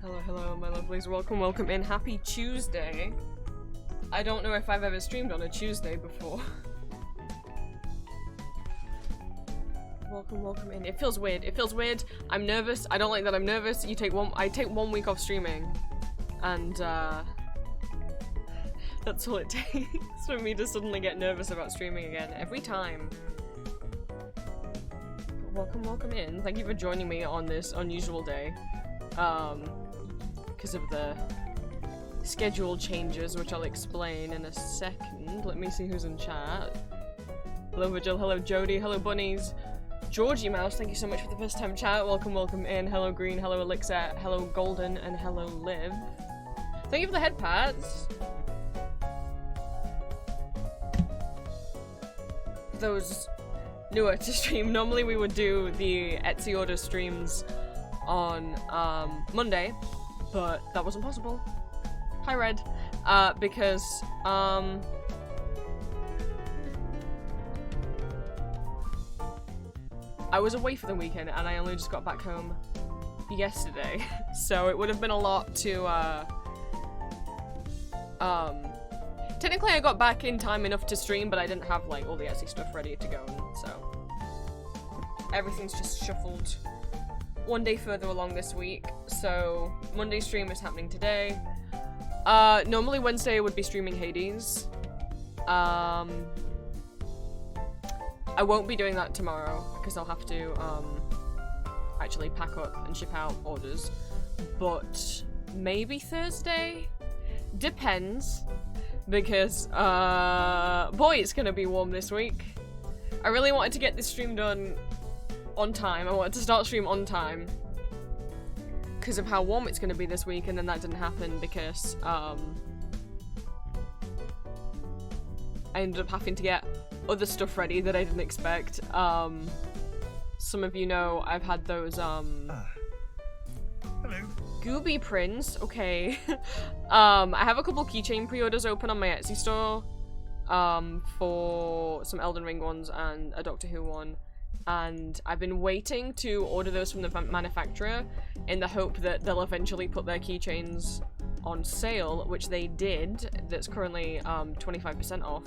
Hello, hello, my lovelies. Welcome, welcome in. Happy Tuesday. I don't know if I've ever streamed on a Tuesday before. Welcome, welcome in. It feels weird. It feels weird. I'm nervous. I don't like that I'm nervous. I take 1 week off streaming. And, that's all it takes for me to suddenly get nervous about streaming again. Every time. Welcome, welcome in. Thank you for joining me on this unusual day. Because of the schedule changes, which I'll explain in a second. Let me see who's in chat. Hello Virgil, hello Jody, hello Bunnies. Georgie Mouse, thank you so much for the first time chat. Welcome, welcome in. Hello Green, hello Elixir, hello Golden, and hello Liv. Thank you for the head pats. Those newer to stream. Normally we would do the Etsy order streams on Monday, but that wasn't possible. Hi Red. Because I was away for the weekend and I only just got back home yesterday. So it would have been a lot to technically I got back in time enough to stream, but I didn't have like all the Etsy stuff ready to go, so everything's just shuffled one day further along this week. So Monday stream is happening today. Normally Wednesday would be streaming Hades. I won't be doing that tomorrow because I'll have to actually pack up and ship out orders. But maybe Thursday? Depends. Because boy, it's gonna be warm this week. I really wanted to get this stream done on time. I wanted to start stream on time because of how warm it's going to be this week, and then that didn't happen because I ended up having to get other stuff ready that I didn't expect. Some of you know I've had those Hello. Gooby prints. Okay. I have a couple keychain pre-orders open on my Etsy store for some Elden Ring ones and a Doctor Who one. And I've been waiting to order those from the manufacturer in the hope that they'll eventually put their keychains on sale, which they did. That's currently 25% off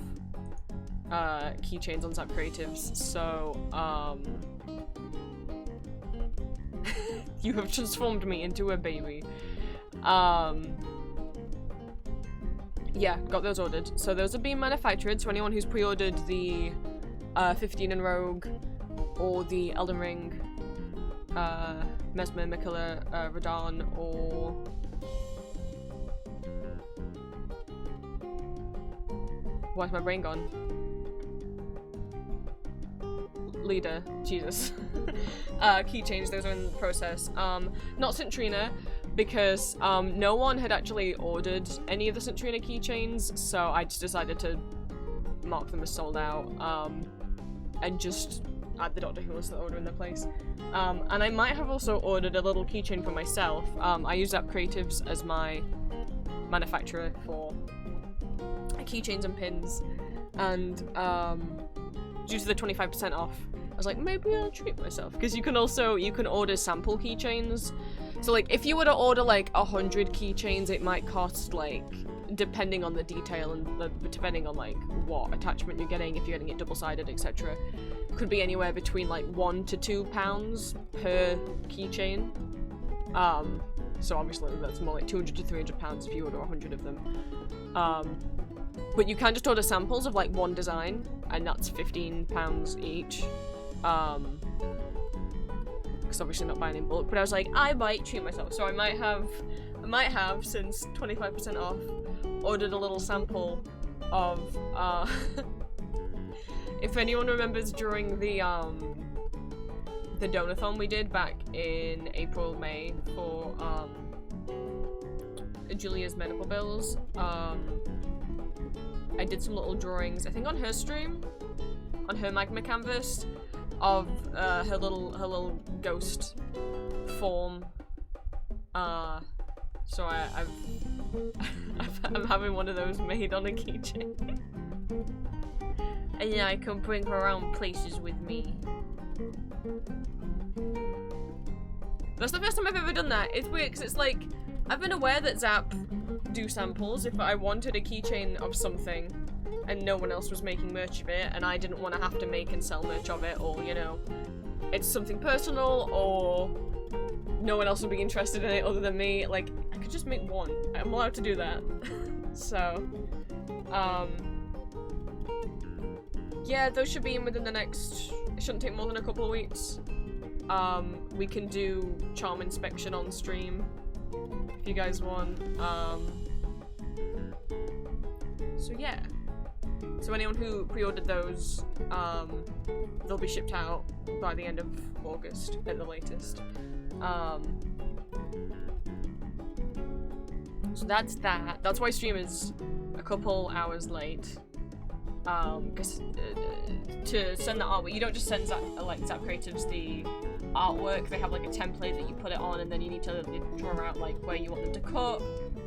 keychains on Zap Creatives. So, you have transformed me into a baby. Yeah, got those ordered. So those are being manufactured, so anyone who's pre-ordered the 15 and Rogue or the Elden Ring, Mesmer, Mikula, Radon, or why's my brain gone? Leader, Jesus. Keychains, those are in the process. Not Centrina, because no one had actually ordered any of the Centrina keychains, so I just decided to mark them as sold out, and just add the Doctor Who list to the order in their place. And I might have also ordered a little keychain for myself. I use Zap Creatives as my manufacturer for keychains and pins, and due to the 25% off, I was like, maybe I'll treat myself, because you can order sample keychains. So like if you were to order like 100 keychains, it might cost, like, depending on the detail and depending on like what attachment you're getting, if you're getting it double-sided, etc., could be anywhere between like £1 to £2 per keychain. So obviously that's more like £200 to £300 if you order 100 of them. But you can just order samples of like one design, and that's £15 each. Because obviously not buying in bulk, but I was like, I might treat myself, so I might have, since 25% off, ordered a little sample of, if anyone remembers during the donathon we did back in April, May for, Julia's medical bills, I did some little drawings, I think on her stream, on her magma canvas, of her little ghost form. So I'm having one of those made on a keychain. And yeah, I can bring her around places with me. That's the first time I've ever done that. It's weird because it's like, I've been aware that Zap do samples if I wanted a keychain of something and no one else was making merch of it and I didn't want to have to make and sell merch of it, or, you know, it's something personal or no one else would be interested in it other than me, like, I could just make one. I'm allowed to do that. So, yeah, those should be in within the next, it shouldn't take more than a couple of weeks. We can do charm inspection on stream if you guys want. So yeah. So anyone who pre-ordered those, they'll be shipped out by the end of August at the latest. So that's that. That's why stream is a couple hours late. Because to send the artwork, you don't just send Zap Creatives the artwork. They have like a template that you put it on, and then you need to draw out like where you want them to cut,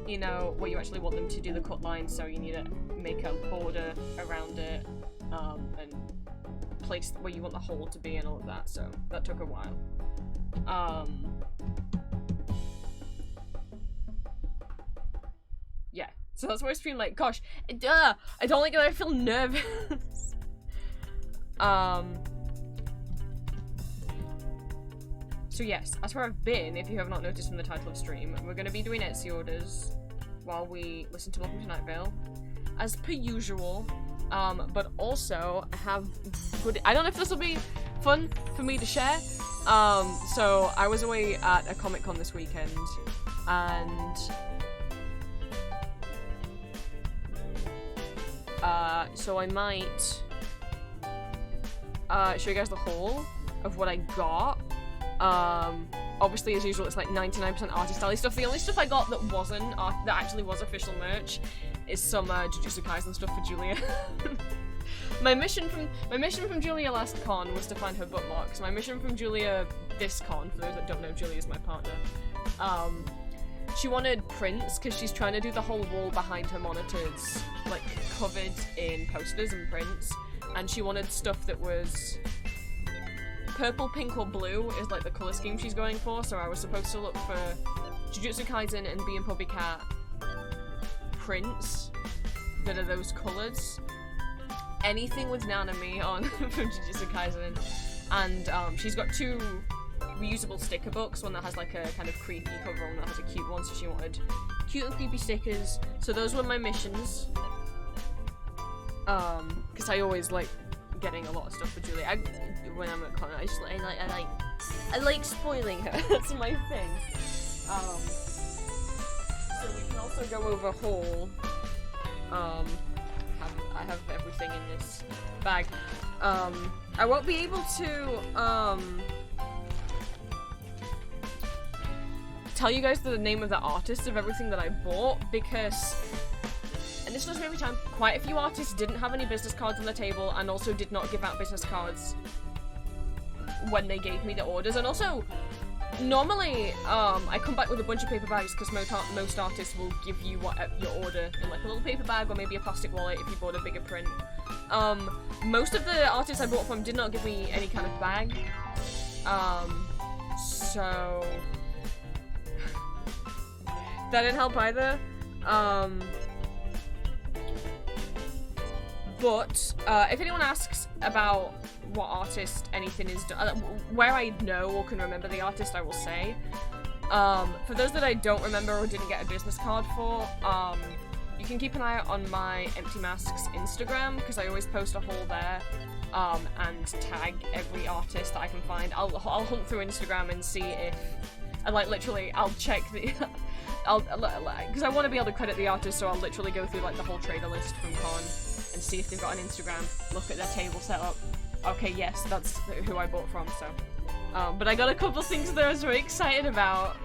you know, where you actually want them to do the cut line. So you need to make a border around it, and place where you want the hole to be and all of that. So that took a while. Yeah. So that's why I stream like, gosh, I don't like it, I feel nervous. So yes, that's where I've been, if you have not noticed from the title of stream. We're going to be doing Etsy orders while we listen to Welcome to Night Vale, as per usual, but also have good, I don't know if this will be fun for me to share. So I was away at a Comic-Con this weekend, and so I might show you guys the haul of what I got. Obviously, as usual, it's like 99% arty-style stuff. The only stuff I got that wasn't, that actually was official merch, is some Jujutsu Kaisen stuff for Julia. My mission from Julia last con was to find her bookmarks. My mission from Julia this con, for those that don't know, Julia is my partner. She wanted prints because she's trying to do the whole wall behind her monitors like covered in posters and prints, and she wanted stuff that was purple, pink, or blue is like the color scheme she's going for. So I was supposed to look for Jujutsu Kaisen and Bee and Puppycat prints that are those colors. Anything with Nanami on from Jujutsu Kaisen, and she's got two reusable sticker books, one that has like a kind of creepy cover, one that has a cute one, so she wanted cute and creepy stickers. So those were my missions, because I always like getting a lot of stuff for Julie. When I'm at con, I like spoiling her. That's my thing. So we can also go over haul. I have everything in this bag. I won't be able to tell you guys the name of the artist of everything that I bought, because, and this does me every time, quite a few artists didn't have any business cards on the table and also did not give out business cards when they gave me the orders. And also, normally, I come back with a bunch of paper bags because most artists will give you your order in like a little paper bag or maybe a plastic wallet if you bought a bigger print. Most of the artists I bought from did not give me any kind of bag. So that didn't help either. But if anyone asks about what artist anything is where I know or can remember the artist, I will say. For those that I don't remember or didn't get a business card for, you can keep an eye out on my Empty Masks Instagram, because I always post a haul there, and tag every artist that I can find. I'll hunt through Instagram and see if, and like literally, I'll check the, because I want to be able to credit the artist, so I'll literally go through like the whole trader list from con and see if they've got an Instagram, look at their table setup. Okay, yes, that's who I bought from, so. But I got a couple things that I was very excited about.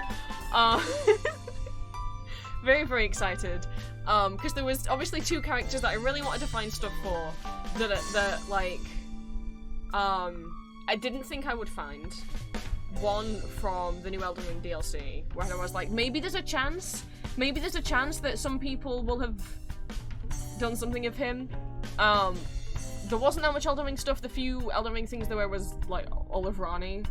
Very, very excited. Because there was obviously two characters that I really wanted to find stuff for that like, I didn't think I would find. One from the new Elden Ring DLC, where I was like, maybe there's a chance that some people will have done something of him. There wasn't that much Elden Ring stuff. The few Elden Ring things there were was like Olive Rani.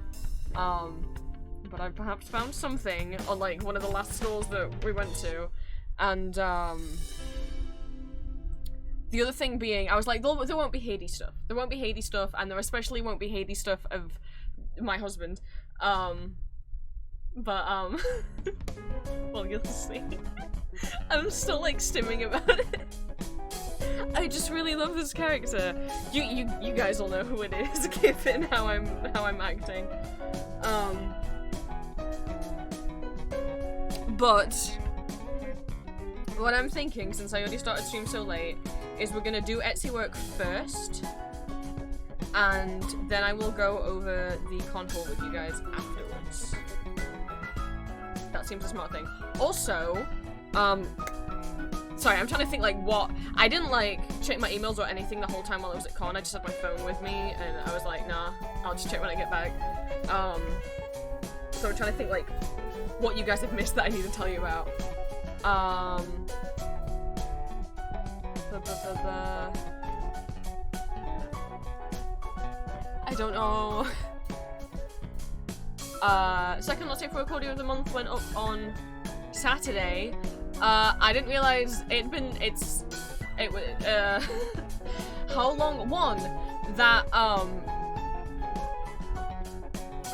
but I perhaps found something on like one of the last stores that we went to, and the other thing being, I was like, there won't be Hades stuff. There won't be Hades stuff, and there especially won't be Hades stuff of my husband. Well, you'll see. I'm still like stimming about it. I just really love this character. You guys all know who it is, given how I'm acting. But what I'm thinking, since I already started stream so late, is we're gonna do Etsy work first, and then I will go over the con haul with you guys afterwards. That seems a smart thing. Also, sorry, I'm trying to think like what, I didn't like check my emails or anything the whole time while I was at con. I just had my phone with me, and I was like, nah, I'll just check when I get back. So I'm trying to think like what you guys have missed that I need to tell you about. I don't know. Second Not Safe for Work audio of the month went up on Saturday. I didn't realize how long? One, that,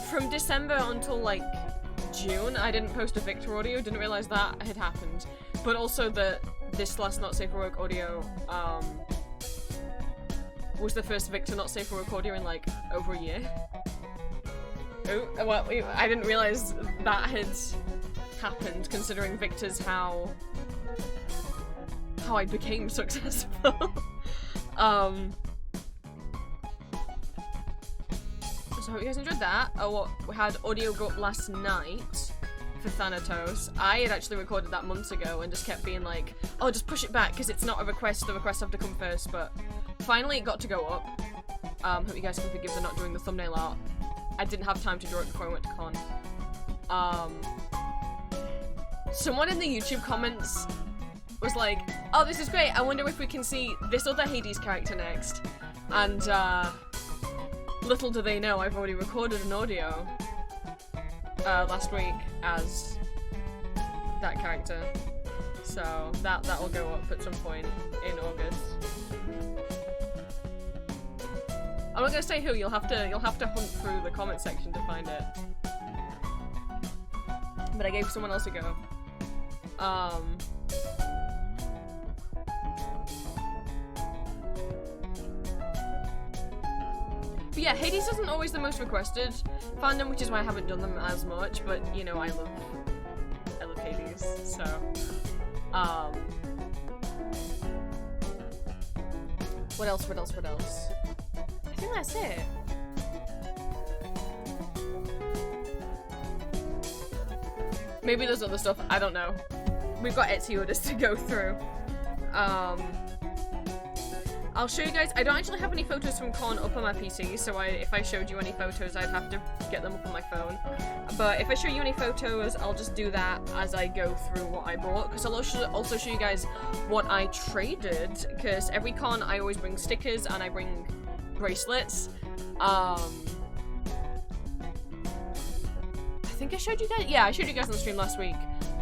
from December until, like, June, I didn't post a Victor audio, didn't realize that had happened. But also that this last Not Safe for Work audio, was the first Victor Not Safe for Work audio in, like, over a year. Oh, well, I didn't realize that had happened, considering Victor's how I became successful. So hope you guys enjoyed that. Oh, we had audio go up last night for Thanatos. I had actually recorded that months ago and just kept being like, oh, just push it back because it's not a request, the requests have to come first, but finally it got to go up. Hope you guys can forgive the not doing the thumbnail art. I didn't have time to draw it before I went to con. Someone in the YouTube comments was like, oh, this is great, I wonder if we can see this other Hades character next. And, little do they know, I've already recorded an audio, last week as that character. So, that'll go up at some point in August. I'm not gonna say who, you'll have to hunt through the comment section to find it. But I gave someone else a go. But yeah, Hades isn't always the most requested fandom, which is why I haven't done them as much, but you know, I love Hades, so what else? I think that's it. Maybe there's other stuff, I don't know. We've got Etsy orders to go through. I'll show you guys, I don't actually have any photos from con up on my PC, so if I showed you any photos, I'd have to get them up on my phone. But if I show you any photos, I'll just do that as I go through what I bought, because I'll also show you guys what I traded, because every con I always bring stickers and I bring bracelets. I think I showed you guys, yeah, I showed you guys on the stream last week.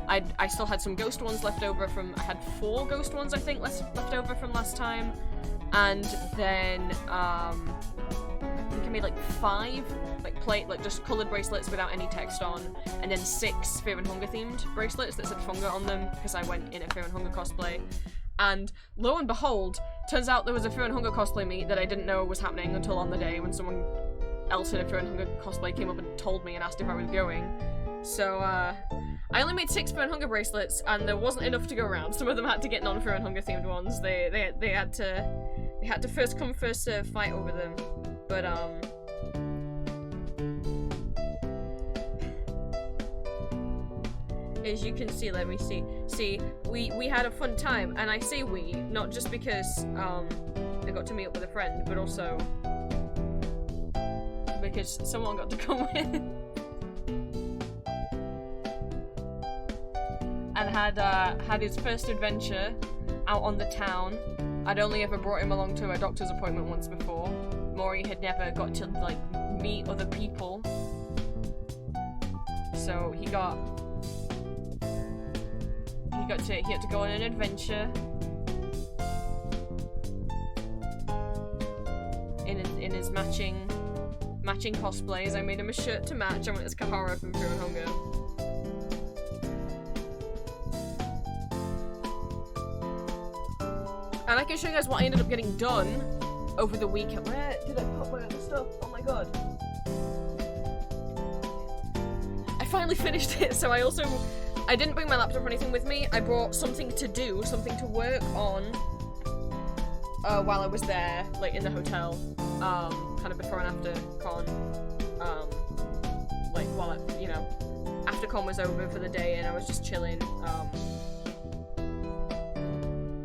I still had some ghost ones left over from, I had 4 ghost ones I think left over from last time. And then, I think I made like 5, like just coloured bracelets without any text on, and then 6 Fear and Hunger themed bracelets that said Funga on them, because I went in a Fear and Hunger cosplay. And lo and behold, turns out there was a Fear and Hunger cosplay meet that I didn't know was happening until on the day when someone else in a Fear and Hunger cosplay came up and told me and asked if I was going. So, I only made 6 Fear and Hunger bracelets, and there wasn't enough to go around. Some of them had to get non-Fear and Hunger themed ones. They had to first come, first serve fight over them. But, as you can see, let me see. See, we had a fun time, and I say we, not just because, I got to meet up with a friend, but also because someone got to come with. And had his first adventure out on the town. I'd only ever brought him along to a doctor's appointment once before. Maury had never got to, like, meet other people. So he had to go on an adventure in his matching cosplays. I made him a shirt to match. I went as Kahara from Fear and Hunger. And I can show you guys what I ended up getting done over the weekend. Where did I put my other stuff? Oh my god. I finally finished it, so I didn't bring my laptop or anything with me. I brought something to do, something to work on while I was there, like in the hotel, kind of before and after con. Like while after con was over for the day and I was just chilling.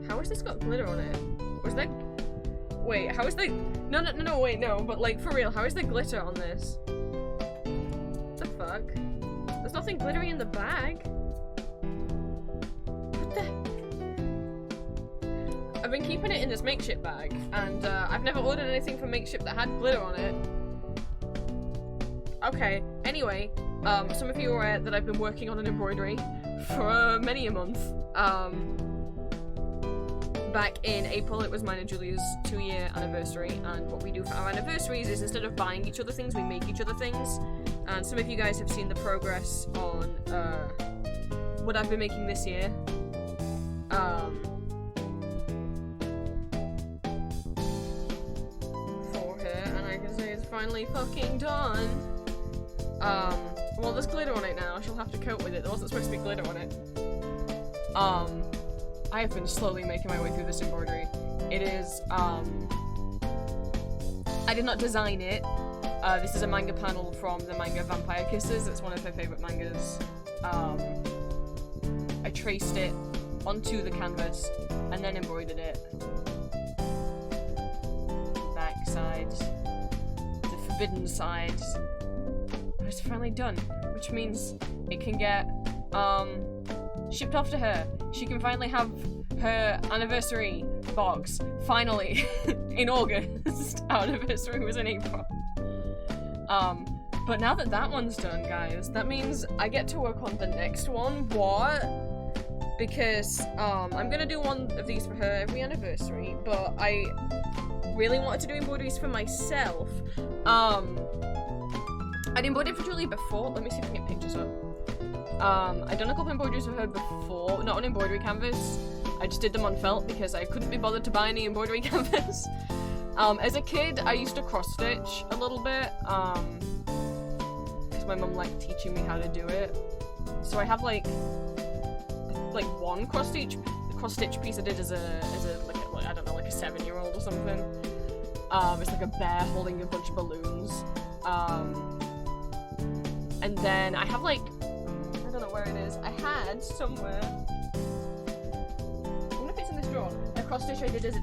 How has this got glitter on it? Was that? Wait, how is the? No, wait, no, but like for real, how is there glitter on this? What the fuck? There's nothing glittery in the bag. What the? I've been keeping it in this makeshift bag, and I've never ordered anything from makeshift that had glitter on it. Okay, anyway, some of you are aware that I've been working on an embroidery for many a month. Back in April, it was mine and Julia's 2-year anniversary, and what we do for our anniversaries is instead of buying each other things, we make each other things. And some of you guys have seen the progress on what I've been making this year. For her, and I can say it's finally fucking done. Well, there's glitter on it now. She'll have to cope with it. There wasn't supposed to be glitter on it. I have been slowly making my way through this embroidery. It is, I did not design it. This is a manga panel from the manga Vampire Kisses. It's one of her favourite mangas. I traced it onto the canvas and then embroidered it. The back side, the forbidden side. It's finally done, which means it can get shipped off to her. She can finally have her anniversary box, finally, in August. Our anniversary was in April. But now that that one's done, guys, that means I get to work on the next one. What? Because, I'm gonna do one of these for her every anniversary, but I really wanted to do embroideries for myself. I'd embroidered for Julie before. Let me see if I can get pictures up. I'd done a couple embroideries for her before, not on embroidery canvas. I just did them on felt because I couldn't be bothered to buy any embroidery canvas. As a kid, I used to cross-stitch a little bit, because my mum liked teaching me how to do it. So I have like one cross-stitch piece I did as a I don't know, like a 7-year-old or something. It's like a bear holding a bunch of balloons. And then I have like, I don't know where it is. I had somewhere, I wonder if it's in this drawer, a cross stitch I did as a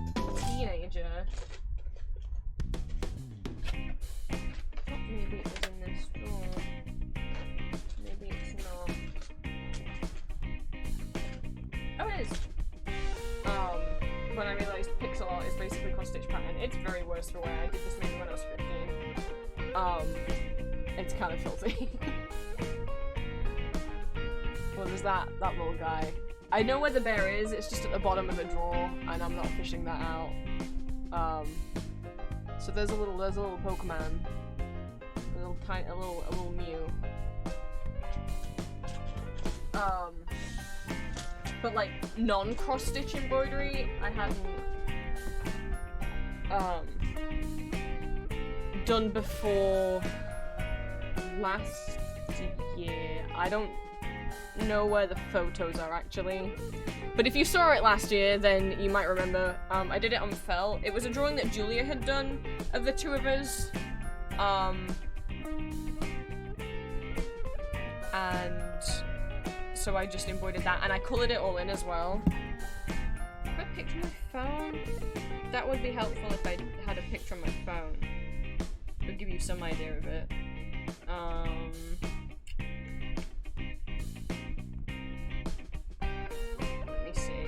teenager. Maybe it was in this drawer. Maybe it's not. Oh, it is. When I realised pixel art is basically cross stitch pattern. It's very worse for wear. I did this maybe when I was 15. It's kind of filthy. Well, there's that little guy. I know where the bear is, it's just at the bottom of a drawer, and I'm not fishing that out. So there's a little Pokemon. A little Mew. But like, non-cross-stitch embroidery, I hadn't, done before last year. I don't know where the photos are actually, but if you saw it last year then you might remember. I did it on felt. It was a drawing that Julia had done of the two of us, and so I just embroidered that and I coloured it all in as well. Have I picture my phone? That would be helpful if I had a picture on my phone. It would give you some idea of it. Let me see.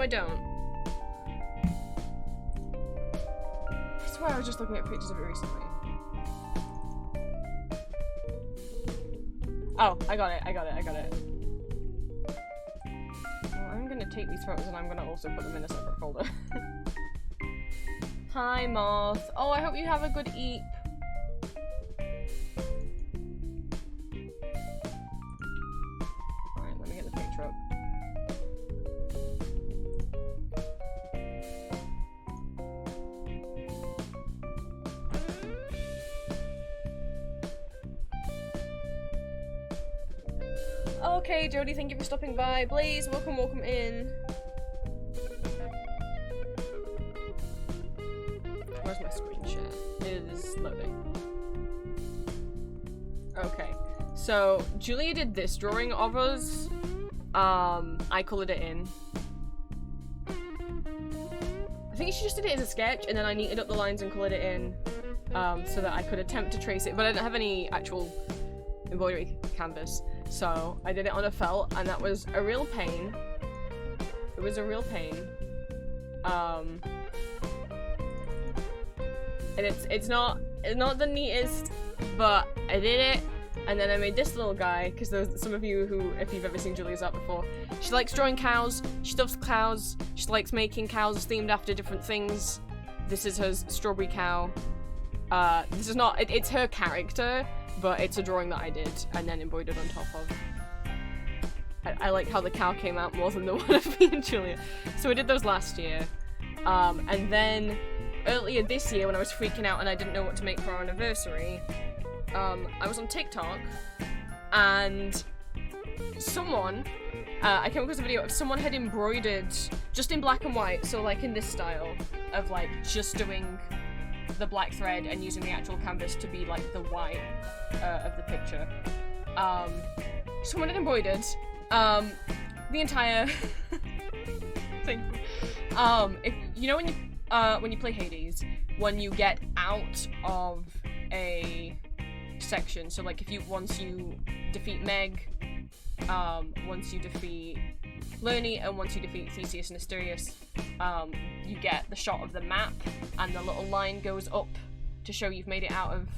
I don't. I swear I was just looking at pictures of it recently. Oh, I got it. Well, I'm gonna take these photos and I'm gonna also put them in a separate folder. Hi, Moth. Oh, I hope you have a good eat. Alright, let me get the picture up. Okay, Jodie, thank you for stopping by. Blaze, welcome in. Where's my screen share? It is loading. Okay, so Julia did this drawing of us. I colored it in. I think she just did it as a sketch, and then I neated up the lines and colored it in, so that I could attempt to trace it, but I didn't have any actual embroidery canvas. So I did it on a felt, and that was a real pain. It was a real pain. And it's not the neatest, but I did it. And then I made this little guy, because there's some of you who, if you've ever seen Julia's art before, she likes drawing cows, she stuffs cows, she likes making cows themed after different things. This is her strawberry cow. This is not, it's her character, but it's a drawing that I did and then embroidered on top of. I like how the cow came out more than the one of me and Julia. So I did those last year. And then earlier this year when I was freaking out and I didn't know what to make for our anniversary, I was on TikTok and someone, I came across a video of someone had embroidered just in black and white, so like in this style of like just doing the black thread and using the actual canvas to be like the white of the picture. Someone had embroidered the entire thing. If you know when you play Hades, when you get out of a section, so like once you defeat Meg, once you defeat Lernie, and once you defeat Theseus and Asterius, you get the shot of the map, and the little line goes up to show you've made it out of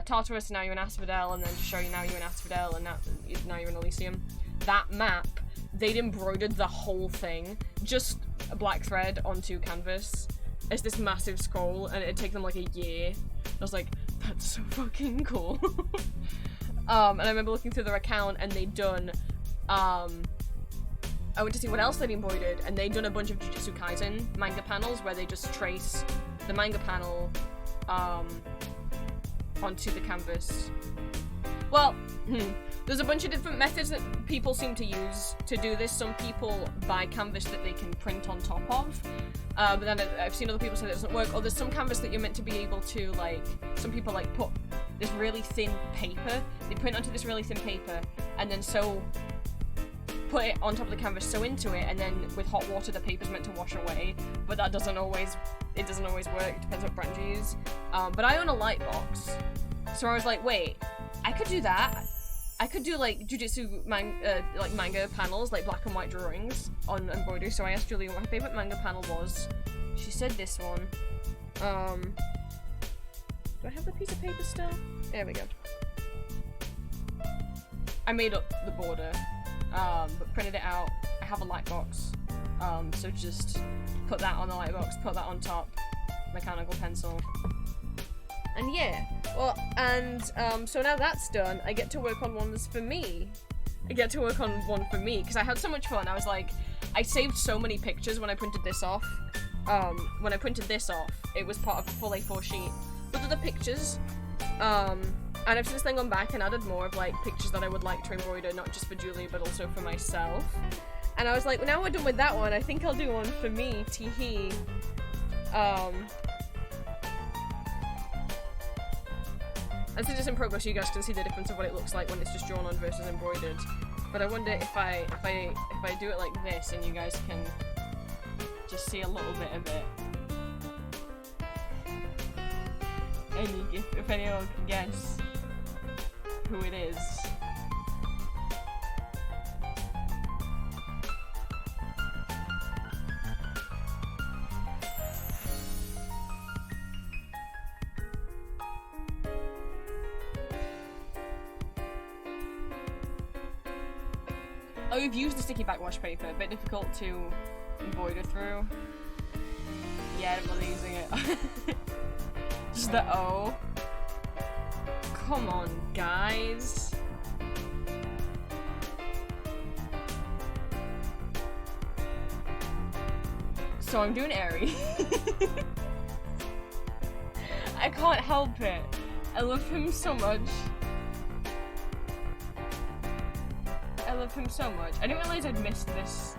Tartarus, and now you're in Asphodel, and then to show you now you're in Asphodel, and now you're in Elysium. That map, they'd embroidered the whole thing, just a black thread onto canvas, as this massive scroll, and it'd take them like a year. I was like, that's so fucking cool. And I remember looking through their account, and they'd done, I went to see what else they'd embroidered, and they'd done a bunch of Jujutsu Kaisen manga panels where they just trace the manga panel onto the canvas. Well, there's a bunch of different methods that people seem to use to do this. Some people buy canvas that they can print on top of, but then I've seen other people say that doesn't work. Or there's some canvas that you're meant to be able to, like, some people like put this really thin paper, they print onto this really thin paper, and then put it on top of the canvas, sew into it, and then with hot water the paper's meant to wash away, but that doesn't always work. It depends what brand you use. But I own a light box, so I was like, wait, I could do that. I could do like Jujutsu like manga panels, like black and white drawings on embroidery. So I asked Julie what her favorite manga panel was. She said this one. Do I have the piece of paper still? There we go. I made up the border, but printed it out. I have a light box, so just put that on the light box, put that on top, mechanical pencil. And yeah, well, and so now that's done, I get to work on ones for me. Because I had so much fun. I was like, I saved so many pictures when I printed this off. It was part of a full A4 sheet with other pictures. And I've since then gone back and added more of like pictures that I would like to embroider, not just for Julie, but also for myself. And I was like, well, now we're done with that one, I think I'll do one for me, teehee. And since it's in progress, you guys can see the difference of what it looks like when it's just drawn on versus embroidered. But I wonder if I do it like this, and you guys can just see a little bit of it. And if anyone can guess who it is. Oh, you've used the sticky backwash paper. A bit difficult to embroider through. Yeah, I'm not using it. Just the O. Come on, guys. So I'm doing Airy. I can't help it. I love him so much. I love him so much. I didn't realize I'd missed this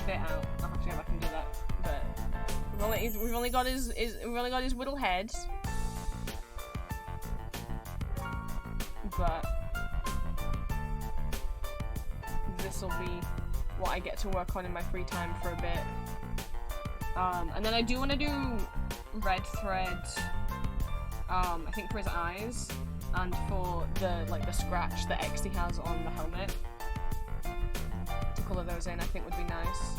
bit out. I'll have to go back and do that. But we've only got his little head. But this will be what I get to work on in my free time for a bit. And then I do want to do red thread, I think for his eyes, and for the scratch that XD has on the helmet. To colour those in, I think would be nice.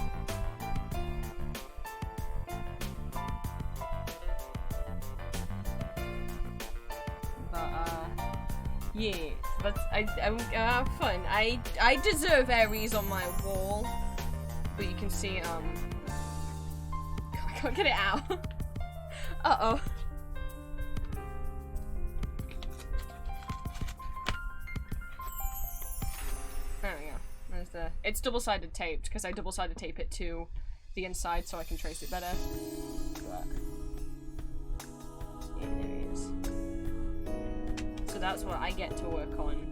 But yeah, I'm gonna have fun. I deserve Aries on my wall, but you can see I can't get it out. Uh-oh. There we go. There's the. It's double-sided taped because I double-sided tape it to the inside so I can trace it better. But yeah, there it is. So that's what I get to work on.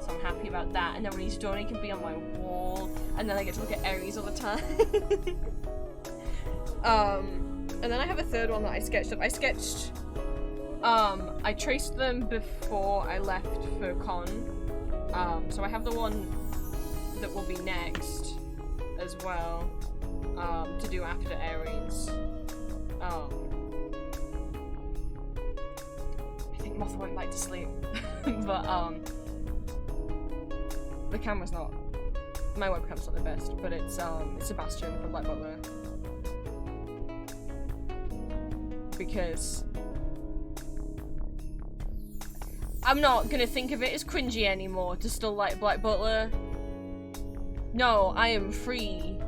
So I'm happy about that. And then when he's done, he can be on my wall. And then I get to look at Aries all the time. And then I have a third one that I sketched up. I traced them before I left for con. So I have the one that will be next as well, to do after Aries. I think Moth went back to sleep. But, the camera's not, my webcam's not the best, but it's Sebastian from Black Butler. Because I'm not gonna think of it as cringy anymore to still like Black Butler. No, I am free.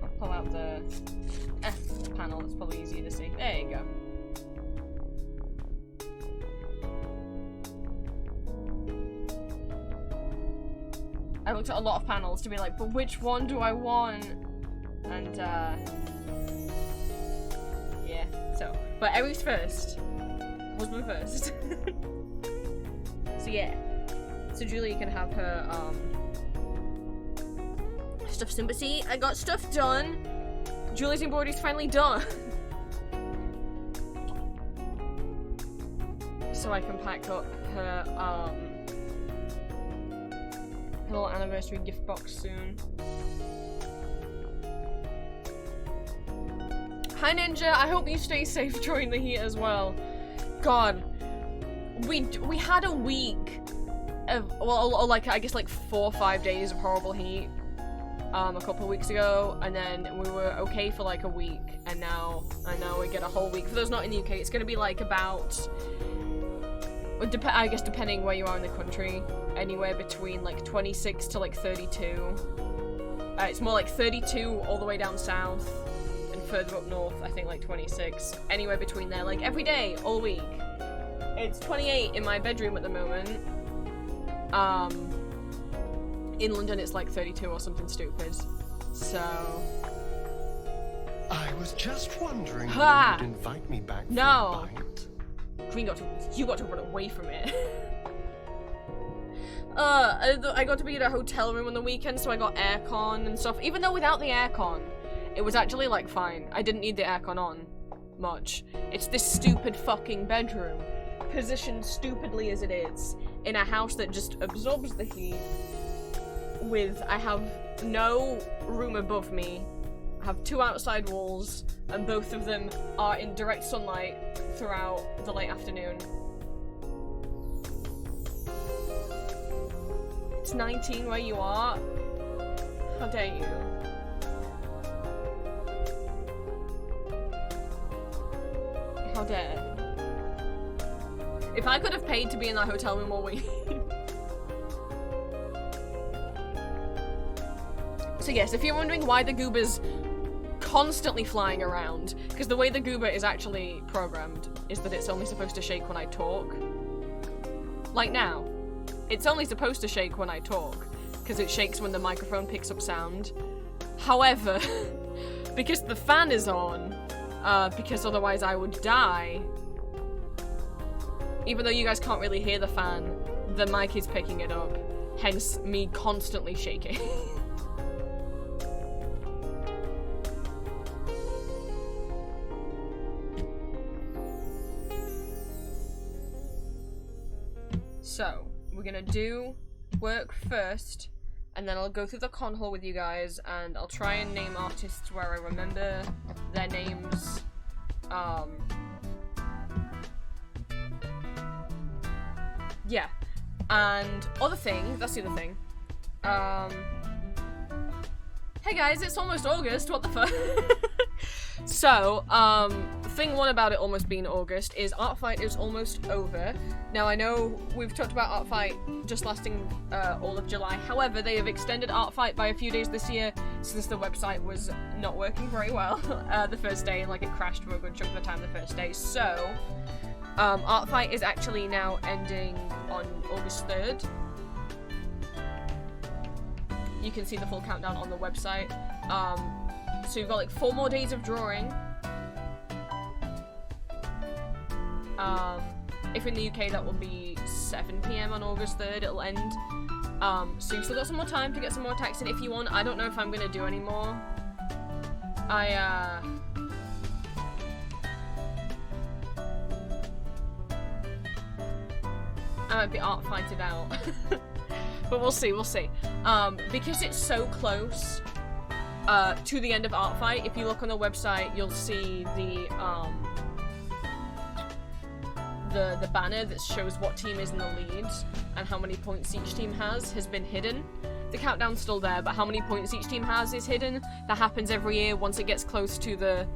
I'll pull out the panel, it's probably easier to see. There you go. I looked at a lot of panels to be like, but which one do I want? And yeah, so, but Aries first. Husband first. So yeah. So Julie can have her stuff soon, but see, I got stuff done. Julie's embroidery's finally done. So I can pack up her little anniversary gift box soon. Hi Ninja, I hope you stay safe during the heat as well. God, we had a week of, well, like I guess like 4 or 5 days of horrible heat a couple of weeks ago, and then we were okay for like a week, and now we get a whole week. For those not in the UK, it's gonna be like about, I guess depending where you are in the country, anywhere between like 26 to like 32. It's more like 32 all the way down south, and further up north, I think like 26. Anywhere between there, like every day, all week. It's 28 in my bedroom at the moment. In London it's like 32 or something stupid. So... I was just wondering when you'd invite me back for a bite. Queen you got to run away from it. I got to be in a hotel room on the weekend, so I got aircon and stuff. Even though without the aircon, it was actually like fine. I didn't need the aircon on much. It's this stupid fucking bedroom, positioned stupidly as it is, in a house that just absorbs the heat. I have no room above me. I have 2 outside walls, and both of them are in direct sunlight throughout the late afternoon. It's 19 where you are? How dare you? How dare? If I could have paid to be in that hotel room all week. So yes, if you're wondering why the goober's constantly flying around, because the way the goober is actually programmed is that it's only supposed to shake when I talk. Like now. It's only supposed to shake when I talk, because it shakes when the microphone picks up sound. However, because the fan is on, because otherwise I would die, even though you guys can't really hear the fan, the mic is picking it up, hence me constantly shaking. So, we're gonna do work first, and then I'll go through the con hall with you guys, and I'll try and name artists where I remember their names. Yeah. And other thing, that's the other thing. Hey guys, it's almost August, what the fuck? So, thing one about it almost being August is Art Fight is almost over. Now I know we've talked about Art Fight just lasting all of July, however they have extended Art Fight by a few days this year since the website was not working very well the first day, and like it crashed for a good chunk of the time the first day. So, Art Fight is actually now ending on August 3rd. You can see the full countdown on the website. So you've got like 4 more days of drawing. If in the UK that will be 7 PM on August 3rd, it'll end. So you've still got some more time to get some more attacks in if you want. I don't know if I'm gonna do any more. I might be art fighted out. But we'll see, we'll see. Because it's so close to the end of Art Fight, if you look on the website, you'll see the banner that shows what team is in the lead and how many points each team has been hidden. The countdown's still there, but how many points each team has is hidden. That happens every year. Once it gets close to the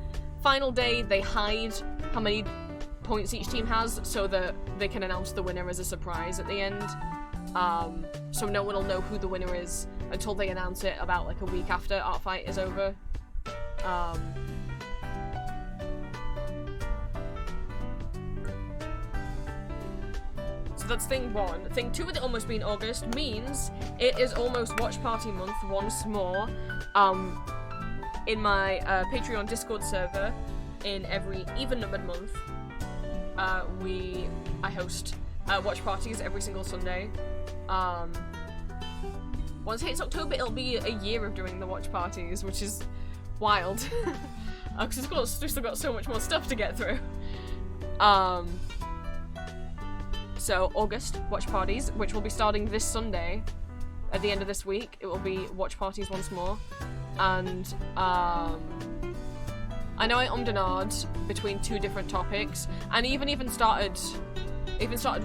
final day, they hide how many points each team has so that they can announce the winner as a surprise at the end. So no one will know who the winner is until they announce it about like a week after Art Fight is over. So that's thing one. Thing two with it almost being August means it is almost Watch Party month once more. In my Patreon Discord server, in every even-numbered month, I host watch parties every single Sunday. Once it hits October, it'll be a year of doing the watch parties, which is wild. Because we've still got so much more stuff to get through. So, August, watch parties, which will be starting this Sunday. At the end of this week, it will be watch parties once more. And, I know I ummed and ahed between 2 different topics, and even started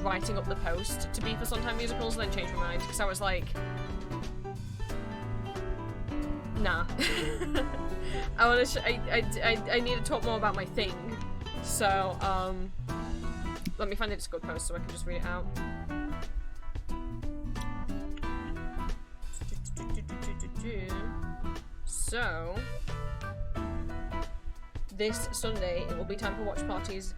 writing up the post to be for Sondheim musicals, and then changed my mind, because I was like, nah. I need to talk more about my thing. So, let me find the Discord post so I can just read it out. So, this Sunday, it will be time for watch parties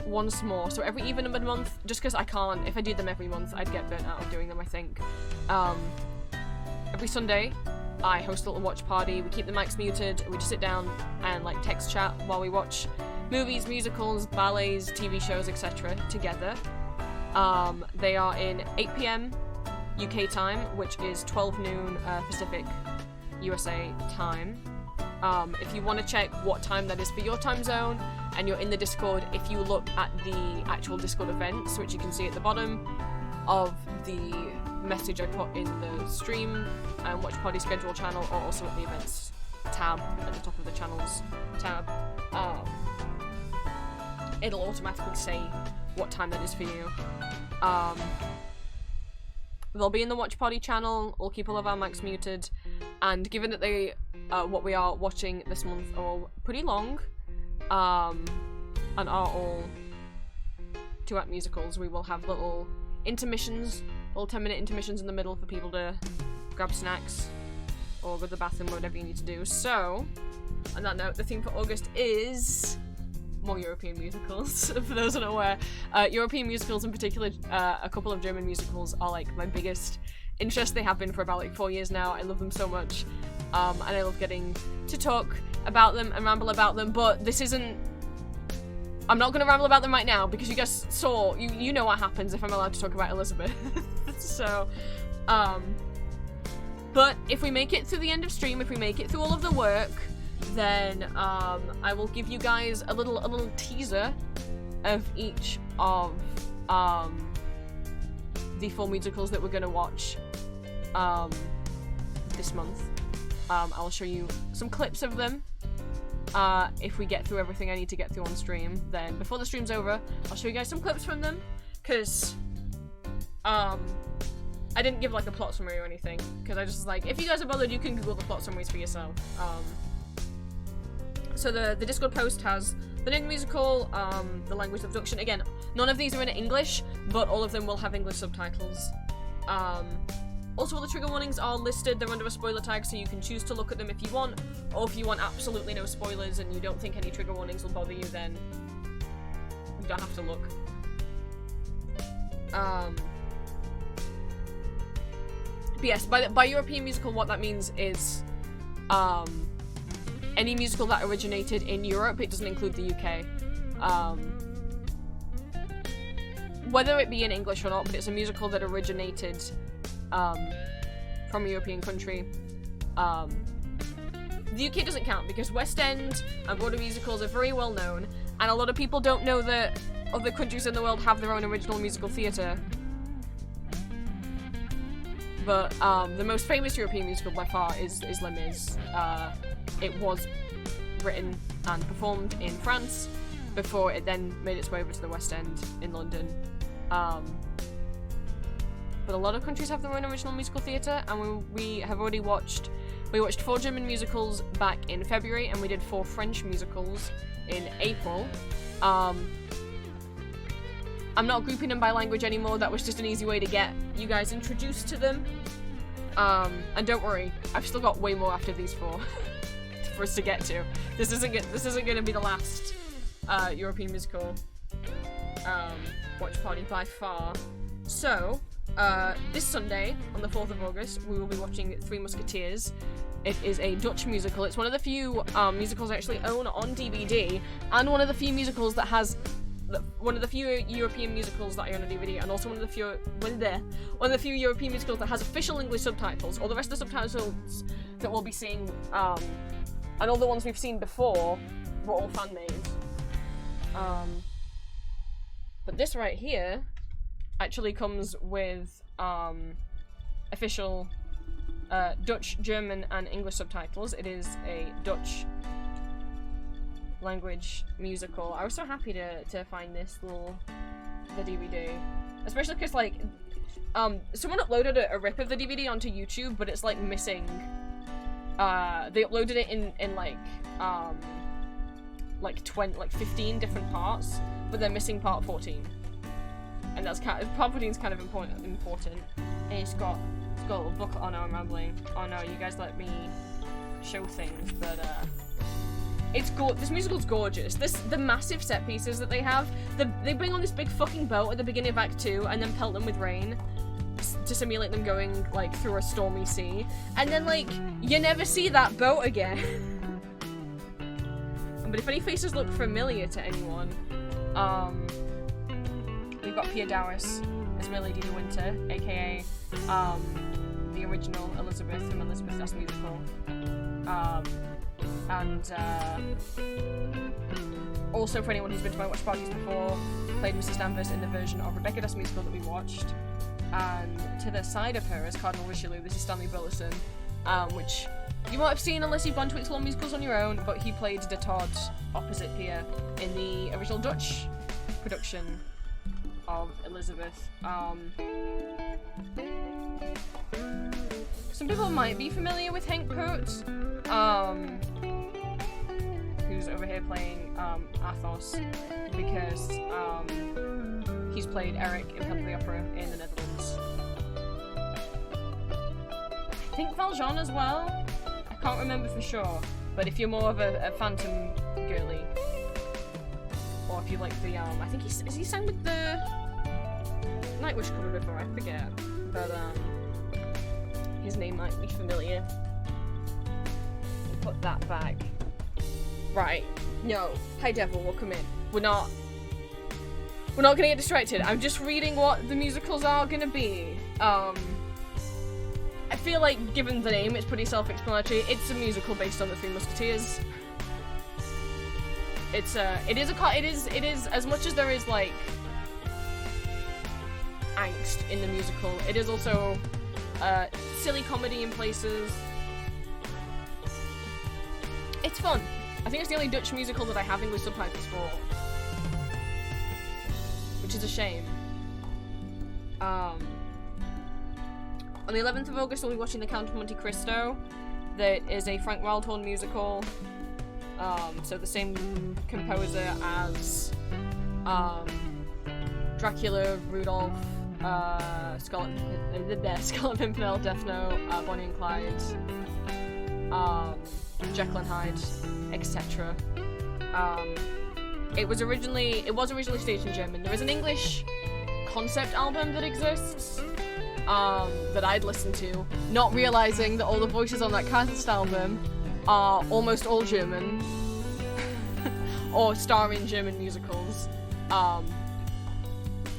once more. So every even-numbered month, just because I can't, if I did them every month, I'd get burnt out of doing them, I think. Every Sunday, I host a little watch party. We keep the mics muted. We just sit down and like text chat while we watch movies, musicals, ballets, TV shows, etc. together. They are in 8 PM UK time, which is 12 noon Pacific USA time. If you want to check what time that is for your time zone and you're in the Discord, if you look at the actual Discord events, which you can see at the bottom of the message I put in the stream and watch party schedule channel, or also at the events tab at the top of the channels tab, it'll automatically say what time that is for you. They'll be in the watch party channel. We'll keep all of our mics muted, and given that they what we are watching this month are all pretty long, and are all 2-act musicals, we will have little intermissions, little 10-minute intermissions in the middle for people to grab snacks or go to the bathroom or whatever you need to do. So, on that note, the theme for August is more European musicals, for those unaware. European musicals in particular, a couple of German musicals are like my biggest interest. They have been for about like 4 years now. I love them so much, and I love getting to talk about them and ramble about them, but this isn't... I'm not going to ramble about them right now because you guys saw, you know what happens if I'm allowed to talk about Elizabeth. So, but if we make it through the end of stream, if we make it through all of the work, then I will give you guys a little teaser of each of the 4 musicals that we're going to watch this month. I'll show you some clips of them. If we get through everything I need to get through on stream, then before the stream's over, I'll show you guys some clips from them, because I didn't give like a plot summary or anything, because I just was like, if you guys are bothered, you can Google the plot summaries for yourself. So the Discord post has the name of the musical, the language of abduction. Again, none of these are in English, but all of them will have English subtitles. Also, all the trigger warnings are listed. They're under a spoiler tag, so you can choose to look at them if you want, or if you want absolutely no spoilers and you don't think any trigger warnings will bother you, then you don't have to look. But yes, by European musical, what that means is any musical that originated in Europe. It doesn't include the UK. Whether it be in English or not, but it's a musical that originated from a European country. The UK doesn't count because West End and Broadway musicals are very well known, and a lot of people don't know that other countries in the world have their own original musical theatre. But the most famous European musical by far is Les Mis. It was written and performed in France before it then made its way over to the West End in London. But a lot of countries have their own original musical theatre, and we watched 4 German musicals back in February, and we did 4 French musicals in April. I'm not grouping them by language anymore. That was just an easy way to get you guys introduced to them. And don't worry, I've still got way more after these 4 for us to get to. This isn't going to be the last European musical watch party by far. So, this Sunday, on the 4th of August, we will be watching Three Musketeers. It is a Dutch musical. It's one of the few musicals I actually own on DVD, and one of the few musicals that has one of the few European musicals that I own on DVD, and also one of the few European musicals that has official English subtitles. All the rest of the subtitles that we'll be seeing, and all the ones we've seen before, were all fan-made. But this right here actually comes with official Dutch, German, and English subtitles. It is a Dutch language musical. I was so happy to find the DVD, especially because like someone uploaded a rip of the DVD onto YouTube, but it's like missing. They uploaded it in like 15 different parts, but they're missing part 14, and that's part 14 is kind of important. And it's got a little book. Oh no, I'm rambling. Oh no, you guys let me show things, but this musical's gorgeous. The massive set pieces that they have. They bring on this big fucking boat at the beginning of Act 2 and then pelt them with rain to simulate them going like through a stormy sea. And then like you never see that boat again. But if any faces look familiar to anyone, we've got Pia Dowis as My Lady de Winter, aka the original Elizabeth from Elizabeth Das Musical. And also, for anyone who's been to my watch parties before, played Mrs. Danvers in the version of Rebecca Das Musical that we watched. And to the side of her is Cardinal Richelieu. This is Stanley Burleson, which you might have seen unless you've gone to explore musicals on your own, but he played De Todd opposite Pia in the original Dutch production of Elizabeth. Some people might be familiar with Henk Poot, who's over here playing Athos, because He's played Eric in Phantom of the Opera in the Netherlands. I think Valjean as well. I can't remember for sure. But if you're more of a Phantom girly, or if you like the I think is he sang with the Nightwish cover before? I forget. But his name might be familiar. Put that back. Right. No. Hi Devil, welcome in. We're not gonna get distracted. I'm just reading what the musicals are gonna be. I feel like, given the name, it's pretty self-explanatory. It's a musical based on the Three Musketeers. It is as much as there is like angst in the musical. It is also silly comedy in places. It's fun. I think it's the only Dutch musical that I have English subtitles for, which is a shame. On the 11th of August, we'll be watching The Count of Monte Cristo. That is a Frank Wildhorn musical. So the same composer as Dracula, Rudolph, Scarlet Pimpernel, Death Note, Bonnie and Clyde, Jekyll and Hyde, etc. It was originally staged in German. There is an English concept album that exists that I'd listened to, not realizing that all the voices on that cast album are almost all German or star in German musicals,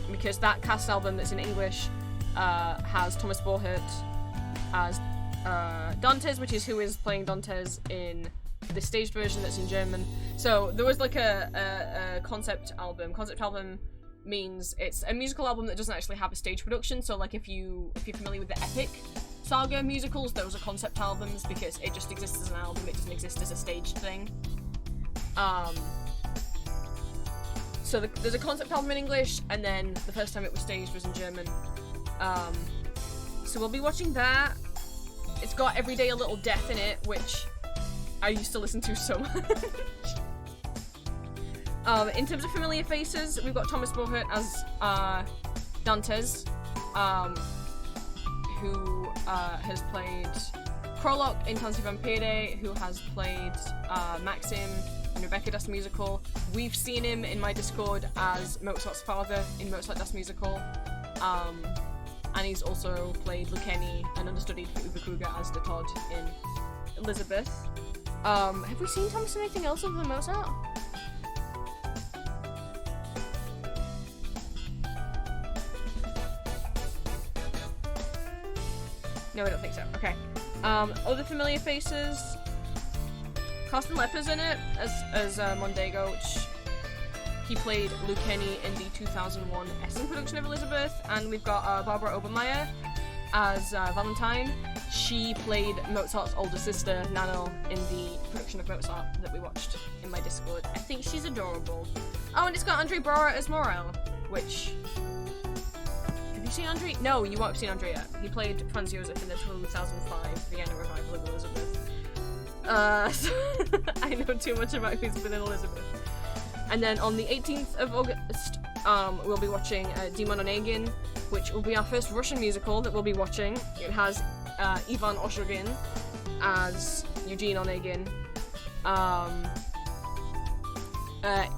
because that cast album that's in English has Thomas Borchert as Dantes, which is who is playing Dantes in the staged version that's in German. So there was like a concept album. Concept album means it's a musical album that doesn't actually have a stage production. So like if you're familiar with the epic saga musicals, those are concept albums because it just exists as an album, it doesn't exist as a staged thing. So there's a concept album in English, and then the first time it was staged was in German. So we'll be watching that. It's got Every Day a Little Death in it, which I used to listen to so much. In terms of familiar faces, we've got Thomas Borchert as Dantes, who has played Krolok in Tanzi Vampire, who has played Maxim in Rebecca Das Musical. We've seen him in my Discord as Mozart's father in Mozart Das Musical. And he's also played Lucchini and understudied for Uwe Kruger as the Todd in Elizabeth. Have we seen Thomas in anything else other than Mozart? No, I don't think so. Okay. Other familiar faces. Carsten Lepper's in it as Mondego, which he played Lucchini in the 2001 Essen production of Elizabeth, and we've got Barbara Obermeier as Valentine. She played Mozart's older sister, Nanel, in the production of Mozart that we watched in my Discord. I think she's adorable. Oh, and it's got Andre Braugher as Morel, which... Have you seen Andre? No, you won't have seen Andre yet. He played Franz Josef in the 2005 Vienna revival of Elizabeth. So I know too much about who's been in Elizabeth. And then on the 18th of August, we'll be watching Demon Onegin, which will be our first Russian musical that we'll be watching. It has Ivan Oshogin as Eugene Onegin.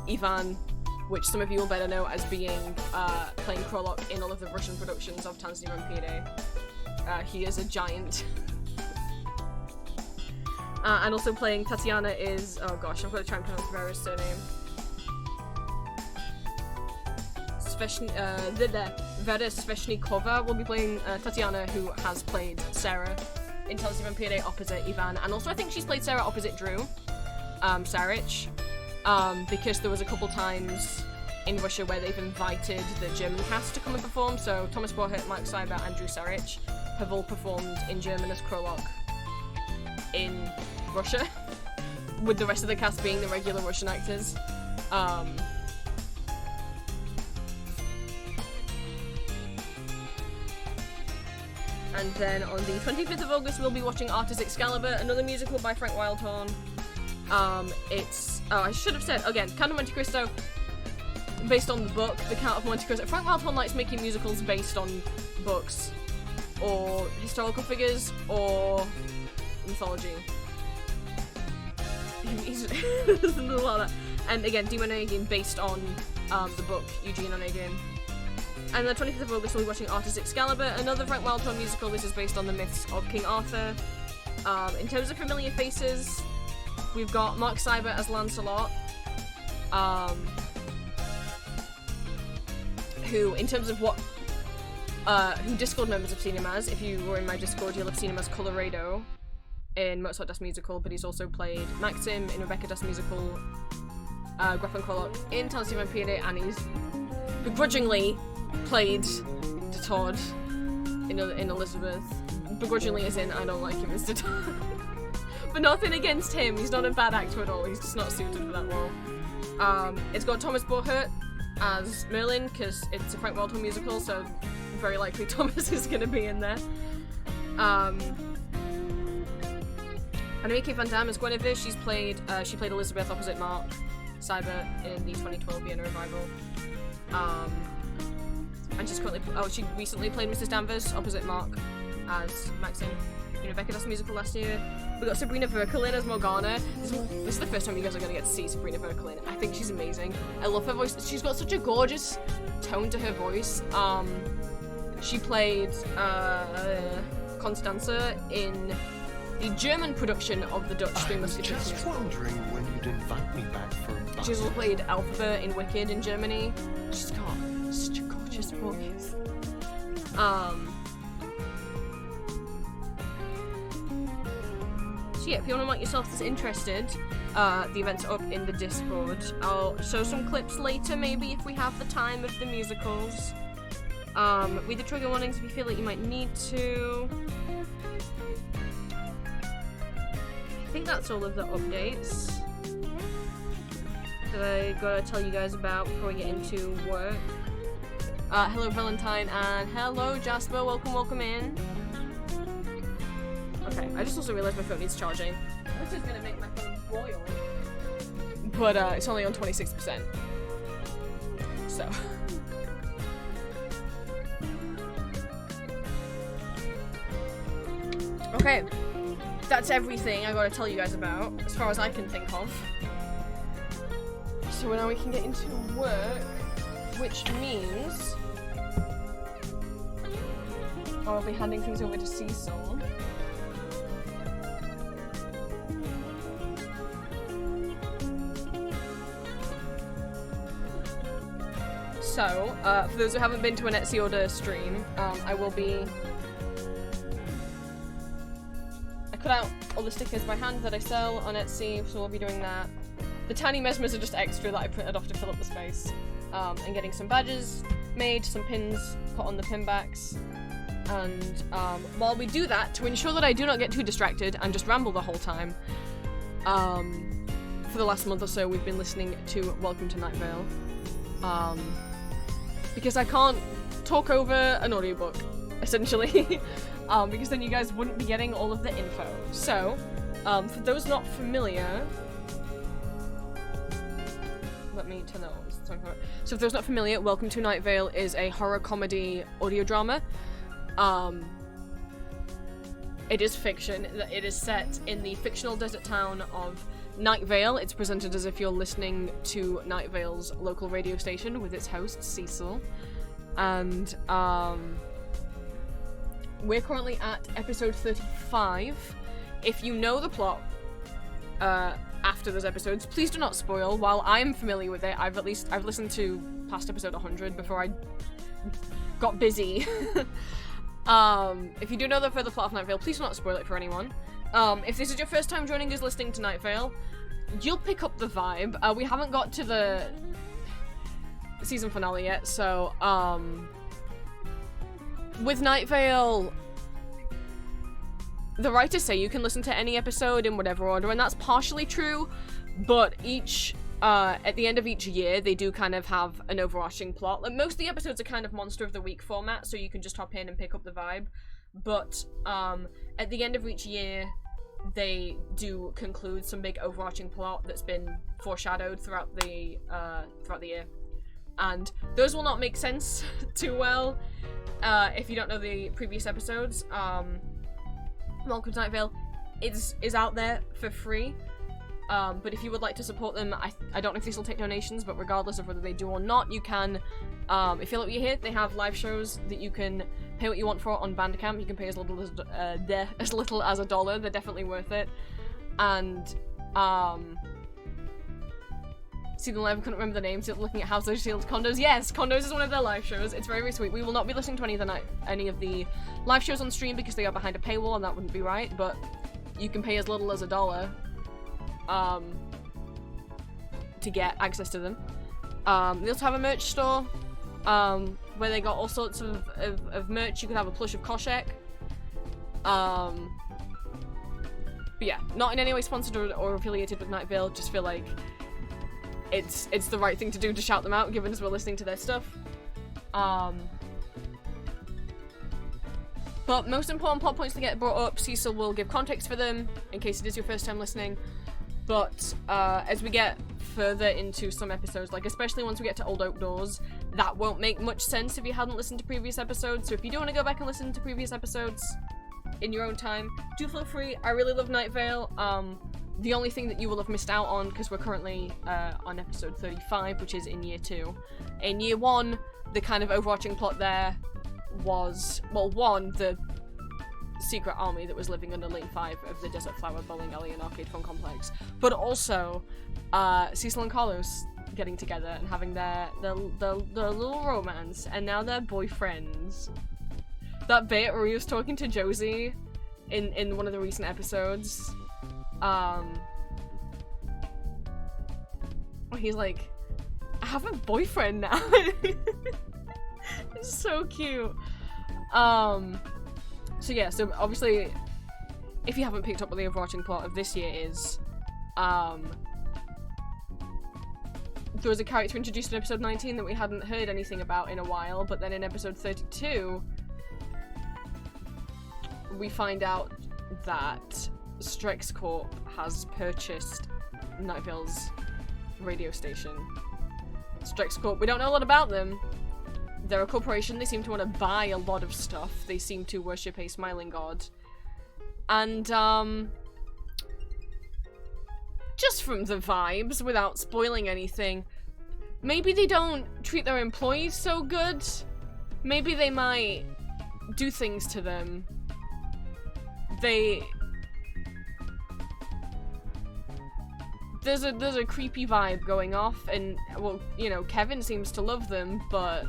Ivan, which some of you will better know as being playing Krolok in all of the Russian productions of Tanzi Vampire. He is a giant. And also playing Tatiana is... Oh gosh, I'm going to try and pronounce Vera's surname. Vera Sveshnikova will be playing Tatiana, who has played Sarah in Tanzi Vampire opposite Ivan. And also I think she's played Sarah opposite Drew Sarich. Because there was a couple times in Russia where they've invited the German cast to come and perform. So Thomas Borchert, Mark Seibert, and Drew Sarich have all performed in German as Krolok in Russia, with the rest of the cast being the regular Russian actors. And then on the 25th of August we'll be watching Artus Excalibur, another musical by Frank Wildhorn. I should have said, again, Count of Monte Cristo, based on the book, The Count of Monte Cristo. Frank Wildhorn likes making musicals based on books, or historical figures, or mythology. He's there's a lot of that. And again, Demon Onegin based on the book Eugene Onegin. And the 25th of August, we'll be watching Arthur's Excalibur, another Frank Wildhorn musical. This is based on the myths of King Arthur. In terms of familiar faces, we've got Mark Seibert as Lancelot, who, in terms of what, who Discord members have seen him as. If you were in my Discord, you'll have seen him as Colorado in Mozart Das Musical, but he's also played Maxim in Rebecca Das Musical, Graf and Kolok in Talented Vampire, and he's begrudgingly played de Todd in Elizabeth. Begrudgingly as in, I don't like him as de Todd. But nothing against him, he's not a bad actor at all, he's just not suited for that role. It's got Thomas Borchert as Merlin, because it's a Frank Wildhorn musical, so very likely Thomas is going to be in there. Annemieke van Dam as Guinevere. She played Elizabeth opposite Mark Seibert in the 2012 Vienna revival. And she's currently, she recently played Mrs. Danvers opposite Mark as Maxine in Rebecca Das Musical last year. We got Sabrina Verkelin as Morgana. This is the first time you guys are going to get to see Sabrina Verkelin. I think she's amazing. I love her voice. She's got such a gorgeous tone to her voice. She played Constanza in the German production of the Dutch Three Musketeers. Just wondering when you'd invite me back for a bite. She's also played Elphaba in Wicked in Germany. She's got such a gorgeous voice. So yeah, if you want to mark yourself as interested, the event's up in the Discord. I'll show some clips later, maybe, if we have the time, of the musicals. Read the trigger warnings if you feel like you might need to. I think that's all of the updates that I gotta tell you guys about before we get into work. Hello Valentine, and hello Jasper, welcome in. Okay, I just also realised my phone needs charging. This is gonna make my phone boil. But it's only on 26%. So. Okay, that's everything I gotta tell you guys about, as far as I can think of. So now we can get into work, which means I'll be handing things over to Cecil. So, for those who haven't been to an Etsy order stream, I cut out all the stickers by hand that I sell on Etsy, so we'll be doing that. The tiny mesmers are just extra that I printed off to fill up the space. And getting some badges made, some pins put on the pin backs. And while we do that, to ensure that I do not get too distracted and just ramble the whole time, for the last month or so we've been listening to Welcome to Night Vale. Because I can't talk over an audiobook, essentially. Because then you guys wouldn't be getting all of the info. So, for those not familiar, let me turn that on. So, for those not familiar, Welcome to Night Vale is a horror comedy audio drama. It is fiction. It is set in the fictional desert town of Night Vale. It's presented as if you're listening to Night Vale's local radio station with its host, Cecil. And, we're currently at episode 35. If you know the plot after those episodes, please do not spoil. While I'm familiar with it, I've listened to past episode 100 before I got busy. If you do know the further plot of Night Vale, please do not spoil it for anyone. If this is your first time joining us listening to Night Vale, you'll pick up the vibe. We haven't got to the season finale yet, so with Night Vale, the writers say you can listen to any episode in whatever order, and that's partially true, but at the end of each year, they do kind of have an overarching plot. Like, most of the episodes are kind of Monster of the Week format, so you can just hop in and pick up the vibe, but at the end of each year, they do conclude some big overarching plot that's been foreshadowed throughout the year. and those will not make sense too well if you don't know the previous episodes. Welcome to Night Vale is out there for free, but if you would like to support them, I don't know if these will take donations, but regardless of whether they do or not, you can, if you like what you hear, they have live shows that you can pay what you want for on Bandcamp. You can pay as little as $1. They're definitely worth it. And see the live, I couldn't remember the names, looking at House of Shield Condos. Yes, Condos is one of their live shows. It's very, very sweet. We will not be listening to any of the live shows on stream because they are behind a paywall and that wouldn't be right, but you can pay as little as $1 to get access to them. They also have a merch store where they got all sorts of merch. You could have a plush of Koshek. But yeah, not in any way sponsored or affiliated with Night Vale, just feel like it's the right thing to do to shout them out, given as we're listening to their stuff. But most important plot points to get brought up, Cecil will give context for them, in case it is your first time listening. But as we get further into some episodes, like especially once we get to Old Oak Doors, that won't make much sense if you hadn't listened to previous episodes. So if you do want to go back and listen to previous episodes in your own time, do feel free. I really love Night Vale. The only thing that you will have missed out on, because we're currently on episode 35, which is in year 2. In year 1, the kind of overarching plot there was, well, 1, the secret army that was living under Lane 5 of the Desert Flower Bowling Alley and Arcade Fun Complex, but also Cecil and Carlos getting together and having their little romance, and now they're boyfriends. That bit where he was talking to Josie in one of the recent episodes, he's like, I have a boyfriend now. It's so cute. So yeah, so obviously, if you haven't picked up what the overarching plot of this year is, there was a character introduced in episode 19 that we hadn't heard anything about in a while, but then in episode 32, we find out that Strex Corp has purchased Night Vale's radio station. Strex Corp, we don't know a lot about them. They're a corporation, they seem to want to buy a lot of stuff. They seem to worship a smiling god. And, just from the vibes, without spoiling anything, maybe they don't treat their employees so good. Maybe they might do things to them. There's a creepy vibe going off, and, well, you know, Kevin seems to love them, but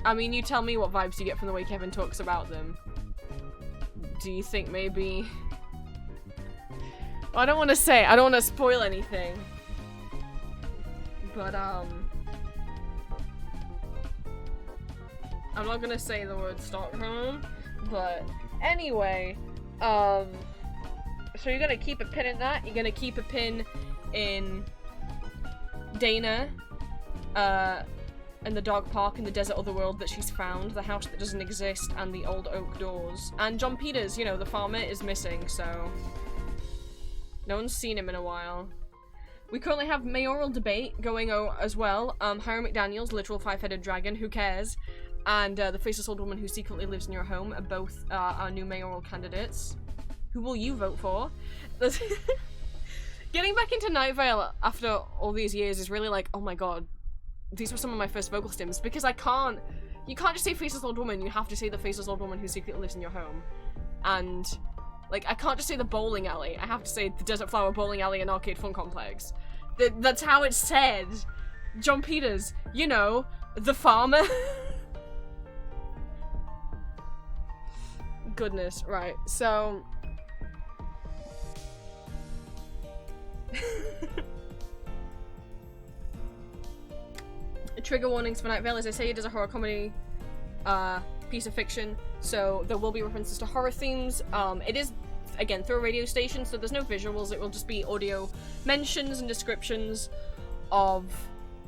I mean, you tell me what vibes you get from the way Kevin talks about them. Do you think maybe... I don't want to say, I don't want to spoil anything. But, I'm not gonna say the word Stockholm, but anyway, so you're gonna keep a pin in that, you're gonna keep a pin in Dana, and the dog park in the desert otherworld that she's found, the house that doesn't exist, and the old oak doors. And John Peters, you know, the farmer, is missing, so no one's seen him in a while. We currently have mayoral debate going on as well. Hiram McDaniels, literal 5-headed dragon, who cares? And the faceless old woman who secretly lives in your home are both our new mayoral candidates. Who will you vote for? Getting back into Night Vale after all these years is really like, oh my god, these were some of my first vocal stims, because you can't just say faceless old woman, you have to say the faceless old woman who secretly lives in your home. And, like, I can't just say the bowling alley, I have to say the Desert Flower Bowling Alley and Arcade Fun Complex. That's how it's said. John Peters, you know, the farmer. Goodness, right, so... Trigger warnings for Night Vale. As I say, it is a horror comedy piece of fiction, so there will be references to horror themes. It is, again, through a radio station, so there's no visuals, it will just be audio mentions and descriptions of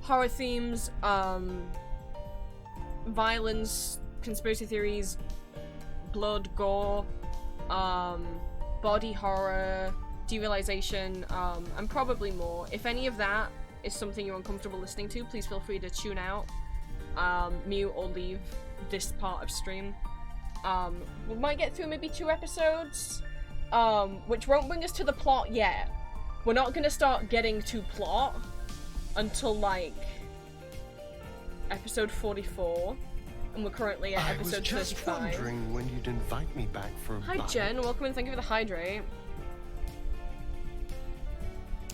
horror themes, violence, conspiracy theories, blood, gore, body horror, derealization, and probably more. If any of that is something you're uncomfortable listening to, please feel free to tune out, mute, or leave this part of stream. We might get through maybe 2 episodes, which won't bring us to the plot yet. We're not gonna start getting to plot until, like, episode 44, and we're currently at episode 35. I was just wondering when you'd invite me back for a Hi bite. Jen, welcome and thank you for the hydrate.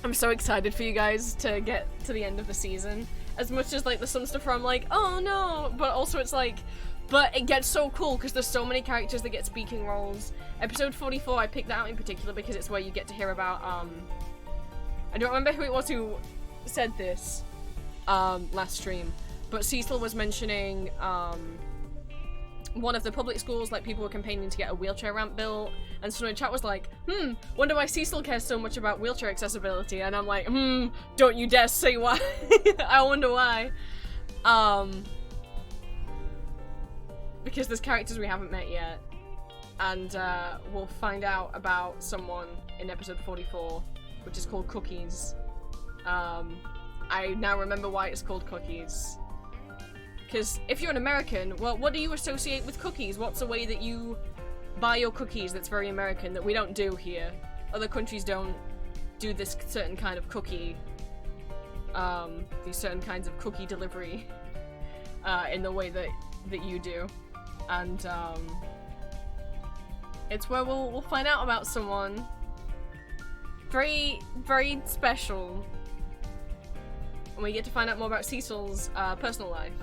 I'm so excited for you guys to get to the end of the season. As much as, like, there's some stuff where I'm like, oh no, but also it's like, but it gets so cool because there's so many characters that get speaking roles. Episode 44, I picked that out in particular because it's where you get to hear about, I don't remember who it was who said this, last stream, but Cecil was mentioning, one of the public schools, like, people were campaigning to get a wheelchair ramp built, and someone in chat was like, wonder why Cecil cares so much about wheelchair accessibility, and I'm like, don't you dare say why. I wonder why. Because there's characters we haven't met yet, and we'll find out about someone in episode 44, which is called Cookies. I now remember why it's called Cookies. Because if you're an American, well, what do you associate with cookies? What's a way that you buy your cookies that's very American that we don't do here? Other countries don't do this certain kind of cookie, these certain kinds of cookie delivery, in the way that you do. And, it's where we'll find out about someone very, very special. And we get to find out more about Cecil's, personal life.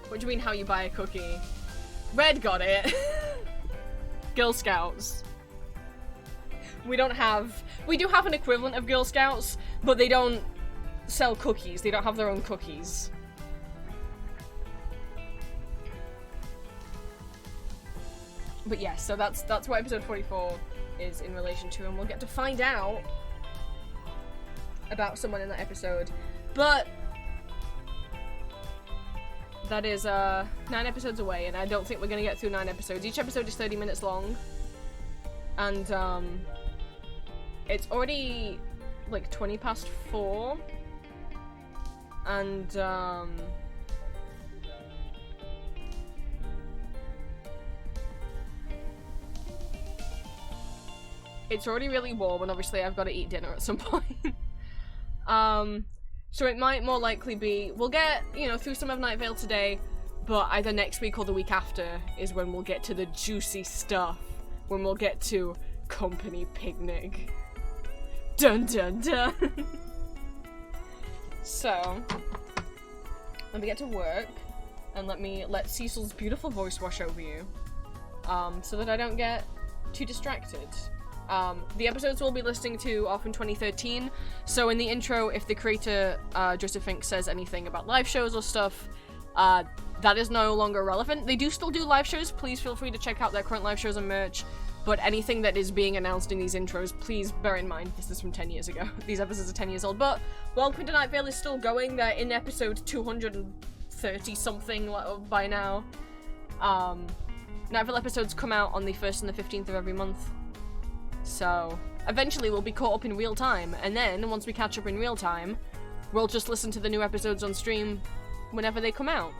What do you mean how you buy a cookie? Red got it! Girl Scouts. We do have an equivalent of Girl Scouts, but they don't sell cookies. They don't have their own cookies. But yes, so that's what episode 44 is in relation to, and we'll get to find out about someone in that episode. But that is 9 episodes away, and I don't think we're gonna get through 9 episodes. Each episode is 30 minutes long, and it's already like 20 past 4, and it's already really warm, and obviously I've got to eat dinner at some point. So it might more likely be, we'll get, you know, through some of Night Vale today, but either next week or the week after is when we'll get to the juicy stuff. When we'll get to Company Picnic. Dun dun dun! So, let me get to work, and let Cecil's beautiful voice wash over you, so that I don't get too distracted. The episodes we'll be listening to are from 2013, so in the intro, if the creator, Joseph Fink, says anything about live shows or stuff, that is no longer relevant. They do still do live shows. Please feel free to check out their current live shows and merch, but anything that is being announced in these intros, please bear in mind this is from 10 years ago. These episodes are 10 years old, but Welcome to Night Vale is still going. They're in episode 230-something by now. Night Vale episodes come out on the 1st and the 15th of every month. So, eventually we'll be caught up in real time, and then, once we catch up in real time, we'll just listen to the new episodes on stream whenever they come out.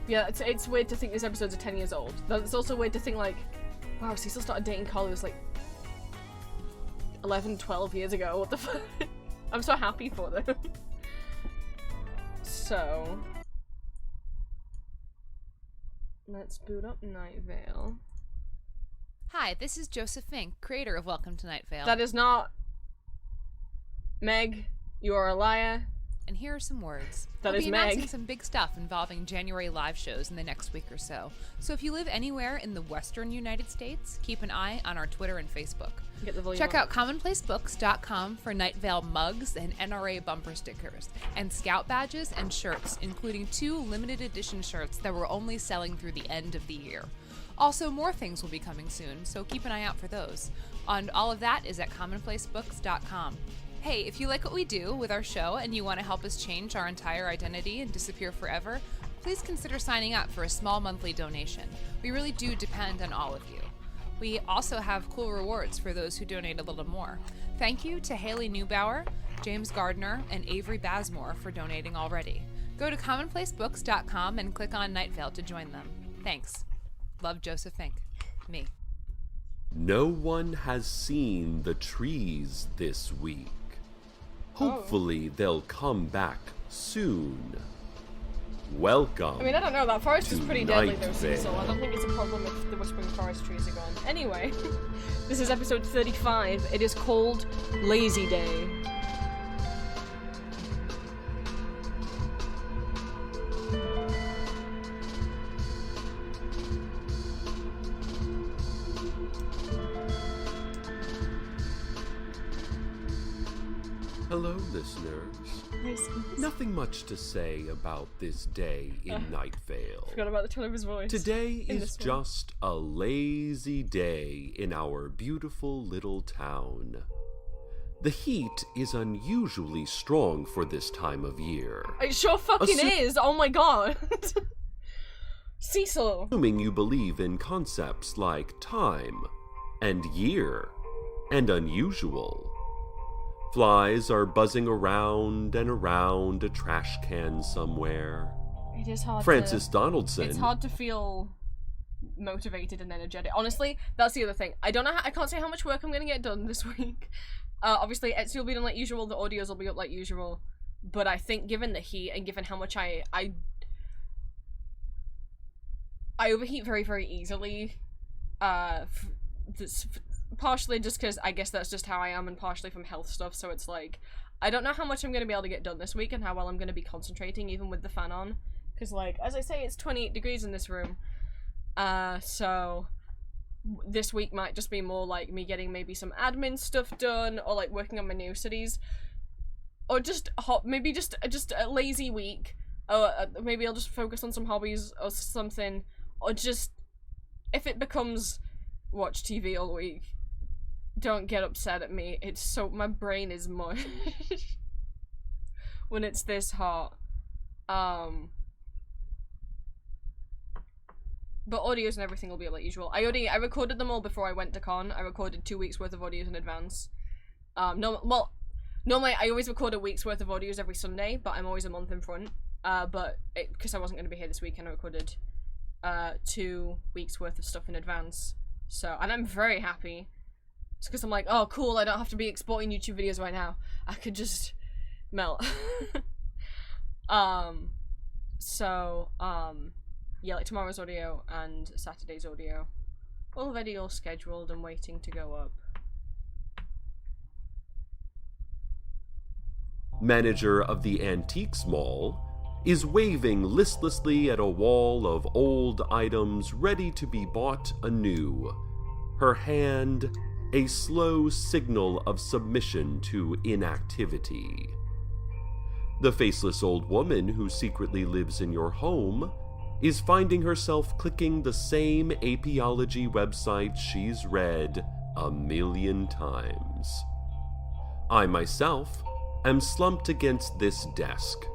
Yeah, it's weird to think these episodes are 10 years old. It's also weird to think, like, wow, Cecil started dating Carly was, like, 11, 12 years ago. What the fuck? I'm so happy for them. So, let's boot up Night Vale. Hi, this is Joseph Fink, creator of Welcome to Night Vale. That is not Meg. You are a liar. And here are some words. That we'll is be Meg. announcing some big stuff involving January live shows in the next week or so. So if you live anywhere in the western United States, keep an eye on our Twitter and Facebook. Get the volume Check up. out commonplacebooks.com for Night Vale mugs and NRA bumper stickers, and scout badges and shirts, including 2 limited edition shirts that we're only selling through the end of the year. Also, more things will be coming soon, so keep an eye out for those. And all of that is at commonplacebooks.com. Hey, if you like what we do with our show and you want to help us change our entire identity and disappear forever, please consider signing up for a small monthly donation. We really do depend on all of you. We also have cool rewards for those who donate a little more. Thank you to Haley Neubauer, James Gardner, and Avery Basmore for donating already. Go to commonplacebooks.com and click on Night Vale to join them. Thanks. Love, Joseph Fink. Me. No one has seen the trees this week. Hopefully they'll come back soon. Welcome. I mean, I don't know, that forest is pretty deadly though, Night Cecil. I Vale. don't think it's a problem if the Whispering Forest trees are gone. Anyway, this is episode 35. It is called Lazy Day. Hello, listeners. Nothing much to say about this day in Night Vale. Forgot about the tone of his voice. Today in is this one. just a lazy day in our beautiful little town. The heat is unusually strong for this time of year. It sure fucking is! Oh my god! Cecil! Assuming you believe in concepts like time, and year, and unusual. Flies are buzzing around and around a trash can somewhere. It is hard Francis to... Donaldson. It's hard to feel motivated and energetic. Honestly, that's the other thing. I don't know I can't say how much work I'm gonna get done this week. Obviously, Etsy will be done like usual, the audios will be up like usual. But I think given the heat and given how much I overheat very, very easily. Partially just because I guess that's just how I am, and partially from health stuff, so it's like, I don't know how much I'm going to be able to get done this week and how well I'm going to be concentrating even with the fan on. Because, like, as I say, it's 28 degrees in this room. So this week might just be more like me getting maybe some admin stuff done, or like working on my new cities. Or just, maybe just a lazy week. Or maybe I'll just focus on some hobbies or something. Or just, if it becomes watch TV all week, don't get upset at me. It's so, my brain is mush when it's this hot. But audios and everything will be like usual. I recorded them all before I went to con. I recorded 2 weeks worth of audios in advance. Normally I always record a week's worth of audios every Sunday, but I'm always a month in front. But because I wasn't going to be here this weekend, I recorded 2 weeks worth of stuff in advance. So, and I'm very happy. It's because I'm like, oh cool, I don't have to be exporting YouTube videos right now. I could just melt. Yeah, like tomorrow's audio and Saturday's audio already all scheduled and waiting to go up. Manager of the Antiques Mall is waving listlessly at a wall of old items ready to be bought anew. Her hand, a slow signal of submission to inactivity. The faceless old woman who secretly lives in your home is finding herself clicking the same apiology website she's read 1,000,000 times. I myself am slumped against this desk,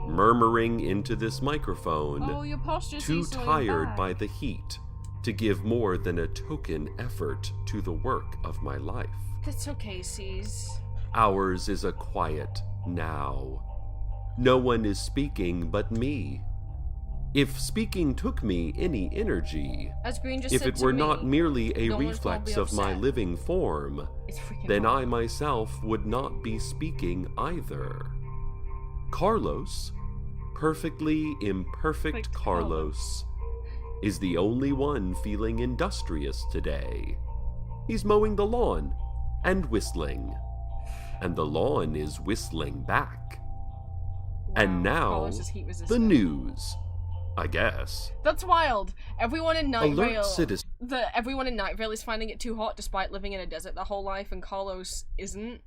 murmuring into this microphone, Your posture's too easily tired back. by the heat to give more than a token effort to the work of my life. That's okay, C's. Ours is a quiet now. No one is speaking but me. If speaking took me any energy, As Green just if said it to were me, not merely a no one's gonna reflex be of my upset. living form, It's freaking then hot. I myself would not be speaking either. Carlos, perfectly imperfect Like Carlos, is the only one feeling industrious today. He's mowing the lawn and whistling, and the lawn is whistling back. And Wow, now, Carlos is heat the resistant. news, I guess. That's wild. Everyone in Night Alert Vale, citizen. everyone in Night Vale is finding it too hot despite living in a desert their whole life, and Carlos isn't.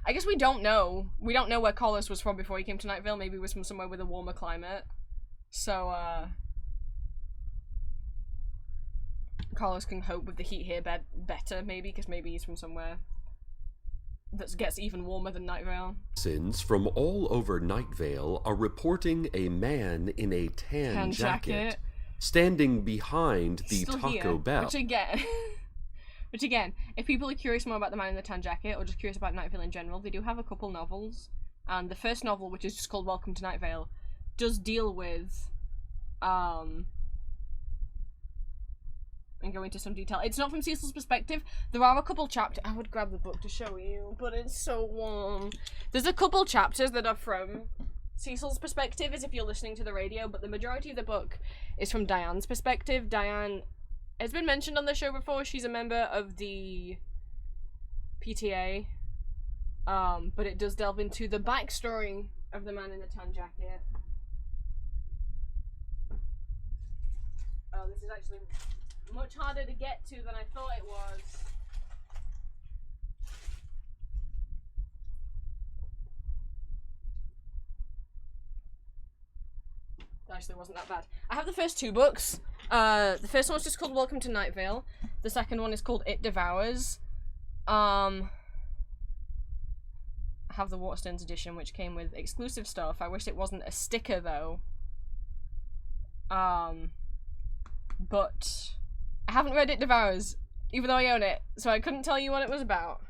I guess we don't know. We don't know where Carlos was from before he came to Night Vale. Maybe he was from somewhere with a warmer climate. So, Carlos can cope with the heat here better, maybe, because maybe he's from somewhere that gets even warmer than Night Vale. Citizens from all over Night Vale are reporting a man in a tan jacket standing behind the Still Taco here, Bell. Which again, if people are curious more about the man in the tan jacket, or just curious about Night Vale in general, they do have a couple novels. And the first novel, which is just called Welcome to Night Vale, does deal with, and go into some detail. It's not from Cecil's perspective. There are a couple chapters. I would grab the book to show you, but it's so warm. There's a couple chapters that are from Cecil's perspective, as if you're listening to the radio, but the majority of the book is from Diane's perspective. Diane has been mentioned on the show before. She's a member of the PTA, but it does delve into the backstory of the man in the tan jacket. Oh, this is actually much harder to get to than I thought it was. It actually wasn't that bad. I have the first two books. The first one's just called Welcome to Night Vale. The second one is called It Devours. I have the Waterstones edition, which came with exclusive stuff. I wish it wasn't a sticker though. But I haven't read It Devours, even though I own it, so I couldn't tell you what it was about.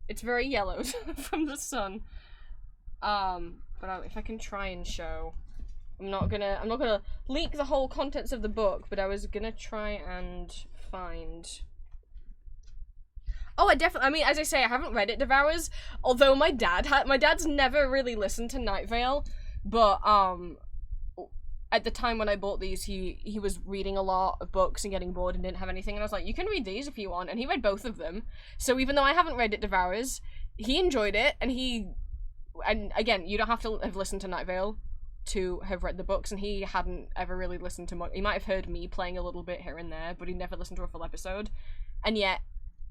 It's very yellowed from the sun. But if I can try and show, I'm not gonna leak the whole contents of the book, but I was gonna try and find. Oh, I mean, as I say, I haven't read It Devours, although my dad's never really listened to Night Vale, but, at the time when I bought these, he was reading a lot of books and getting bored and didn't have anything, and I was like, you can read these if you want, and he read both of them. So even though I haven't read It Devours, he enjoyed it, and again, you don't have to have listened to Night Vale to have read the books, and he hadn't ever really listened to much. He might have heard me playing a little bit here and there, but he never listened to a full episode, and yet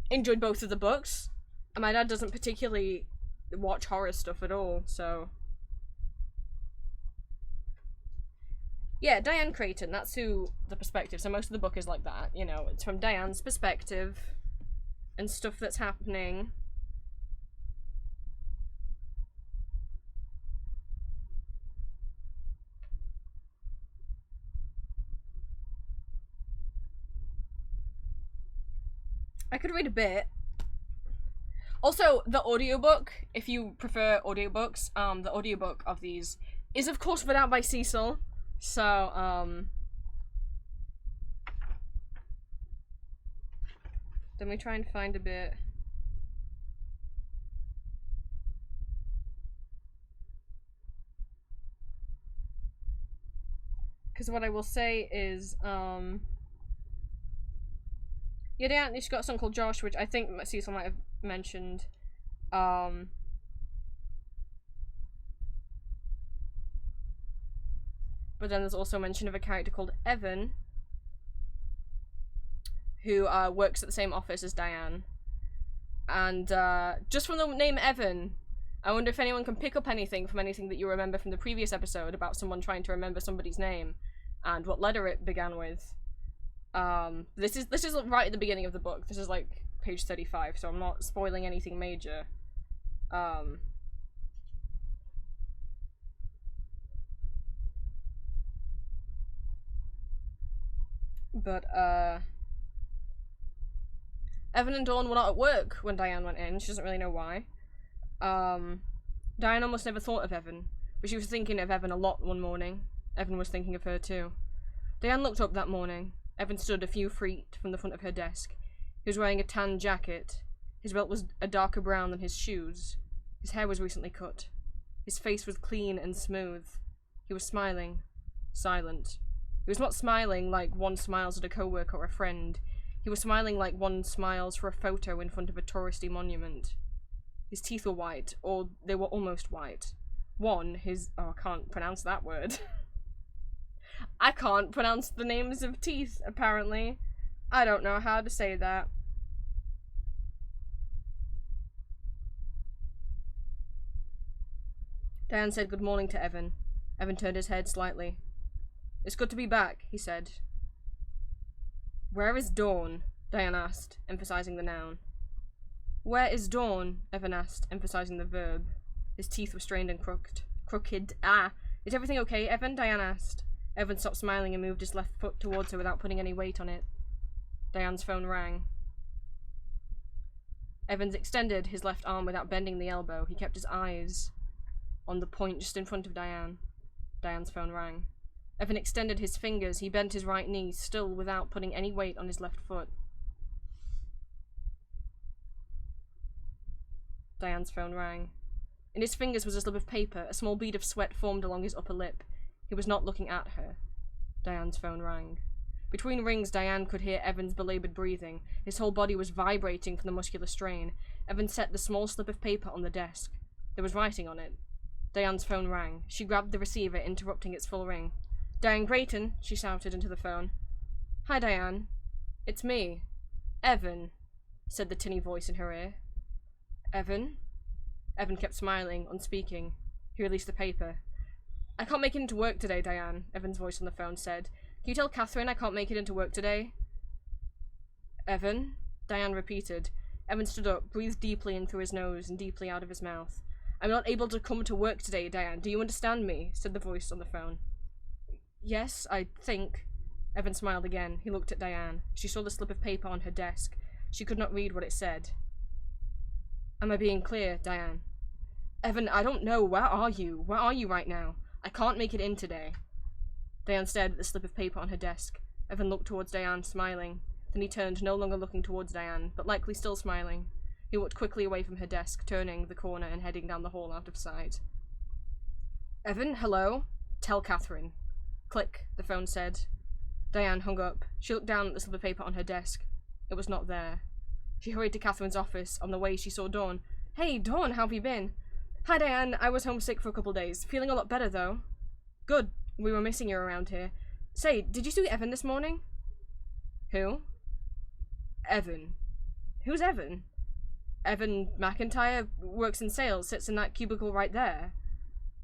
enjoyed both of the books. And my dad doesn't particularly watch horror stuff at all, so yeah, Diane Creighton, that's who the perspective, so most of the book is like that, you know, it's from Diane's perspective and stuff that's happening. I could read a bit. Also, the audiobook, if you prefer audiobooks, the audiobook of these is of course put out by Cecil. So, let me try and find a bit. Because what I will say is, yeah, Diane, she's got a song called Josh, which I think Cecil might have mentioned. But then there's also mention of a character called Evan, who works at the same office as Diane. And just from the name Evan, I wonder if anyone can pick up anything from anything that you remember from the previous episode about someone trying to remember somebody's name and what letter it began with. This is right at the beginning of the book. This is like page 35, so I'm not spoiling anything major. But Evan and Dawn were not at work when Diane went in. She doesn't really know why. Diane almost never thought of Evan, but she was thinking of Evan a lot one morning. Evan was thinking of her too. Diane looked up that morning. Evan stood a few feet from the front of her desk. He was wearing a tan jacket. His belt was a darker brown than his shoes. His hair was recently cut. His face was clean and smooth. He was smiling. Silent. He was not smiling like one smiles at a coworker or a friend. He was smiling like one smiles for a photo in front of a touristy monument. His teeth were white, or they were almost white. Oh, I can't pronounce that word. I can't pronounce the names of teeth, apparently. I don't know how to say that. Diane said good morning to Evan. Evan turned his head slightly. It's good to be back, he said. Where is Dawn? Diane asked, emphasizing the noun. Where is Dawn? Evan asked, emphasizing the verb. His teeth were strained and crooked. Ah! Is everything okay, Evan? Diane asked. Evan stopped smiling and moved his left foot towards her without putting any weight on it. Diane's phone rang. Evans extended his left arm without bending the elbow. He kept his eyes on the point just in front of Diane. Diane's phone rang. Evan extended his fingers. He bent his right knee, still without putting any weight on his left foot. Diane's phone rang. In his fingers was a slip of paper. A small bead of sweat formed along his upper lip. He was not looking at her. Diane's phone rang. Between rings, Diane could hear Evan's belabored breathing. His whole body was vibrating from the muscular strain. Evan set the small slip of paper on the desk. There was writing on it. Diane's phone rang. She grabbed the receiver, interrupting its full ring. Diane Grayton, she shouted into the phone. Hi, Diane. It's me. Evan, said the tinny voice in her ear. Evan? Evan kept smiling, unspeaking. He released the paper. I can't make it into work today, Diane, Evan's voice on the phone said. Can you tell Catherine I can't make it into work today? Evan? Diane repeated. Evan stood up, breathed deeply in through his nose and deeply out of his mouth. I'm not able to come to work today, Diane. Do you understand me? Said the voice on the phone. Yes, I think. Evan smiled again. He looked at Diane. She saw the slip of paper on her desk. She could not read what it said. Am I being clear, Diane? Evan, I don't know. Where are you? Where are you right now? I can't make it in today. Diane stared at the slip of paper on her desk. Evan looked towards Diane, smiling. Then he turned, no longer looking towards Diane, but likely still smiling. He walked quickly away from her desk, turning the corner and heading down the hall out of sight. Evan, hello? Tell Catherine. Click, the phone said. Diane hung up. She looked down at the slip of paper on her desk. It was not there. She hurried to Catherine's office. On the way, she saw Dawn. Hey, Dawn, how have you been? Hi, Diane. I was homesick for a couple days. Feeling a lot better, though. Good. We were missing you around here. Say, did you see Evan this morning? Who? Evan. Who's Evan? Evan McIntyre works in sales, sits in that cubicle right there.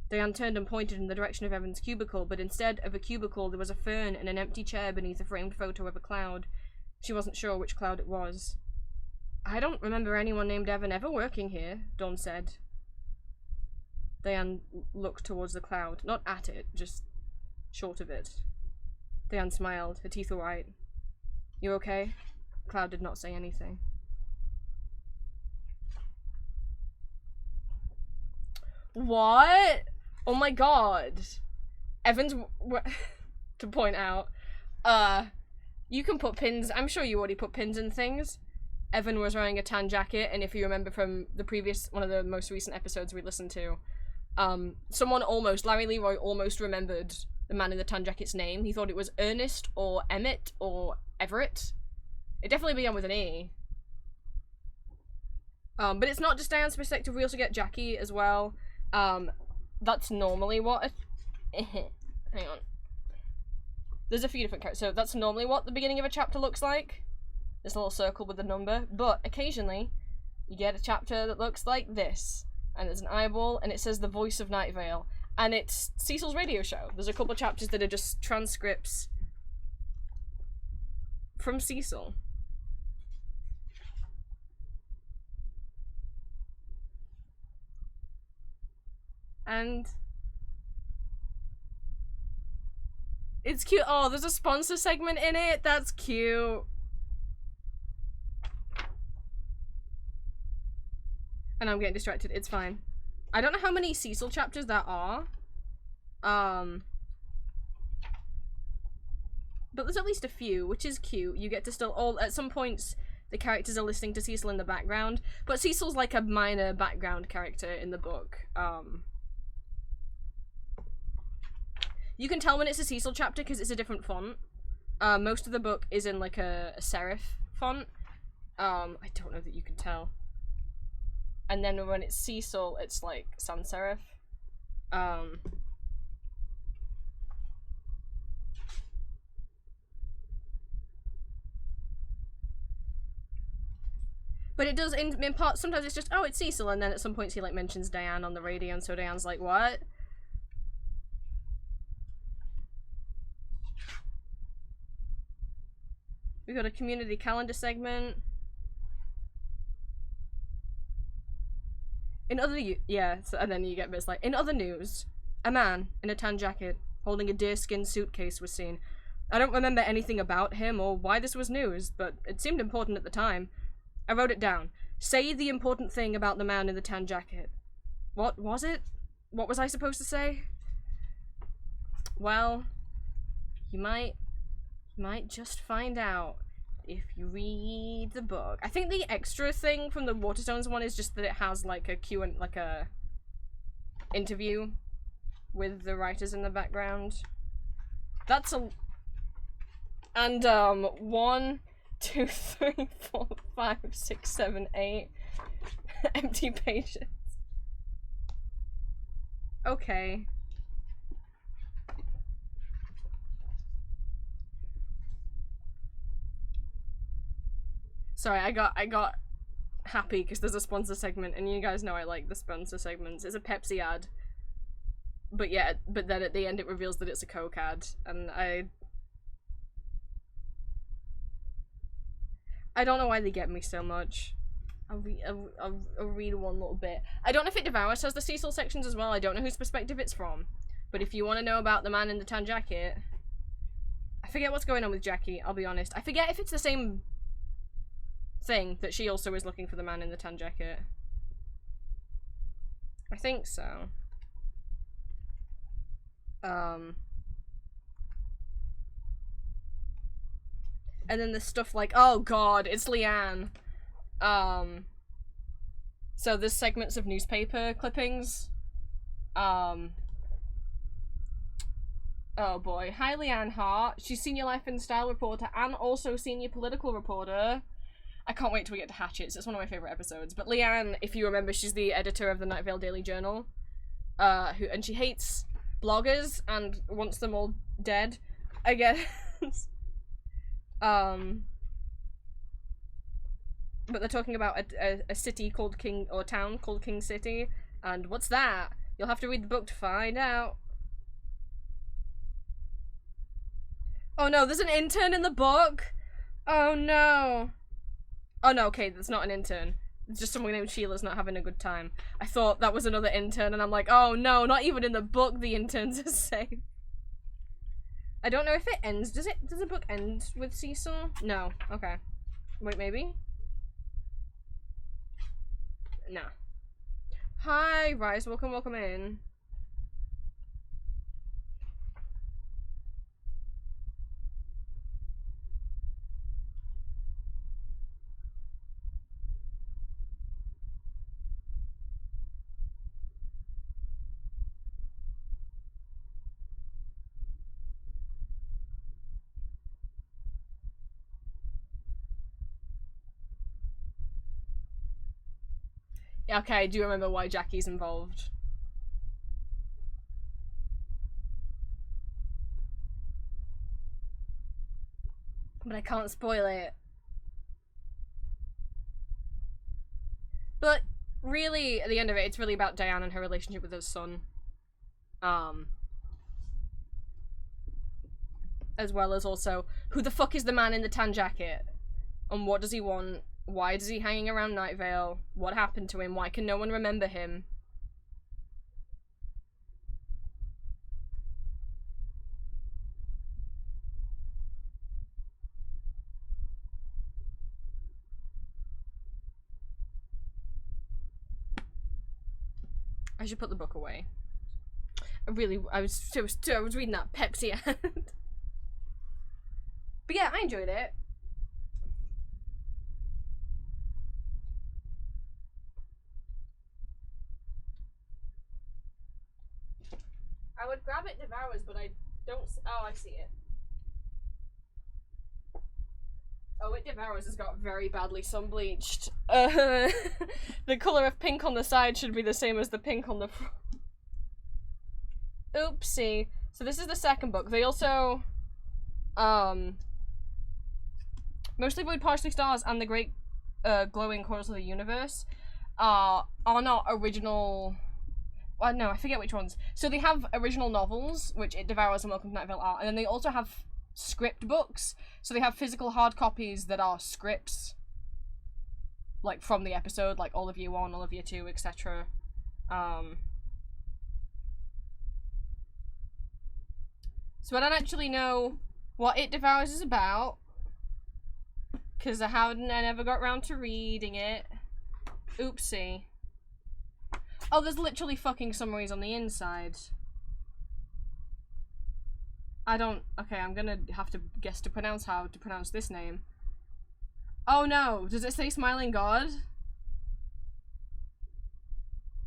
Diane turned and pointed in the direction of Evan's cubicle, but instead of a cubicle there was a fern and an empty chair beneath a framed photo of a cloud. She wasn't sure which cloud it was. I don't remember anyone named Evan ever working here, Dawn said. Diane looked towards the cloud, not at it, just short of it. Diane smiled, her teeth were white. You okay? The cloud did not say anything. What? Oh my god. Evan's to point out. You can put pins. I'm sure you already put pins in things. Evan was wearing a tan jacket, and if you remember from the previous, one of the most recent episodes we listened to, Larry Leroy almost remembered the man in the tan jacket's name. He thought it was Ernest or Emmett or Everett. It definitely began with an E. But it's not just Diane's perspective. We also get Jackie as well. That's normally what hang on. There's a few different characters. So that's normally what the beginning of a chapter looks like. This little circle with the number. But occasionally, you get a chapter that looks like this. And there's an eyeball, and it says the voice of Night Vale. And it's Cecil's radio show. There's a couple of chapters that are just transcripts from Cecil. And it's cute. Oh, there's a sponsor segment in it. That's cute. And I'm getting distracted. It's fine. I don't know how many Cecil chapters there are. But there's at least a few, which is cute. You get to still at some points the characters are listening to Cecil in the background, but Cecil's like a minor background character in the book. You can tell when it's a Cecil chapter because it's a different font. Most of the book is in like a serif font. I don't know that you can tell. And then when it's Cecil, it's like sans serif. But it does, in part, sometimes it's just, oh, it's Cecil, and then at some points he like mentions Diane on the radio, and so Diane's like, what? We got a community calendar segment. In other and then you get bits like, in other news, a man in a tan jacket holding a deerskin suitcase was seen. I don't remember anything about him or why this was news, but it seemed important at the time. I wrote it down. Say the important thing about the man in the tan jacket. What was it? What was I supposed to say? Well, you might just find out if you read the book. I think the extra thing from the Waterstones one is just that it has like a like a interview with the writers in the background. That's a... And 1, 2, 3, 4, 5, 6, 7, 8 empty pages. Okay. Sorry, I got happy because there's a sponsor segment, and you guys know I like the sponsor segments. It's a Pepsi ad. But yeah, but then at the end it reveals that it's a Coke ad, and I don't know why they get me so much. I'll read one little bit. I don't know if it devours has the Cecil sections as well. I don't know whose perspective it's from. But if you want to know about the man in the tan jacket, I forget what's going on with Jackie, I'll be honest. I forget if it's the same thing that she also is looking for the man in the tan jacket. I think so. And then there's stuff like, oh god, it's Leanne. So there's segments of newspaper clippings. Oh boy. Hi, Leanne Hart. She's senior life and style reporter and also senior political reporter. I can't wait till we get to Hatchets. It's one of my favorite episodes. But Leanne, if you remember, she's the editor of the Night Vale Daily Journal. And she hates bloggers and wants them all dead, I guess. But they're talking about a city called King, or a town called King City, and what's that? You'll have to read the book to find out. Oh no, there's an intern in the book? Oh no. Oh no, okay, that's not an intern. It's just someone named Sheila's not having a good time. I thought that was another intern, and I'm like, oh no, not even in the book the interns are safe. I don't know if it ends. Does the book end with Cecil? No. Okay. Wait, maybe? Nah. Hi, Rise. Welcome in. Yeah, okay, I do remember why Jackie's involved. But I can't spoil it. But really, at the end of it, it's really about Diane and her relationship with her son. As well as also, who the fuck is the man in the tan jacket? And what does he want? Why is he hanging around Night Vale? What happened to him? Why can no one remember him? I should put the book away. I was reading that Pepsi ad. But yeah, I enjoyed it. I would grab it Devours, but I don't. Oh, I see it. Oh, it Devours has got very badly sun bleached. The color of pink on the side should be the same as the pink on the front. Oopsie. So this is the second book. They also, Mostly Void, Partially Stars, and The Great Glowing Corners of the Universe are not original. Well, no, I forget which ones. So they have original novels, which it Devours and Welcome to Night Vale are, and then they also have script books. So they have physical hard copies that are scripts, like from the episode, like all of year 1, all of year 2, etc. So I don't actually know what It Devours is about, because I never got around to reading it. Oopsie. Oh, there's literally fucking summaries on the inside. Okay, I'm gonna have to guess how to pronounce this name. Oh no, does it say Smiling God?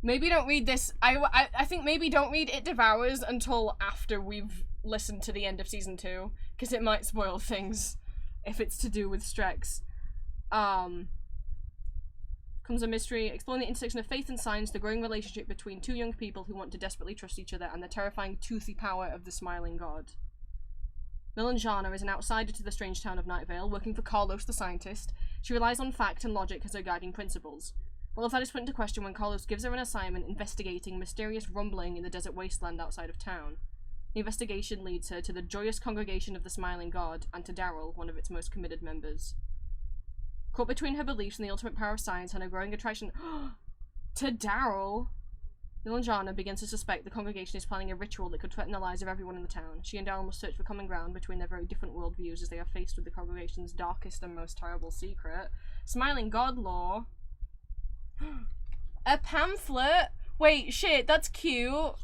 Maybe don't read this. I think maybe don't read It Devours until after we've listened to the end of season 2, because it might spoil things if it's to do with Strex. Comes a mystery, exploring the intersection of faith and science, the growing relationship between two young people who want to desperately trust each other, and the terrifying toothy power of the Smiling God. Melanjana is an outsider to the strange town of Night Vale, working for Carlos the scientist. She relies on fact and logic as her guiding principles. All of that is put into question when Carlos gives her an assignment investigating mysterious rumbling in the desert wasteland outside of town. The investigation leads her to the joyous congregation of the Smiling God, and to Daryl, one of its most committed members. Caught between her beliefs in the ultimate power of science and her growing attraction to Daryl, Melanjana begins to suspect the congregation is planning a ritual that could threaten the lives of everyone in the town. She and Daryl must search for common ground between their very different worldviews as they are faced with the congregation's darkest and most terrible secret. Smiling God lore. A pamphlet? Wait, shit, that's cute.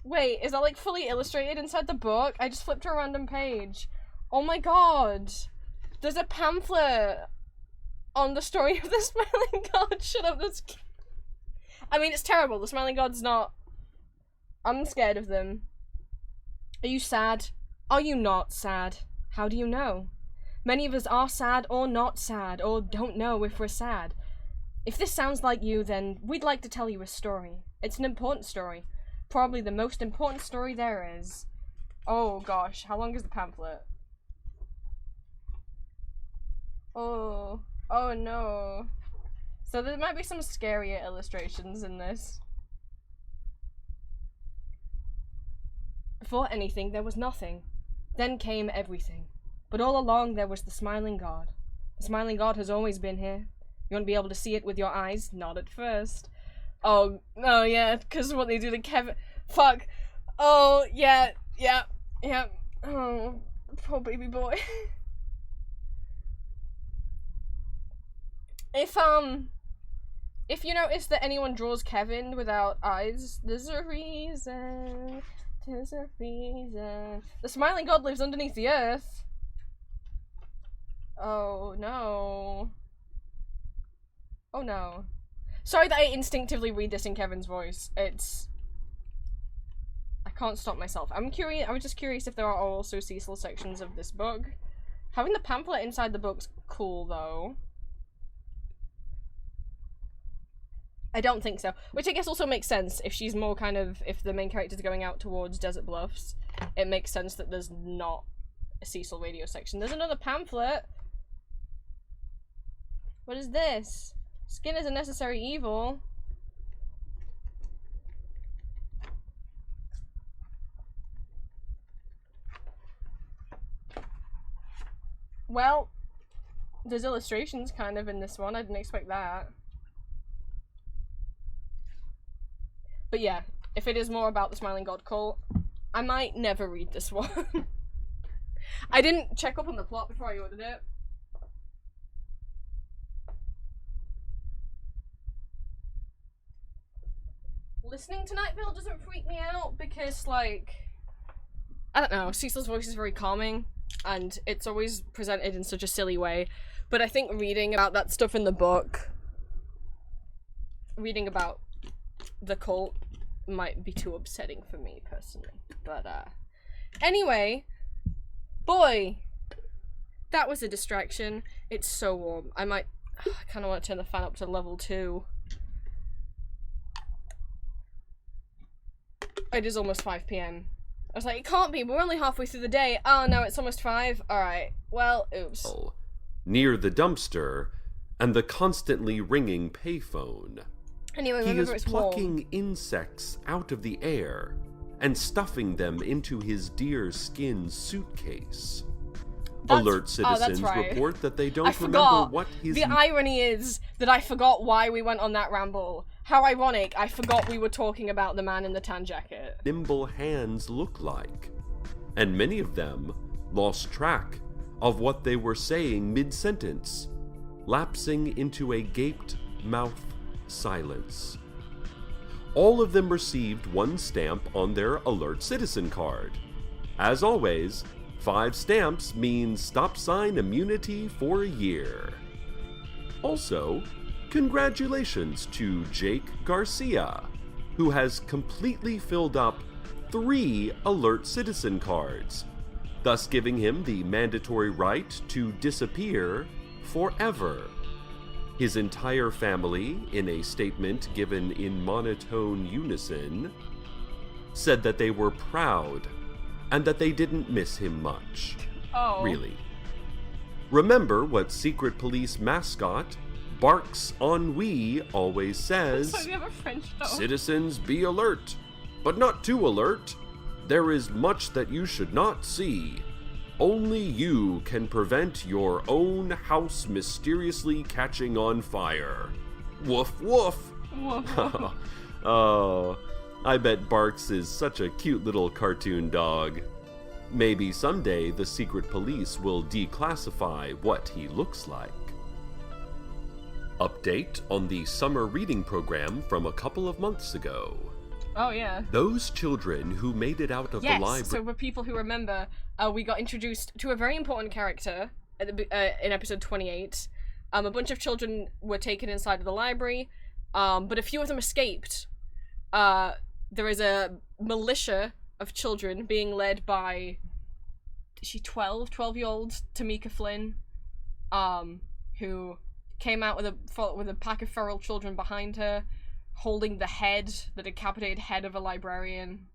Wait, is that like fully illustrated inside the book? I just flipped to a random page. Oh my god. There's a pamphlet on the story of the Smiling God. Shut up, that's cute. I mean, it's terrible. The Smiling God's not... I'm scared of them. Are you sad? Are you not sad? How do you know? Many of us are sad or not sad, or don't know if we're sad. If this sounds like you, then we'd like to tell you a story. It's an important story. Probably the most important story there is. Oh gosh, how long is the pamphlet? Oh no. So there might be some scarier illustrations in this. Before anything, there was nothing. Then came everything. But all along, there was the Smiling God. The Smiling God has always been here. You won't be able to see it with your eyes, not at first. Oh yeah, because what they do to Kevin. Fuck. Oh, yeah. Oh, poor baby boy. If you notice that anyone draws Kevin without eyes, there's a reason. There's a reason. The Smiling God lives underneath the earth. Oh no. Oh no. Sorry that I instinctively read this in Kevin's voice. I can't stop myself. I was just curious if there are also Cecil sections of this book. Having the pamphlet inside the book's cool though. I don't think so. Which I guess also makes sense if she's more kind of, if the main character's going out towards Desert Bluffs, it makes sense that there's not a Cecil radio section. There's another pamphlet. What is this? Skin is a necessary evil. Well, there's illustrations kind of in this one. I didn't expect that. But yeah, if it is more about the Smiling God cult, I might never read this one. I didn't check up on the plot before I ordered it. Listening to Night Vale doesn't freak me out because, like, I don't know, Cecil's voice is very calming and it's always presented in such a silly way. But I think reading about that stuff in the book, reading about the cult might be too upsetting for me personally. But anyway, boy, that was a distraction. It's so warm. I kind of want to turn the fan up to level 2. It is almost 5 PM. I was like, it can't be, we're only halfway through the day. Oh no, it's almost 5. Alright, well, oops. Near the dumpster and the constantly ringing payphone. Anyway, he remember is it's plucking warm. insects out of the air and stuffing them into his deer skin suitcase. Alert that's citizens right. report that they I don't remember forgot. what his... The irony is that I forgot why we went on that ramble. How ironic, I forgot we were talking about the man in the tan jacket. nimble hands look like, and many of them lost track of what they were saying mid-sentence, lapsing into a gaped-mouth silence. All of them received one stamp on their Alert Citizen card. As always, 5 stamps means stop sign immunity for a year. Also, congratulations to Jake Garcia, who has completely filled up 3 Alert Citizen cards, thus giving him the mandatory right to disappear forever. His entire family, in a statement given in monotone unison, said that they were proud and that they didn't miss him much. Oh. Really. Remember what secret police mascot Barks Ennui always says, So we have a French dog. "Citizens, be alert, but not too alert. There is much that you should not see. Only you can prevent your own house mysteriously catching on fire. Woof woof." Whoa. Oh, I bet Barks is such a cute little cartoon dog. Maybe someday the secret police will declassify what he looks like. Update on the summer reading program from a couple of months ago. Oh, yeah. Those children who made it out of the Yes, library... so for people who remember, we got introduced to a very important character at the, in episode 28. A bunch of children were taken inside of the library, but a few of them escaped. There is a militia of children being led by, is she 12-year-old Tamika Flynn, who came out with a pack of feral children behind her, holding the decapitated head of a librarian.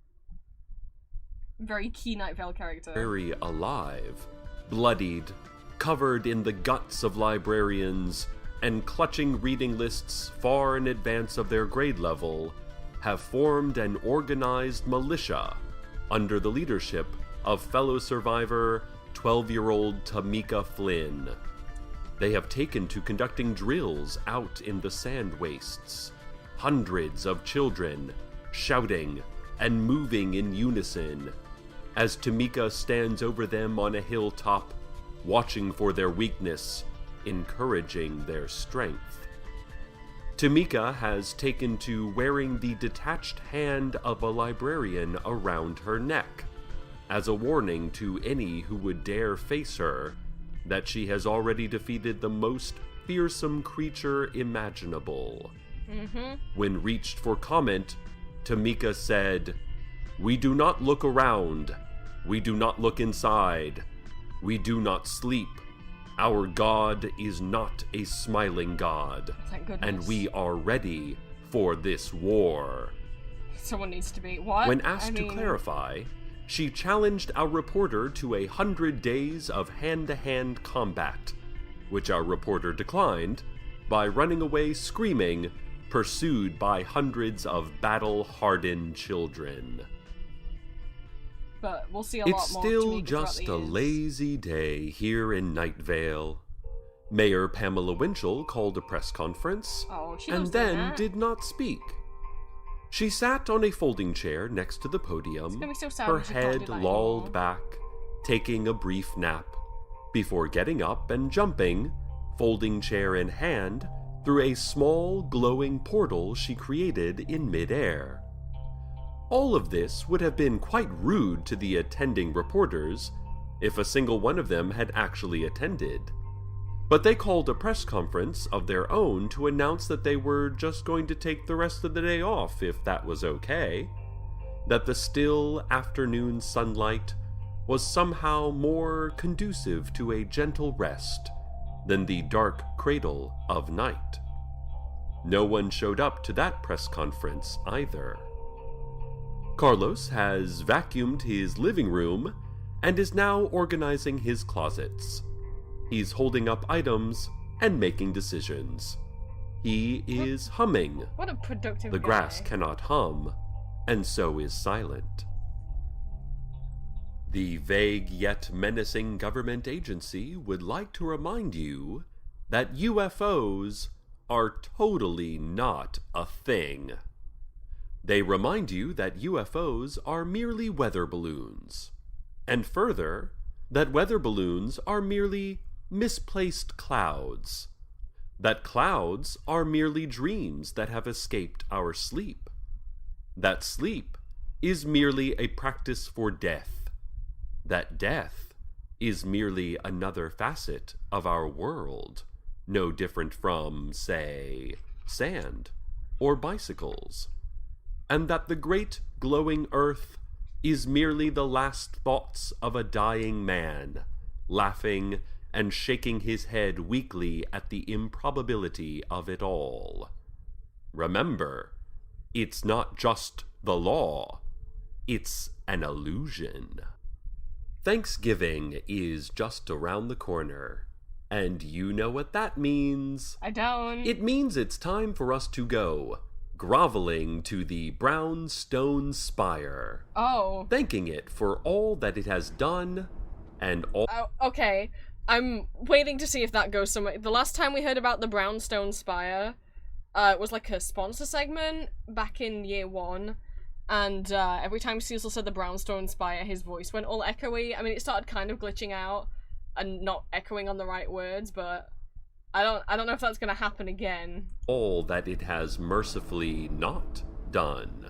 Very key Night Vale character. Very alive, bloodied, covered in the guts of librarians, and clutching reading lists far in advance of their grade level, have formed an organized militia under the leadership of fellow survivor 12-year-old Tamika Flynn. They have taken to conducting drills out in the sand wastes. Hundreds of children shouting and moving in unison as Tamika stands over them on a hilltop, watching for their weakness, encouraging their strength. Tamika has taken to wearing the detached hand of a librarian around her neck, as a warning to any who would dare face her that she has already defeated the most fearsome creature imaginable. When reached for comment, Tamika said, "We do not look around. We do not look inside. We do not sleep. Our God is not a smiling God. Thank goodness. And we are ready for this war." Someone needs to be. What? When asked to clarify, she challenged our reporter to 100 days of hand-to-hand combat, which our reporter declined by running away screaming, pursued by hundreds of battle-hardened children. But we'll see a lot more. It's still Tamika just throughout a the years. lazy day here in Night Vale. Mayor Pamela Winchell called a press conference Oh, she and loves doing then that. did not speak. She sat on a folding chair next to the podium, gonna be so sad her when she can't head do that lolled anymore. back, taking a brief nap, before getting up and jumping, folding chair in hand, through a small glowing portal she created in midair. All of this would have been quite rude to the attending reporters if a single one of them had actually attended. But they called a press conference of their own to announce that they were just going to take the rest of the day off if that was okay, that the still afternoon sunlight was somehow more conducive to a gentle rest than the dark cradle of night. No one showed up to that press conference either. Carlos has vacuumed his living room and is now organizing his closets. He's holding up items and making decisions. He is humming. What a productive The guy. grass cannot hum, and so is silent. The vague yet menacing government agency would like to remind you that UFOs are totally not a thing. They remind you that UFOs are merely weather balloons, and further, that weather balloons are merely misplaced clouds, that clouds are merely dreams that have escaped our sleep, that sleep is merely a practice for death, that death is merely another facet of our world, no different from, say, sand or bicycles, and that the great glowing earth is merely the last thoughts of a dying man, laughing and shaking his head weakly at the improbability of it all. Remember, it's not just the law, it's an illusion. Thanksgiving is just around the corner, and you know what that means. I don't. It means it's time for us to go groveling to the brown stone spire. Oh. Thanking it for all that it has done and all. Oh, okay. I'm waiting to see if that goes somewhere. The last time we heard about the Brownstone Spire, it was like a sponsor segment back in year 1. And every time Cecil said the Brownstone Spire, his voice went all echoey. I mean, it started kind of glitching out and not echoing on the right words, but I don't know if that's gonna happen again. All that it has mercifully not done.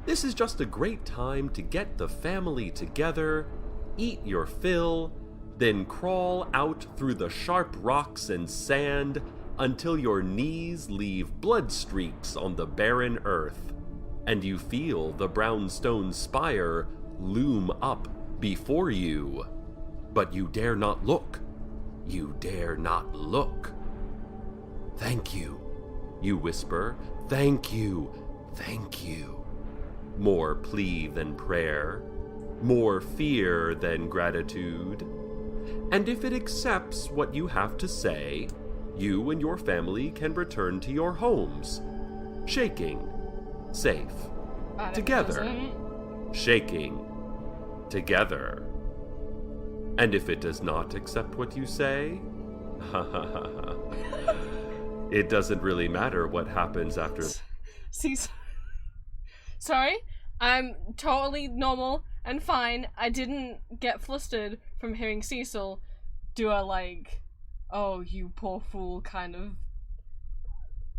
This is just a great time to get the family together, eat your fill, then crawl out through the sharp rocks and sand until your knees leave blood streaks on the barren earth, and you feel the brownstone spire loom up before you. But you dare not look. You dare not look. Thank you, you whisper. Thank you, thank you. More plea than prayer, more fear than gratitude. And if it accepts what you have to say, you and your family can return to your homes, shaking, safe, together, shaking, together. And if it does not accept what you say, it doesn't really matter what happens after. See, sorry, I'm totally normal and fine. I didn't get flustered from hearing Cecil do a, like, oh, you poor fool kind of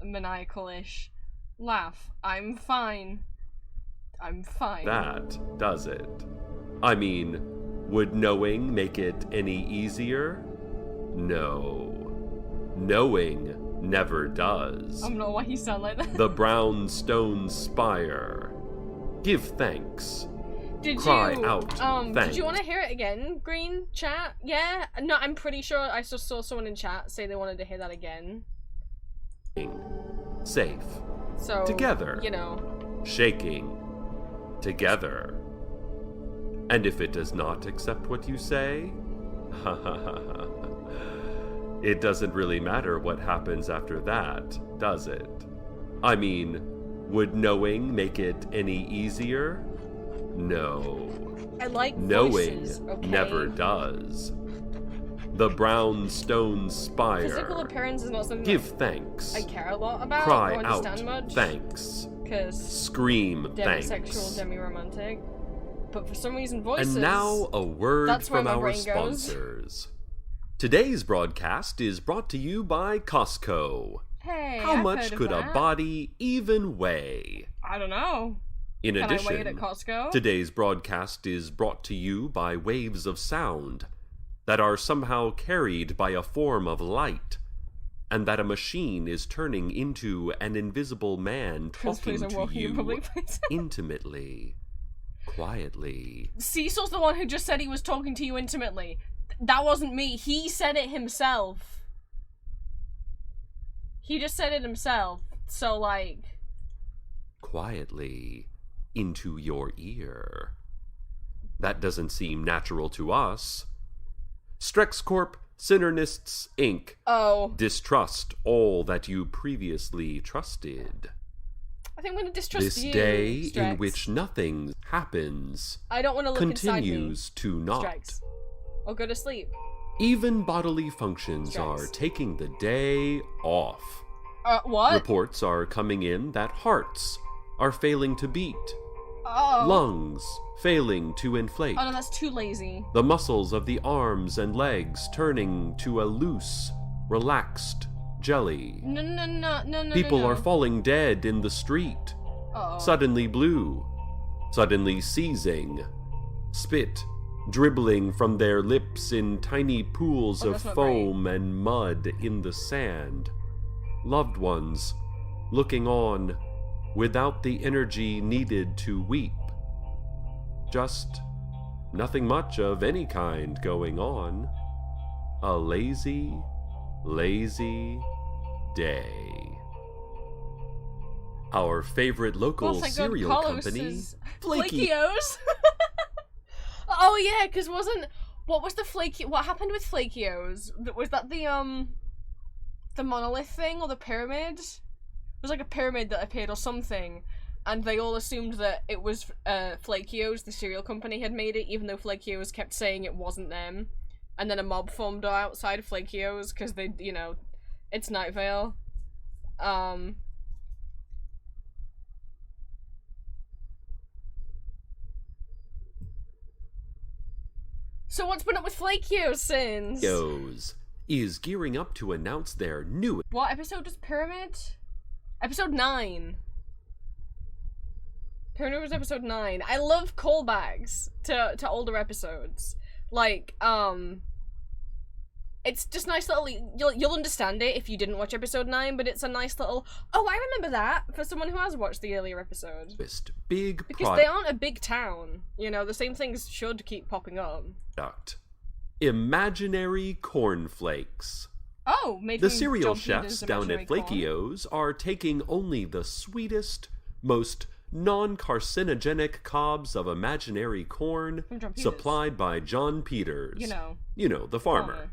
maniacal-ish laugh. I'm fine. I'm fine. That does it. I mean, would knowing make it any easier? No. Knowing never does. I don't know why he sound like that. The brownstone spire. Give thanks. Cry out thanks. Did you want to hear it again, Green chat? Yeah? No, I'm pretty sure I just saw someone in chat say they wanted to hear that again. Safe. So, together. You know. Shaking. Together. And if it does not accept what you say, it doesn't really matter what happens after that, does it? I mean, would knowing make it any easier? No. I like knowing voices, okay? Never does. The brownstone spire. Physical appearance is not something Give thanks. I care a lot about Cry or understand out much. Thanks. Because Scream thanks. demisexual, demi-romantic. But for some reason, voices. And now a word that's where from my our brain goes. sponsors. Today's broadcast is brought to you by Costco. Hey, How I've much heard of could a that. body even weigh? I don't know. In Can addition, I weigh it at Costco? today's broadcast is brought to you by waves of sound that are somehow carried by a form of light, and that a machine is turning into an invisible man talking to you intimately, quietly. Cecil's the one who just said he was talking to you intimately. That wasn't me. He said it himself. He just said it himself. So, like... quietly into your ear. That doesn't seem natural to us. StrexCorp Synernists Inc. Oh. Distrust all that you previously trusted. think I'm gonna distrust This you, day Strex. in which nothing happens I don't want to look continues inside to me, not. Strex. Or go to sleep. Even bodily functions Strex. are taking the day off. What? Reports are coming in that hearts are failing to beat, Oh. lungs failing to inflate, Oh no, that's too lazy. the muscles of the arms and legs turning to a loose, relaxed jelly. No. People are falling dead in the street, Uh-oh. suddenly blue, suddenly seizing, spit dribbling from their lips in tiny pools Oh, of that's not foam and mud in the sand. Loved ones looking on without the energy needed to weep. Just nothing much of any kind going on. A lazy, lazy day. Our favorite local Well, thank God cereal Carlos company, is Flaky. Flakios. Oh yeah, because what was the Flaky? What happened with Flakios? Was that the monolith thing or the pyramid? It was like a pyramid that appeared or something, and they all assumed that it was Flakios, the cereal company, had made it, even though Flakios kept saying it wasn't them. And then a mob formed outside of Flakios because they, it's Night Vale. So what's been up with Flakios since? Flakios is gearing up to announce their new What episode was Pyramid? Episode 9. Pyramid was episode 9. I love callbacks to older episodes. Like, it's just nice little, you'll understand it if you didn't watch episode 9, but it's a nice little, oh, I remember that, for someone who has watched the earlier episode. big Because they aren't a big town. The same things should keep popping up. product. Imaginary cornflakes. Oh, made The from cereal John chefs Peters' down at imaginary corn. Flakios are taking only the sweetest, most non-carcinogenic cobs of imaginary corn From John Peters. supplied by John Peters. You know, the farmer.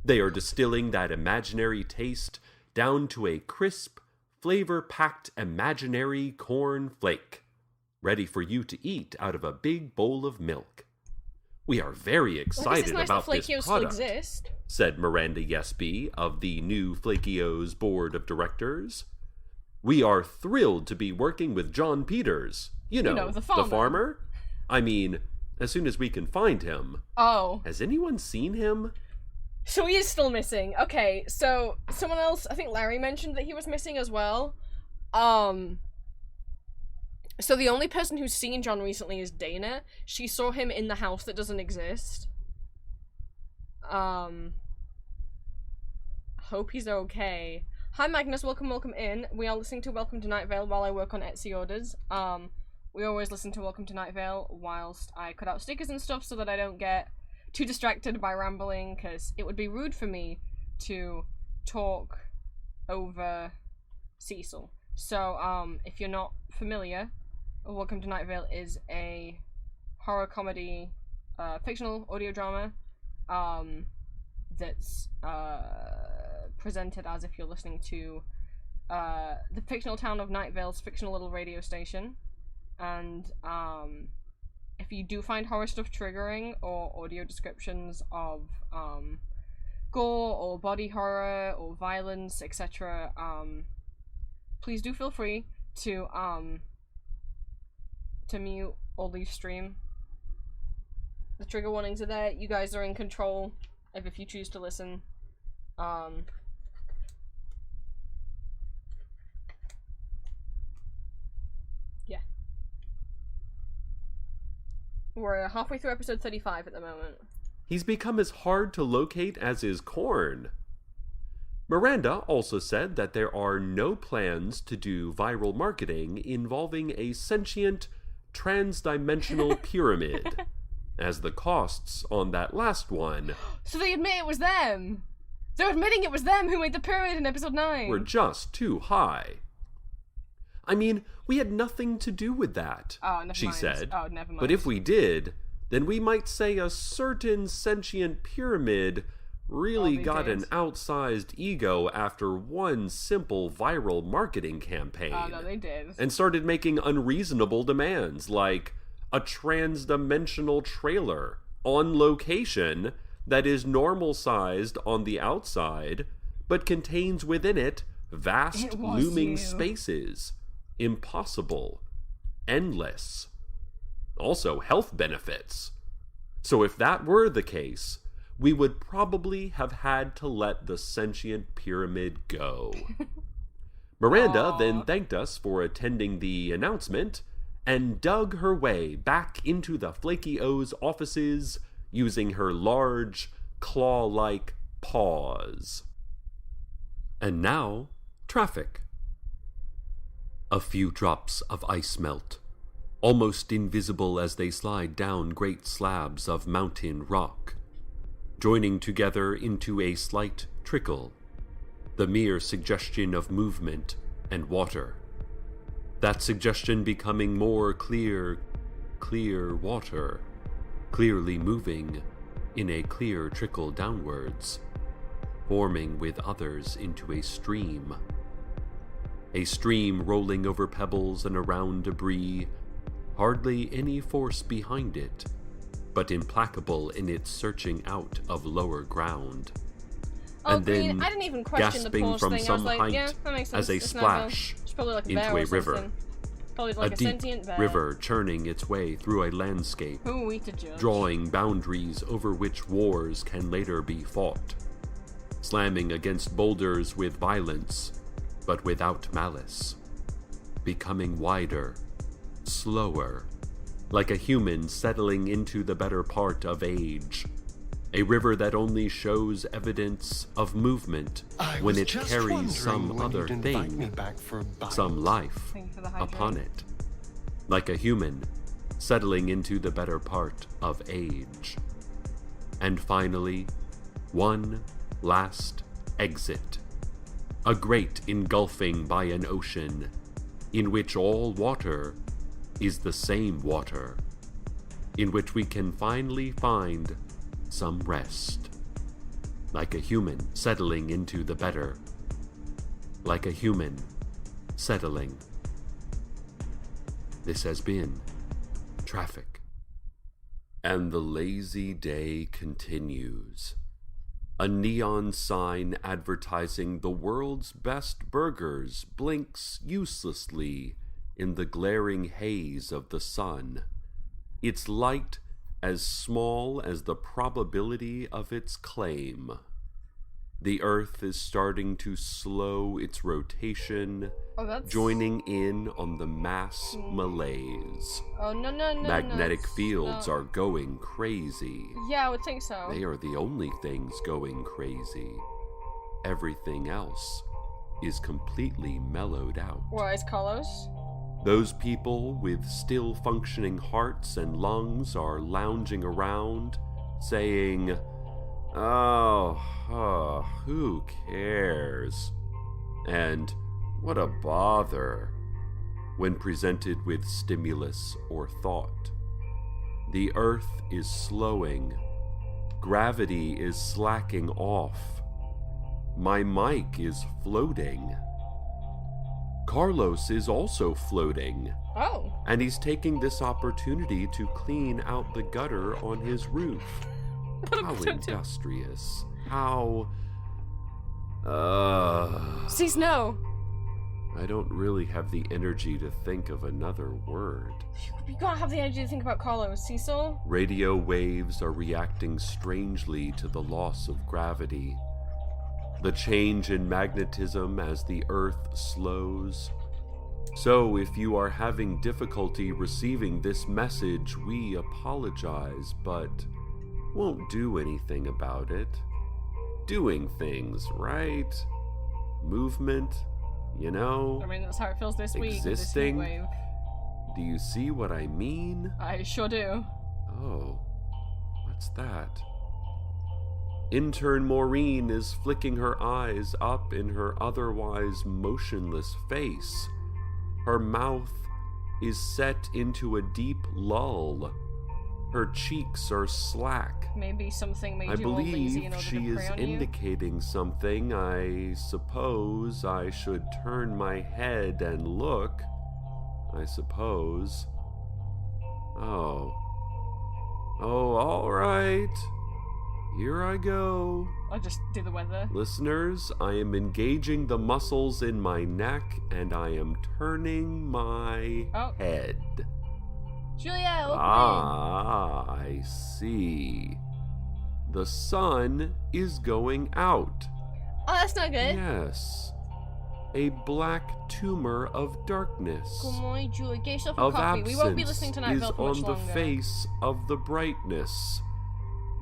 They are distilling that imaginary taste down to a crisp, flavor-packed imaginary corn flake, ready for you to eat out of a big bowl of milk. We are very excited nice about that this Flakios still product, exist. said Miranda Yesby of the new Flakios board of directors. We are thrilled to be working with John Peters. The farmer. I mean, as soon as we can find him. Oh. Has anyone seen him? So he is still missing. Okay, so someone else, I think Larry mentioned that he was missing as well. So the only person who's seen John recently is Dana. She saw him in the house that doesn't exist. Hope he's okay. Hi Magnus, welcome in. We are listening to Welcome to Night Vale while I work on Etsy orders. We always listen to Welcome to Night Vale whilst I cut out stickers and stuff so that I don't get too distracted by rambling, because it would be rude for me to talk over Cecil. So, if you're not familiar, Welcome to Night Vale is a horror comedy, fictional audio drama, that's presented as if you're listening to the fictional town of Night Vale's fictional little radio station. And if you do find horror stuff triggering, or audio descriptions of gore or body horror or violence, etc., please do feel free to mute or leave stream. The trigger warnings are there. You guys are in control of if you choose to listen. Yeah. We're halfway through episode 35 at the moment. He's become as hard to locate as is corn. Miranda also said that there are no plans to do viral marketing involving a sentient, trans-dimensional pyramid, as the costs on that last one So they admit it was them! They're admitting it was them who made the pyramid in episode 9! were just too high. I mean, we had nothing to do with that, Oh, never she mind. said. Oh, never mind. But if we did, then we might say a certain sentient pyramid really they got did. an outsized ego after one simple viral marketing campaign. Oh, no, they did. And started making unreasonable demands, like a trans-dimensional trailer on location that is normal-sized on the outside, but contains within it vast looming spaces. Impossible. Endless. Also, health benefits. So if that were the case, we would probably have had to let the sentient pyramid go. Miranda then thanked us for attending the announcement and dug her way back into the Flaky O's offices using her large, claw-like paws. And now, traffic. A few drops of ice melt, almost invisible as they slide down great slabs of mountain rock, joining together into a slight trickle, the mere suggestion of movement and water. That suggestion becoming more clear water, clearly moving in a clear trickle downwards, forming with others into a stream. A stream rolling over pebbles and around debris, hardly any force behind it, but implacable in its searching out of lower ground. Oh, And green. then I didn't even question the gasping pause from thing. I some was like, height yeah, that makes sense. as a It's natural. splash It's probably like a into bear a or river. something. Probably like a deep sentient bear. river churning its way through a landscape, Who are we to judge? drawing boundaries over which wars can later be fought, slamming against boulders with violence, but without malice, becoming wider, slower, like a human settling into the better part of age. A river that only shows evidence of movement when it carries some other thing, some life, Thank you for the hydrate. upon it. Like a human settling into the better part of age. And finally, one last exit. A great engulfing by an ocean, in which all water is the same water, in which we can finally find some rest. Like a human settling into the better. Like a human settling. This has been Traffic. And the lazy day continues. A neon sign advertising the world's best burgers blinks uselessly in the glaring haze of the sun, its light as small as the probability of its claim. The Earth is starting to slow its rotation, joining in on the mass malaise. Oh, no. Magnetic fields are going crazy. Yeah, I would think so. They are the only things going crazy. Everything else is completely mellowed out. What is Carlos? Those people with still functioning hearts and lungs are lounging around, saying, oh, who cares? And what a bother, when presented with stimulus or thought. The Earth is slowing. Gravity is slacking off. My mic is floating. Carlos is also floating. Oh. And he's taking this opportunity to clean out the gutter on his roof. How industrious. How... See, Snow. I don't really have the energy to think of another word. You gotta have the energy to think about Carlos, Cecil. Radio waves are reacting strangely to the loss of gravity. The change in magnetism as the Earth slows. So if you are having difficulty receiving this message, we apologize, but won't do anything about it. Doing things, right? Movement, you know? I mean, that's how it feels this week. With this heat Existing? wave. Do you see what I mean? I sure do. Oh, what's that? Intern Maureen is flicking her eyes up in her otherwise motionless face. Her mouth is set into a deep lull. Her cheeks are slack. Maybe something made I you all lazy in believe order she to prey is on you. indicating something. I suppose I should turn my head and look. I suppose. Oh. Oh, all right. Here I go. I'll just do the weather. Listeners, I am engaging the muscles in my neck and I am turning my head. Julia, open I see. The sun is going out. Oh, that's not good. Yes. A black tumor of darkness, Good morning, Julia. Get yourself a of coffee. We won't be listening absence, to Night is Vale for on much the longer. face of the brightness.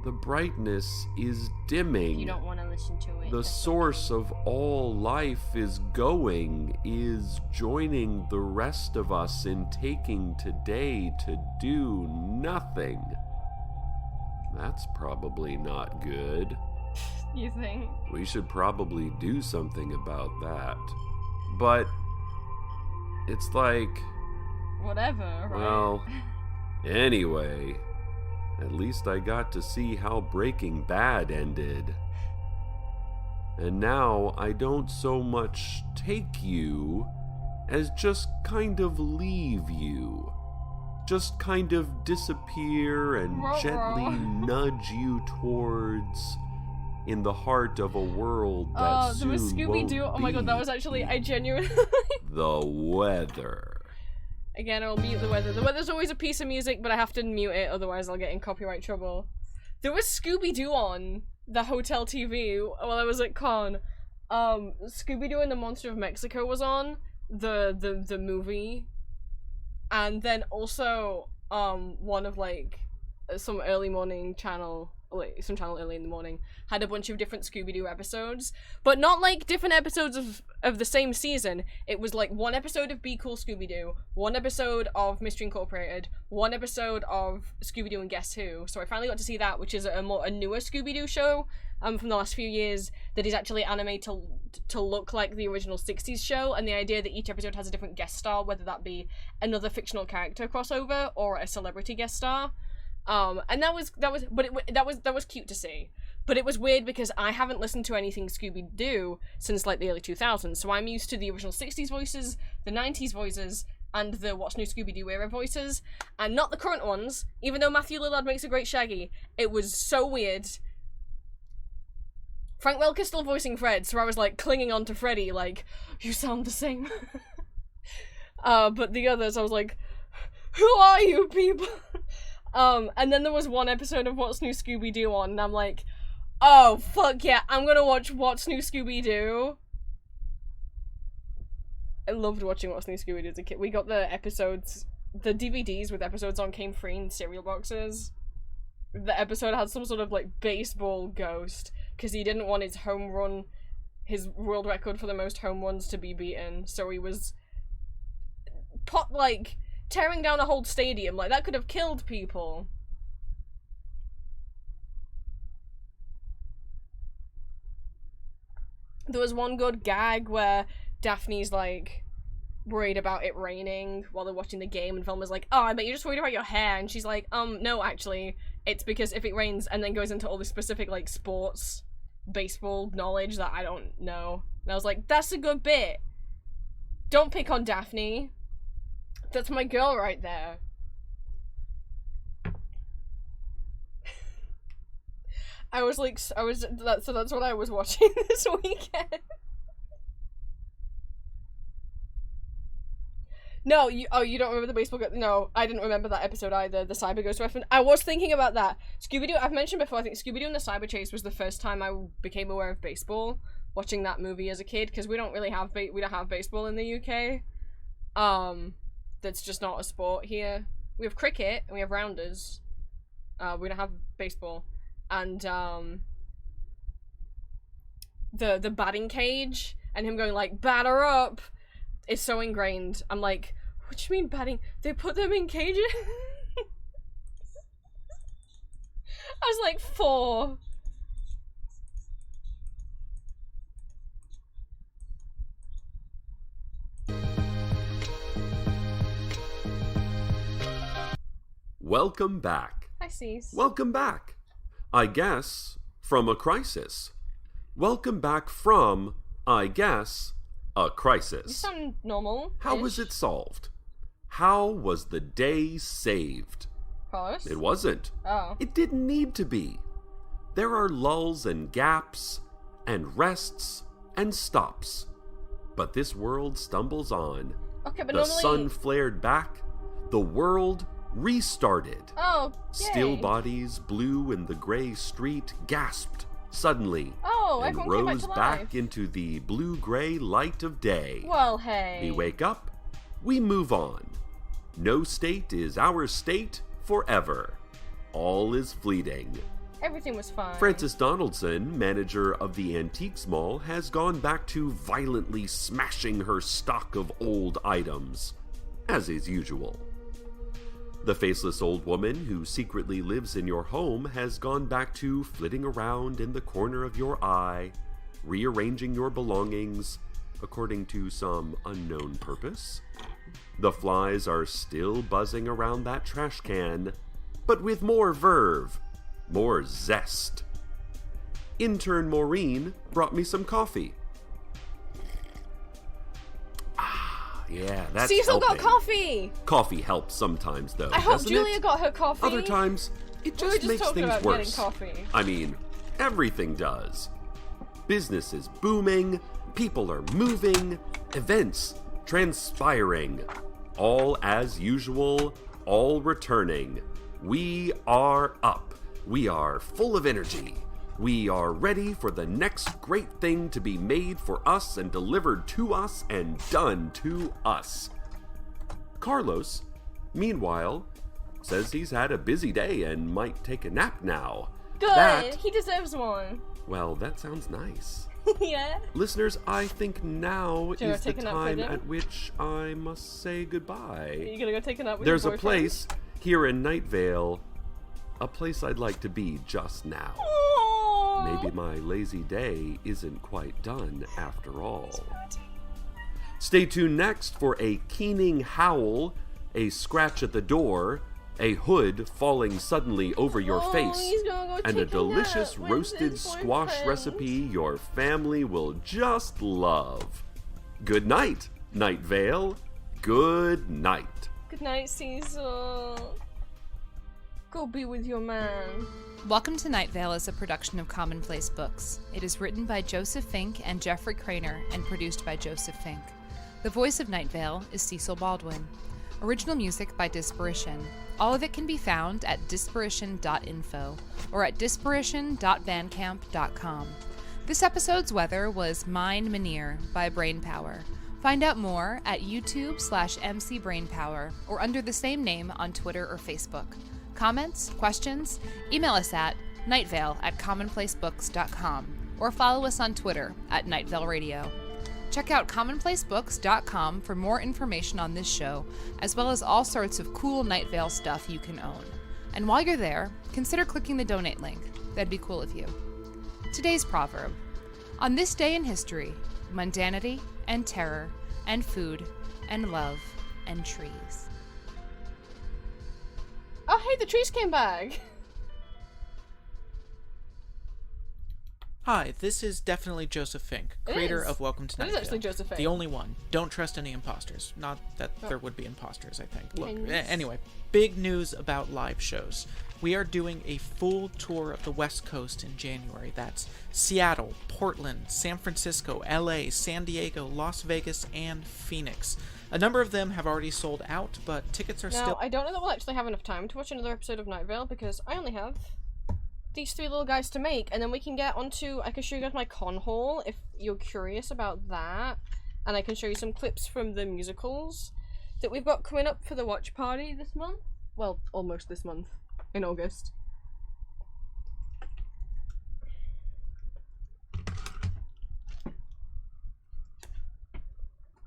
The brightness is dimming. You don't want to listen to it. The that's source of all life is going, is joining the rest of us in taking today to do nothing. That's probably not good. okay. You think? We should probably do something about that. But it's like, Whatever, right? well, anyway, at least I got to see how Breaking Bad ended. And now I don't so much take you as just kind of leave you. Just kind of disappear and Ruh-roh. gently nudge you towards in the heart of a world that there was soon Scooby-Doo. won't Oh my god, that was be actually, I genuinely... the weather. Again, I'll mute the weather. The weather's always a piece of music, but I have to mute it, otherwise I'll get in copyright trouble. There was Scooby-Doo on the hotel TV while I was at con. Scooby-Doo and the Monster of Mexico was on, the movie. And then also, one of, like, some early morning channel, like, some channel early in the morning, had a bunch of different Scooby-Doo episodes. But not, like, different episodes of the same season. It was, like, one episode of Be Cool Scooby-Doo, one episode of Mystery Incorporated, one episode of Scooby-Doo and Guess Who. So I finally got to see that, which is a newer Scooby-Doo show, from the last few years, that is actually animated to look like the original 60s show, and the idea that each episode has a different guest star, whether that be another fictional character crossover or a celebrity guest star. And that was cute to see. But it was weird because I haven't listened to anything Scooby-Doo since like the early 2000s, so I'm used to the original 60s voices, the 90s voices, and the What's New Scooby-Doo era voices, and not the current ones, even though Matthew Lillard makes a great Shaggy. It was so weird. Frank Welker's still voicing Fred, so I was like clinging on to Freddy, like, you sound the same. But the others, I was like, who are you people? And then there was one episode of What's New Scooby-Doo on, and I'm like, oh, fuck yeah, I'm gonna watch What's New Scooby-Doo. I loved watching What's New Scooby-Doo as a kid. We got the episodes, the DVDs with episodes on came free in cereal boxes. The episode had some sort of, like, baseball ghost, because he didn't want his world record for the most home runs to be beaten, so he was tearing down a whole stadium. Like, that could have killed people. There was one good gag where Daphne's, like, worried about it raining while they're watching the game, and Velma's like, oh, I bet you're just worried about your hair, and she's like, no, actually, it's because if it rains, and then goes into all this specific, like, sports, baseball knowledge that I don't know. And I was like, that's a good bit. Don't pick on Daphne. That's my girl right there. So that's what I was watching this weekend. No, you don't remember the baseball No, I didn't remember that episode either, the Cyber Ghost reference. I was thinking about that. Scooby-Doo, I've mentioned before, I think Scooby-Doo and the Cyber Chase was the first time I became aware of baseball, watching that movie as a kid, because we don't really have, we don't have baseball in the UK. That's just not a sport here. We have cricket, and we have rounders. We don't have baseball. And, the batting cage, and him going like, batter up, is so ingrained. I'm like, what do you mean batting? They put them in cages? I was like 4. Welcome back. Hi, Cease. Welcome back. I guess, from a crisis. Welcome back from, I guess, a crisis. You sound normal. How was it solved? How was the day saved? Carlos? It wasn't. Oh. It didn't need to be. There are lulls and gaps, and rests, and stops. But this world stumbles on. Okay, but The normally... sun flared back. The world restarted. Oh, yay. Still bodies, blue in the gray street, gasped suddenly. Oh, and everyone came rose back to back life. into the blue-gray light of day. Well, hey. We wake up, we move on. No state is our state forever. All is fleeting. Everything was fine. Frances Donaldson, manager of the Antiques Mall, has gone back to violently smashing her stock of old items, as is usual. The faceless old woman who secretly lives in your home has gone back to flitting around in the corner of your eye, rearranging your belongings according to some unknown purpose. The flies are still buzzing around that trash can, but with more verve, more zest. Intern Maureen brought me some coffee. Yeah, that's Cecil got helping. coffee! Coffee helps sometimes, though. I hope doesn't Julia it? got her coffee. Other times, it We were just just makes talking things about worse. getting coffee. I mean, everything does. Business is booming, people are moving, events transpiring. All as usual, all returning. We are up. We are full of energy. We are ready for the next great thing to be made for us and delivered to us and done to us. Carlos, meanwhile, says he's had a busy day and might take a nap now. Good! That, He deserves one. well, that sounds nice. Yeah? Listeners, I think now Do you wanna is the take a nap with time him? at which I must say Are goodbye. you gonna go take a nap with There's your a boyfriend? place here in Night Vale, a place I'd like to be just now. Aww. Maybe my lazy day isn't quite done after all. Stay tuned next for a keening howl, a scratch at the door, a hood falling suddenly over your Oh, face, he's gonna go and a take a delicious nap with roasted his squash boyfriend. recipe your family will just love. Good night, Night Vale. Good night. Good night, Cecil. Go be with your man. Welcome to Night Vale is a production of Commonplace Books. It is written by Joseph Fink and Jeffrey Craner and produced by Joseph Fink. The voice of Night Vale is Cecil Baldwin. Original music by Disparition. All of it can be found at disparition.info or at disparition.bandcamp.com. This episode's weather was Mine Manir by Brainpower. Find out more at YouTube/MCBrainpower or under the same name on Twitter or Facebook. Comments, questions? Email us at nightvale@commonplacebooks.com or follow us on Twitter at Nightvale Radio. Check out commonplacebooks.com for more information on this show, as well as all sorts of cool Night Vale stuff you can own. And while you're there, consider clicking the donate link. That'd be cool of you. Today's proverb. On this day in history, mundanity and terror and food and love and trees. Oh, hey, the trees came back. Hi, this is definitely Joseph Fink, It creator is. of Welcome to It Night is actually Vale. Joseph Fink. The only one. Don't trust any imposters. Not that Oh. there would be imposters, I think. Look, Yes. anyway, big news about live shows. We are doing a full tour of the West Coast in January. That's Seattle, Portland, San Francisco, LA, San Diego, Las Vegas, and Phoenix. A number of them have already sold out, but tickets are Now, still... I don't know that we'll actually have enough time to watch another episode of Night Vale because I only have these three little guys to make, and then we can get onto... I can show you guys my con haul if you're curious about that, and I can show you some clips from the musicals that we've got coming up for the watch party this month. Well, almost this month, in August.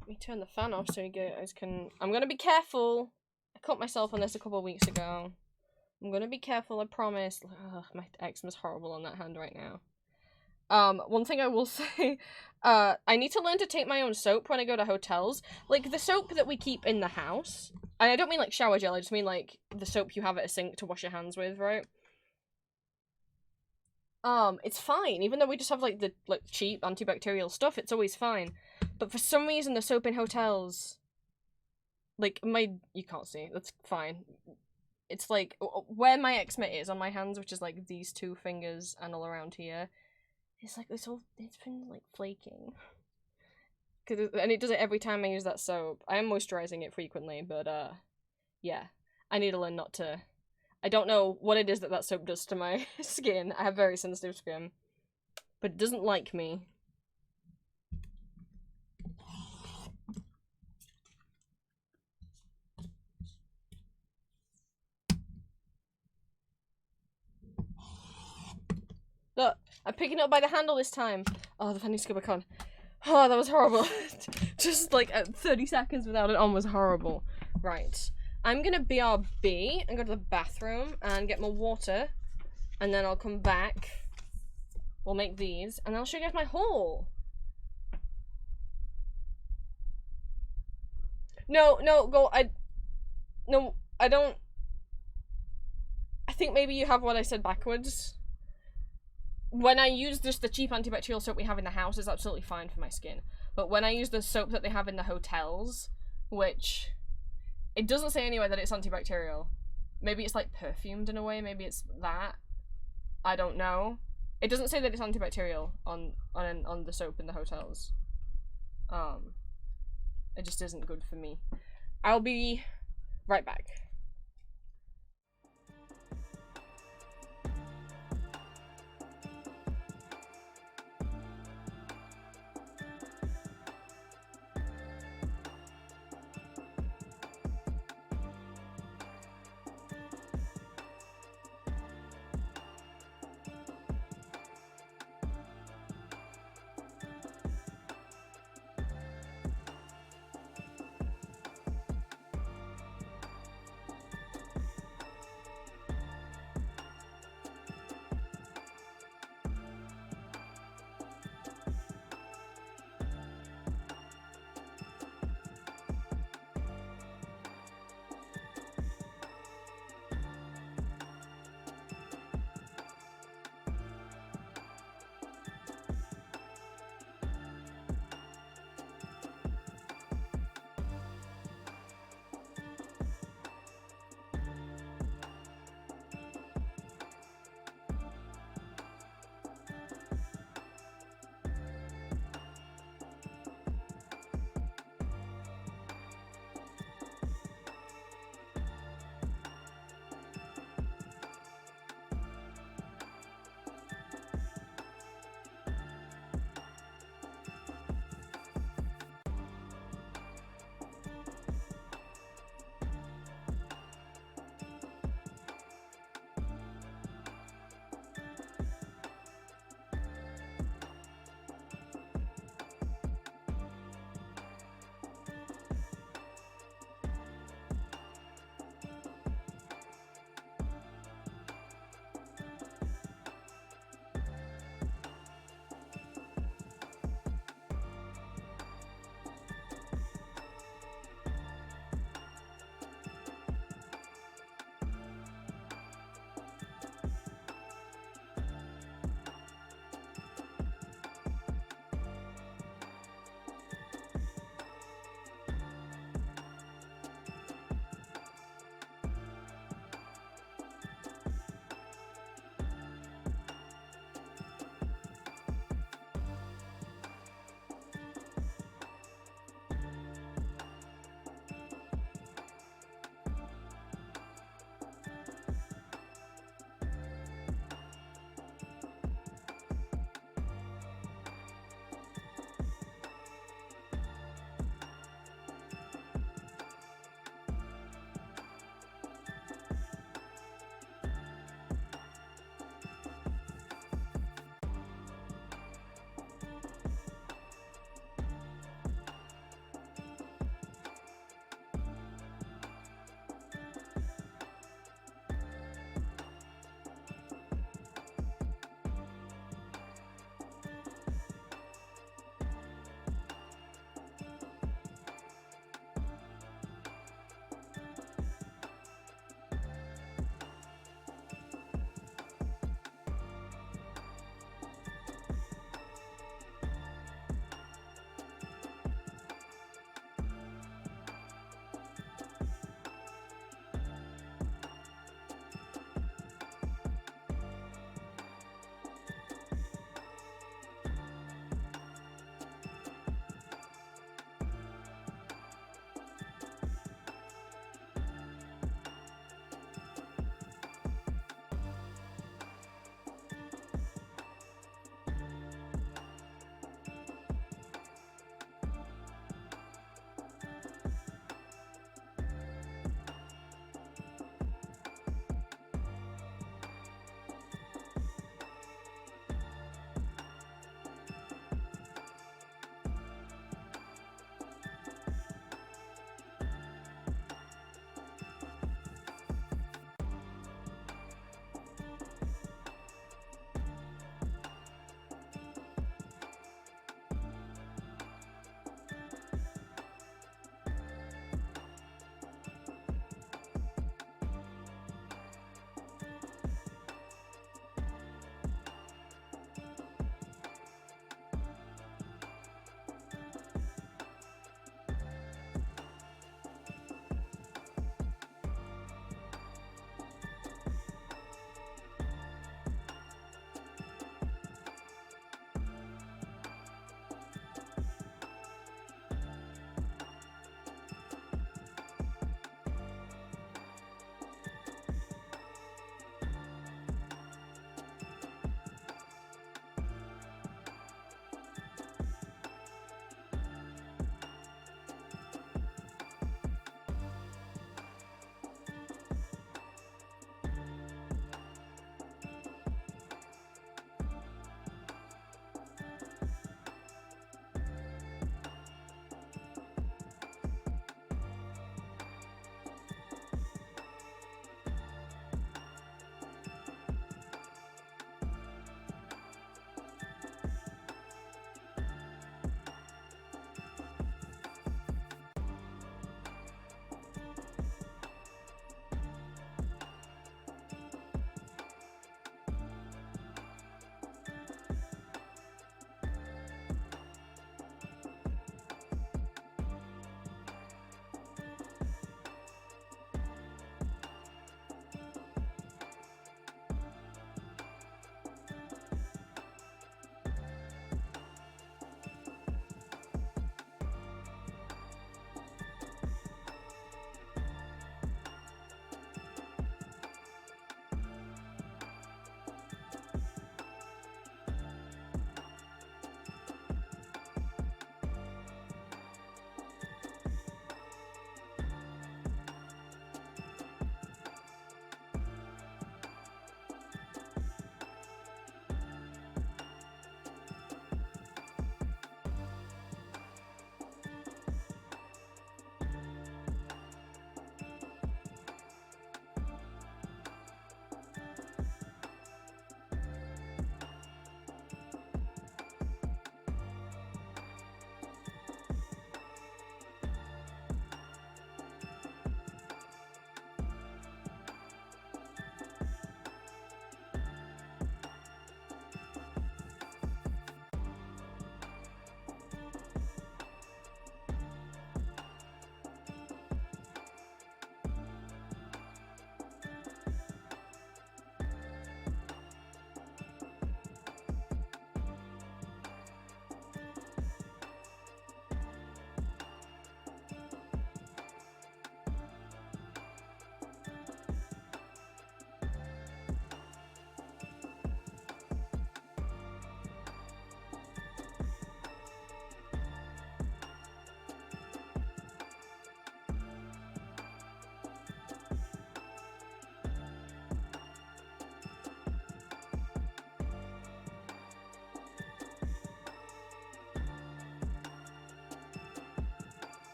Let me turn the fan off so you guys can... I'm gonna be careful. I cut myself on this a couple of weeks ago. I'm gonna be careful, I promise. Ugh, my eczema's horrible on that hand right now. One thing I will say, I need to learn to take my own soap when I go to hotels. Like, the soap that we keep in the house, And I don't mean like shower gel, I just mean like the soap you have at a sink to wash your hands with, right? It's fine. Even though we just have like the cheap antibacterial stuff, it's always fine. But for some reason the soap in hotels, like you can't see, that's fine. It's like where my eczema is on my hands, which is like these 2 fingers and all around here. It's like it's been like flaking. And it does it every time I use that soap. I am moisturizing it frequently, but yeah, I need to learn not to. I don't know what it is that soap does to my skin. I have very sensitive skin, but it doesn't like me. Look, I'm picking it up by the handle this time. Oh, the funny scuba con. Oh, that was horrible. Just like 30 seconds without it on was horrible. Right. I'm gonna BRB and go to the bathroom and get more water. And then I'll come back. We'll make these. And I'll show you guys my haul. No, go. No, I don't. I think maybe you have what I said backwards. When I use just the cheap antibacterial soap we have in the house, it's absolutely fine for my skin. But when I use the soap that they have in the hotels, which it doesn't say anywhere that it's antibacterial. Maybe it's like perfumed in a way, maybe it's that. I don't know. It doesn't say that it's antibacterial on the soap in the hotels. It just isn't good for me. I'll be right back.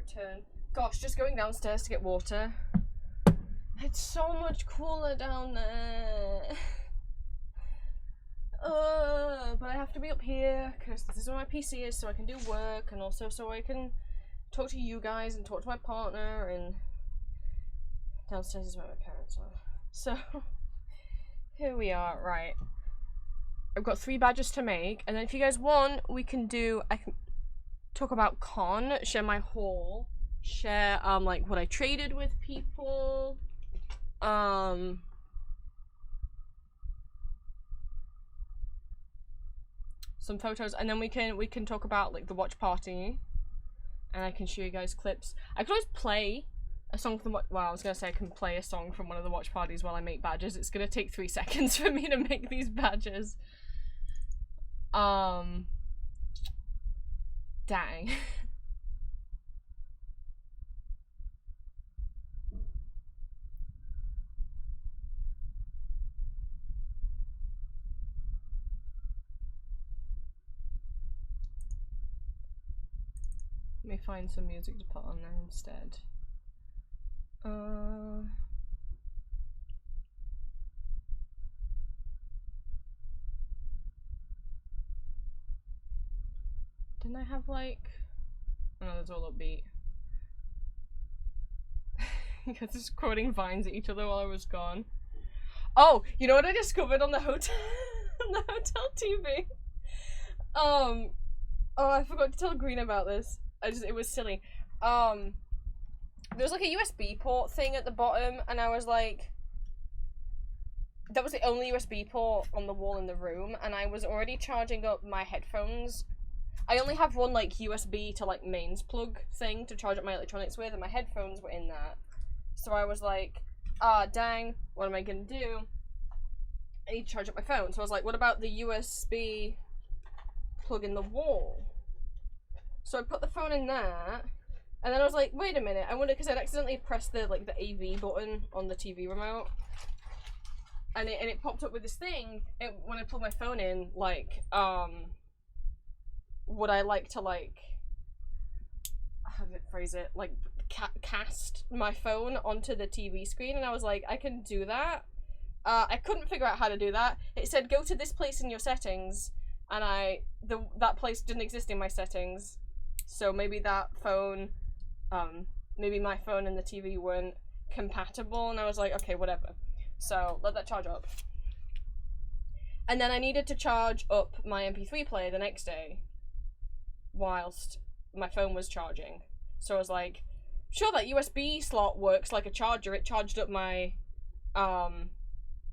return. Gosh, just going downstairs to get water. It's so much cooler down there. But I have to be up here because this is where my PC is, so I can do work, and also so I can talk to you guys and talk to my partner, and downstairs is where my parents are. So here we are. Right, I've got 3 badges to make, and then if you guys want, I can talk about con, share my haul, share like what I traded with people, some photos, and then we can talk about like the watch party, and I can show you guys clips. I could always play a song from I was gonna say I can play a song from one of the watch parties while I make badges. It's gonna take 3 seconds for me to make these badges. Dang. Let me find some music to put on there instead. Didn't I have like... Oh no, that's all upbeat. You guys just quoting vines at each other while I was gone. Oh, you know what I discovered on the hotel on the hotel TV? Oh, I forgot to tell Green about this. It was silly. There was like a USB port thing at the bottom, and I was like, that was the only USB port on the wall in the room, and I was already charging up my headphones. I only have one like USB to like mains plug thing to charge up my electronics with, and my headphones were in that. So I was like, dang, what am I gonna do? I need to charge up my phone. So I was like, what about the USB plug in the wall? So I put the phone in that, and then I was like, wait a minute, I wonder, because I'd accidentally pressed the like the AV button on the TV remote, and it popped up with this thing. When I plugged my phone in, like, would I like to like, how did it phrase it, like cast my phone onto the TV screen? And I was like, I can do that. I couldn't figure out how to do that. It said go to this place in your settings, and that place didn't exist in my settings. So maybe that phone, maybe my phone and the TV weren't compatible, and I was like, okay, whatever. So let that charge up. And then I needed to charge up my MP3 player the next day whilst my phone was charging. So I was like, sure, that USB slot works like a charger. It charged up my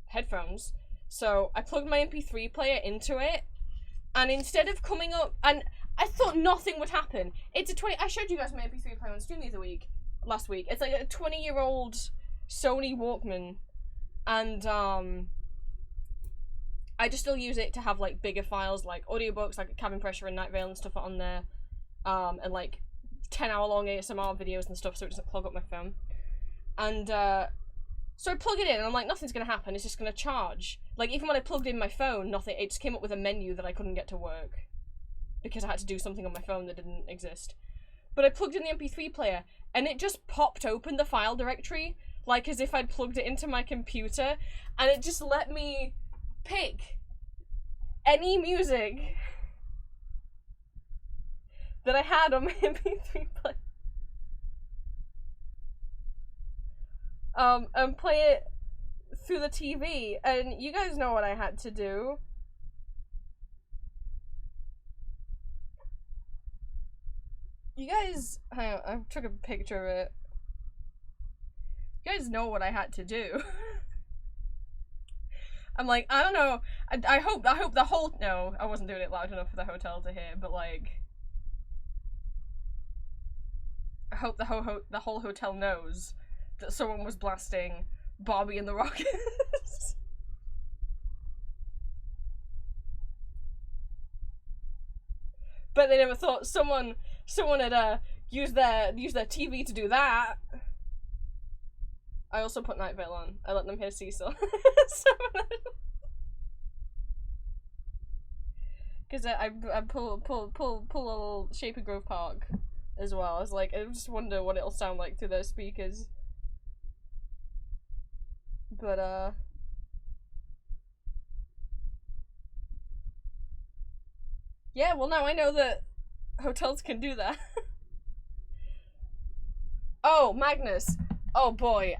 headphones. So I plugged my MP3 player into it, and instead of coming up, and I thought nothing would happen. It's a I showed you guys my MP3 player on stream last week. It's like a 20-year-old Sony Walkman, and I just still use it to have like bigger files, like audiobooks, like Cabin Pressure and Night Vale and stuff on there, and like 10-hour-long ASMR videos and stuff, so it doesn't clog up my phone. And so I plug it in, and I'm like, nothing's gonna happen. It's just gonna charge. Like, even when I plugged in my phone, nothing. It just came up with a menu that I couldn't get to work because I had to do something on my phone that didn't exist. But I plugged in the MP3 player, and it just popped open the file directory, like as if I'd plugged it into my computer, and it just let me pick any music that I had on my MP3 player. And play it through the TV, and you guys know what I had to do. You guys, hang on, I took a picture of it. You guys know what I had to do. I'm like, I don't know. I hope the whole, no, I wasn't doing it loud enough for the hotel to hear, but like, I hope the whole hotel knows that someone was blasting Barbie and the Rockets. But they never thought someone had used their TV to do that. I also put Night Vale on. I let them hear Cecil. Because I pull a little Shape of Grove Park as well. I was like, I just wonder what it'll sound like through those speakers. But, yeah, well now I know that hotels can do that. Oh, Magnus. Oh boy,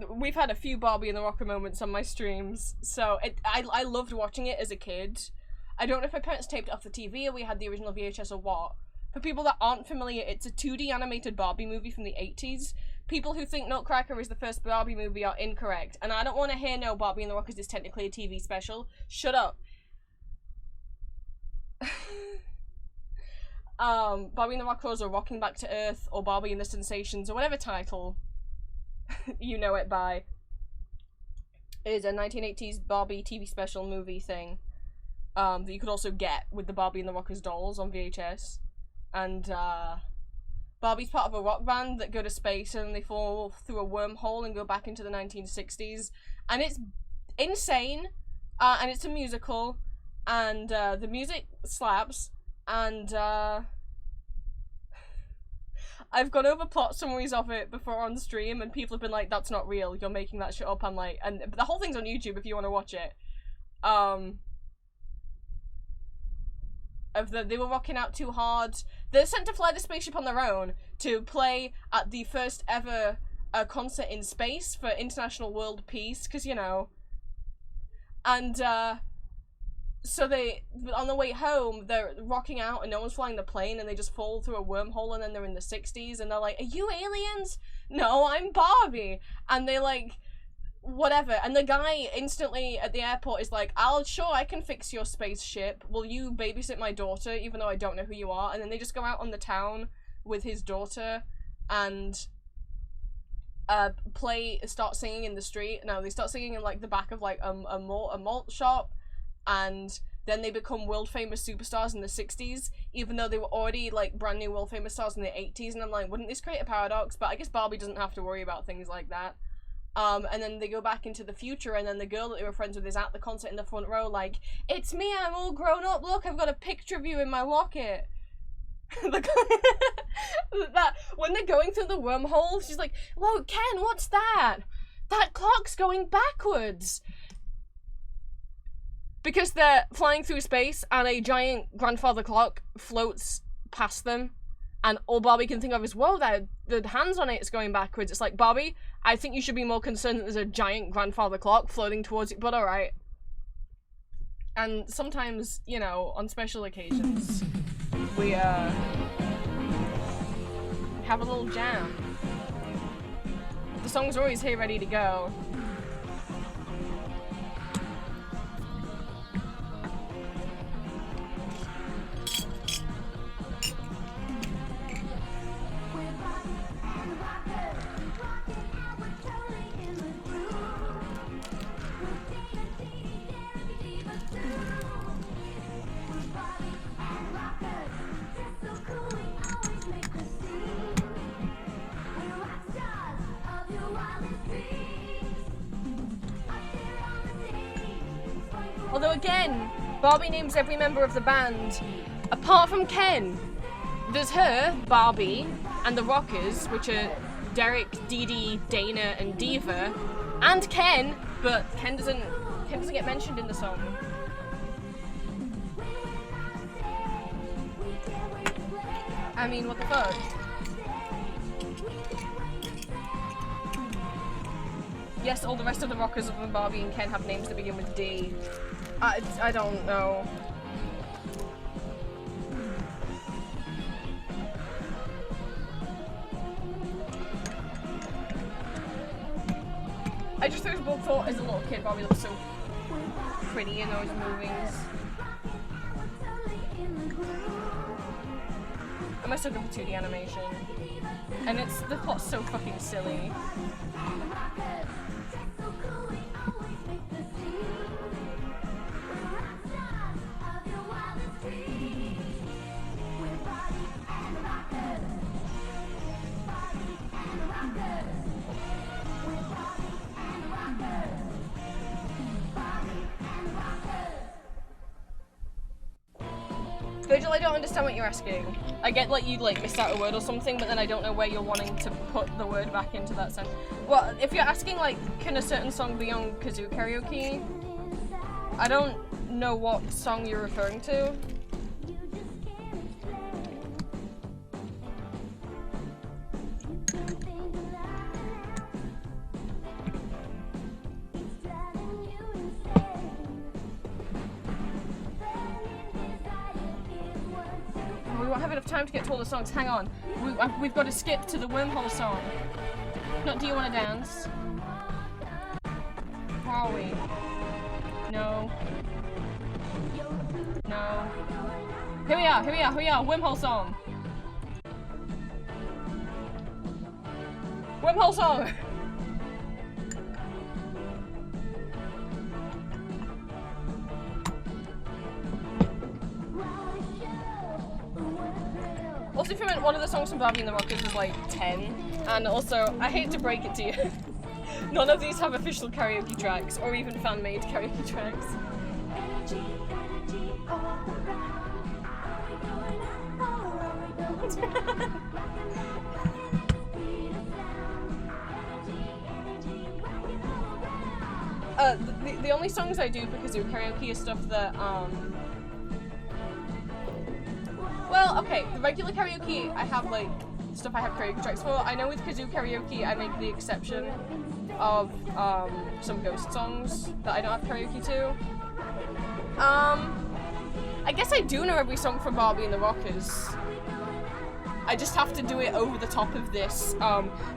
we've had a few Barbie and the Rocker moments on my streams, so I loved watching it as a kid. I don't know if my parents taped it off the TV or we had the original VHS or what. For people that aren't familiar, it's a 2D animated Barbie movie from the 80s. People who think Nutcracker is the first Barbie movie are incorrect, and I don't want to hear no Barbie and the Rockers is technically a TV special. Shut up. Barbie and the Rockers, or Rocking Back to Earth, or Barbie and the Sensations, or whatever title you know it by, is a 1980s Barbie TV special movie thing that you could also get with the Barbie and the Rockers dolls on VHS. And Barbie's part of a rock band that go to space and they fall through a wormhole and go back into the 1960s. And it's insane, and it's a musical, and the music slaps. And I've gone over plot summaries of it before on stream, and people have been like, that's not real, you're making that shit up. I'm like, and the whole thing's on YouTube if you want to watch it. They were rocking out too hard. They're sent to fly the spaceship on their own to play at the first ever concert in space for international world peace, because, you know. And, so they, on the way home, they're rocking out and no one's flying the plane and they just fall through a wormhole and then they're in the 60s and they're like, are you aliens? No, I'm Barbie. And they like, whatever. And the guy instantly at the airport is like, I can fix your spaceship. Will you babysit my daughter even though I don't know who you are? And then they just go out on the town with his daughter and start singing in the street. No, they start singing in like the back of like a malt shop. And then they become world famous superstars in the 60s, even though they were already like brand new world famous stars in the 80s. And I'm like, wouldn't this create a paradox? But I guess Barbie doesn't have to worry about things like that. And then they go back into the future, and then the girl that they were friends with is at the concert in the front row like, it's me, I'm all grown up, look, I've got a picture of you in my locket. That when they're going through the wormhole, she's like, whoa, Ken, what's that? That clock's going backwards. Because they're flying through space and a giant grandfather clock floats past them, and all Barbie can think of is, whoa, the hands on it is going backwards. It's like, Barbie, I think you should be more concerned that there's a giant grandfather clock floating towards it, but alright. And sometimes, you know, on special occasions, we have a little jam. The songs are always here ready to go. Although again, Barbie names every member of the band, apart from Ken. There's her, Barbie, and the Rockers, which are Derek, Dee Dee, Dana, and Diva, and Ken, but Ken doesn't get mentioned in the song. I mean, what the fuck? Yes, all the rest of the Rockers other than Barbie and Ken have names that begin with D. I don't know. I just thought as a little kid Barbie looked so pretty in those movies. I must have gone for 2D animation. And the plot's so fucking silly. Virgil, I don't understand what you're asking. I get like you like missed out a word or something, but then I don't know where you're wanting to put the word back into that sentence. Well, if you're asking like, can a certain song be on kazoo karaoke? I don't know what song you're referring to. We won't have enough time to get to all the songs. Hang on. We've got to skip to the wormhole song. Not Do You Want to Dance? Where are we? No. No. Here we are. Wormhole song. Wormhole song! Also, if you meant one of the songs from Barbie and the Rockers was like 10, and also, I hate to break it to you, none of these have official karaoke tracks, or even fan-made karaoke tracks. The only songs I do for kazoo karaoke is stuff that, well, okay, the regular karaoke, I have, like, stuff I have karaoke tracks for. I know with kazoo karaoke, I make the exception of, some ghost songs that I don't have karaoke to. I guess I do know every song from Barbie and the Rockers. I just have to do it over the top of this.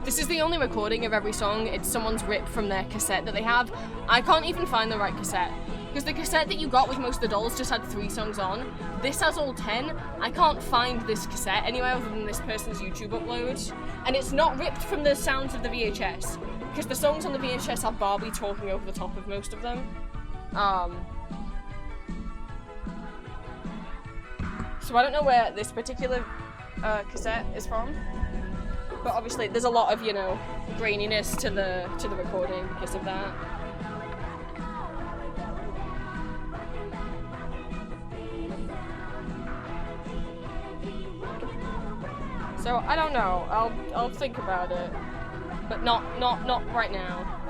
This is the only recording of every song. It's someone's ripped from their cassette that they have. I can't even find the right cassette. Because the cassette that you got with most of the dolls just had 3 songs on. This has all 10. I can't find this cassette anywhere other than this person's YouTube upload. And it's not ripped from the sounds of the VHS. Because the songs on the VHS have Barbie talking over the top of most of them. So I don't know where this particular cassette is from, but obviously there's a lot of, you know, graininess to the recording because of that. So I don't know. I'll think about it, but not right now.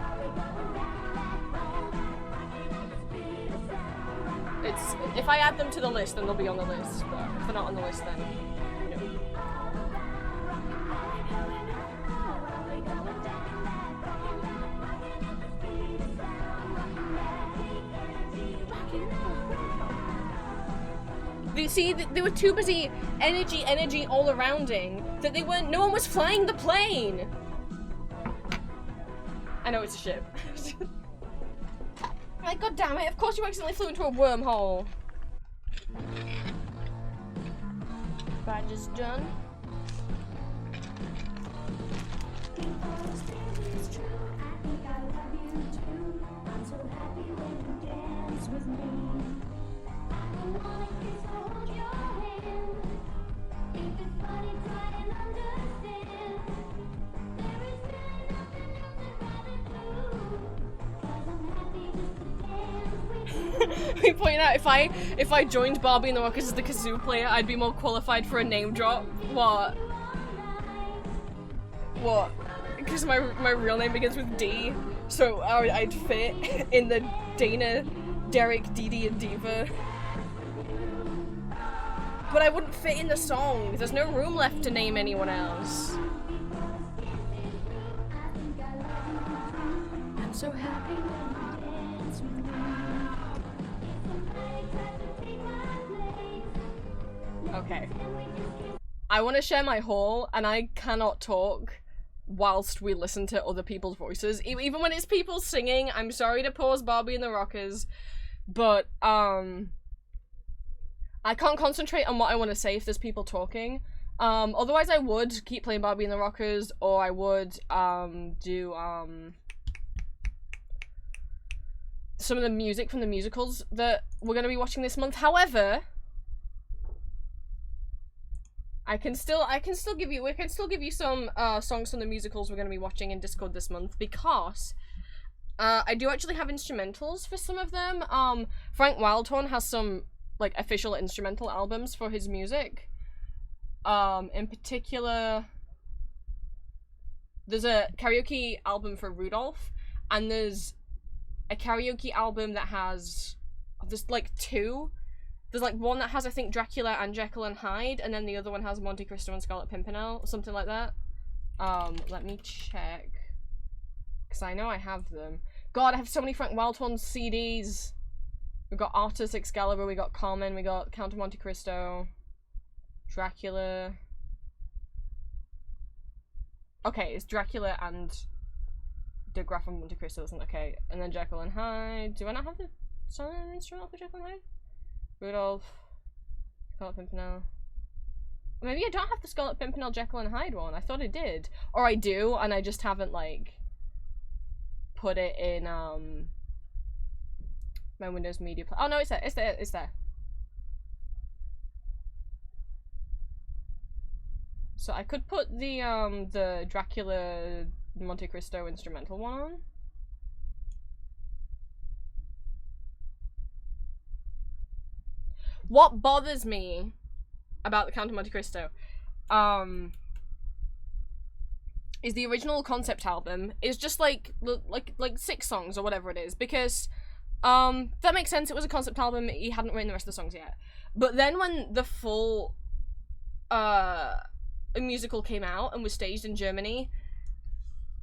It's if I add them to the list, then they'll be on the list. But if they're not on the list, then no. They were too busy energy all arounding that they weren't. No one was flying the plane. I know it's a ship. Like, god damn it! Of course you accidentally flew into a wormhole. Badge is done. We point out if I joined Barbie and the Rockers as the kazoo player, I'd be more qualified for a name drop. What? What? Because my real name begins with D, so I'd fit in the Dana, Derek, Dee and Diva. But I wouldn't fit in the song. There's no room left to name anyone else. I'm so happy. Okay. I want to share my haul, and I cannot talk whilst we listen to other people's voices. Even when it's people singing, I'm sorry to pause Barbie and the Rockers, but, I can't concentrate on what I want to say if there's people talking. Otherwise I would keep playing Barbie and the Rockers, or I would, do, some of the music from the musicals that we're gonna be watching this month. However, we can still give you some songs from the musicals we're going to be watching in Discord this month, because I do actually have instrumentals for some of them. Frank Wildhorn has some like official instrumental albums for his music. In particular, there's a karaoke album for Rudolph, and there's a karaoke album that has, there's like two. There's like one that has, I think, Dracula and Jekyll and Hyde, and then the other one has Monte Cristo and Scarlet Pimpernel, or something like that. Let me check, because I know I have them. God, I have so many Frank Wildhorn CDs. We got Artus Excalibur, we got Carmen, we got Count of Monte Cristo, Dracula. Okay, it's Dracula and the Graf of Monte Cristo, isn't okay. And then Jekyll and Hyde. Do I not have the song instrumental for Jekyll and Hyde? Rudolph, Scarlet Pimpernel. Maybe I don't have the Scarlet Pimpernel, Jekyll and Hyde one. I thought I did. Or I do, and I just haven't, like, put it in, my Windows Media Player. Oh, no, it's there. It's there. It's there. So I could put the Dracula Monte Cristo instrumental one on. What bothers me about the Count of Monte Cristo is the original concept album is just like 6 songs or whatever it is, because that makes sense, it was a concept album, he hadn't written the rest of the songs yet. But then when the full musical came out and was staged in Germany,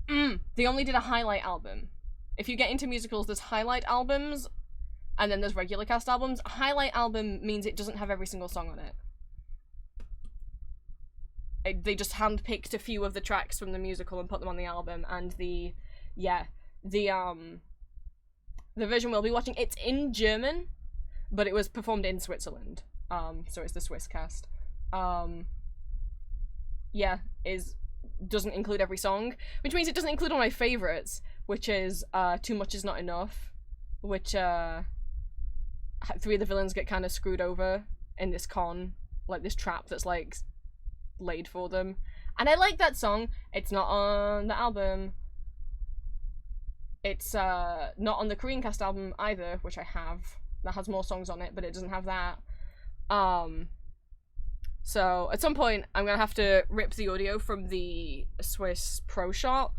they only did a highlight album. If you get into musicals, there's highlight albums and then there's regular cast albums. A highlight album means it doesn't have every single song on it. They just handpicked a few of the tracks from the musical and put them on the album, and the version we'll be watching, it's in German, but it was performed in Switzerland. So it's the Swiss cast. Doesn't include every song, which means it doesn't include all my favorites, which is Too Much Is Not Enough, which 3 of the villains get kind of screwed over in this con, like this trap that's like laid for them, and I like that song. It's not on the album. It's not on the Korean cast album either, which I have, that has more songs on it, but it doesn't have that. So at some point I'm gonna have to rip the audio from the Swiss Pro Shot.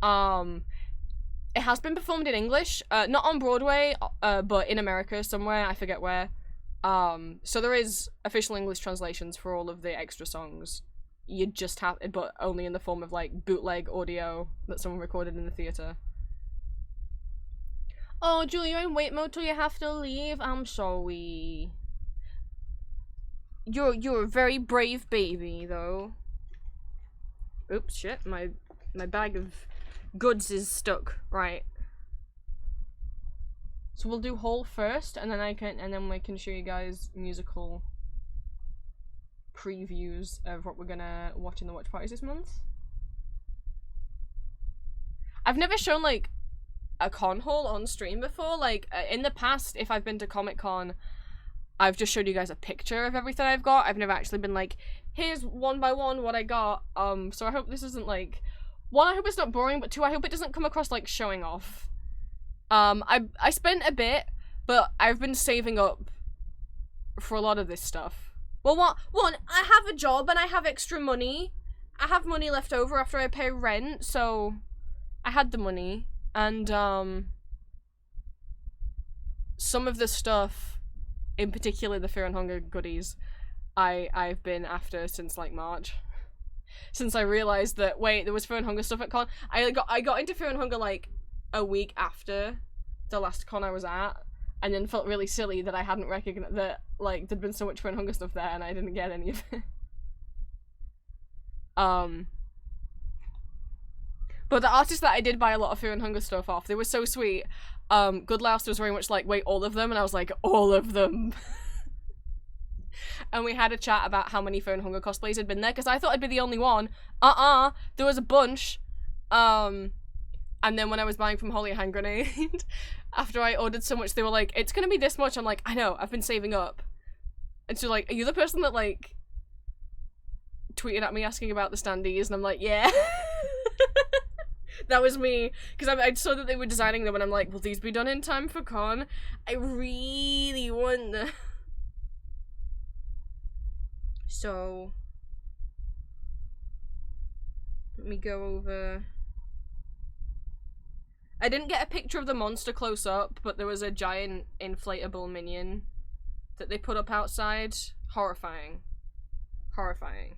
It has been performed in English, not on Broadway, but in America somewhere, I forget where. So there is official English translations for all of the extra songs. You just have, but only in the form of like bootleg audio that someone recorded in the theater. Oh, Julia, in wait mode till you have to leave. I'm sorry. You're a very brave baby, though. Oops, shit. My bag of goods is stuck. Right. So we'll do Hall first, and then we can show you guys musical previews of what we're gonna watch in the watch parties this month. I've never shown like a con haul on stream before. Like in the past, if I've been to Comic-Con, I've just showed you guys a picture of everything I've got. I've never actually been like, here's one by one what I got. So I hope this isn't like, 1, I hope it's not boring, but 2, I hope it doesn't come across like showing off. I spent a bit, but I've been saving up for a lot of this stuff. Well, one, I have a job and I have extra money. I have money left over after I pay rent, so I had the money. And, some of the stuff, in particular the Fear and Hunger goodies, I've been after since, like, March. Since I realized that, wait, there was Fear and Hunger stuff at con. I got into Fear and Hunger, like, a week after the last con I was at, and then felt really silly that I hadn't recognized that, like, there'd been so much Fear and Hunger stuff there and I didn't get any of it. But the artists that I did buy a lot of Fear and Hunger stuff off, they were so sweet. Good Last was very much like, wait, all of them? And I was like, all of them. And we had a chat about how many Fear and Hunger cosplays had been there, because I thought I'd be the only one. There was a bunch. And then when I was buying from Holy Hand Grenade, after I ordered so much, they were like, it's gonna be this much. I'm like, I know, I've been saving up. And so like, are you the person that like tweeted at me asking about the standees? And I'm like, yeah. That was me, because I saw that they were designing them, and I'm like, will these be done in time for con? I really want them. So let me go over. I didn't get a picture of the monster close up, but there was a giant inflatable minion that they put up outside. Horrifying. Horrifying.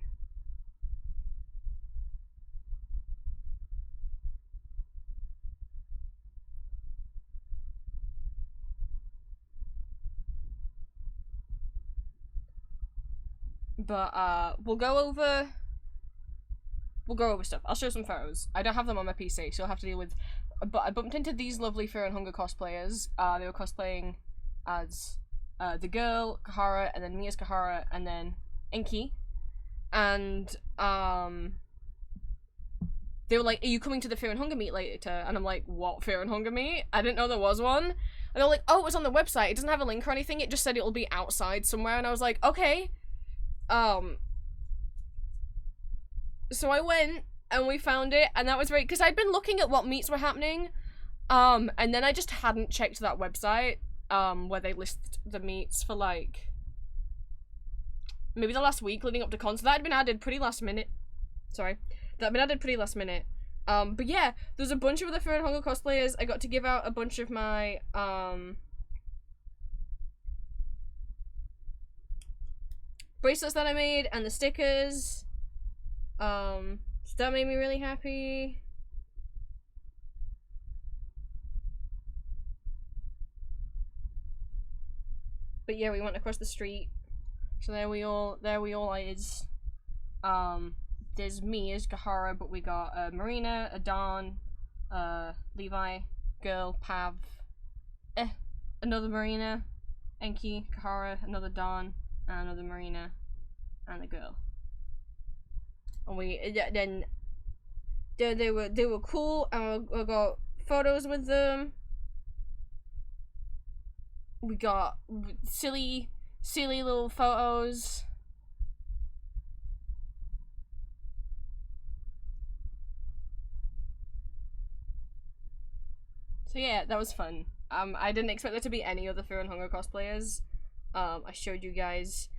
But we'll go over stuff. I'll show some photos. I don't have them on my PC, so I'll have to deal with. But I bumped into these lovely Fear and Hunger cosplayers. They were cosplaying as the girl, Kahara, and then me as Kahara, and then Enki. And they were like, "Are you coming to the Fear and Hunger meet later?" And I'm like, "What Fear and Hunger meet? I didn't know there was one." And they're like, "Oh, it was on the website. It doesn't have a link or anything. It just said it'll be outside somewhere." And I was like, "Okay." So I went and we found it, and that was great because I'd been looking at what meets were happening, and then I just hadn't checked that website, where they list the meets for like maybe the last week leading up to con. So that had been added pretty last minute. Sorry, that had been added pretty last minute. But yeah, there's a bunch of other Fear and Hunger cosplayers. I got to give out a bunch of my bracelets that I made and the stickers. So that made me really happy. But yeah, we went across the street. So there we all is. There's me as Kahara, but we got Marina, a Dawn, Levi, girl, Pav, another Marina, Enki, Kahara, another Dawn, and another Marina, and the girl. And then they were cool, and I got photos with them. We got silly little photos. So yeah, that was fun. I didn't expect there to be any other Fear and Hunger cosplayers. I showed you guys.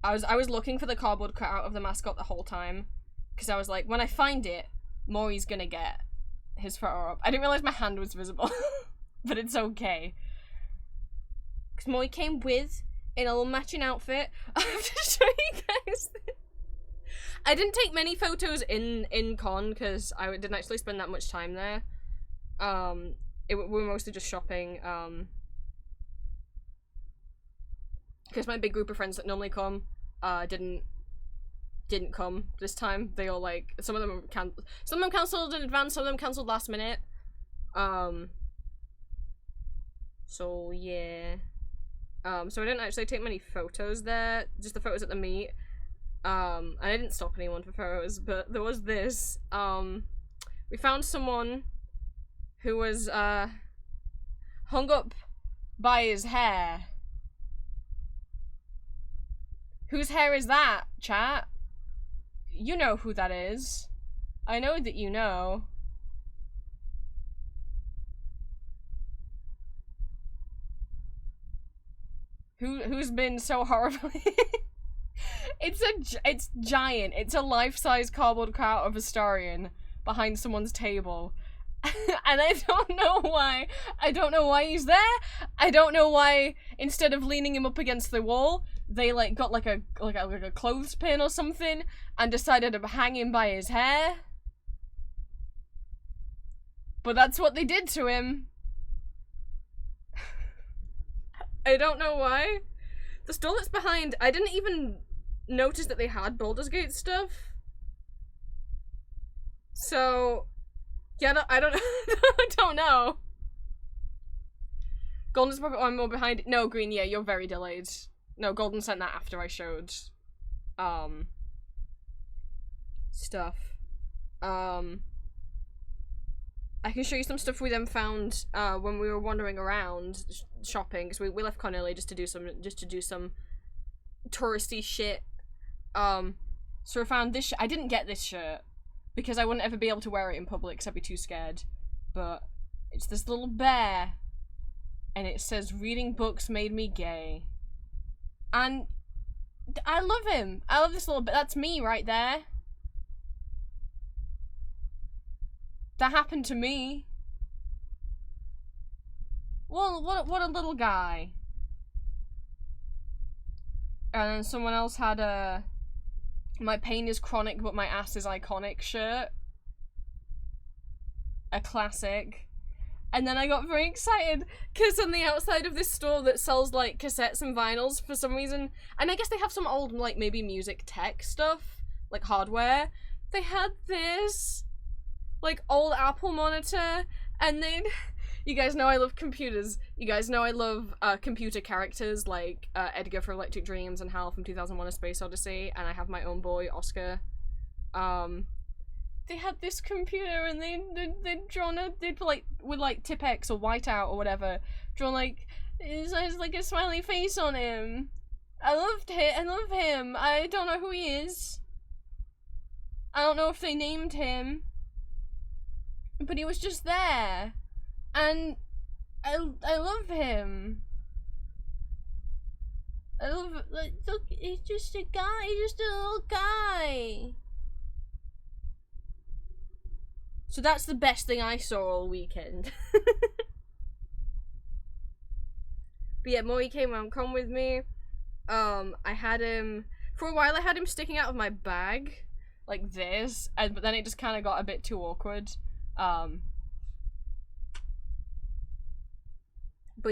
I was looking for the cardboard cutout of the mascot the whole time, because I was like, when I find it, Maury's gonna get his photo up. I didn't realize my hand was visible, but it's okay. Because Maury came with in a little matching outfit. I have to show you guys this. I didn't take many photos in con because I didn't actually spend that much time there. We were mostly just shopping. Because my big group of friends that normally come didn't come this time. They all like some of them cancelled in advance, some of them cancelled last minute. So yeah. So I didn't actually take many photos there, just the photos at the meet. And I didn't stop anyone for photos, but there was this. We found someone who was hung up by his hair. Whose hair is that, chat? You know who that is. I know that you know. Who's been so horribly... It's giant. It's a life-size cardboard cutout of Astarion behind someone's table. And I don't know why. I don't know why he's there. I don't know why instead of leaning him up against the wall, they like got like a clothespin or something and decided to hang him by his hair. But that's what they did to him. I don't know why. The store that's behind, I didn't even notice that they had Baldur's Gate stuff. So, yeah, I don't I don't know. Golden's probably one more behind. No, Green, yeah, you're very delayed. No, Golden sent that after I showed stuff. I can show you some stuff we then found when we were wandering around shopping, because we left con early just to do some touristy shit. So I found this. I didn't get this shirt because I wouldn't ever be able to wear it in public because I'd be too scared. But it's this little bear, and it says "Reading books made me gay," and I love him. I love this little bit. That's me right there. That happened to me. Well, what a little guy. And then someone else had a "My pain is chronic, but my ass is iconic" shirt. A classic. And then I got very excited because on the outside of this store that sells like cassettes and vinyls for some reason, and I guess they have some old like maybe music tech stuff, like hardware, they had this like old Apple monitor, and then you guys know I love computers. You guys know I love computer characters like Edgar from Electric Dreams and Hal from 2001: A Space Odyssey, and I have my own boy Oscar. They had this computer and they'd drawn they'd like with like Tipex or Whiteout or whatever, drawn like it's like a smiley face on him. I love him. I don't know who he is. I don't know if they named him, but he was just there, and I love him. I love like look, he's just a guy. He's just a little guy. So that's the best thing I saw all weekend. But yeah, Moe came around, come with me. I had him for a while. I had him sticking out of my bag like this, but then it just kind of got a bit too awkward. But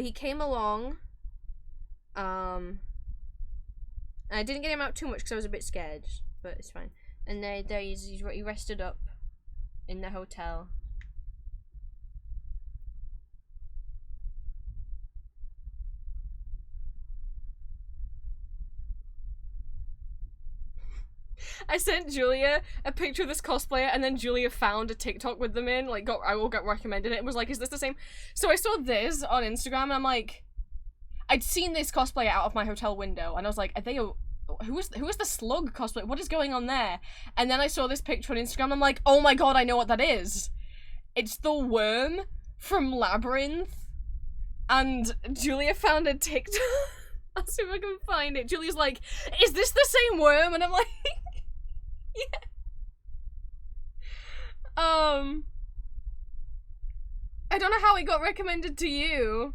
he came along. I didn't get him out too much because I was a bit scared, but it's fine. And there he rested up in the hotel. I sent Julia a picture of this cosplayer, and then Julia found a TikTok with them in, like I will get recommended it. It was like, is this the same? So I saw this on Instagram, and I'm like, I'd seen this cosplayer out of my hotel window, and I was like, are they who is the slug cosplay? What is going on there? And then I saw this picture on Instagram. I'm like, oh my god, I know what that is. It's the worm from Labyrinth. And Julia found a TikTok. I'll see if I can find it. Julia's like, is this the same worm? And I'm like, yeah. I don't know how it got recommended to you.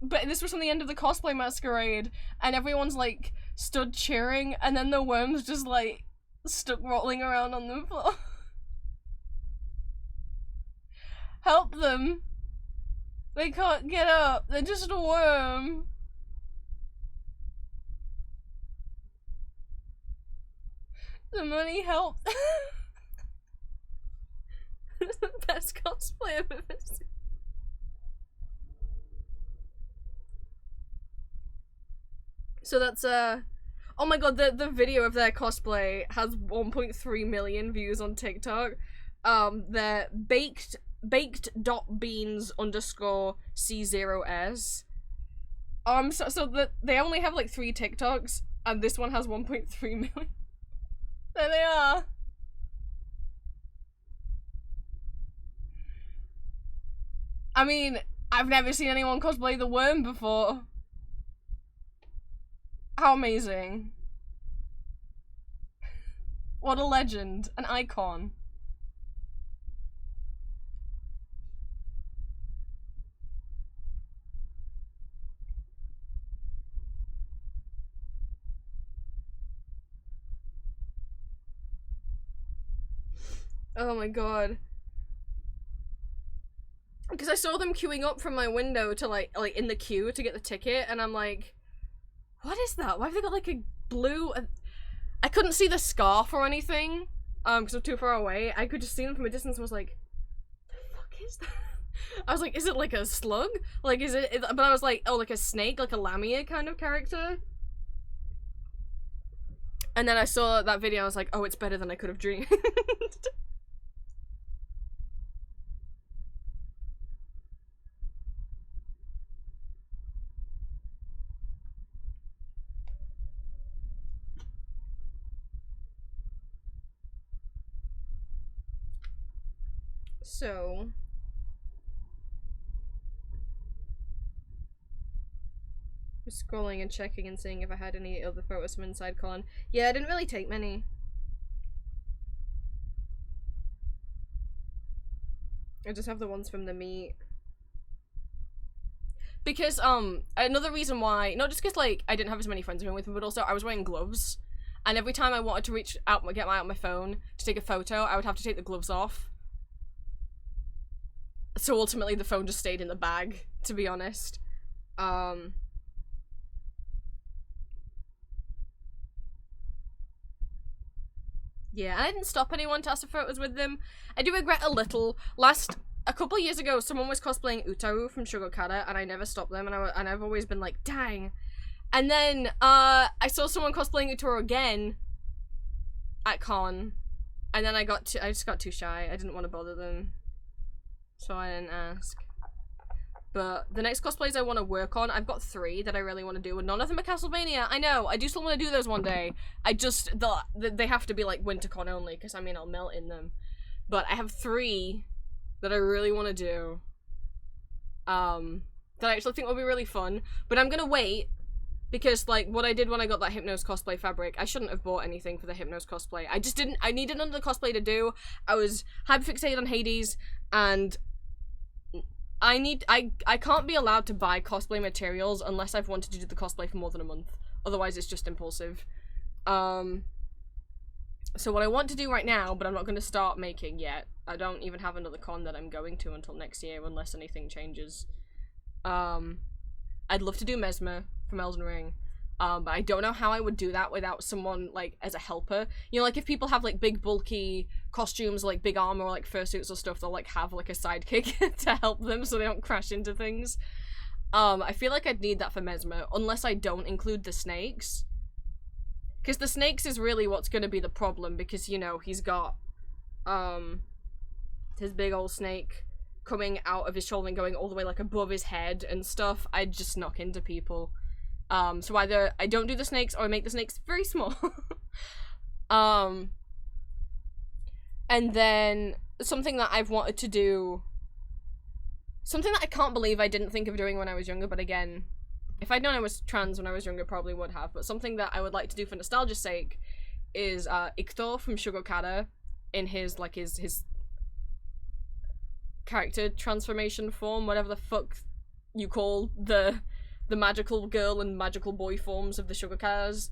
But this was from the end of the cosplay masquerade, and everyone's like stood cheering, and then the worms just like stuck rolling around on the floor. Help them! They can't get up. They're just a worm. Somebody help! It's the best cosplay I've ever seen. So that's oh my god, the video of their cosplay has 1.3 million views on TikTok. They're baked.beans_C0s. So they only have like 3 TikToks, and this one has 1.3 million. There they are. I mean, I've never seen anyone cosplay the worm before. How amazing. What a legend. An icon. Oh my god. Because I saw them queuing up from my window to like in the queue to get the ticket, and I'm like, what is that? Why have they got like a blue... I couldn't see the scarf or anything, because I'm too far away. I could just see them from a distance and was like, the fuck is that? I was like, is it like a slug? Like, is it... But I was like, oh, like a snake, like a Lamia kind of character? And then I saw that video, I was like, oh, it's better than I could have dreamed. So... Just scrolling and checking and seeing if I had any other photos from inside con. Yeah, I didn't really take many. I just have the ones from the meet. Because, another reason why, not just because, like, I didn't have as many friends with me, but also I was wearing gloves. And every time I wanted to reach out, get my phone to take a photo, I would have to take the gloves off. So ultimately the phone just stayed in the bag, to be honest. Yeah, and I didn't stop anyone to ask for photos with them. I do regret a little. A couple years ago, someone was cosplaying Utaru from Shugokata, and I never stopped them, and I've always been like, dang. And then, I saw someone cosplaying Utaru again at con, and then I just got too shy. I didn't want to bother them, so I didn't ask. But the next cosplays I want to work on, I've got 3 that I really want to do, and none of them are Castlevania. I know, I do still want to do those one day. I just, they have to be like WinterCon only, because I mean, I'll melt in them. But I have 3 that I really want to do, that I actually think will be really fun. But I'm gonna wait, because like, what I did when I got that Hypnos cosplay fabric, I shouldn't have bought anything for the Hypnos cosplay. I just didn't, I needed another cosplay to do. I was hyperfixated on Hades, and I can't be allowed to buy cosplay materials unless I've wanted to do the cosplay for more than a month. Otherwise, it's just impulsive. So what I want to do right now, but I'm not going to start making yet. I don't even have another con that I'm going to until next year, unless anything changes. I'd love to do Mesmer from Elden Ring. But I don't know how I would do that without someone, like, as a helper. You know, like, if people have, like, big, bulky costumes, like, big armor, or, like, fursuits or stuff, they'll, like, have, like, a sidekick to help them so they don't crash into things. I feel like I'd need that for Mesmer, unless I don't include the snakes. Because the snakes is really what's gonna be the problem, because, you know, he's got, his big old snake coming out of his shoulder and going all the way, like, above his head and stuff. I'd just knock into people. So either I don't do the snakes or I make the snakes very small. And then something that I've wanted to do, something that I can't believe I didn't think of doing when I was younger, but again, if I'd known I was trans when I was younger, probably would have, but something that I would like to do for nostalgia's sake is, Ikuto from Shugokata in his, like, his character transformation form, whatever the fuck you call the magical girl and magical boy forms of the Shugokatas.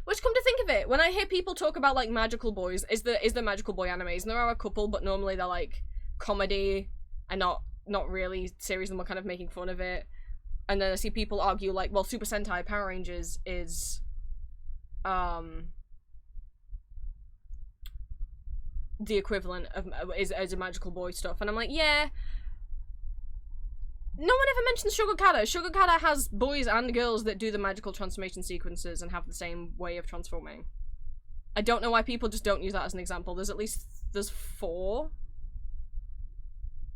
Which, come to think of it, when I hear people talk about, like, magical boys, is the magical boy animes, and there are a couple, but normally they're, like, comedy, and not really serious, and we're kind of making fun of it. And then I see people argue, like, well, Super Sentai Power Rangers is, the equivalent of, is a magical boy stuff, and I'm like, yeah. No one ever mentions Shugokata. Shugokata has boys and girls that do the magical transformation sequences and have the same way of transforming. I don't know why people just don't use that as an example. There's 4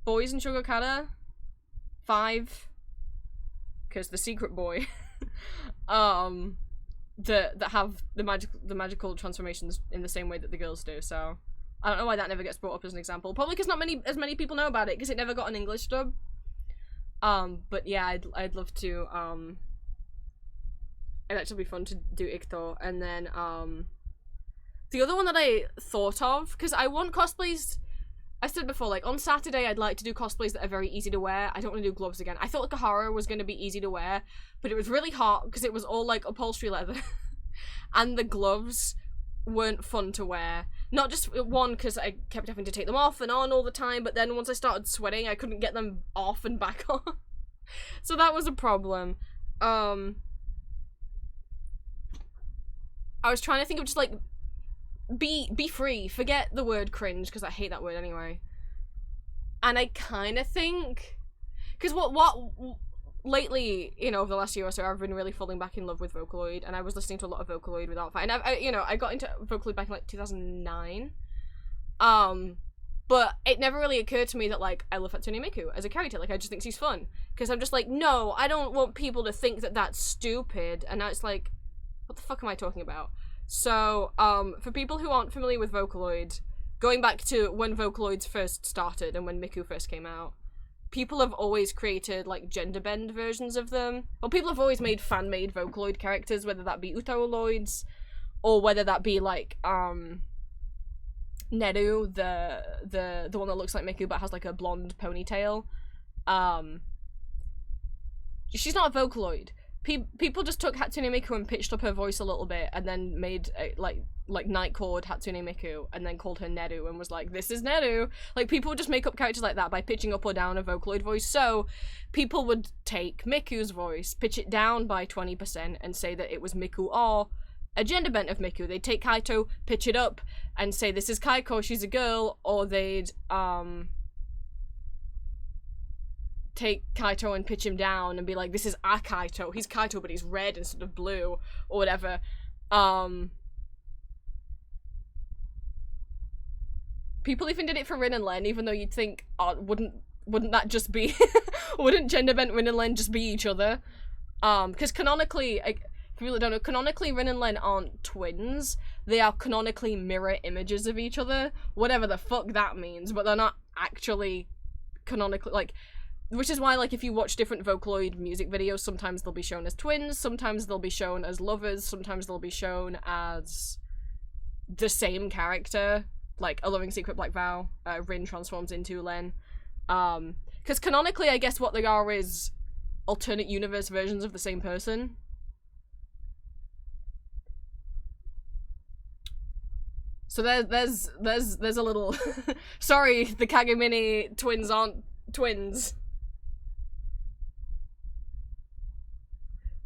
boys in Shugokata. 5. Because the secret boy. that have the magical transformations in the same way that the girls do, so I don't know why that never gets brought up as an example. Probably because not as many people know about it, because it never got an English dub. But yeah, I'd love to, it'd actually be fun to do Ikuto. And then, the other one that I thought of, because I want cosplays, I said before, like, on Saturday I'd like to do cosplays that are very easy to wear. I don't want to do gloves again. I thought Kahara was going to be easy to wear, but it was really hot, because it was all, like, upholstery leather. And the gloves weren't fun to wear. Not just, one, because I kept having to take them off and on all the time, but then once I started sweating, I couldn't get them off and back on. So that was a problem. I was trying to think of just, like, be free. Forget the word cringe, because I hate that word anyway. And I kind of think, because what lately, you know, over the last year or so, I've been really falling back in love with Vocaloid, and I was listening to a lot of Vocaloid without fight, and I got into Vocaloid back in, like, 2009, but it never really occurred to me that, like, I love Hatsune Miku as a character. Like, I just think she's fun, because I'm just like, no, I don't want people to think that that's stupid, and now it's like, what the fuck am I talking about? So, for people who aren't familiar with Vocaloid, going back to when Vocaloids first started and when Miku first came out, people have always created, like, gender bend versions of them. Or people have always made fan-made Vocaloid characters, whether that be Utheroloids, or whether that be, like, Neru, the one that looks like Miku but has, like, a blonde ponytail. She's not a Vocaloid. People just took Hatsune Miku and pitched up her voice a little bit, and then made like night chord Hatsune Miku, and then called her Neru and was like, this is Neru. Like, people would just make up characters like that by pitching up or down a Vocaloid voice. So people would take Miku's voice, pitch it down by 20%, and say that it was Miku, or a gender bent of Miku. They'd take Kaito, pitch it up, and say this is Kaiko, she's a girl, or they'd take Kaito and pitch him down and be like, this is a Kaito, he's Kaito but he's red instead of blue, or whatever. People even did it for Rin and Len, even though you'd think, oh, wouldn't that just be wouldn't gender bent Rin and Len just be each other? Because canonically, if you really don't know, canonically Rin and Len aren't twins, they are canonically mirror images of each other, whatever the fuck that means, but they're not actually canonically, like, which is why, like, if you watch different Vocaloid music videos, sometimes they'll be shown as twins, sometimes they'll be shown as lovers, sometimes they'll be shown as the same character, like A Loving Secret Black Vow, Rin transforms into Len. Because canonically, I guess what they are is alternate universe versions of the same person. So there's a little sorry, the Kagemini twins aren't twins.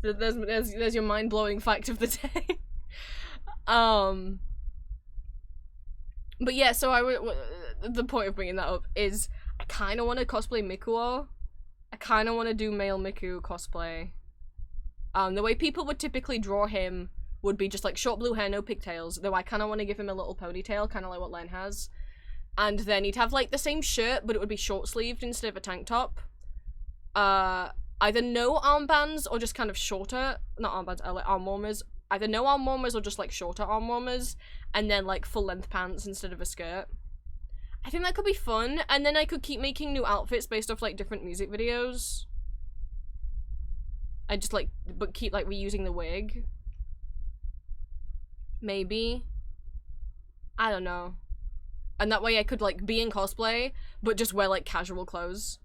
There's your mind-blowing fact of the day. But yeah, so the point of bringing that up is I kind of want to cosplay Mikuo. I kind of want to do male Miku cosplay. The way people would typically draw him would be just like short blue hair, no pigtails, though I kind of want to give him a little ponytail, kind of like what Len has. And then he'd have like the same shirt, but it would be short-sleeved instead of a tank top. Either no armbands or just kind of shorter, not armbands, like arm warmers. Either no arm warmers or just like shorter arm warmers, and then like full-length pants instead of a skirt. I think that could be fun, and then I could keep making new outfits based off like different music videos. I just like, but keep like reusing the wig. Maybe. I don't know. And that way I could like be in cosplay, but just wear like casual clothes.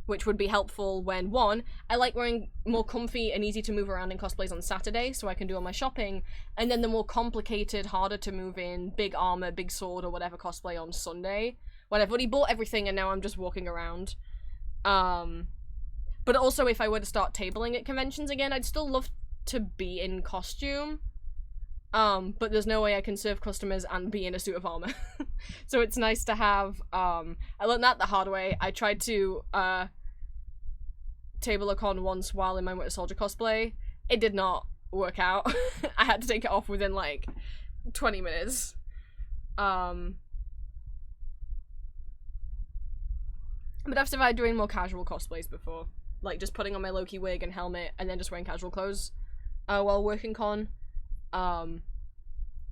Which would be helpful when, one, I like wearing more comfy and easy to move around in cosplays on Saturday, so I can do all my shopping, and then the more complicated, harder to move in, big armor, big sword, or whatever cosplay on Sunday, when I've already bought everything and now I'm just walking around. But also, if I were to start tabling at conventions again, I'd still love to be in costume, but there's no way I can serve customers and be in a suit of armor. So it's nice to have, I learned that the hard way. I tried to, table a con once while in my Winter Soldier cosplay. It did not work out. I had to take it off within, like, 20 minutes. But I've survived doing more casual cosplays before. Like, just putting on my Loki wig and helmet, and then just wearing casual clothes, while working con. So I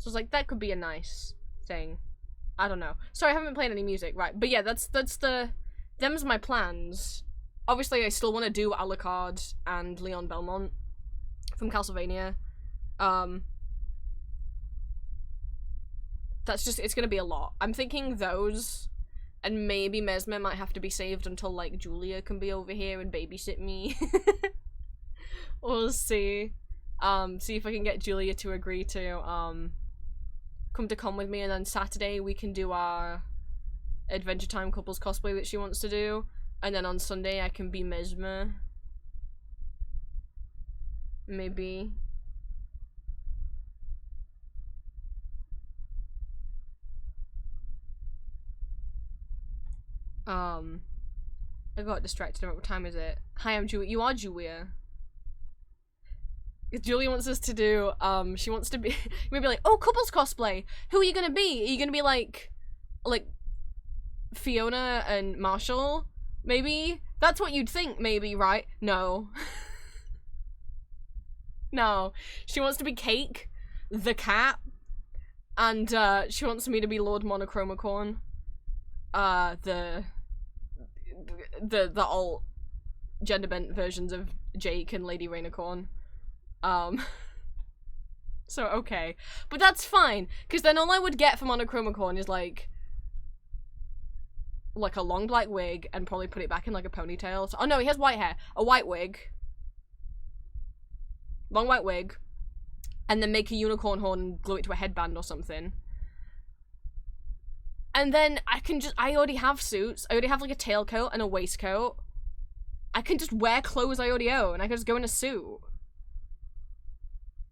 was like, that could be a nice thing. I don't know. Sorry, I haven't been playing any music, right? But yeah, them's my plans. Obviously, I still want to do Alucard and Leon Belmont from Castlevania. That's just, it's gonna be a lot. I'm thinking those, and maybe Mesmer might have to be saved until, like, Julia can be over here and babysit me. We'll see. See if I can get Julia to agree to, come to con with me, and then Saturday we can do our Adventure Time couples cosplay that she wants to do, and then on Sunday I can be Mesmer. Maybe. I got distracted. What time is it? Hi, I'm Julia. You are Julia. Julia wants us to do, she wants to be, maybe like, oh, couples cosplay! Who are you gonna be? Are you gonna be like Fiona and Marshall? Maybe? That's what you'd think, maybe, right? No. No. She wants to be Cake, the cat, and, she wants me to be Lord Monochromacon, the alt gender bent versions of Jake and Lady Rainicorn. So okay, but that's fine, because then all I would get from Monochromacon is like a long black wig and probably put it back in like a ponytail. So, oh no, he has white hair. A white wig. Long white wig. And then make a unicorn horn and glue it to a headband or something. And then I already have suits. I already have like a tailcoat and a waistcoat. I can just wear clothes I already own. I can just go in a suit.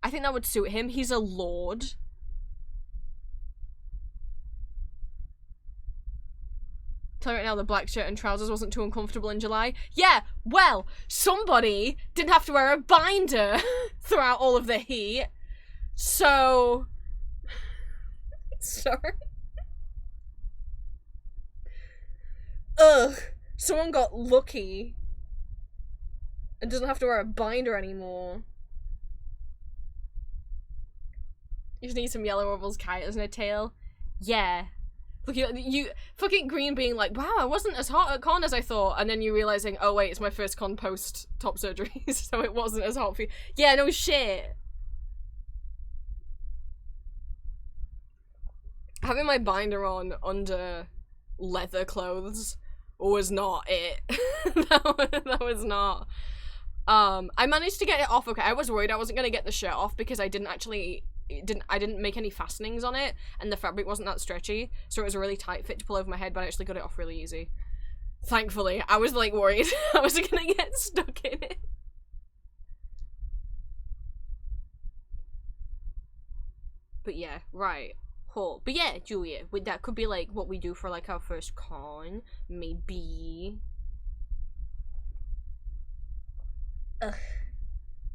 I think that would suit him. He's a lord. Tell me right now, the black shirt and trousers wasn't too uncomfortable in July. Yeah, well, somebody didn't have to wear a binder throughout all of the heat. So... Sorry. Ugh. Someone got lucky and doesn't have to wear a binder anymore. You just need some yellow Orville's kite and a tail. Yeah. Look, you fucking Green being like, wow, I wasn't as hot at con as I thought, and then you realizing, oh wait, it's my first con post top surgery, so it wasn't as hot for you. Yeah, no shit. Having my binder on under leather clothes was not it. that was not. I managed to get it off. Okay, I was worried I wasn't gonna get the shirt off because I didn't make any fastenings on it, and the fabric wasn't that stretchy, so it was a really tight fit to pull over my head, but I actually got it off really easy. Thankfully. I was like worried I was gonna get stuck in it. But yeah, right. Cool. But yeah, Julia, that could be like what we do for like our first con, maybe. Ugh.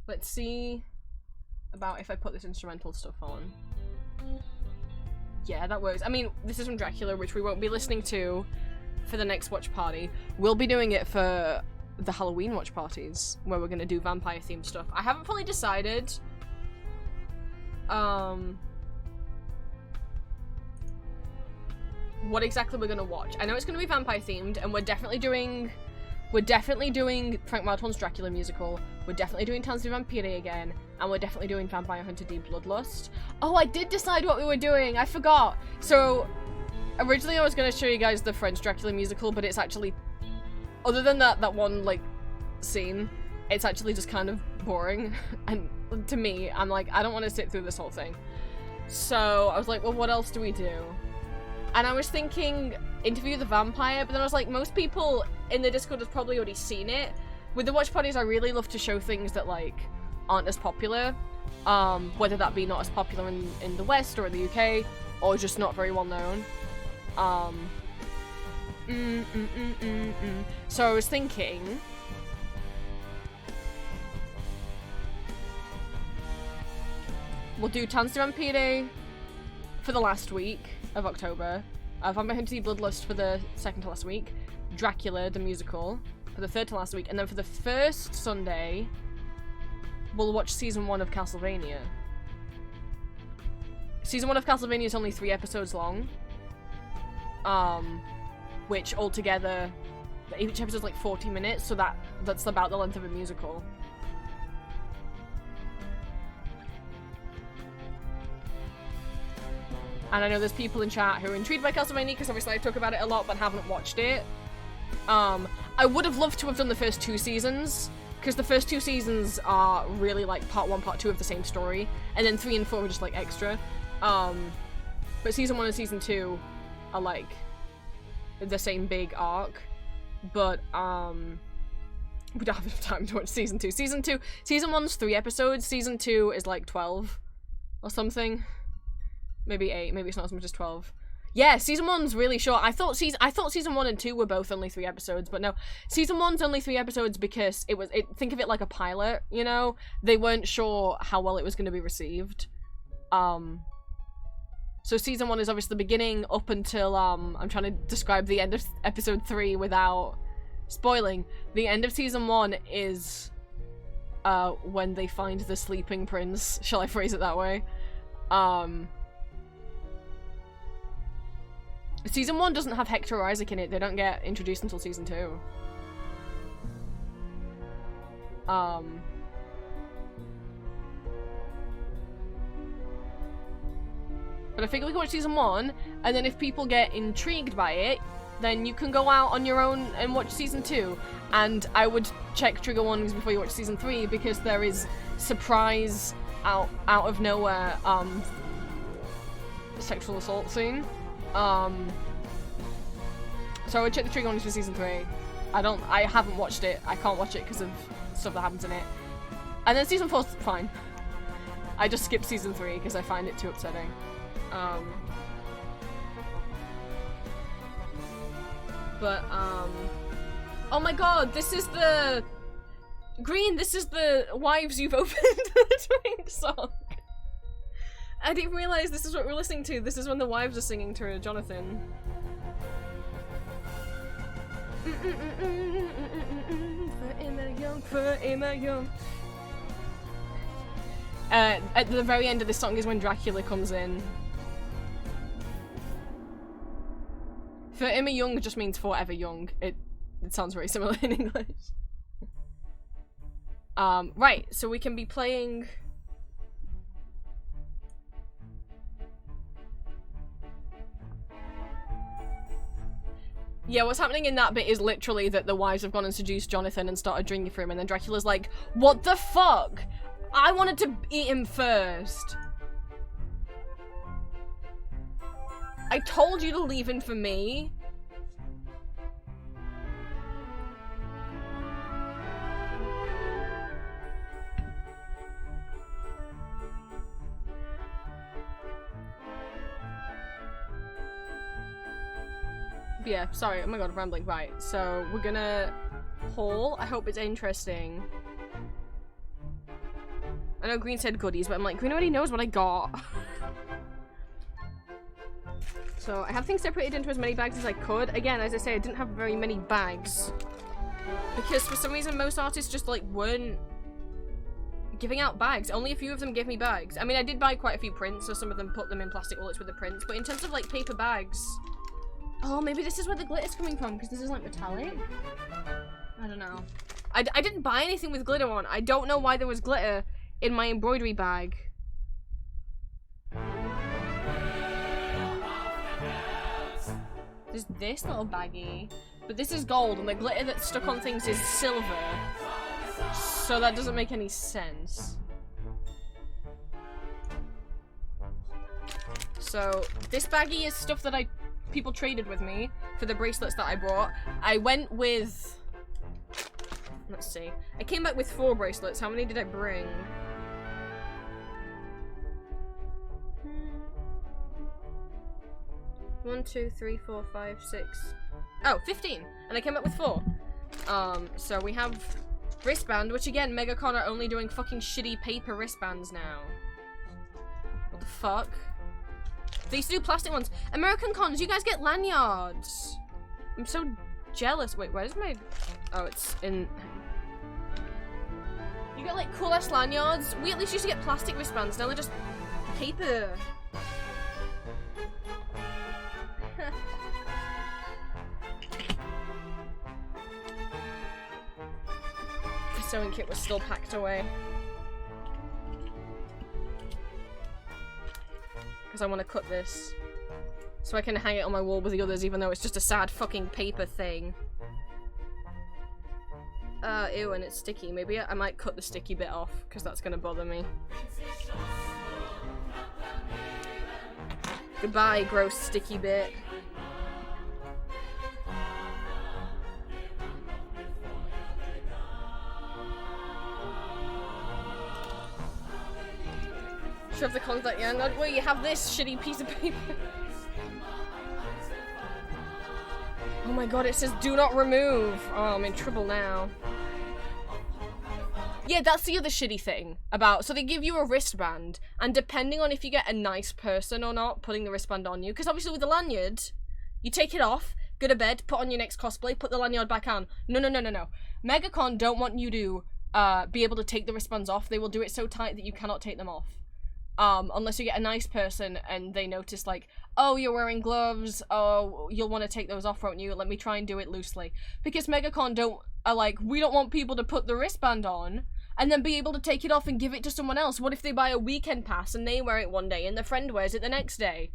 Let's see about if I put this instrumental stuff on. Yeah, that works. I mean, this is from Dracula, which we won't be listening to for the next watch party. We'll be doing it for the Halloween watch parties, where we're gonna do vampire themed stuff. I haven't fully decided what exactly we're gonna watch. I know it's gonna be vampire themed, and we're definitely doing Frank Marton's Dracula musical, we're definitely doing Tanz die Vampire again, and we're definitely doing Vampire Hunter D Bloodlust. Oh, I did decide what we were doing, I forgot! So, originally I was gonna show you guys the French Dracula musical, but it's actually, other than that one, like, scene, it's actually just kind of boring, and to me, I'm like, I don't want to sit through this whole thing. So, I was like, well, what else do we do? And I was thinking Interview the Vampire, but then I was like, most people in the Discord have probably already seen it. With the watch parties, I really love to show things that, like, aren't as popular. Whether that be not as popular in the West or in the UK, or just not very well known. So I was thinking... we'll do Tanz die Vampire for the last week of October, Vampire Hunter D Bloodlust for the second to last week, Dracula the musical for the third to last week, and then for the first Sunday we'll watch season 1 of Castlevania. Season 1 of Castlevania is only 3 episodes long, which altogether each episode's like 40 minutes, so that's about the length of a musical. And I know there's people in chat who are intrigued by Castlevania because obviously I talk about it a lot but haven't watched it. I would have loved to have done the first 2 seasons, because the first 2 seasons are really like part 1, part 2 of the same story, and then 3 and 4 are just like extra. But season 1 and season 2 are like the same big arc, but we don't have enough time to watch season 2. Season 1's 3 episodes, season 2 is like 12 or something. Maybe 8, maybe it's not as much as 12. Yeah, season 1's really short. I thought season 1 and 2 were both only 3 episodes, but no. Season 1's only 3 episodes because think of it like a pilot, you know? They weren't sure how well it was going to be received. So season 1 is obviously the beginning up until, I'm trying to describe the end of episode 3 without spoiling. The end of season 1 is, when they find the sleeping prince. Shall I phrase it that way? Season 1 doesn't have Hector or Isaac in it. They don't get introduced until Season 2. But I figure we can watch Season 1, and then if people get intrigued by it, then you can go out on your own and watch Season 2. And I would check trigger warnings before you watch Season 3, because there is surprise out of nowhere sexual assault scene. So I would check the trigger warnings for Season 3. I haven't watched it. I can't watch it because of stuff that happens in it. And then Season 4's fine. I just skipped Season 3 because I find it too upsetting. Oh my god, this is the... Green, this is the Wives You've Opened the Twink song. I didn't realize this is what we're listening to. This is when the wives are singing to Jonathan. At the very end of this song is when Dracula comes in. For immer young just means forever young. It sounds very similar in English. Right, so we can be playing... Yeah, what's happening in that bit is literally that the wives have gone and seduced Jonathan and started drinking for him, and then Dracula's like, what the fuck? I wanted to eat him first. I told you to leave him for me. Yeah, sorry, oh my god, I'm rambling. Right, so we're gonna haul. I hope it's interesting. I know Green said goodies, but I'm like, Green already knows what I got. So I have things separated into as many bags as I could. Again, as I say, I didn't have very many bags. Because for some reason, most artists just like weren't giving out bags. Only a few of them gave me bags. I mean, I did buy quite a few prints, so some of them put them in plastic wallets with the prints. But in terms of like paper bags... Oh, maybe this is where the glitter's coming from, because this is like metallic? I don't know. I didn't buy anything with glitter on. I don't know why there was glitter in my embroidery bag. There's this little baggie, but this is gold, and the glitter that's stuck on things is silver. So that doesn't make any sense. So, this baggie is stuff that people traded with me for the bracelets that I brought. I went with... Let's see. I came back with 4 bracelets. How many did I bring? One, 2, 3, 4, 5, 6. Oh, 15! And I came back with 4. So we have wristband, which again, MegaCon are only doing fucking shitty paper wristbands now. What the fuck? They used to do plastic ones. American cons, you guys get lanyards. I'm so jealous. Wait, where's my... Oh, it's in... You get like cool ass lanyards. We at least used to get plastic wristbands. Now they're just paper. The sewing kit was still packed away. Because I want to cut this so I can hang it on my wall with the others, even though it's just a sad fucking paper thing. Ew, and it's sticky. Maybe I might cut the sticky bit off, because that's gonna bother me. Goodbye, gross sticky bit. Shove the contact, yeah, not where you have this shitty piece of paper. Oh my god, it says do not remove. Oh, I'm in trouble now. Yeah, that's the other shitty thing about, so they give you a wristband, and depending on if you get a nice person or not putting the wristband on you, because obviously with the lanyard, you take it off, go to bed, put on your next cosplay, put the lanyard back on. No. MegaCon don't want you to be able to take the wristbands off. They will do it so tight that you cannot take them off. Unless you get a nice person and they notice like, oh, you're wearing gloves, oh, you'll want to take those off, won't you? Let me try and do it loosely. Because MegaCon are like, we don't want people to put the wristband on and then be able to take it off and give it to someone else. What if they buy a weekend pass and they wear it one day and their friend wears it the next day?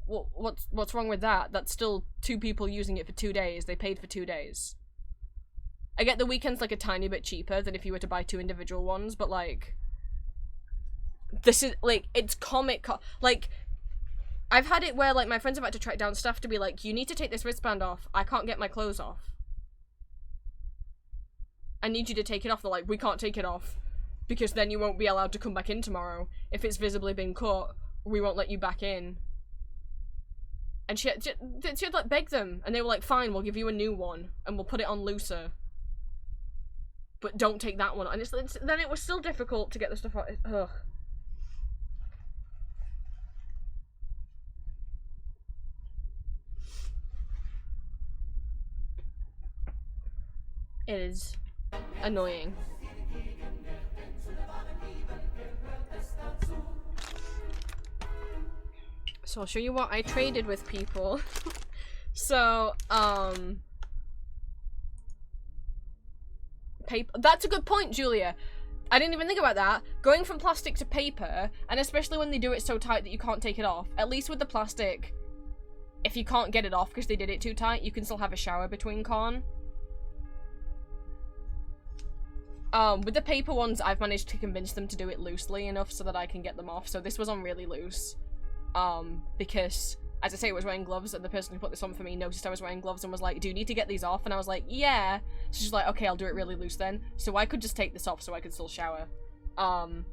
Well, what's wrong with that? That's still 2 people using it for 2 days. They paid for 2 days. I get the weekend's like a tiny bit cheaper than if you were to buy 2 individual ones, but like, this is like, it's like, I've had it where like my friends have had to track down staff to be like, you need to take this wristband off. I can't get my clothes off. I need you to take it off. They're like, we can't take it off because then you won't be allowed to come back in tomorrow. If it's visibly been cut, we won't let you back in. And she had like beg them, and they were like, fine, we'll give you a new one and we'll put it on looser. But don't take that one. And then it was still difficult to get the stuff out. Ugh. It is annoying. So I'll show you what I traded with people. So, paper. That's a good point, Julia. I didn't even think about that. Going from plastic to paper, and especially when they do it so tight that you can't take it off. At least with the plastic, if you can't get it off because they did it too tight, you can still have a shower between con. With the paper ones, I've managed to convince them to do it loosely enough so that I can get them off. So this was on really loose. Because, as I say, I was wearing gloves, and the person who put this on for me noticed I was wearing gloves and was like, do you need to get these off? And I was like, yeah. So she's like, okay, I'll do it really loose then. So I could just take this off so I could still shower. But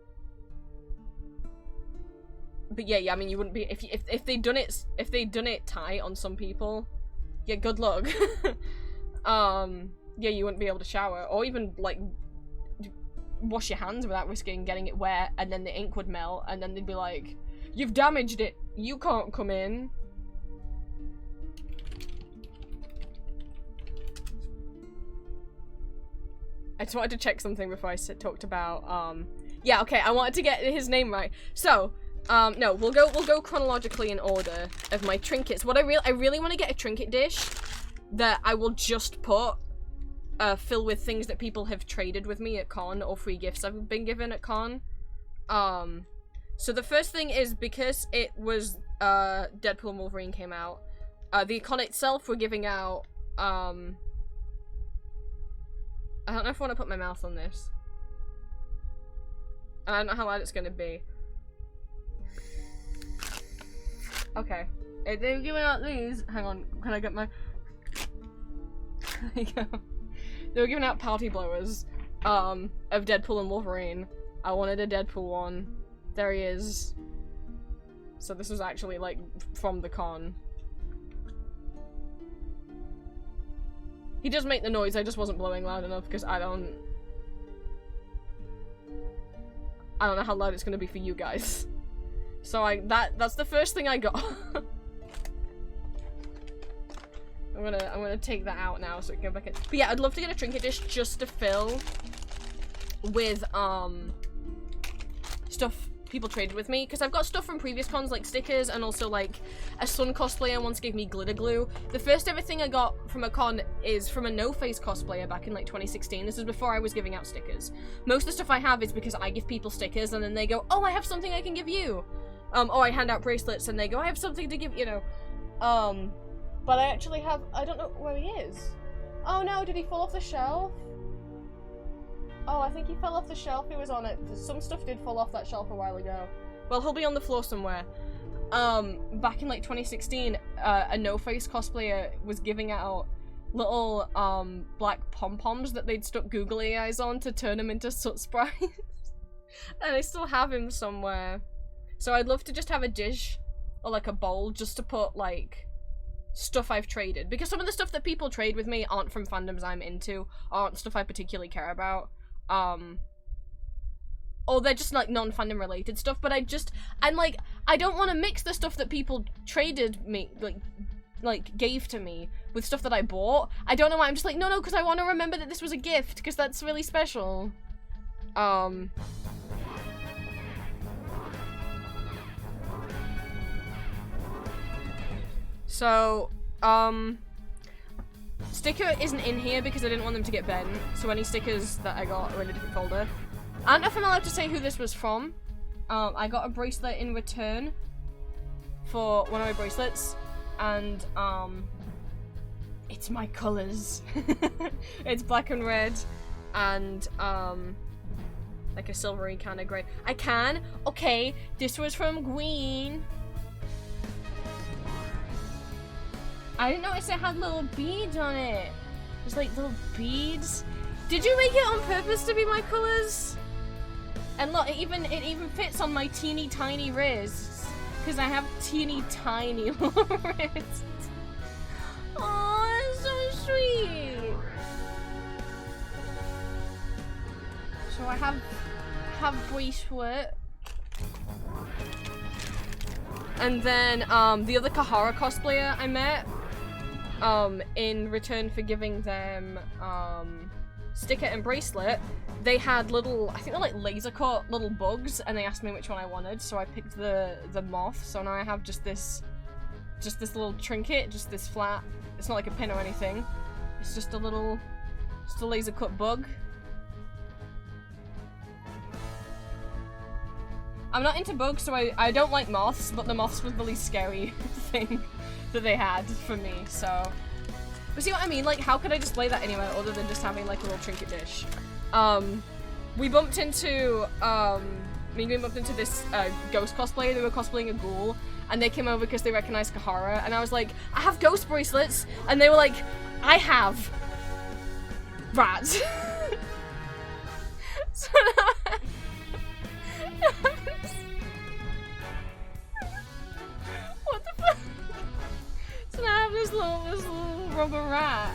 yeah, I mean, you wouldn't be, if they'd done it tight on some people, yeah, good luck. Yeah, you wouldn't be able to shower, or even, like, wash your hands without risking getting it wet, and then the ink would melt, and then they'd be like, you've damaged it, you can't come in. I just wanted to check something before I talked about, yeah, okay, I wanted to get his name right. So, no, we'll go chronologically in order of my trinkets. What I really want to get a trinket dish that I will just put, fill with things that people have traded with me at con, or free gifts I've been given at con. So the first thing is, because it was, Deadpool and Wolverine came out, the con itself, we're giving out, I don't know if I want to put my mouth on this. I don't know how loud it's gonna be. Okay. They're giving out these. Hang on, can I get my... There you go. They were giving out party blowers, of Deadpool and Wolverine. I wanted a Deadpool one. There he is. So this was actually, like, from the con. He does make the noise, I just wasn't blowing loud enough because I don't know how loud it's gonna be for you guys. So that's the first thing I got. I'm gonna take that out now so we can go back in. But yeah, I'd love to get a trinket dish just to fill with stuff people traded with me, because I've got stuff from previous cons like stickers, and also like a Sun cosplayer once gave me glitter glue. The first ever thing I got from a con is from a No Face cosplayer back in like 2016. This is before I was giving out stickers. Most of the stuff I have is because I give people stickers and then they go, oh, I have something I can give you. Or I hand out bracelets and they go, I have something to give, you know. But I actually have, I don't know where he is. Oh no, did he fall off the shelf? Oh, I think he fell off the shelf he was on it. Some stuff did fall off that shelf a while ago. Well, he'll be on the floor somewhere. Back in like 2016, a No Face cosplayer was giving out little black pom-poms that they'd stuck googly eyes on to turn him into soot sprites. And I still have him somewhere. So I'd love to just have a dish, or like a bowl, just to put like stuff I've traded. Because some of the stuff that people trade with me aren't from fandoms I'm into, aren't stuff I particularly care about. Or they're just like non-fandom related stuff, but I'm like, I don't want to mix the stuff that people traded me, like gave to me, with stuff that I bought. I don't know why, I'm just like, no, because I want to remember that this was a gift, because that's really special. So, sticker isn't in here because I didn't want them to get bent, so any stickers that I got are in a different folder. I don't know if I'm allowed to say who this was from. I got a bracelet in return for one of my bracelets, and it's my colors. It's black and red, and like a silvery kind of gray. Okay, this was from green. I didn't notice it had little beads on it. There's like little beads. Did you make it on purpose to be my colors? And look, it even fits on my teeny tiny wrists, because I have teeny tiny little wrists. Oh, that's so sweet. So I have bracelet. And then the other Kahara cosplayer I met, in return for giving them sticker and bracelet, they had little, I think they're like laser cut little bugs, and they asked me which one I wanted, so I picked the moth. So now I have just this little trinket, just this flat. It's not like a pin or anything. It's just a laser cut bug. I'm not into bugs, so I don't like moths, but the moths was the least scary thing that they had for me, so. But see what I mean? Like, how could I just lay that anywhere other than just having like a little trinket dish? We bumped into, me and Green bumped into this ghost cosplayer. They were cosplaying a ghoul, and they came over because they recognized Kahara, and I was like, I have ghost bracelets, and they were like, I have rats. So now what the fuck? So now I have this little rubber rat.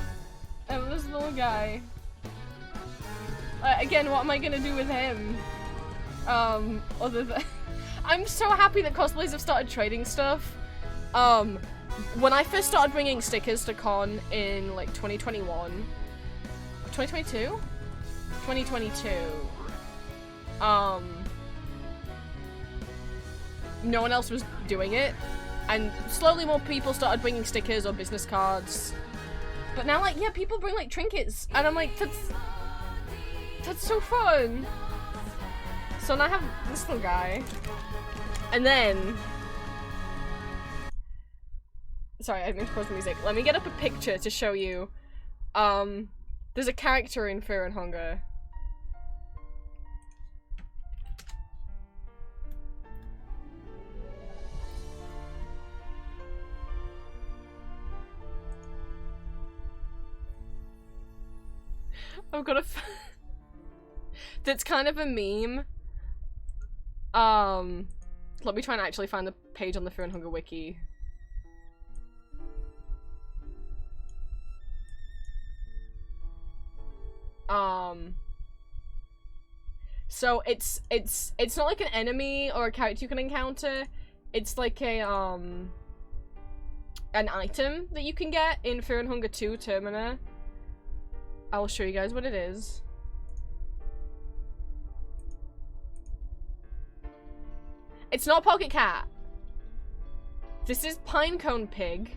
I have this little guy. Again, what am I gonna do with him? Other than I'm so happy that cosplays have started trading stuff. When I first started bringing stickers to con in like 2021, 2022, 2022. No one else was doing it, and slowly more people started bringing stickers or business cards. But now, like, yeah, people bring like trinkets, and I'm like, that's so fun. So now I have this little guy, and then, sorry, I meant to pause the music. Let me get up a picture to show you. There's a character in Fear and Hunger. I've got a that's kind of a meme. Let me try and actually find the page on the Fear and Hunger wiki. So it's not like an enemy or a character you can encounter. It's like a an item that you can get in Fear and Hunger 2 Termina. I'll show you guys what it is. It's not Pocket Cat. This is Pinecone Pig.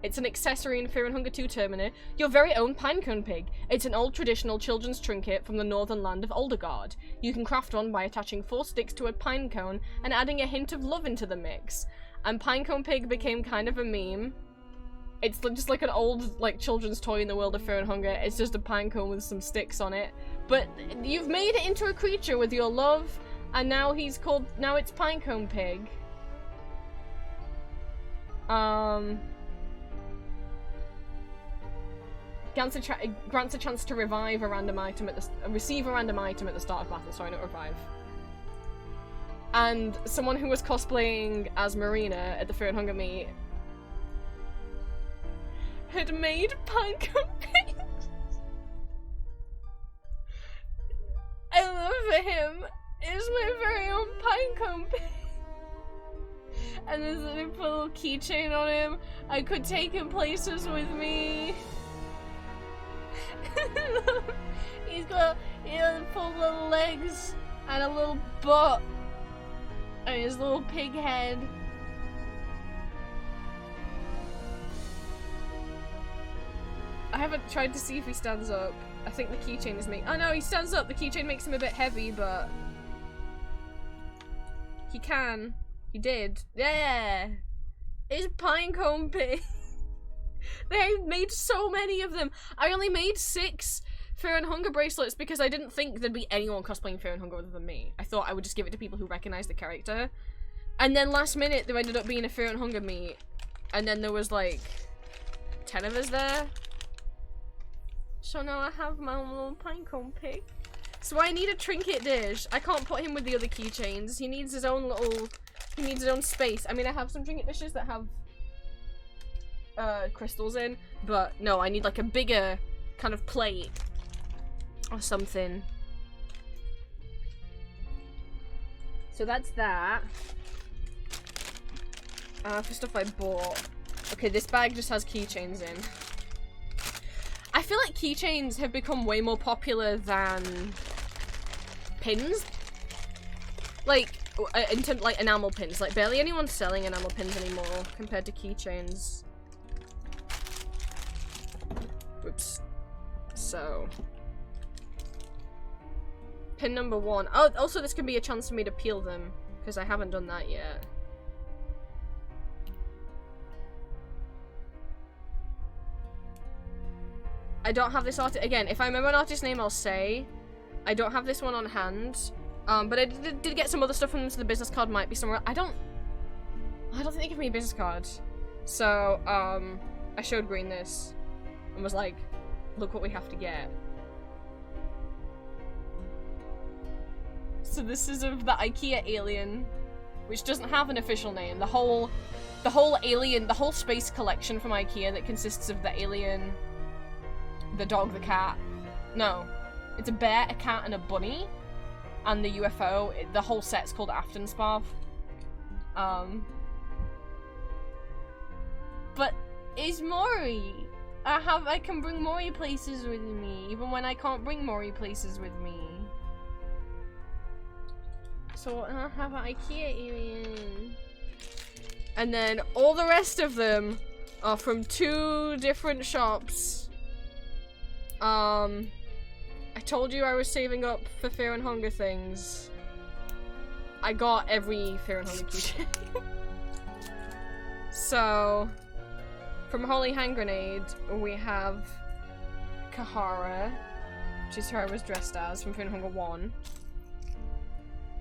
It's an accessory in Fear and Hunger 2 Termina. Your very own Pinecone Pig. It's an old traditional children's trinket from the northern land of Aldergard. You can craft one by attaching 4 sticks to a pinecone and adding a hint of love into the mix. And Pinecone Pig became kind of a meme. It's just like an old, like, children's toy in the world of Fear and Hunger. It's just a pinecone with some sticks on it. But you've made it into a creature with your love, and now it's Pinecone Pig. Grants a chance to revive a random item receive a random item at the start of battle. Sorry, not revive. And someone who was cosplaying as Marina at the Fear and Hunger meet had made Pinecone Pigs. I love him. It's my very own Pinecone Pig. And there's a little keychain on him. I could take him places with me. He's got, full little legs and a little butt and his little pig head. I haven't tried to see if he stands up. I think the keychain is making. Oh no, he stands up. The keychain makes him a bit heavy, but he can. He did. Yeah. It's pinecone pig. They made so many of them. I only made 6 Fear and Hunger bracelets because I didn't think there'd be anyone cosplaying Fear and Hunger other than me. I thought I would just give it to people who recognize the character. And then last minute there ended up being a Fear and Hunger meet. And then there was like 10 of us there. So now I have my own little pinecone pig. So I need a trinket dish. I can't put him with the other keychains. He needs his own little... He needs his own space. I mean, I have some trinket dishes that have crystals in, but no, I need like a bigger kind of plate or something. So that's that. For stuff I bought. Okay, this bag just has keychains in. I feel like keychains have become way more popular than pins. Like, in terms like enamel pins. Like, barely anyone's selling enamel pins anymore compared to keychains. Oops. So. Pin number 1. Oh, also this can be a chance for me to peel them, because I haven't done that yet. I don't have this artist. Again, if I remember an artist name, I'll say. I don't have this one on hand. But I did get some other stuff from them, so the business card might be somewhere. I don't think they give me a business card. So, I showed Green this and was like, look what we have to get. So this is of the IKEA alien, which doesn't have an official name. The whole alien, the whole space collection from IKEA that consists of the alien, the dog, the cat. No, it's a bear, a cat, and a bunny. And the UFO, the whole set's called Aftensparv. But is Mori? I can bring Mori places with me, even when I can't bring Mori places with me. So I have an IKEA alien. And then all the rest of them are from 2 different shops. I told you I was saving up for Fear and Hunger things. I got every Fear and Hunger keychain. So, from Holy Hand Grenade, we have Kahara, which is who I was dressed as from Fear and Hunger 1.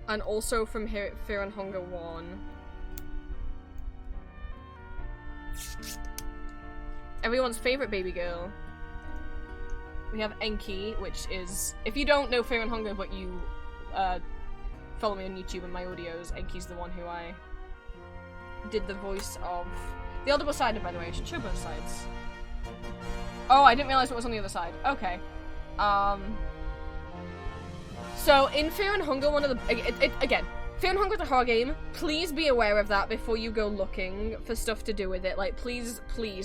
And also from Fear and Hunger 1. Everyone's favorite baby girl. We have Enki, which is, if you don't know Fear and Hunger, but you follow me on YouTube and my audios, Enki's the one who I did the voice of. The other side, by the way, I should show both sides. Oh, I didn't realize what was on the other side. Okay. So, in Fear and Hunger, one of the, again, Fear and Hunger is a horror game. Please be aware of that before you go looking for stuff to do with it. Like, please,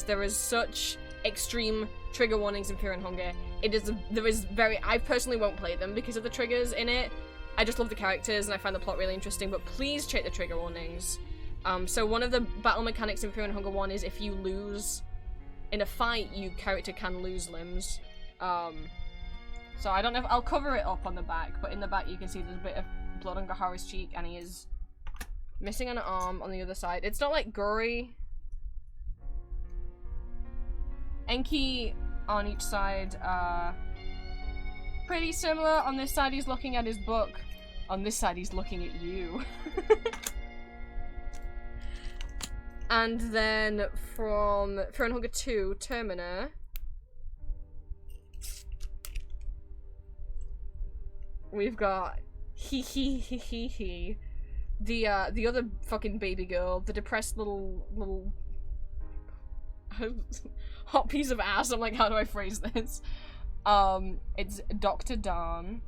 there is such extreme trigger warnings in Fear and Hunger. I personally won't play them because of the triggers in it. I just love the characters and I find the plot really interesting, but please check the trigger warnings. So one of the battle mechanics in Fear and Hunger 1 is if you lose in a fight, your character can lose limbs. So I don't know if I'll cover it up on the back, but in the back you can see there's a bit of blood on Gahara's cheek and he is missing an arm on the other side. It's not like gory. Enki on each side are pretty similar. On this side he's looking at his book. On this side he's looking at you. And then from Fear and Hunger 2, Termina, we've got the other fucking baby girl, the depressed little hot piece of ass. I'm like, how do I phrase this? It's Dr. Dan.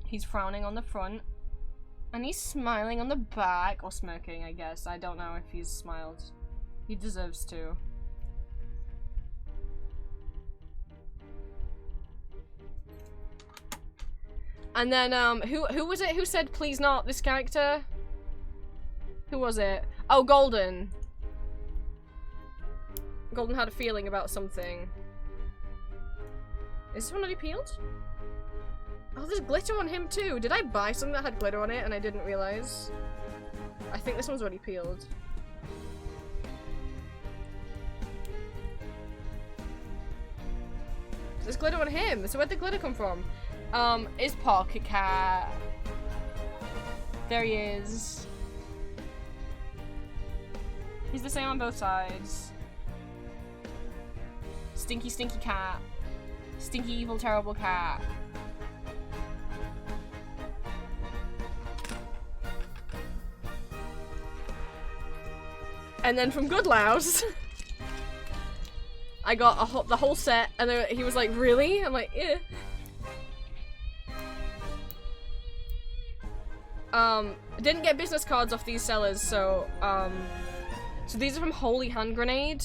He's frowning on the front. And he's smiling on the back. Or smirking, I guess. I don't know if he's smiled. He deserves to. And then, who was it who said, please not this character? Who was it? Oh, Golden. Golden had a feeling about something. Is this one already peeled? Oh, there's glitter on him too. Did I buy something that had glitter on it and I didn't realize? I think this one's already peeled. There's glitter on him. So where'd the glitter come from? Is Pocket Cat. There he is. He's the same on both sides. Stinky, stinky cat. Stinky, evil, terrible cat. And then from Goodlouse, I got the whole set, and he was like, really? I'm like, yeah. Didn't get business cards off these sellers, so, so these are from Holy Hand Grenade.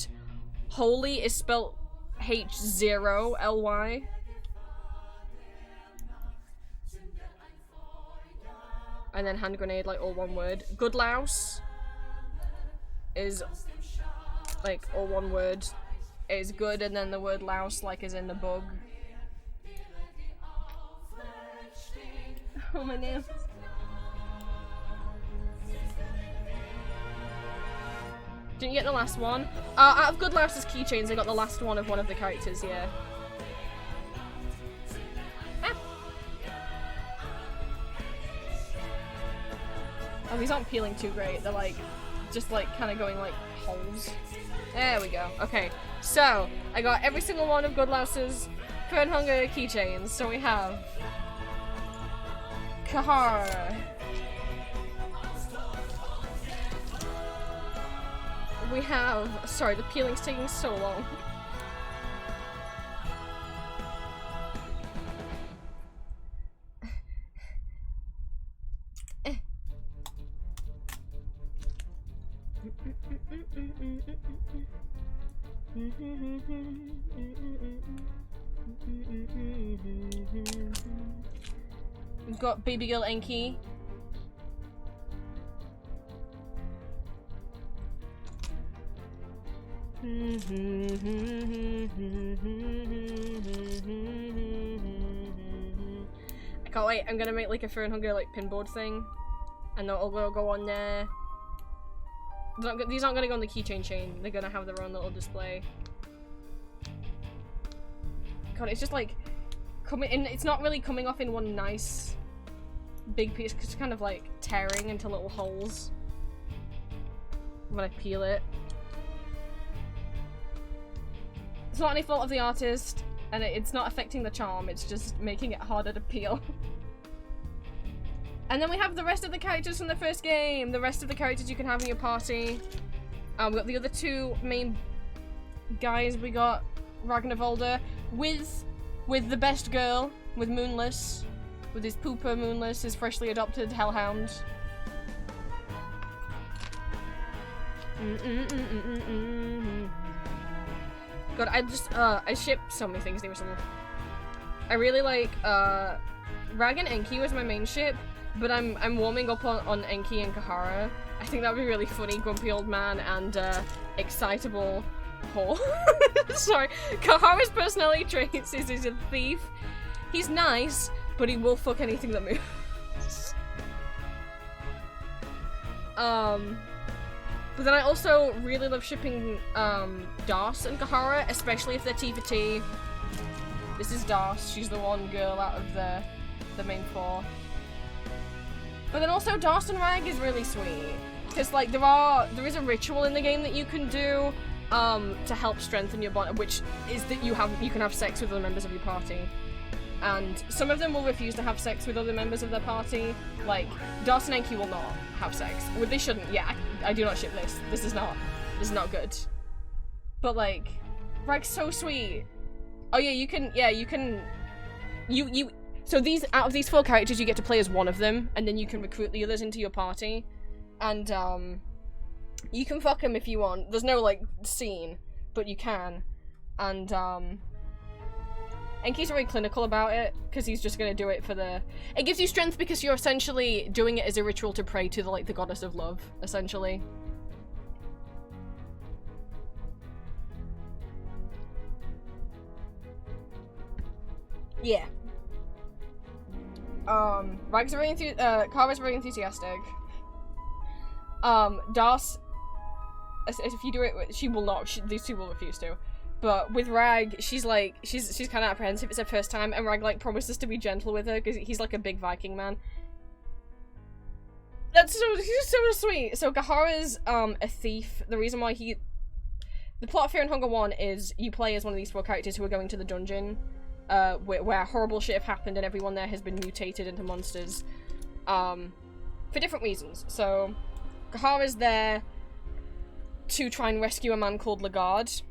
Holy is spelled H0LY. And then Hand Grenade, like, all one word. Goodlouse is, like, all one word. Is good, and then the word louse, like, is in the bug. Oh, my nails. Didn't you get the last one? Out of Goodlouse's keychains, I got the last one of one of the characters, yeah. Ah. Oh, these aren't peeling too great. They're like, just like, kind of going like holes. There we go. Okay, so I got every single one of Goodlouse's Fernhunger keychains. So we have Kahar. We have, sorry, the peeling's taking so long. We've got Baby Girl Enki. I can't wait. I'm gonna make like a Fernhunger like pinboard thing, and they'll all go on there. These aren't gonna go on the keychain chain. They're gonna have their own little display. God, it's just like coming in. It's not really coming off in one nice big piece. It's kind of like tearing into little holes when I peel it. It's not any fault of the artist, and it's not affecting the charm, it's just making it harder to peel. And then we have the rest of the characters from the first game, the rest of the characters you can have in your party. We got the other two main guys. We got Ragnarvolder with the best girl, with Moonless, with his pooper Moonless, his freshly adopted Hellhound. God, I ship so many things to someone. I really like, Rag and Enki was my main ship, but I'm warming up on Enki and Kahara. I think that would be really funny, grumpy old man and, excitable whore. Sorry. Kahara's personality traits is he's a thief. He's nice, but he will fuck anything that moves. But then I also really love shipping Das and Kahara, especially if they're T for T. This is Das, she's the one girl out of the main four. But then also Das and Rag is really sweet. Because like there is a ritual in the game that you can do to help strengthen your bond, which is that you can have sex with other members of your party. And some of them will refuse to have sex with other members of their party. Like, Das and Enki will not have sex. Well, they shouldn't. Yeah, I do not ship this. This is not good. But like, Rag's so sweet. Oh yeah, you can, so out of these 4 characters, you get to play as one of them, and then you can recruit the others into your party. And, you can fuck them if you want. There's no, like, scene, but you can. And, Enki's very clinical about it, because he's just gonna do it for the... It gives you strength because you're essentially doing it as a ritual to pray to the goddess of love, essentially. Yeah. Kara's very enthusiastic. Das, if you do it, she will not. These two will refuse to. But with Rag, she's like, she's kind of apprehensive. It's her first time, and Rag like promises to be gentle with her because he's like a big Viking man. He's so sweet. So Gahara's a thief. The reason why the plot of Fear and Hunger 1 is you play as one of these 4 characters who are going to the dungeon, where horrible shit have happened and everyone there has been mutated into monsters, for different reasons. So Gahara's there to try and rescue a man called Lagarde.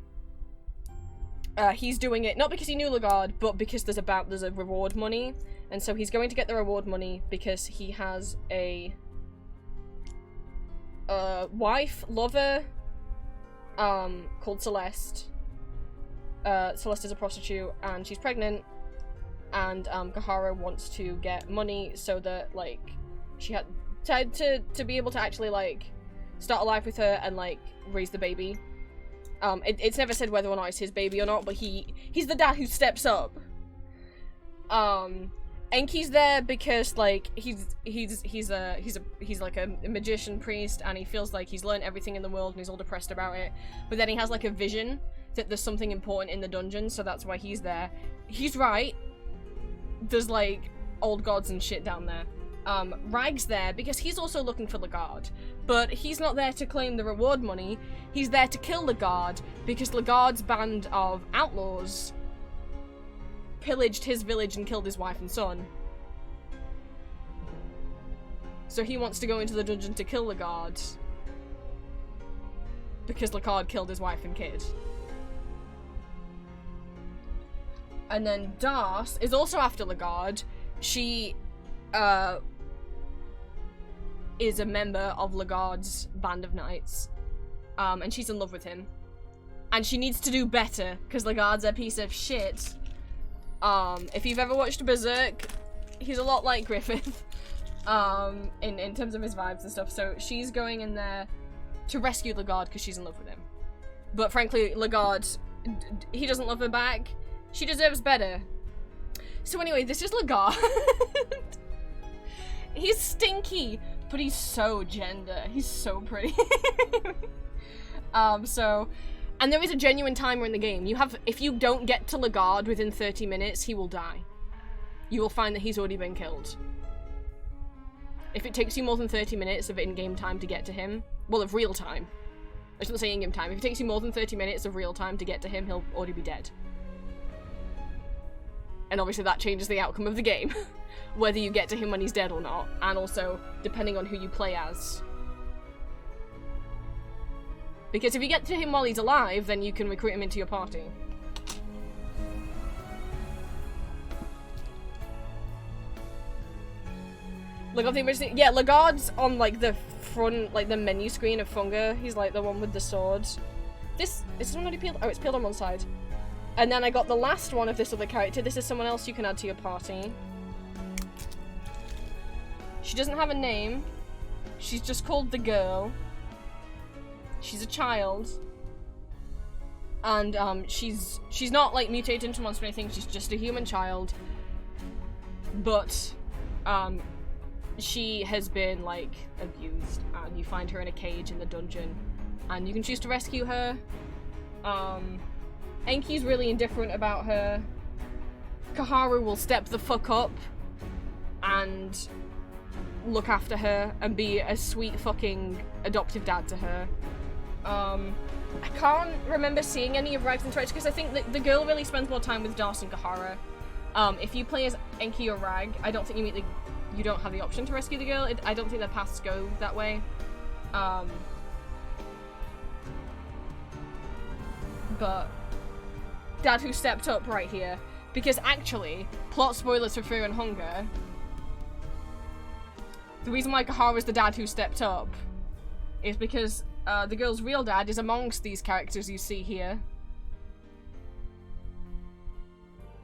He's doing it not because he knew Lagarde, but because there's a reward money, and so he's going to get the reward money because he has a lover, called Celeste. Celeste is a prostitute, and she's pregnant, and Gahara wants to get money so that, like, she had to be able to actually, like, start a life with her and, like, raise the baby. It's never said whether or not it's his baby or not, but he's the dad who steps up. Enki's there because, like, he's like a magician priest, and he feels like he's learned everything in the world and he's all depressed about it. But then he has, like, a vision that there's something important in the dungeon, so that's why he's there. He's right. There's, like, old gods and shit down there. Rag's there because he's also looking for Lagarde, but he's not there to claim the reward money. He's there to kill Lagarde because Lagarde's band of outlaws pillaged his village and killed his wife and son. So he wants to go into the dungeon to kill Lagarde because Lagarde killed his wife and kid. And then Das is also after Lagarde. She is a member of Lagarde's band of knights, and she's in love with him, and she needs to do better because Lagarde's a piece of shit. If you've ever watched Berserk, he's a lot like Griffith, in terms of his vibes and stuff. So she's going in there to rescue Lagarde because she's in love with him, but frankly, Lagarde, he doesn't love her back. She deserves better. So anyway, this is Lagarde. He's stinky, but he's so gender. He's so pretty. And there is a genuine timer in the game. If you don't get to Lagarde within 30 minutes, he will die. You will find that he's already been killed. If it takes you more than 30 minutes of in-game time to get to him, well, of real time. I shouldn't say in-game time. If it takes you more than 30 minutes of real time to get to him, he'll already be dead. And obviously that changes the outcome of the game. Whether you get to him when he's dead or not, and also depending on who you play as. Because if you get to him while he's alive, then you can recruit him into your party. Look up the emergency. Yeah, Lagarde's on, like, the front, like, the menu screen of Funga. He's, like, the one with the sword. Is this one already peeled? Oh, it's peeled on one side. And then I got the last one of this other character. This is someone else you can add to your party. She doesn't have a name. She's just called the girl. She's a child. And, she's not, like, mutated into a monster or anything. She's just a human child. But, she has been, like, abused. And you find her in a cage in the dungeon. And you can choose to rescue her. Enki's really indifferent about her. Kaharu will step the fuck up and look after her and be a sweet fucking adoptive dad to her. I can't remember seeing any of Rag's interactions because I think that the girl really spends more time with Das and Gahara. If you play as Enki or Rag, I don't think you don't have the option to rescue the girl. I don't think their paths go that way. But Dad who stepped up right here. Because actually, plot spoilers for Fear and Hunger, the reason why Kahara's the dad who stepped up is because the girl's real dad is amongst these characters you see here.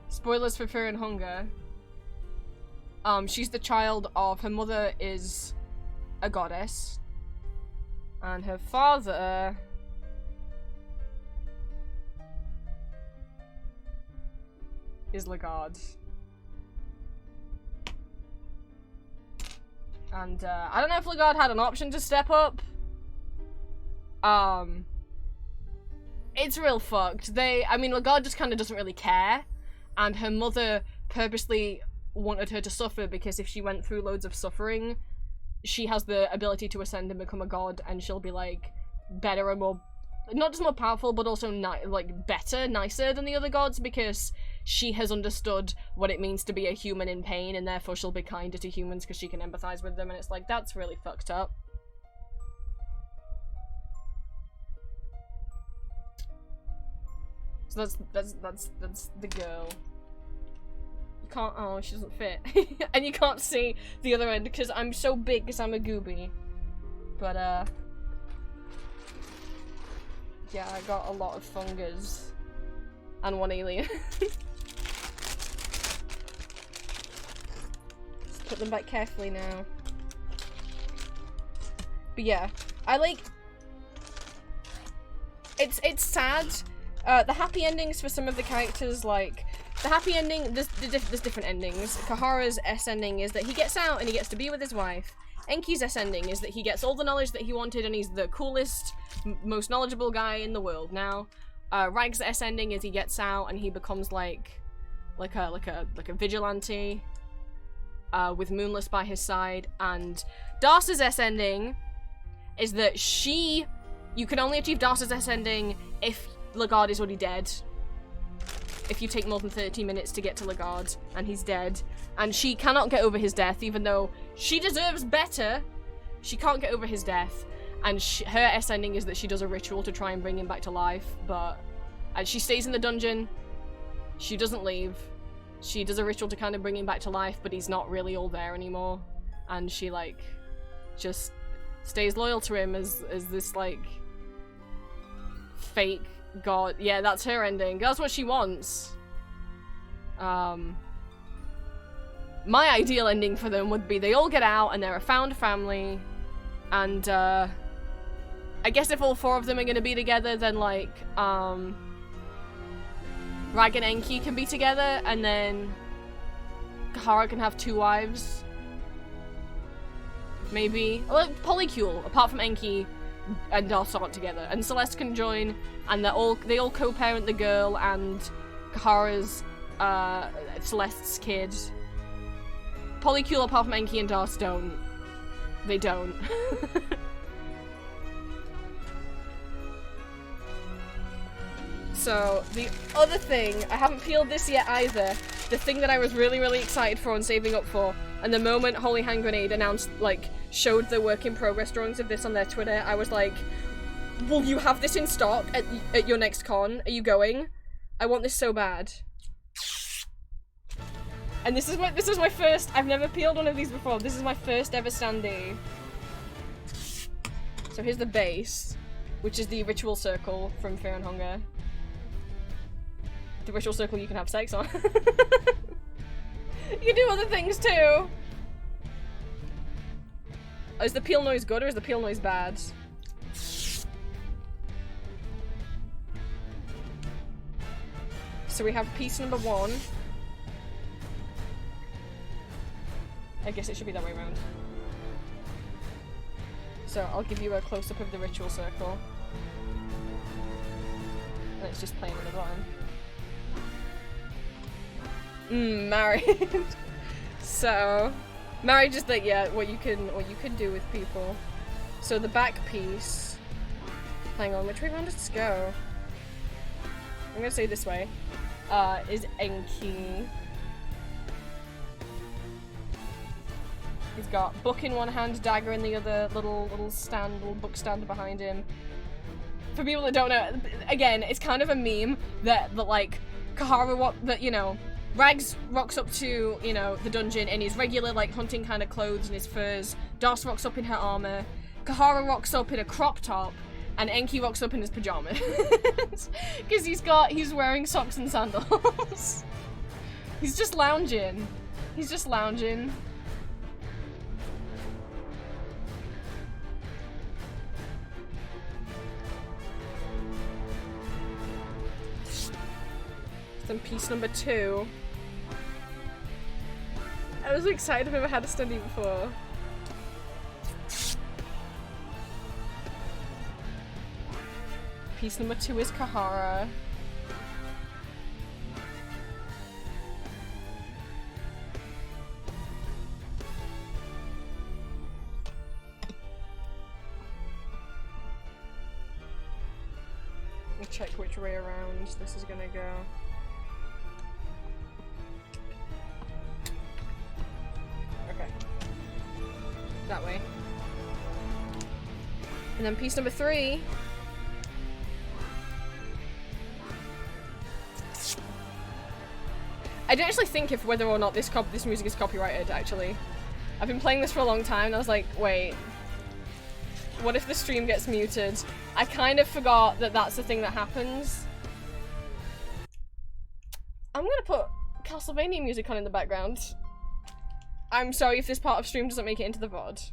Spoilers for Fear and Hunger. She's the child of, her mother is a goddess, and her father is Lagarde. And I don't know if Legarde had an option to step up. It's real fucked. I mean, Legarde just kind of doesn't really care, and her mother purposely wanted her to suffer because if she went through loads of suffering, she has the ability to ascend and become a god, and she'll be like better and more, not just more powerful, but also like better, nicer than the other gods because she has understood what it means to be a human in pain, and therefore she'll be kinder to humans because she can empathize with them, and it's like, that's really fucked up. So that's the girl. You can't, oh, she doesn't fit. And you can't see the other end because I'm so big because I'm a gooby. But, yeah, I got a lot of fungus. And one alien. Just put them back carefully now. But yeah, I like... It's sad. The happy endings for some of the characters, like... The happy ending, there's different endings. Kahara's S ending is that he gets out and he gets to be with his wife. Enki's S ending is that he gets all the knowledge that he wanted and he's the coolest, most knowledgeable guy in the world now. Rag's S ending is he gets out and he becomes like a vigilante, with Moonless by his side. And Darce's S ending is that you can only achieve Darce's S ending if Legarde is already dead. If you take more than 30 minutes to get to Legarde and he's dead, and she cannot get over his death, even though she deserves better, she can't get over his death, and her S ending is that she does a ritual to try and bring him back to life, and she stays in the dungeon, she doesn't leave, she does a ritual to kind of bring him back to life, but he's not really all there anymore, and she, like, just stays loyal to him as this, like, fake god. Yeah, that's her ending. That's what she wants. My ideal ending for them would be they all get out and they're a found family, and I guess if all four of them are gonna be together, then like Rag and Enki can be together, and then Kahara can have 2 wives. Maybe. Well, Polycule, apart from Enki and Darce aren't together, and Celeste can join, and they all co-parent the girl, and Kahara's Celeste's kid. Polycule, apart from Enki and Darce, don't. They don't. So, the other thing, I haven't peeled this yet either, the thing that I was really, really excited for and saving up for, and the moment Holy Hand Grenade announced, like, showed the work in progress drawings of this on their Twitter, I was like, will you have this in stock at your next con? Are you going? I want this so bad. And this is my first, I've never peeled one of these before, this is my first ever standee. So here's the base, which is the ritual circle from Fear and Hunger. The ritual circle you can have sex on. You can do other things too! Is the peel noise good or is the peel noise bad? So we have piece number 1. I guess it should be that way around. So I'll give you a close-up of the ritual circle. And it's just playing with the button. Married. So, marriage is that, yeah, what you can do with people. So the back piece. Hang on, which way around does this go? I'm gonna say this way. Is Enki. He's got book in one hand, dagger in the other, little book stand behind him. For people that don't know, again, it's kind of a meme that like Kahara, you know, Rags rocks up to, you know, the dungeon in his regular, like, hunting kind of clothes and his furs. Darce rocks up in her armor. Kahara rocks up in a crop top. And Enki rocks up in his pajamas. Because he's wearing socks and sandals. He's just lounging. He's just lounging. Then piece number 2. I was excited I've never had a standee before. piece number 2 is Kahara. We'll check which way around this is gonna go. Okay. That way. And then piece number 3. I don't actually think if whether or not this music is copyrighted, actually. I've been playing this for a long time and I was like, wait. What if the stream gets muted? I kind of forgot that that's the thing that happens. I'm gonna put Castlevania music on in the background. I'm sorry if this part of stream doesn't make it into the VOD.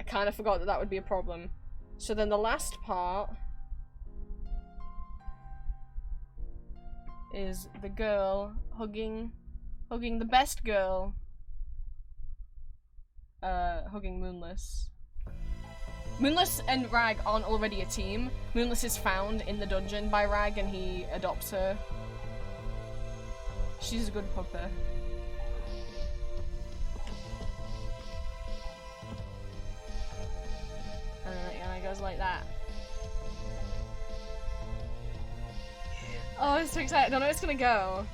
I kind of forgot that that would be a problem. So then the last part is the girl hugging the best girl, hugging Moonless. Moonless and Rag aren't already a team. Moonless is found in the dungeon by Rag and he adopts her. She's a good pupper. And it goes like that. Oh, I'm so excited. I don't know where it's gonna go.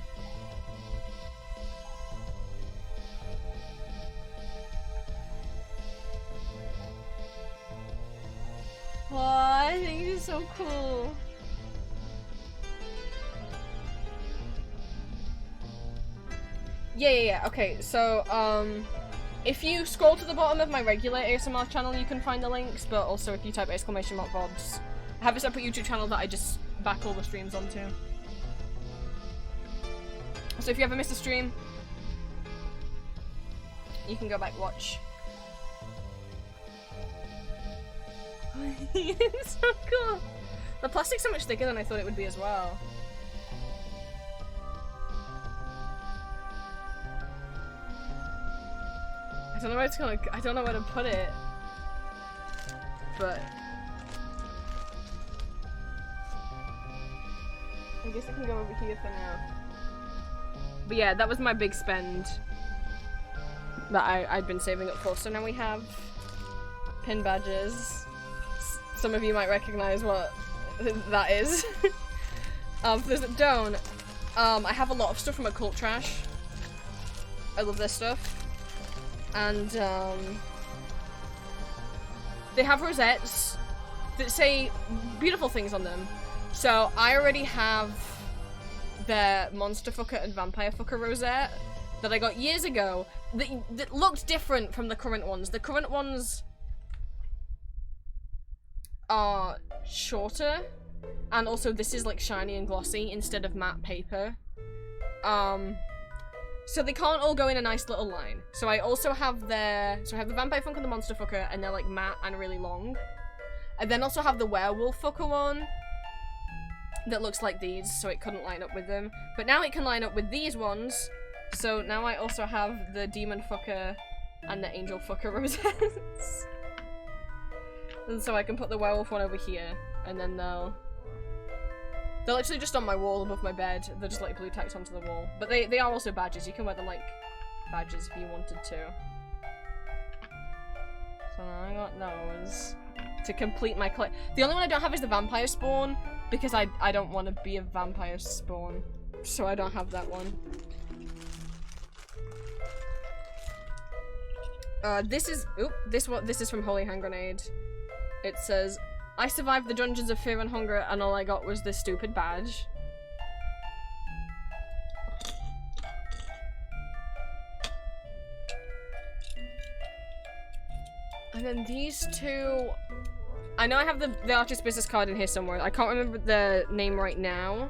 Oh, I think it's so cool. Yeah. Okay, so, if you scroll to the bottom of my regular ASMR channel, you can find the links, but also if you type !VODs, I have a separate YouTube channel that I just back all the streams onto. So if you ever miss a stream, you can go back watch. It's so cool! The plastic's so much thicker than I thought it would be as well. I don't know where it's gonna. I don't know where to put it, but I guess I can go over here for now. But yeah, that was my big spend that I'd been saving up for. So now we have pin badges. Some of you might recognize what that is. For those that don't, I have a lot of stuff from Occult Trash. I love their stuff. And they have rosettes that say beautiful things on them. So I already have their Monster Fucker and Vampire Fucker rosette that I got years ago that looked different from the current ones. The current ones are shorter, and also this is like shiny and glossy instead of matte paper. So they can't all go in a nice little line. So I also have I have the Vampire Fucker and the Monster Fucker, and they're like matte and really long. I then also have the Werewolf Fucker one that looks like these, so it couldn't line up with them. But now it can line up with these ones, so now I also have the Demon Fucker and the Angel Fucker rosettes. And so I can put the Werewolf one over here, and then they're actually just on my wall above my bed. They're just like blue tacked onto the wall. But they are also badges. You can wear them like badges if you wanted to. So now I got those to complete my collection. The only one I don't have is the Vampire Spawn, because I don't want to be a Vampire Spawn. So I don't have that one. This is from Holy Hand Grenade. It says, I survived the dungeons of fear and hunger, and all I got was this stupid badge. And then these two... I know I have the artist business card in here somewhere. I can't remember the name right now,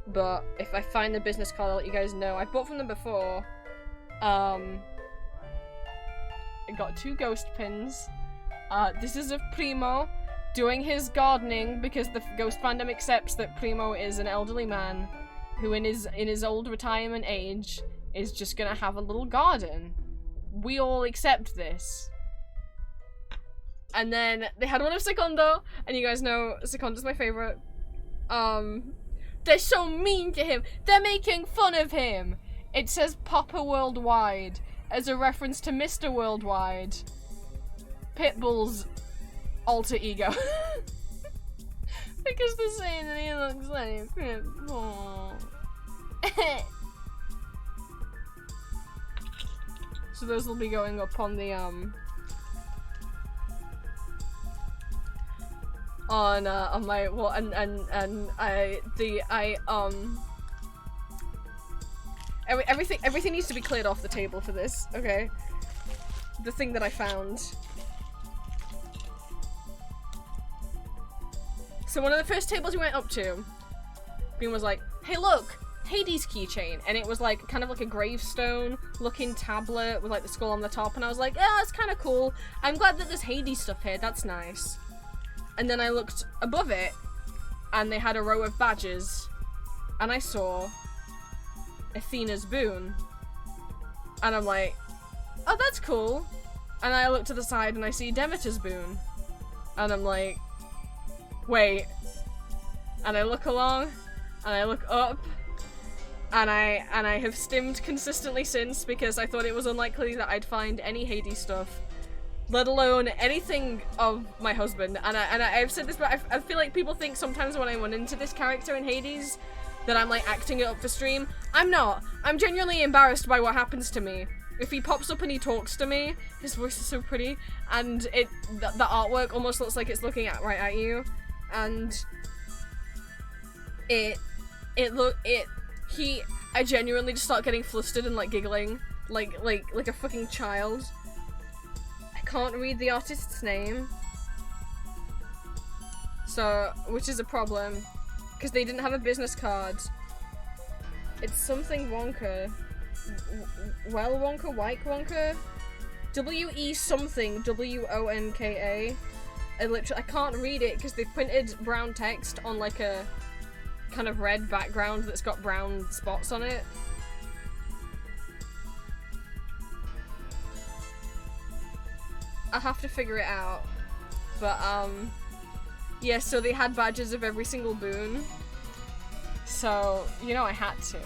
but if I find the business card, I'll let you guys know. I've bought from them before. I got 2 ghost pins. This is of Primo doing his gardening, because the Ghost fandom accepts that Primo is an elderly man who in his old retirement age is just gonna have a little garden. We all accept this. And then they had one of Secondo, and you guys know Secondo's my favorite. They're so mean to him. They're making fun of him. It says Papa Worldwide as a reference to Mr. Worldwide, Pitbull's alter ego. Because they're saying that he looks like Pitbull. So those will be going up on the on my well everything needs to be cleared off the table for this, okay? The thing that I found. So one of the first tables we went up to, Green was like, hey look, Hades keychain, and it was like kind of like a gravestone looking tablet with like the skull on the top, and I was like, yeah, that's kind of cool. I'm glad that there's Hades stuff here, that's nice. And then I looked above it, and they had a row of badges, and I saw Athena's boon, and I'm like, oh, that's cool. And I look to the side and I see Demeter's boon, and I'm like, wait. And I look along, and I look up, and I have stimmed consistently since, because I thought it was unlikely that I'd find any Hades stuff, let alone anything of my husband. And I've said this, but I feel like people think sometimes when I run into this character in Hades that I'm like acting it up for stream. I'm not. I'm genuinely embarrassed by what happens to me. If he pops up and he talks to me, his voice is so pretty, and the artwork almost looks like it's looking right at you, and I genuinely just start getting flustered and like giggling, like a fucking child. I can't read the artist's name, so, which is a problem, because they didn't have a business card. It's something Wonka. Well Wonka? White Wonka? W-E something W-O-N-K-A. I can't read it because they printed brown text on like a kind of red background that's got brown spots on it. I have to figure it out. But yeah, so they had badges of every single boon. So, you know, I had to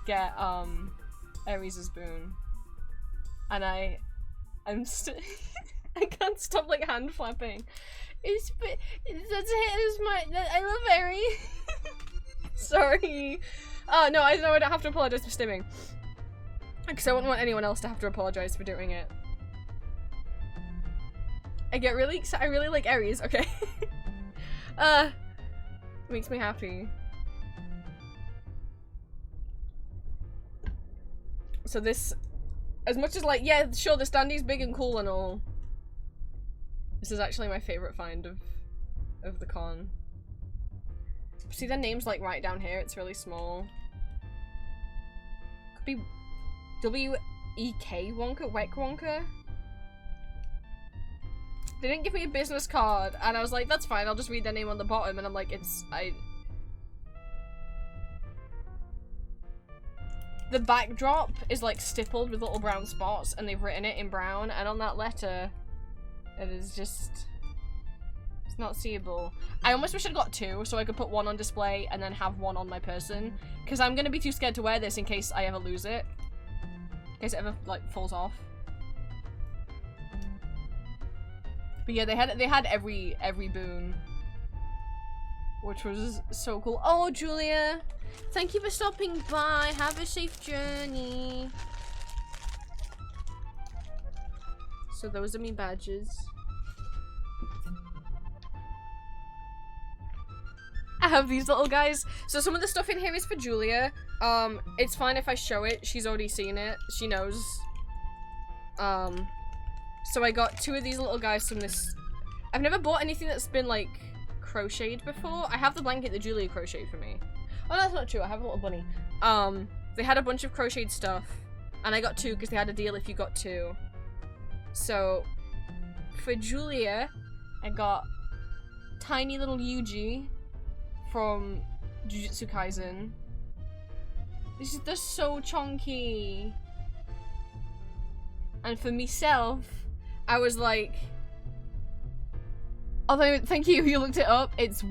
get Ares' boon, and I'm still I can't stop like hand flapping. I love Ares. Sorry. Oh no, I know I don't have to apologize for stimming, because I wouldn't want anyone else to have to apologize for doing it. I get really excited. I really like Ares. Okay. Makes me happy. So this, as much as like, yeah, sure, the standee's big and cool and all, this is actually my favorite find of the con. See their names like right down here, it's really small. Could be W-E-K Wonka? Wek Wonka? They didn't give me a business card, and I was like, that's fine, I'll just read their name on the bottom, and I'm like, the backdrop is like stippled with little brown spots, and they've written it in brown, and on that letter, it is just, it's not seeable. I almost wish I'd got two, so I could put one on display and then have one on my person, because I'm gonna be too scared to wear this in case I ever lose it. In case it ever, like, falls off. But yeah, they had every boon, which was so cool. Oh, Julia, thank you for stopping by. Have a safe journey. So those are me badges. I have these little guys. So some of the stuff in here is for Julia. It's fine if I show it. She's already seen it. She knows. So I got two of these little guys from this. I've never bought anything that's been like crocheted before. I have the blanket that Julia crocheted for me. Oh, that's not true. I have a little bunny. They had a bunch of crocheted stuff, and I got two because they had a deal if you got two. So for Julia, I got tiny little Yuji from Jujutsu Kaisen. They're so chunky. And for myself, I was like, although, thank you, you looked it up. It's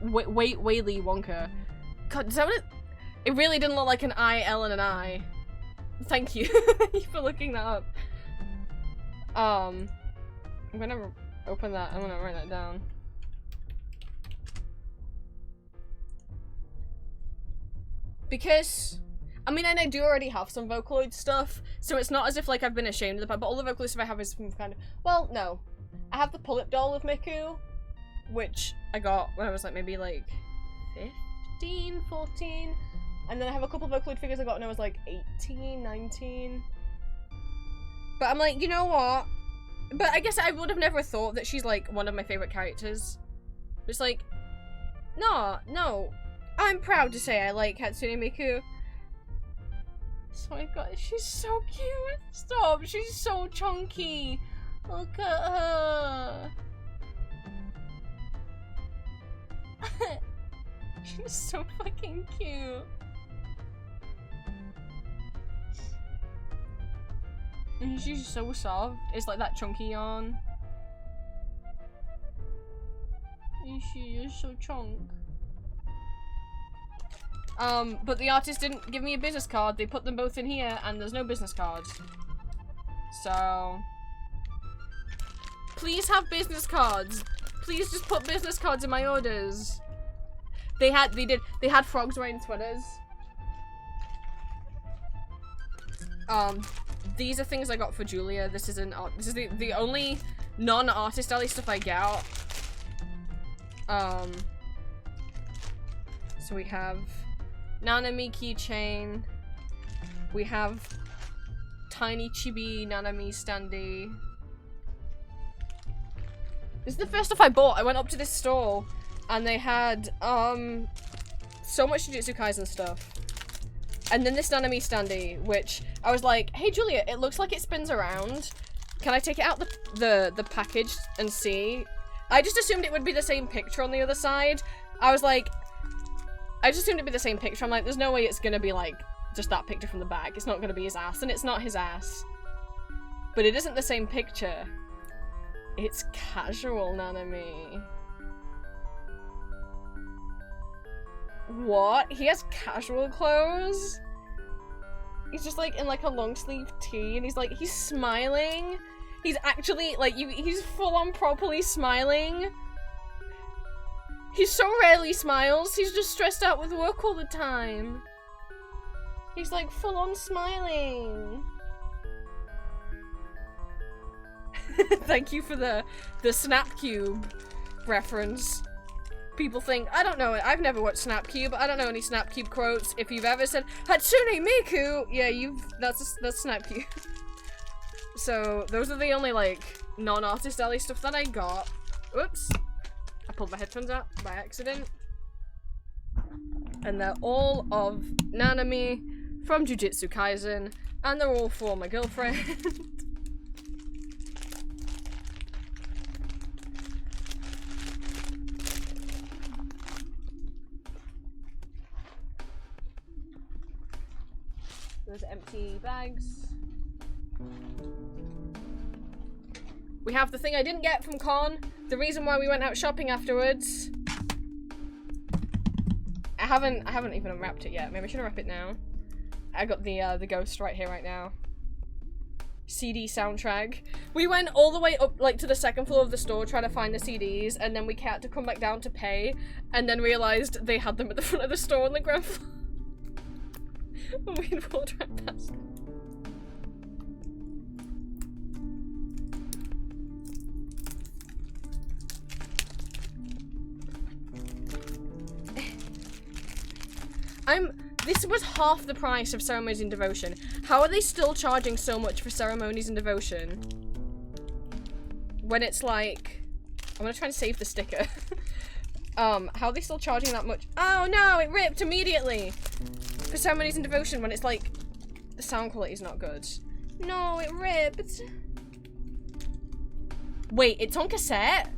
Whaley Wonka. God, is that what it really didn't look like an I, L, and an I. Thank you for looking that up. I'm gonna open that. I'm gonna write that down. Because, I mean, and I do already have some Vocaloid stuff, so it's not as if, like, I've been ashamed of the fact, but all the Vocaloid stuff I have is from kind of, well, no. I have the pull-up doll of Miku, which I got when I was, like, maybe, like, 15, 14, and then I have a couple Vocaloid figures I got when I was, like, 18, 19. But I'm like, you know what? But I guess I would have never thought that she's, like, one of my favorite characters. It's like, no. I'm proud to say I like Hatsune Miku. So I got, she's so cute. Stop, she's so chunky. Look at her. She's so fucking cute. And she's so soft. It's like that chunky yarn. And she is so chunk. But the artist didn't give me a business card. They put them both in here, and there's no business cards. So, please have business cards. Please just put business cards in my orders. They had frogs wearing sweaters. These are things I got for Julia. This is the only non-artist alley stuff I got. So we have Nanami keychain. We have tiny chibi Nanami standee. This is the first stuff I bought. I went up to this store and they had so much Jujutsu Kaisen stuff. And then this Nanami standee, which I was like, hey Julia, it looks like it spins around. Can I take it out the package and see? I just assumed it would be the same picture on the other side. I was like, I just assumed it'd be the same picture. I'm like, there's no way it's gonna be like just that picture from the back. It's not gonna be his ass, and it's not his ass. But it isn't the same picture. It's casual Nanami. What? He has casual clothes? He's just like in like a long sleeve tee and he's smiling. He's actually like, he's full on properly smiling. He so rarely smiles. He's just stressed out with work all the time. He's like full on smiling. Thank you for the Snap Cube reference. People think, I don't know, I've never watched Snap Cube. I don't know any Snap Cube quotes. If you've ever said Hatsune Miku, yeah, that's Snap Cube. So those are the only like non-artist alley stuff that I got. Oops. I pulled my headphones out by accident. And they're all of Nanami from Jujutsu Kaisen, and they're all for my girlfriend. Those empty bags. We have the thing I didn't get from Con. The reason why we went out shopping afterwards. I haven't even unwrapped it yet. Maybe I should unwrap it now. I got the ghost right here, right now. CD soundtrack. We went all the way up like to the second floor of the store trying to find the CDs, and then we had to come back down to pay, and then realized they had them at the front of the store on the ground floor. We walked right past. This was half the price of Ceremonies in Devotion. How are they still charging so much for Ceremonies in Devotion? When it's like, I'm gonna try and save the sticker. How are they still charging that much? Oh no, it ripped immediately! For Ceremonies in Devotion when it's like, the sound quality is not good. No, it ripped. Wait, it's on cassette?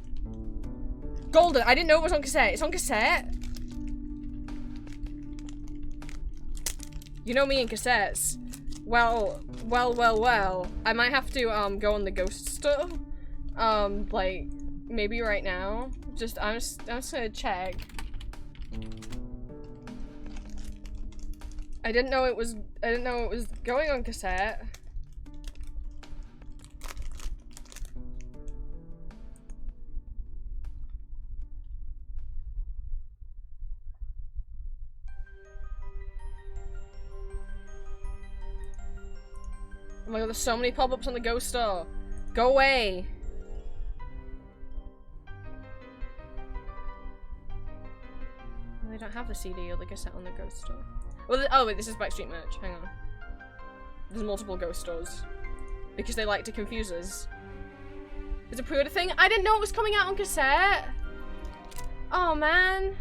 Golden, I didn't know it was on cassette. It's on cassette? You know me and cassettes. Well. I might have to, go on the ghost store. Like, maybe right now. I'm just gonna check. I didn't know it was going on cassette. Oh my god, there's so many pop-ups on the ghost store. Go away! They don't have the CD or the cassette on the ghost store. Well, oh wait, this is Backstreet merch. Hang on. There's multiple ghost stores. Because they like to confuse us. There's a pre-order thing? I didn't know it was coming out on cassette! Oh man.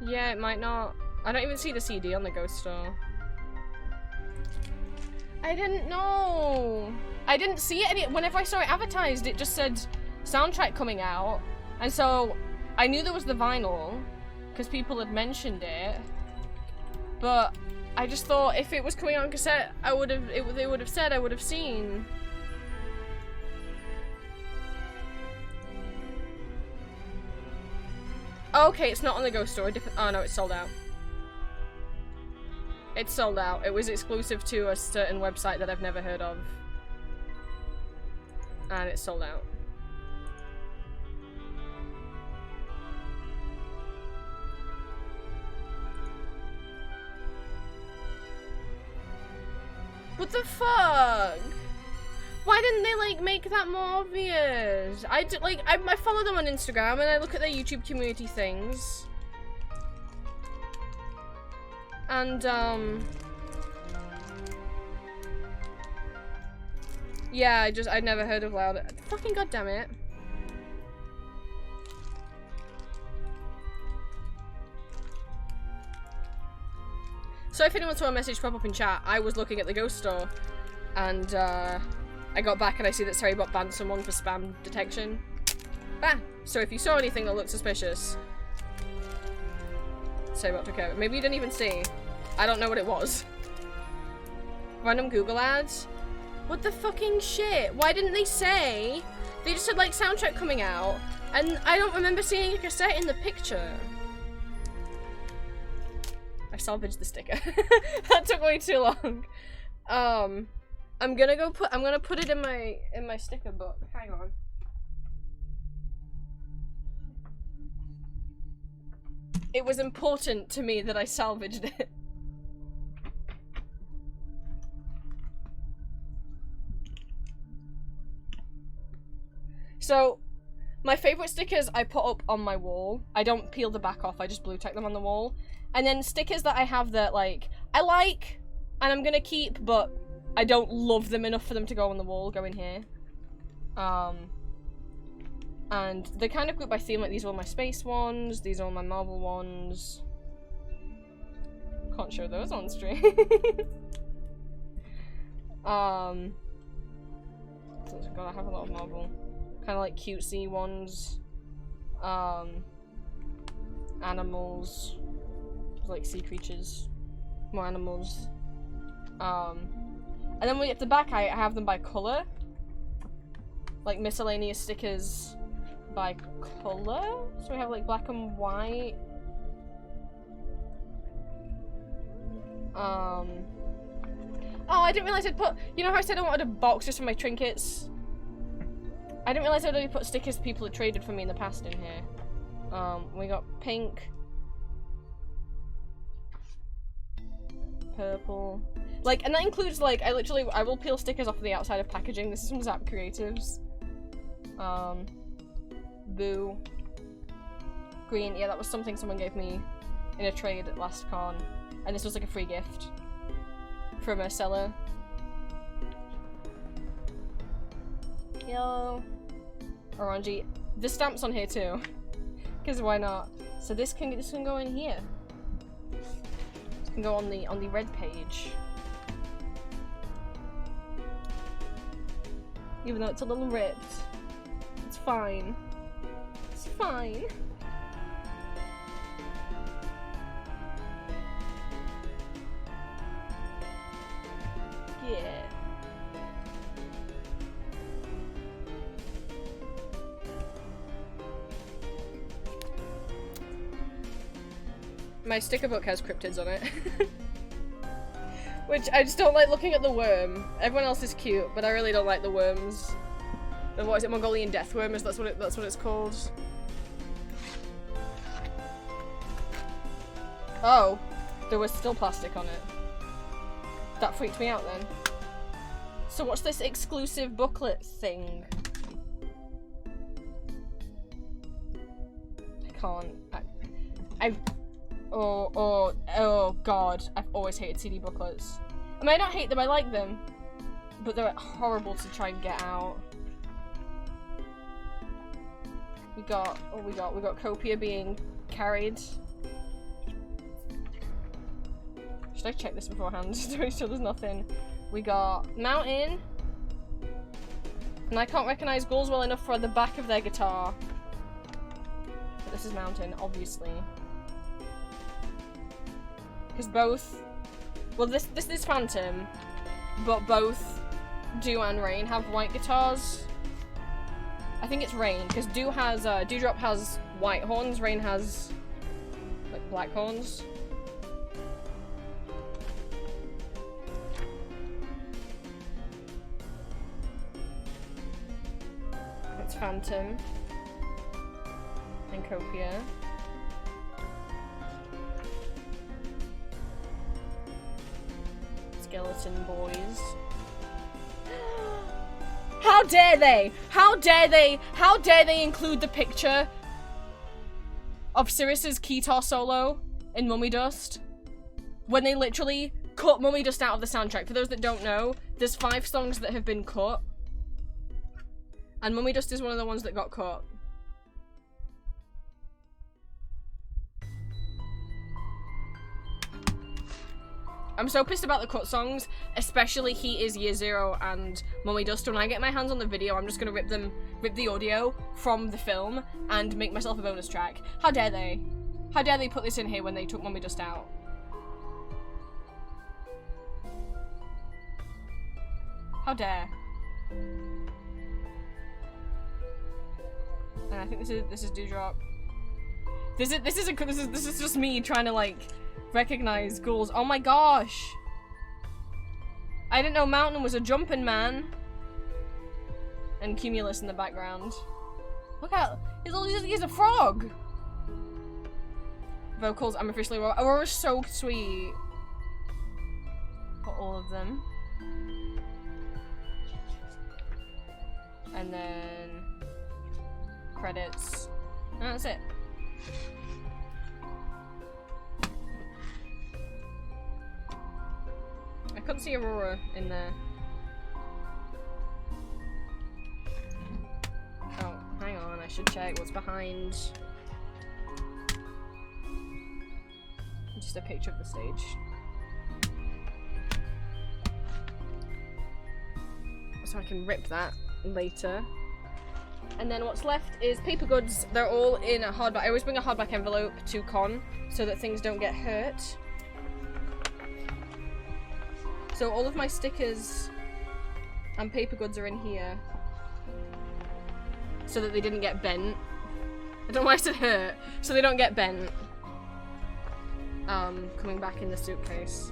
Yeah, it might not. I don't even see the CD on the ghost store. I didn't know. I didn't see it whenever I saw it advertised, it just said soundtrack coming out. And so I knew there was the vinyl because people had mentioned it. But I just thought if it was coming out on cassette, they would have said, I would have seen. Okay, it's not on the ghost store. Oh no, it's sold out. It's sold out. It was exclusive to a certain website that I've never heard of. And it's sold out. What the fuck? Why didn't they, like, make that more obvious? I follow them on Instagram and I look at their YouTube community things. And, yeah, I'd never heard of Loud. Fucking goddammit. So if anyone saw a message pop up in chat, I was looking at the ghost store. And, I got back and I see that Sarybot banned someone for spam detection. Ah! So if you saw anything that looked suspicious, Sarybot took care of it. Maybe you didn't even see. I don't know what it was. Random Google ads? What the fucking shit? Why didn't they say? They just said, like, soundtrack coming out, and I don't remember seeing a cassette in the picture. I salvaged the sticker. That took way too long. I'm gonna put it in my sticker book. Hang on. It was important to me that I salvaged it. So, my favorite stickers I put up on my wall. I don't peel the back off, I just blue tack them on the wall. And then stickers that I have that, like, I like, and I'm gonna keep, but I don't love them enough for them to go on the wall, go in here. And they kind of group by theme, like these are all my space ones, these are all my Marvel ones. Can't show those on stream. So gotta have a lot of Marvel. Kind of like cutesy ones. Animals. Like sea creatures. More animals. And then when we get to the back, I have them by colour. Like miscellaneous stickers by colour. So we have like black and white. Oh, I didn't realise I'd put, you know how I said I wanted a box just for my trinkets? I didn't realise I'd already put stickers people had traded for me in the past in here. We got pink. Purple. Like, and that includes, like, I will peel stickers off of the outside of packaging. This is from Zap Creatives. Boo. Green, yeah, that was something someone gave me in a trade at last con. And this was like a free gift from a seller. Yellow. Orangey. The stamp's on here too. Because why not? So this can go in here. This can go on the red page. Even though it's a little ripped. It's fine. It's fine. Yeah. My sticker book has cryptids on it. Which I just don't like looking at the worm. Everyone else is cute, but I really don't like the worms. The, what is it, Mongolian death worm? That's what it's called. Oh, there was still plastic on it. That freaked me out then. So what's this exclusive booklet thing? I can't. Oh god, I've always hated CD booklets. I mean, I don't hate them, I like them. But they're horrible to try and get out. We got Copia being carried. Should I check this beforehand to make sure there's nothing? We got Mountain. And I can't recognize ghouls well enough for the back of their guitar. But this is Mountain, obviously. Because both... Well, this is Phantom. But both Dew and Rain have white guitars. I think it's Rain, because Dewdrop has white horns, Rain has like black horns. That's Phantom. And Copia. Skeleton Boys. How dare they? How dare they? How dare they include the picture of Sirius's guitar solo in Mummy Dust when they literally cut Mummy Dust out of the soundtrack? For those that don't know, there's 5 songs that have been cut, and Mummy Dust is one of the ones that got cut. I'm so pissed about the cut songs, especially He Is Year Zero and Mummy Dust. When I get my hands on the video, I'm just gonna rip the audio from the film and make myself a bonus track. How dare they? How dare they put this in here when they took Mummy Dust out? How dare? And I think this is Dewdrop. This is just me trying to like recognize ghouls. Oh my gosh! I didn't know Mountain was a jumping man. And Cumulus in the background. Look out! He's a frog! Vocals, I'm officially Aurora. Aurora's so sweet. For all of them. And then credits. And that's it. I couldn't see Aurora in there. Oh, hang on, I should check what's behind. Just a picture of the stage. So I can rip that later. And then what's left is paper goods. They're all in a hardback. I always bring a hardback envelope to con so that things don't get hurt. So all of my stickers and paper goods are in here so that they didn't get bent. I don't know why I said hurt. So they don't get bent. Coming back in the suitcase.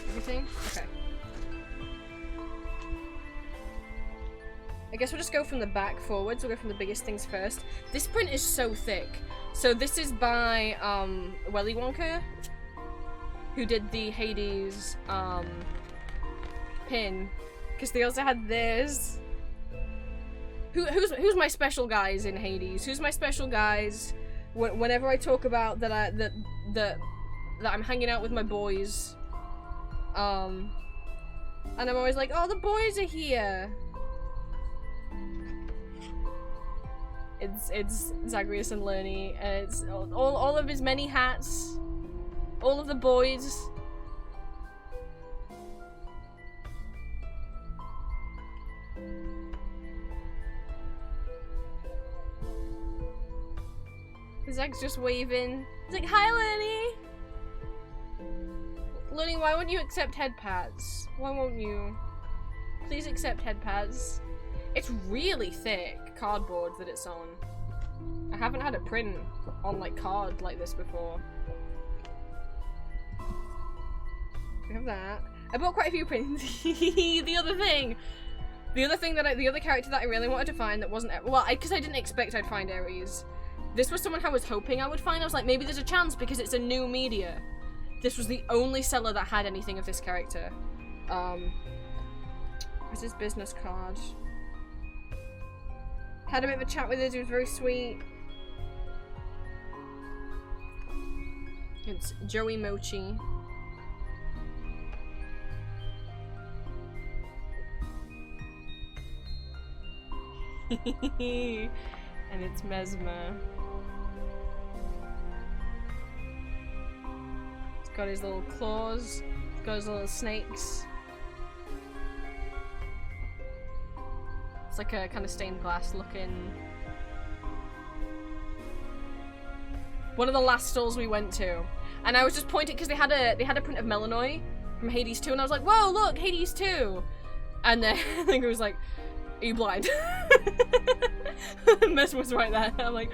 Everything? Okay. I guess we'll just go from the back forwards. We'll go from the biggest things first. This print is so thick. So this is by Willy Wonka, who did the Hades pin, because they also had this. Who's my special guys in Hades? Who's my special guys? Whenever I talk about that I'm hanging out with my boys, and I'm always like, oh, the boys are here. It's Zagreus and Lerny, and it's all of his many hats, all of the boys, Zach's just waving. He's like, hi, Lenny! Lenny, why won't you accept head pads? Why won't you? Please accept head pads. It's really thick cardboard that it's on. I haven't had a print on like card like this before. We have that. I bought quite a few prints. The other character that I really wanted to find that wasn't, well, because I didn't expect I'd find Ares. This was someone I was hoping I would find. I was like, maybe there's a chance because it's a new media. This was the only seller that had anything of this character. Where's his business card? Had a bit of a chat with us, he was very sweet. It's Joey Mochi. And it's Mesmer. He's got his little claws, he's got his little snakes. It's like a kind of stained glass looking. One of the last stalls we went to, and I was just pointing because they had a print of Melanoy from Hades 2, and I was like, "Whoa, look, Hades 2!" And then I think it was like, "Are you blind?" Mesmer was right there. I'm like,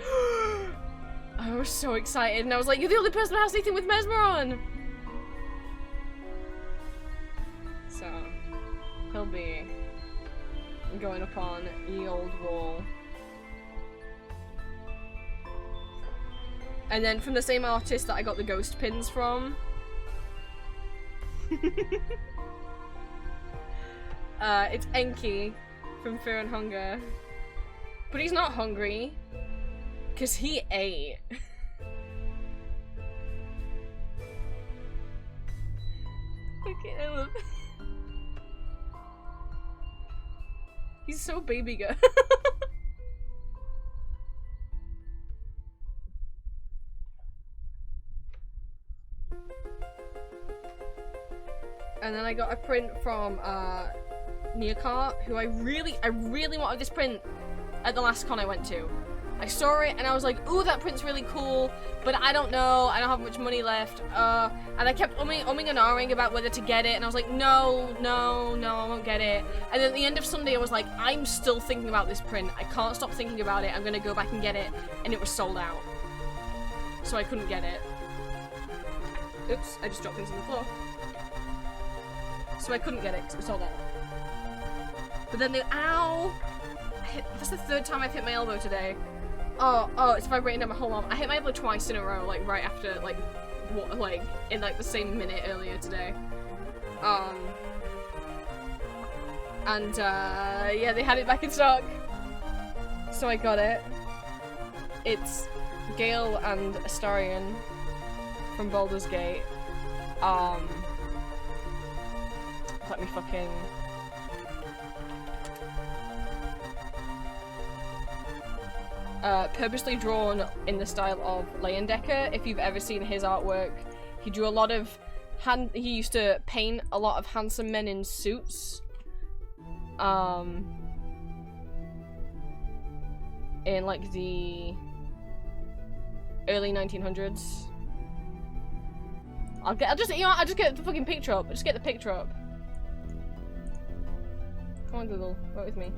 I was so excited, and I was like, "You're the only person who has anything with Mesmer on." So he'll be going up on the old wall. And then from the same artist that I got the ghost pins from. It's Enki from Fear and Hunger. But he's not hungry. Because he ate. Okay, I love it. He's so baby girl. And then I got a print from Neocart, who I really wanted this print at the last con I went to. I saw it and I was like, ooh, that print's really cool, but I don't know, I don't have much money left. And I kept umming and ahhing about whether to get it, and I was like, no, I won't get it. And then at the end of Sunday, I was like, I'm still thinking about this print. I can't stop thinking about it. I'm gonna go back and get it. And it was sold out. So I couldn't get it. Oops, I just dropped things on the floor. So I couldn't get it because it was sold out. But then ow! That's the third time I've hit my elbow today. Oh, it's vibrating down my whole arm. I hit my elbow twice in a row, like right after, in like the same minute earlier today. Yeah, they had it back in stock. So I got it. It's Gale and Astarion from Baldur's Gate. Let me fucking... purposely drawn in the style of Leyendecker. If you've ever seen his artwork, he drew a lot of he used to paint a lot of handsome men in suits. In like the early 1900s. I'll just get the fucking picture up. I'll just get the picture up. Come on, Google, work with me.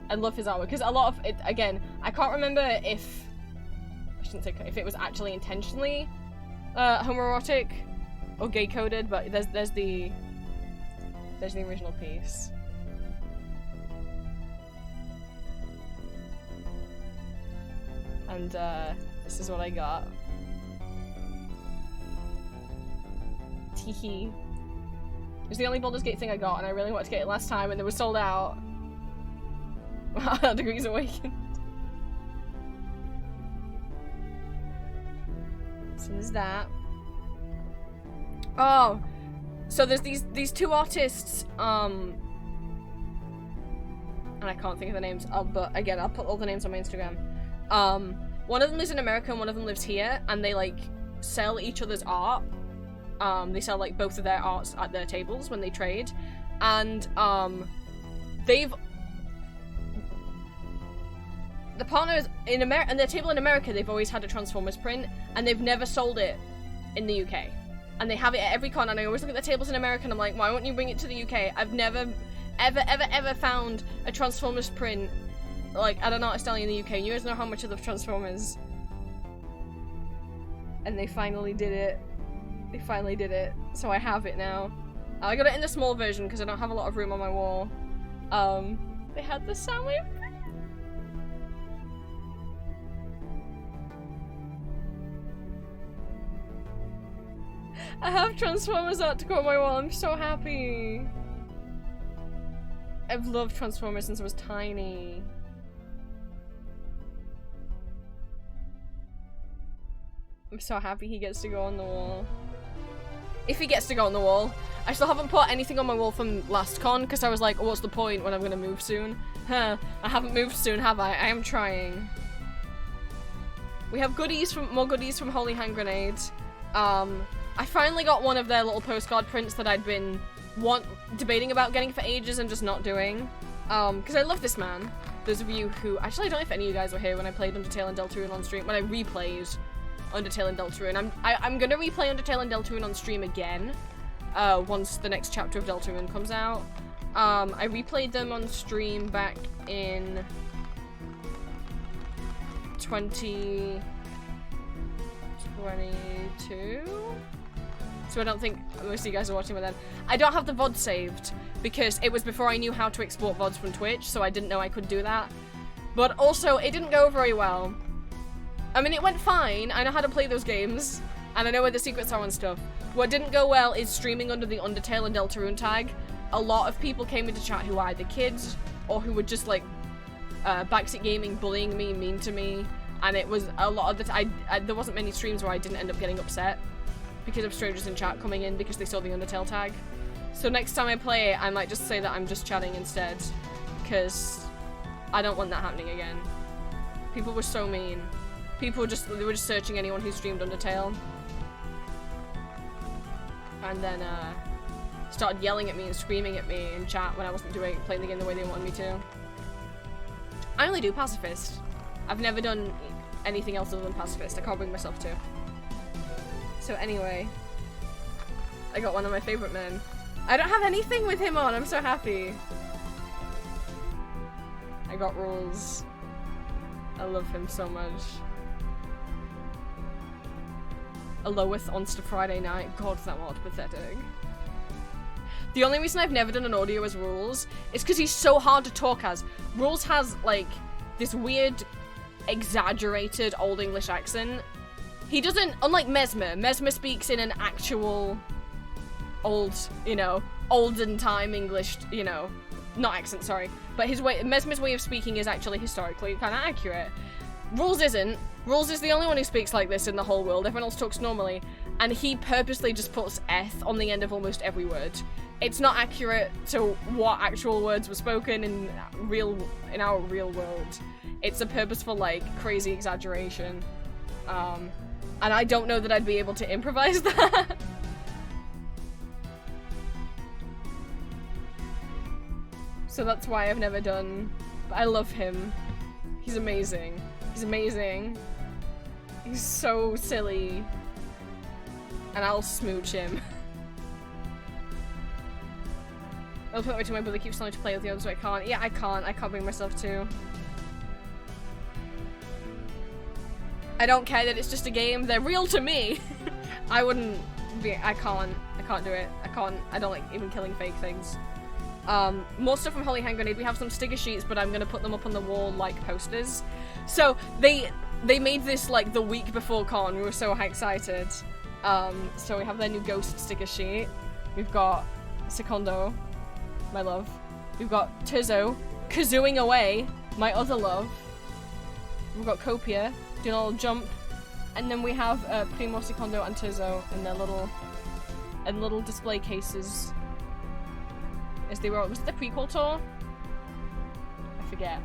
I love his artwork because a lot of it, again, I can't remember if if it was actually intentionally homoerotic or gay coded, but there's the original piece. And this is what I got. Teehee. It was the only Baldur's Gate thing I got, and I really wanted to get it last time, and it was sold out. Degrees Awakened. So there's that. Oh, so there's these two artists, and I can't think of the names. But again, I'll put all the names on my Instagram. One of them lives in America and one of them lives here, and they like sell each other's art. They sell like both of their arts at their tables when they trade, and the partners in America and their table in America, they've always had a Transformers print, and they've never sold it in the UK. And they have it at every con, and I always look at the tables in America and I'm like, why won't you bring it to the UK? I've never, ever found a Transformers print, like, at an artist alley in the UK. You guys know how much I love Transformers. And they finally did it. They finally did it. So I have it now. I got it in the small version because I don't have a lot of room on my wall. They had the Soundwave print. I have Transformers art to go on my wall. I'm so happy. I've loved Transformers since I was tiny. I'm so happy he gets to go on the wall. If he gets to go on the wall. I still haven't put anything on my wall from last con because I was like, oh, what's the point when I'm gonna move soon? Huh, I haven't moved soon, have I? I am trying. We have more goodies from Holy Hand Grenade. I finally got one of their little postcard prints that I'd been debating about getting for ages and just not doing. Because I love this man. Those of you who... Actually, I don't know if any of you guys were here when I played Undertale and Deltarune on stream. When I replayed Undertale and Deltarune. I'm gonna replay Undertale and Deltarune on stream again. Once the next chapter of Deltarune comes out. I replayed them on stream back in... 2022? So I don't think most of you guys are watching by then. I don't have the VOD saved because it was before I knew how to export VODs from Twitch, so I didn't know I could do that. But also, it didn't go very well. I mean, it went fine. I know how to play those games, and I know where the secrets are and stuff. What didn't go well is streaming under the Undertale and Deltarune tag. A lot of people came into chat who were either kids or who were just like backseat gaming, bullying me, mean to me, and it was a lot of the time. There wasn't many streams where I didn't end up getting upset because of strangers in chat coming in because they saw the Undertale tag. So next time I play it, I might just say that I'm just chatting instead, because I don't want that happening again. People were so mean. People were just searching anyone who streamed Undertale. And then started yelling at me and screaming at me in chat when I wasn't playing the game the way they wanted me to. I only do Pacifist. I've never done anything else other than Pacifist. I can't bring myself to. So anyway, I got one of my favorite men. I don't have anything with him on. I'm so happy. I got Rules. I love him so much. Aloeth on Friday night. God, that was pathetic. The only reason I've never done an audio as Rules is because he's so hard to talk as. Rules has, like, this weird, exaggerated Old English accent. He doesn't, unlike Mesmer. Mesmer speaks in an actual old, olden time English, not accent, sorry. But Mesmer's way of speaking is actually historically kind of accurate. Rules isn't. Rules is the only one who speaks like this in the whole world. Everyone else talks normally. And he purposely just puts eth on the end of almost every word. It's not accurate to what actual words were spoken in our real world. It's a purposeful, like, crazy exaggeration. And I don't know that I'd be able to improvise that. So that's why I've never done... But I love him. He's amazing. He's amazing. He's so silly. And I'll smooch him. I'll put it to my brother keeps telling me to play with the others, so I can't. Yeah, I can't. I can't bring myself to. I don't care that it's just a game. They're real to me. I wouldn't be. I can't do it. I don't like even killing fake things. More stuff from Holy Hand Grenade. We have some sticker sheets, but I'm gonna put them up on the wall like posters. So they made this like the week before con. We were so excited. So we have their new ghost sticker sheet. We've got Secondo, my love. We've got Tizo kazooing away, my other love. We've got Copia doing a little jump, and then we have Primo, Secondo, and Tizo in their little display cases. As they were, was it the prequel tour? I forget.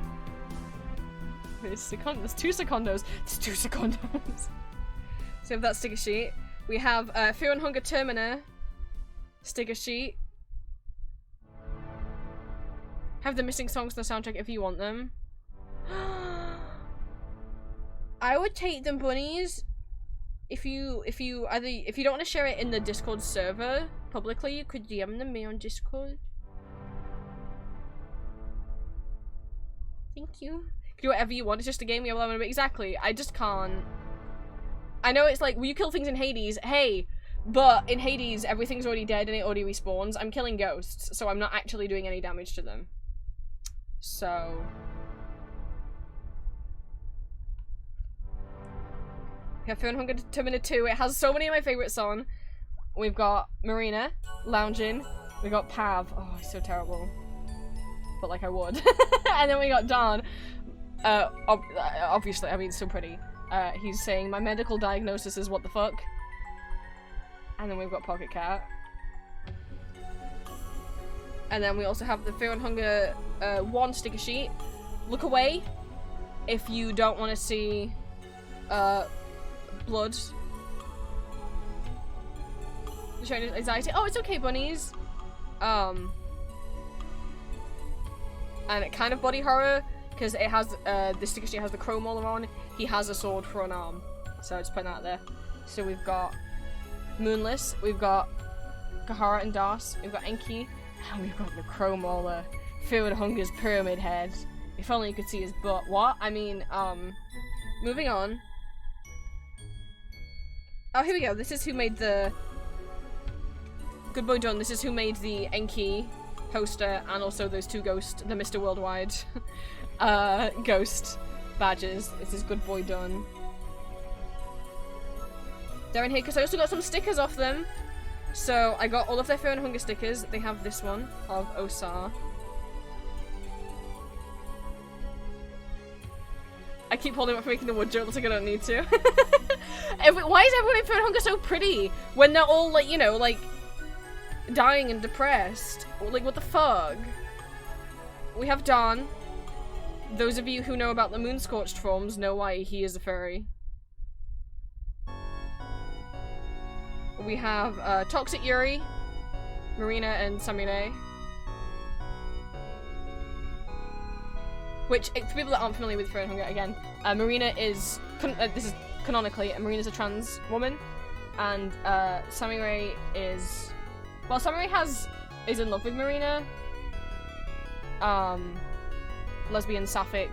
There's two Secondos. There's two Secondos. So we have that sticker sheet. We have Fear and Hunger Termina sticker sheet. Have the missing songs in the soundtrack if you want them. I would take them, bunnies. If you don't want to share it in the Discord server publicly, you could DM them me on Discord. Thank you. You can do whatever you want. It's just a game. We have 11 minutes. Exactly. I just can't. I know it's like, well, you kill things in Hades. Hey, but in Hades, everything's already dead and it already respawns. I'm killing ghosts, so I'm not actually doing any damage to them. So... we have Fear and Hunger Termina 2. It has so many of my favorite songs. We've got Marina, Lounging. We got Pav. Oh, he's so terrible. But like I would. And then we got Dawn. Obviously, I mean, so pretty. He's saying, my medical diagnosis is what the fuck. And then we've got Pocket Cat. And then we also have the Fear and Hunger 1 sticker sheet. Look away if you don't want to see blood. Showing anxiety. Oh, it's okay, bunnies. And it kind of body horror because it has the sticker sheet has the chrome all on. He has a sword for an arm, so just putting that there. So we've got Moonless, we've got Kahara and Das, we've got Enki, and we've got the Chrome Mauler, Fear and Hunger's pyramid head. If only you could see his butt. What? I mean, moving on. Oh, here we go. This is who made the... Good boy done. This is who made the Enki poster and also those two ghost, the Mr. Worldwide ghost badges. This is good boy done. They're in here because I also got some stickers off them. So I got all of their Fear and Hunger stickers. They have this one of Osar. I keep holding up for making the wood joke, looks like I don't need to. Why is everyone in Fear and Hunger so pretty when they're all like, you know, like dying and depressed? Like, what the fuck? We have Dawn. Those of you who know about the moon scorched forms know why he is a fairy. We have Toxic Yuri, Marina, and Samire. Which, for people that aren't familiar with Fear and Hunger, again, Marina is, this is canonically, Marina's a trans woman, and Samire is, well, Samire is in love with Marina, lesbian, sapphic.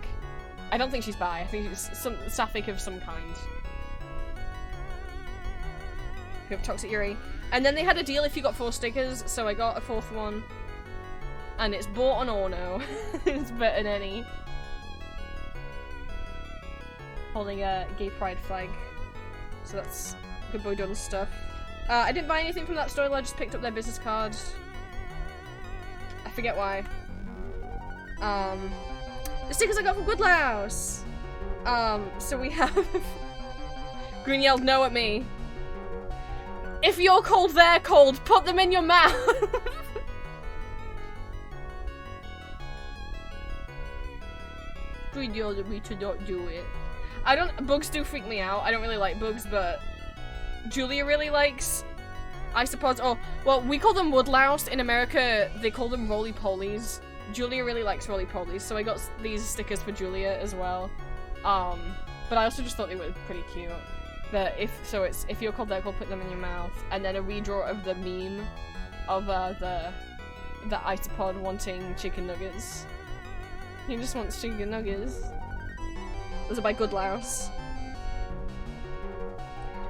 I don't think she's bi, I think she's some sapphic of some kind. We have Toxic Yuri. And then they had a deal if you got 4 stickers, so I got a 4th one. And it's bought on Orno. It's better than any. Holding a gay pride flag. So that's good boy done stuff. I didn't buy anything from that store, I just picked up their business cards. I forget why. The stickers I got from Goodlouse! So we have... Green yelled no at me. If you're cold, they're cold. Put them in your mouth. Green yelled at me to not do it. Bugs do freak me out. I don't really like bugs, but Julia really likes isopods. Oh, well, we call them woodlouse. In America, they call them roly-polies. Julia really likes roly-polies, so I got these stickers for Julia as well. But I also just thought they were pretty cute. That if you're cold, they're cold, put them in your mouth, and then a redraw of the meme of the isopod wanting chicken nuggets. He just wants chicken nuggets. Those are by Goodlouse.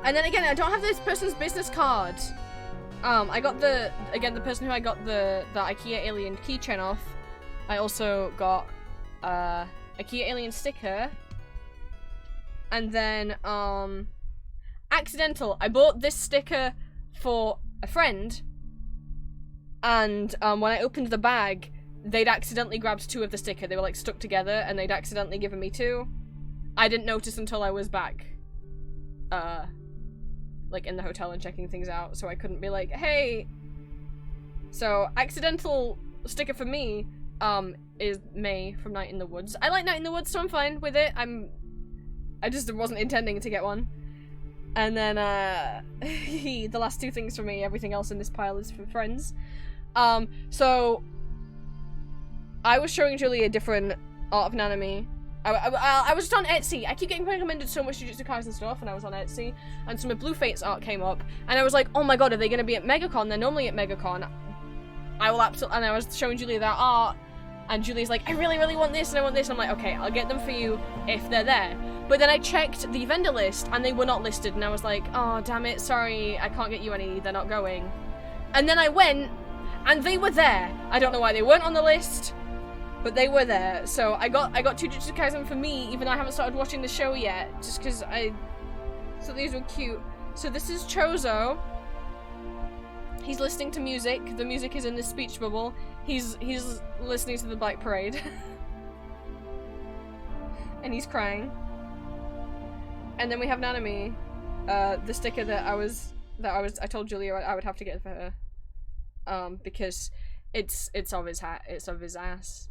And then again, I don't have this person's business card. I got the person who I got the IKEA alien keychain off. I also got IKEA alien sticker. And then accidental. I bought this sticker for a friend, and when I opened the bag, they'd accidentally grabbed 2 of the sticker. They were like stuck together, and they'd accidentally given me 2. I didn't notice until I was back, like in the hotel and checking things out, so I couldn't be like, hey. So accidental sticker for me is May from Night in the Woods. I like Night in the Woods, so I'm fine with it. I just wasn't intending to get one. And then, the last two things for me, everything else in this pile is for friends. So, I was showing Julie a different art of Nanami. I was just on Etsy. I keep getting recommended so much Jujutsu Kaisen stuff, and I was on Etsy, and some of Blue Fate's art came up, and I was like, oh my god, are they gonna be at MegaCon? They're normally at MegaCon. I will absolutely, and I was showing Julie that art, and Julie's like, I really, really want this, and I want this, and I'm like, okay, I'll get them for you if they're there. But then I checked the vendor list, and they were not listed, and I was like, oh, damn it, sorry, I can't get you any, they're not going. And then I went, and they were there. I don't know why they weren't on the list, but they were there. So I got two Jujutsu Kaisen for me, even though I haven't started watching the show yet, just because I thought these were cute. So this is Chozo. He's listening to music. The music is in this speech bubble. He's listening to the Black Parade. And he's crying. And then we have Nanami, the sticker that I told Julia I would have to get for her. Because it's of his hat, it's of his ass.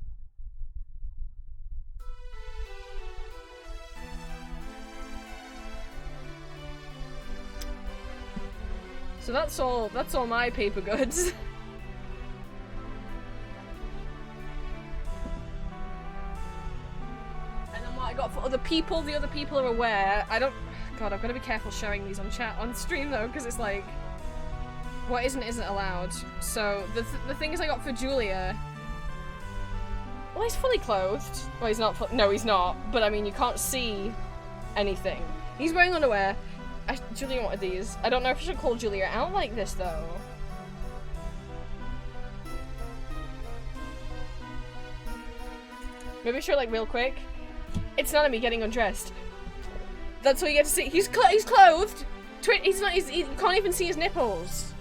So that's all my paper goods. And then what I got for other people, the other people are aware. God, I've got to be careful sharing these on stream though, because it's like, what isn't allowed. So the things I got for Julia. Well, he's fully clothed. Well, he's not. No, he's not. But I mean, you can't see anything. He's wearing underwear. Julia wanted these. I don't know if I should call Julia out like this though. Maybe show like real quick. It's not me getting undressed. That's all you get to see. He's clothed. He's not. You can't even see his nipples.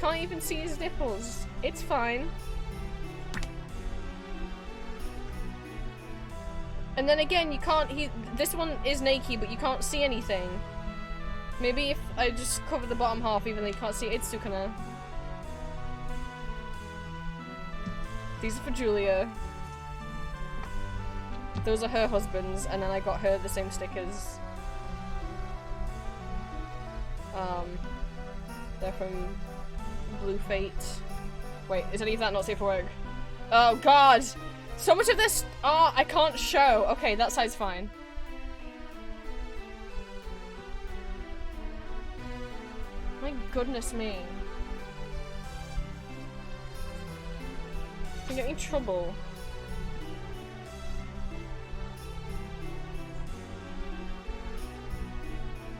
Can't even see his nipples. It's fine. And then again, you can't. This one is naked, but you can't see anything. Maybe if I just cover the bottom half, even though you can't see it, it's still kinda. These are for Julia. Those are her husbands, and then I got her the same stickers. They're from Blue Fate. Wait, is any of that not safe for work? Oh god! So much of this art I can't show. Okay, that side's fine. My goodness me. You get me in trouble.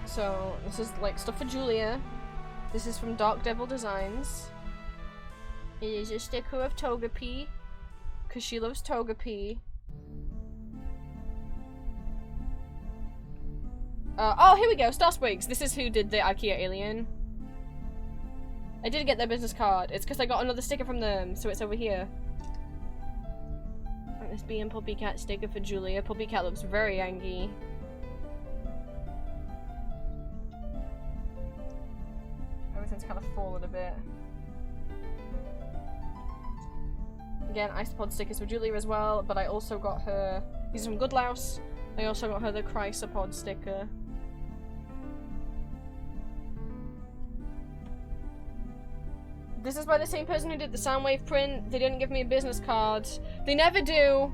So, this is like stuff for Julia. This is from Dark Devil Designs. It is a sticker of Togepi. Because she loves Togepi. Oh, here we go. Starswigs. This is who did the IKEA alien. I did get their business card. It's because I got another sticker from them, so it's over here. This Bee and Puppy Cat sticker for Julia. Puppy Cat looks very angry. Everything's kind of fallen a bit. Again, Isopod stickers for Julia as well, but I also got her, these are from Good Louse, I also got her the Chrysopod sticker. This is by the same person who did the Soundwave print. They didn't give me a business card. They never do.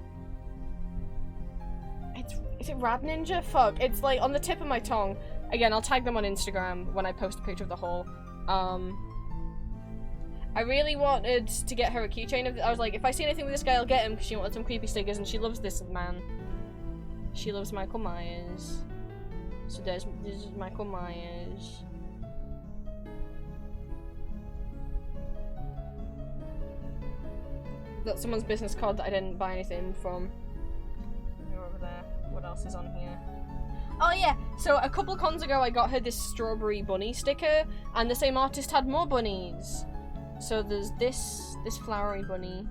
Is it Rad Ninja? Fuck, it's like on the tip of my tongue. Again, I'll tag them on Instagram when I post a picture of the haul. I really wanted to get her a keychain. I was like, if I see anything with this guy, I'll get him, because she wanted some creepy stickers, and she loves this man. She loves Michael Myers. So this is Michael Myers. That's someone's business card that I didn't buy anything from. Go over there. What else is on here? Oh yeah, so a couple cons ago I got her this strawberry bunny sticker, and the same artist had more bunnies. So there's this flowery bunny.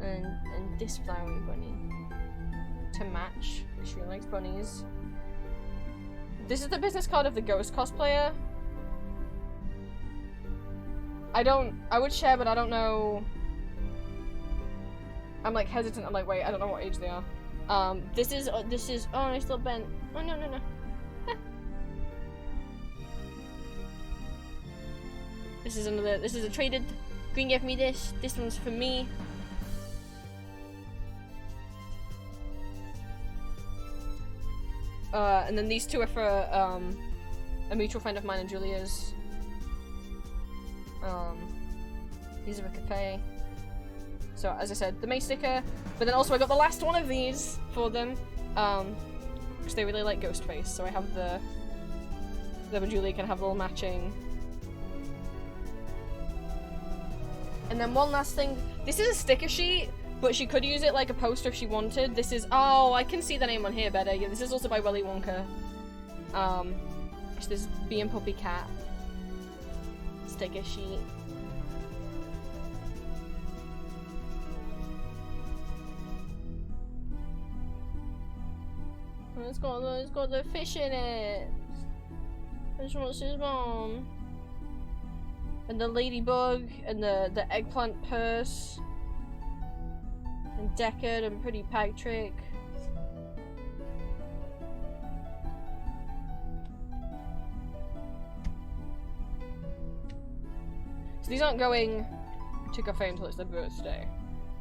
And this flowery bunny. To match, because she likes bunnies. This is the business card of the Ghost cosplayer. I would share, but I don't know. I'm like hesitant, I'm like, wait, I don't know what age they are. This is, oh, I still bent. Oh, no. This is a traded. Green gave me this. This one's for me. And then these two are for, a mutual friend of mine and Julia's. These are a cafe. So, as I said, the main sticker, but then also I got the last one of these for them, because they really like Ghostface, so I have them and Julia can have a little matching. And then one last thing, this is a sticker sheet, but she could use it like a poster if she wanted. This is, oh, I can see the name on here better. Yeah, this is also by Willy Wonka. It's this Bee and Puppy Cat sticker sheet. It's got the fish in it. This one's his mom. And the ladybug, and the eggplant purse. And Deckard, and Pretty Patrick. So these aren't going to cafe until it's their birthday.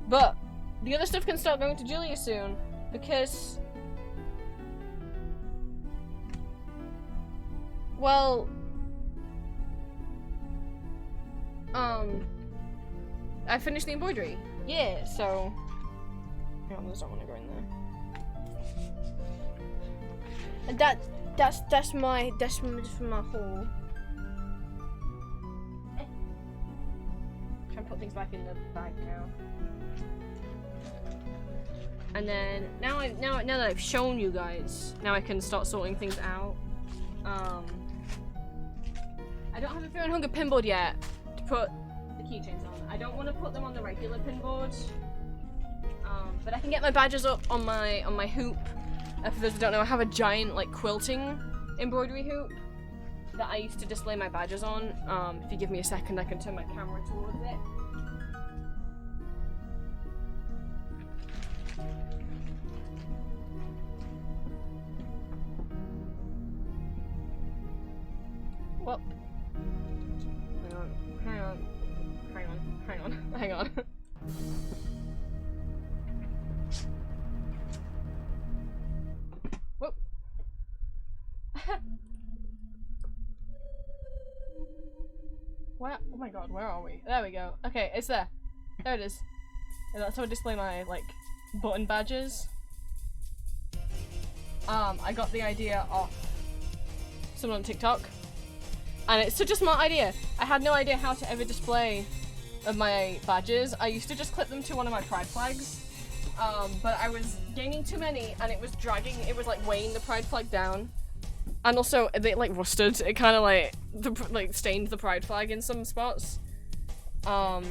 But the other stuff can start going to Julia soon, because well, I finished the embroidery. Yeah, so hang on, there's not want to go in there. And that's my haul. Try and put things back in the bag now. And then now that I've shown you guys, now I can start sorting things out. I don't have a Fear and Hunger pinboard yet to put the keychains on. I don't want to put them on the regular pinboard. But I can get my badges up on my hoop. For those who don't know, I have a giant like quilting embroidery hoop that I used to display my badges on. If you give me a second, I can turn my camera towards it. Well, hang on. Whoop. Where? Oh my god, where are we? There we go. Okay, it's there. There it is. And that's how I display my, like, button badges. I got the idea off someone on TikTok. And it's such a smart idea. I had no idea how to ever display my badges. I used to just clip them to one of my pride flags. But I was gaining too many and it was dragging, it was like weighing the pride flag down. And also, they like rusted. It kind of like, stained the pride flag in some spots. That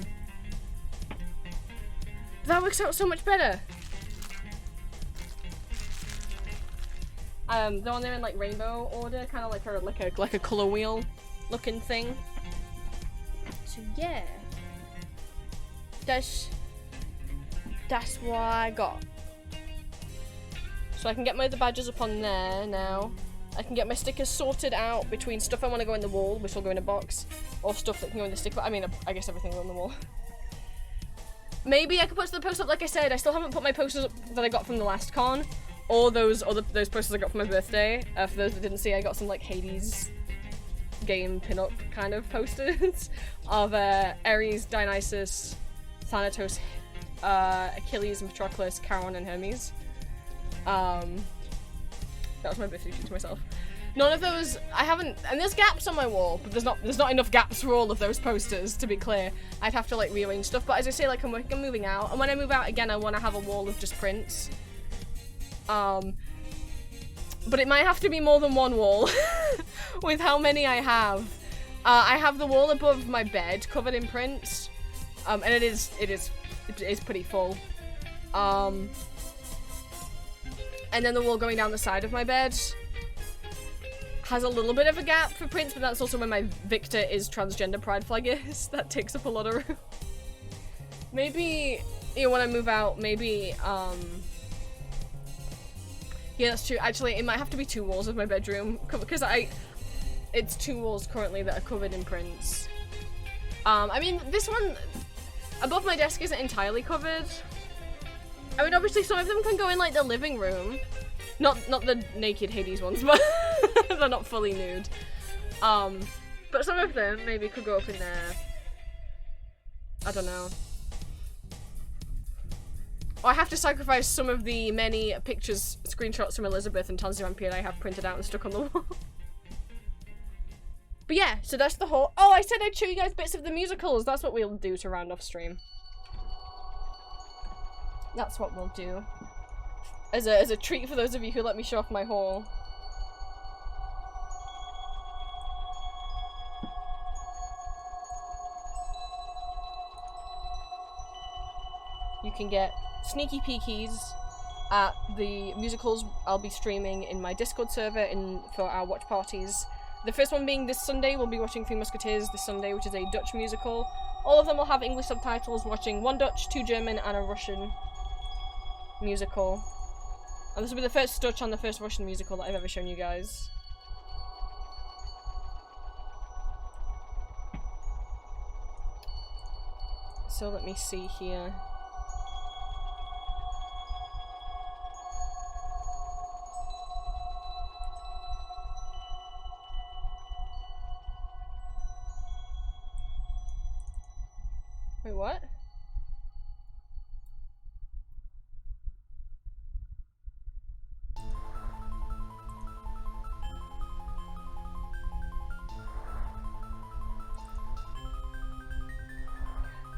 works out so much better. They're on there in like rainbow order, kind of like a color wheel looking thing. So yeah, that's what I got. So I can get my other badges up on there now. I can get my stickers sorted out between stuff I want to go in the wall, which will go in a box, or stuff that can go in the sticker. I mean, I guess everything will go on the wall. Maybe I could put the post up. Like I said, I still haven't put my posters up that I got from the last con. Or those posters I got for my birthday. For those that didn't see, I got some like Hades game pinup kind of posters of Ares, Dionysus, Thanatos, Achilles and Patroclus, Charon and Hermes. That was my birthday treat to myself. None of those, I haven't, and there's gaps on my wall, but there's not enough gaps for all of those posters, to be clear. I'd have to like rearrange stuff, but as I say, like I'm moving out, and when I move out again, I want to have a wall of just prints. But it might have to be more than one wall with how many I have. I have the wall above my bed covered in prints, and it is pretty full. And then the wall going down the side of my bed has a little bit of a gap for prints, but that's also where my Victor is transgender pride flag is. That takes up a lot of room. Maybe, you know, when I move out, maybe, Yeah, that's true. Actually, it might have to be 2 walls of my bedroom because it's 2 walls currently that are covered in prints. I mean, this one above my desk isn't entirely covered. I mean, obviously some of them can go in like the living room. Not the naked Hades ones, but they're not fully nude. But some of them maybe could go up in there. I don't know. Or I have to sacrifice some of the many pictures, screenshots from Elizabeth and Tansy Vampire I have printed out and stuck on the wall. But yeah, so that's the whole— oh, I said I'd show you guys bits of the musicals. That's what we'll do to round off stream. That's what we'll do. As a treat for those of you who let me show off my haul. You can get sneaky peekies at the musicals I'll be streaming in my Discord server for our watch parties. The first one being this Sunday, we'll be watching Three Musketeers this Sunday, which is a Dutch musical. All of them will have English subtitles, watching 1 Dutch, 2 German, and a Russian musical. And this will be the first Dutch and the first Russian musical that I've ever shown you guys. So let me see here. Wait, what?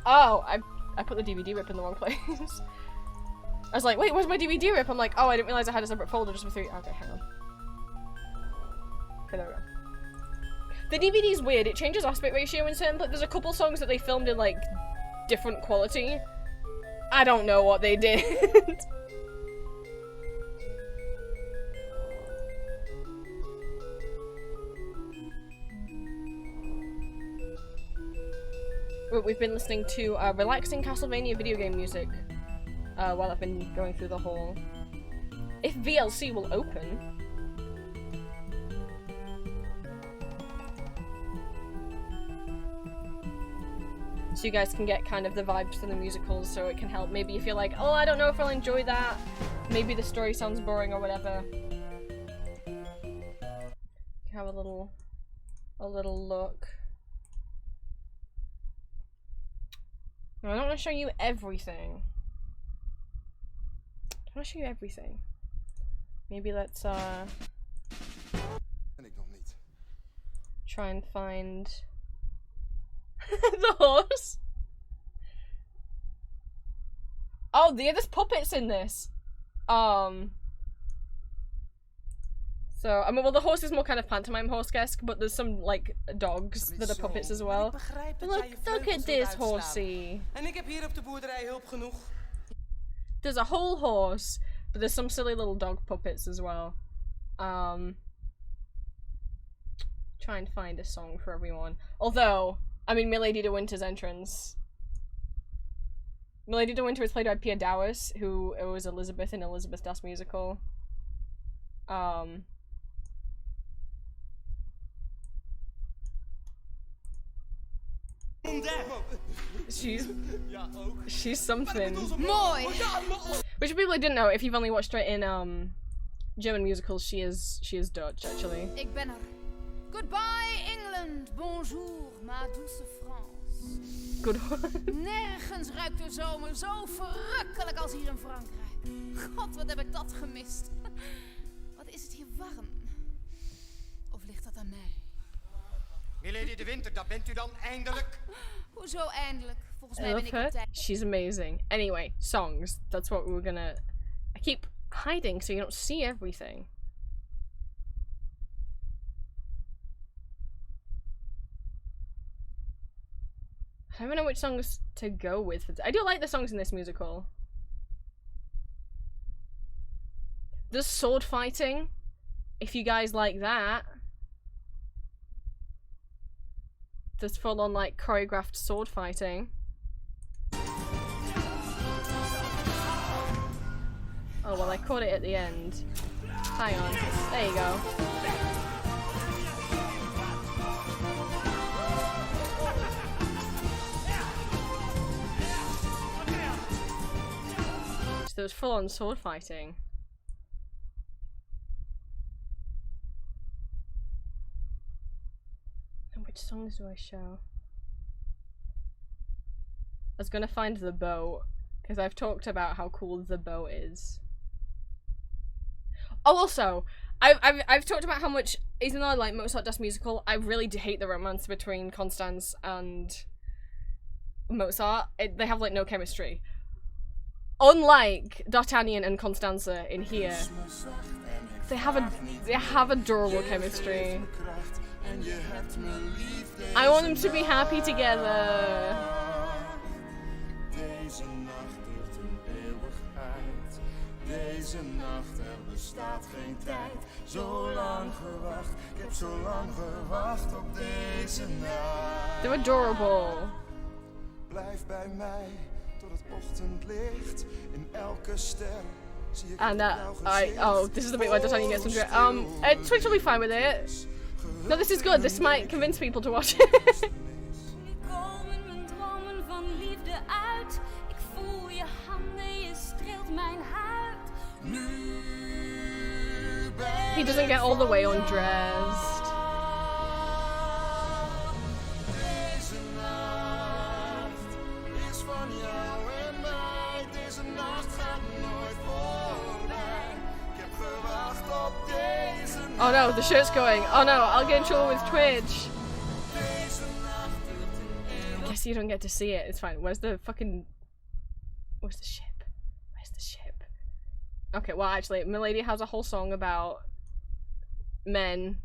Oh, I put the DVD rip in the wrong place. I was like, wait, where's my DVD rip? I'm like, oh, I didn't realize I had a separate folder just for 3. Okay, hang on. Okay, there we go. The DVD's weird. It changes aspect ratio in certain, but there's a couple songs that they filmed in like different quality. I don't know what they did. We've been listening to relaxing Castlevania video game music while I've been going through the haul. If VLC will open. So you guys can get kind of the vibes from the musicals, so it can help. Maybe if you're like, oh, I don't know if I'll enjoy that. Maybe the story sounds boring or whatever. Have a little look. No, I don't want to show you everything. I don't want to show you everything. Maybe let's try and find the horse. Oh, there's puppets in this. So, I mean, well, the horse is more kind of pantomime horse-esque, but there's some, like, dogs that are puppets as well. Look at this horsey. There's a whole horse, but there's some silly little dog puppets as well. Try and find a song for everyone. Although, I mean, Milady de Winter's entrance. Milady de Winter was played by Pia Dowis, who was Elizabeth in Elizabeth Das Musical. She's something. Which people didn't know, if you've only watched her in German musicals, she is Dutch actually. Ik ben er. Goodbye England, bonjour ma douce France. Good. Nergens ruikt de zomer zo verrukkelijk als hier in Frankrijk. God, wat heb ik dat gemist. Wat is het hier warm? Of ligt dat aan mij? Milady de Winter, dat bent u dan eindelijk? Hoezo eindelijk? Volgens mij I ben love ik her. op tijd. She's amazing. Anyway, songs. That's what we're gonna... I keep hiding so you don't see everything. I don't know which songs to go with. I do like the songs in this musical. There's sword fighting, if you guys like that. There's full-on, like, choreographed sword fighting. Oh, well, I caught it at the end. Hang on. There you go. So there was full-on sword fighting. And which songs do I show? I was gonna find the boat, because I've talked about how cool the boat is. Oh, also, I've talked about how much, even though I like Mozart Das Musical, I really do hate the romance between Constance and Mozart. They have like no chemistry. Unlike D'Artagnan and Constanza in here, they have adorable chemistry. I want them to be happy together. Deze nacht, bestaat geen tijd. Zo lang gewacht, ik heb zo lang gewacht op deze nacht. They're adorable. Blijf bij mij tot het ochtendlicht. In elke ster zie ik And this is the bit where D'Artagnan gets some drink. Twitch will be fine with it. No, this is good. This might convince people to watch it. Komen mijn dromen van liefde uit. Ik voel je handen, je streelt mijn huid. He doesn't get all the way undressed. Deze nacht is van jou en mij. Deze nacht gaat nooit voorbij. Ik heb gewacht op deze nacht. Oh no, the shirt's going. Oh no, I'll get in trouble with Twitch. I guess you don't get to see it. It's fine. Where's the ship? Where's the ship? Okay, well actually, Milady has a whole song about men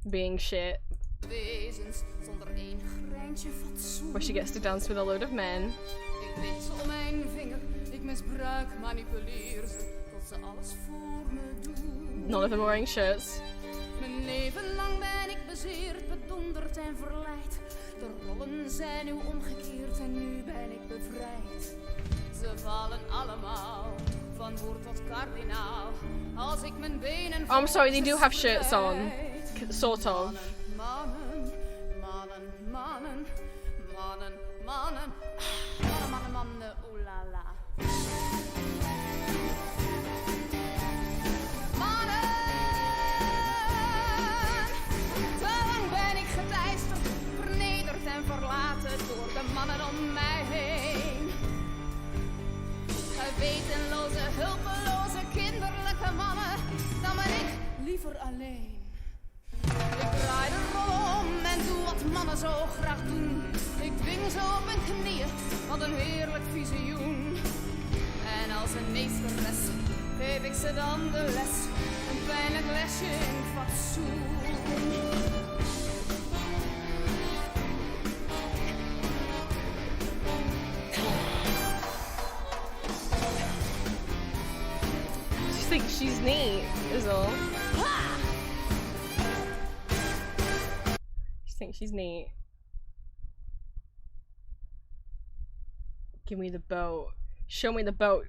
being shit. Where she gets to dance with a load of men. None of them are wearing shirts. Mijn leven lang ben ik bezeerd, bedonderd en verleid. De rollen zijn nu omgekeerd en nu ben ik bevrijd. Ze vallen allemaal, van boer tot kardinaal. Als ik mijn benen Oh, I'm sorry, they do have shirts on. Sort of. Mannen, mannen, mannen, mannen, mannen, mannen, mannen, mannen, oeh la la. Mannen, te lang ben ik geteisterd, vernederd en verlaten door de mannen om mij heen. Wetenloze, hulpeloze, kinderlijke mannen, dan ben ik liever alleen. Ik draai de rol om en doe wat mannen zo graag doen. Ik dwing ze op hun knieën, wat een heerlijk visioen. En als een meesteres geef ik ze dan de les, een pijnlijk lesje in fatsoen. She thinks she's neat, is all. She thinks she's neat. Give me the boat. Show me the boat.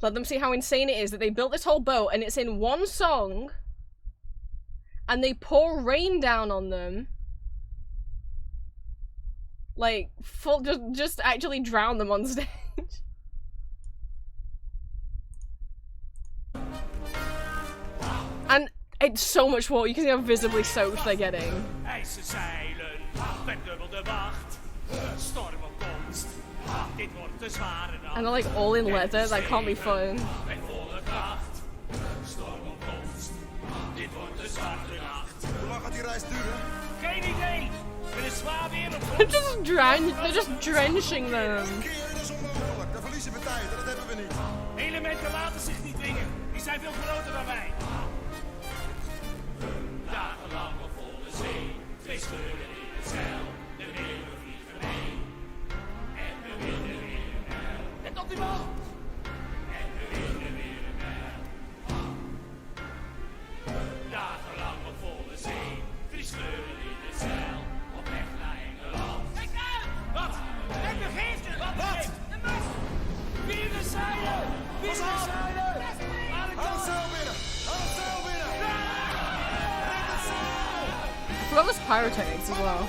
Let them see how insane it is that they built this whole boat and it's in one song and they pour rain down on them. Like, just actually drown them on stage. And it's so much water, you can see how visibly soaked they're getting. IJzer zeilen, met dubbel de wacht. Storm op komst, dit wordt de zware nacht. And they're like all in leather, that can't be fun. Met volle kracht, storm op komst, dit wordt de zwarte nacht. Hoe lang gaat die reis duren? Geen idee, er is zwaar weer op They're just drenching them. Dat is onmogelijk, dan verliezen we tijd en dat hebben we niet. Elementen laten zich niet dwingen, die zijn veel groter dan wij. Dagenlang op volle zee, twee scheuren in het zeil. De meeuwen vliegen mee. En we winnen weer een mijl. Let op die bal! En we winnen weer een mijl. Dagenlang op volle zee, drie scheuren in het zeil. Op weg naar Engeland. Kijk uit! Wat? Het begeeft het! Wat? De mast! Wie de zeilen! Wie de zeilen! Hou het zeil binnen! Hou het zeil binnen! pyrotechnics as well.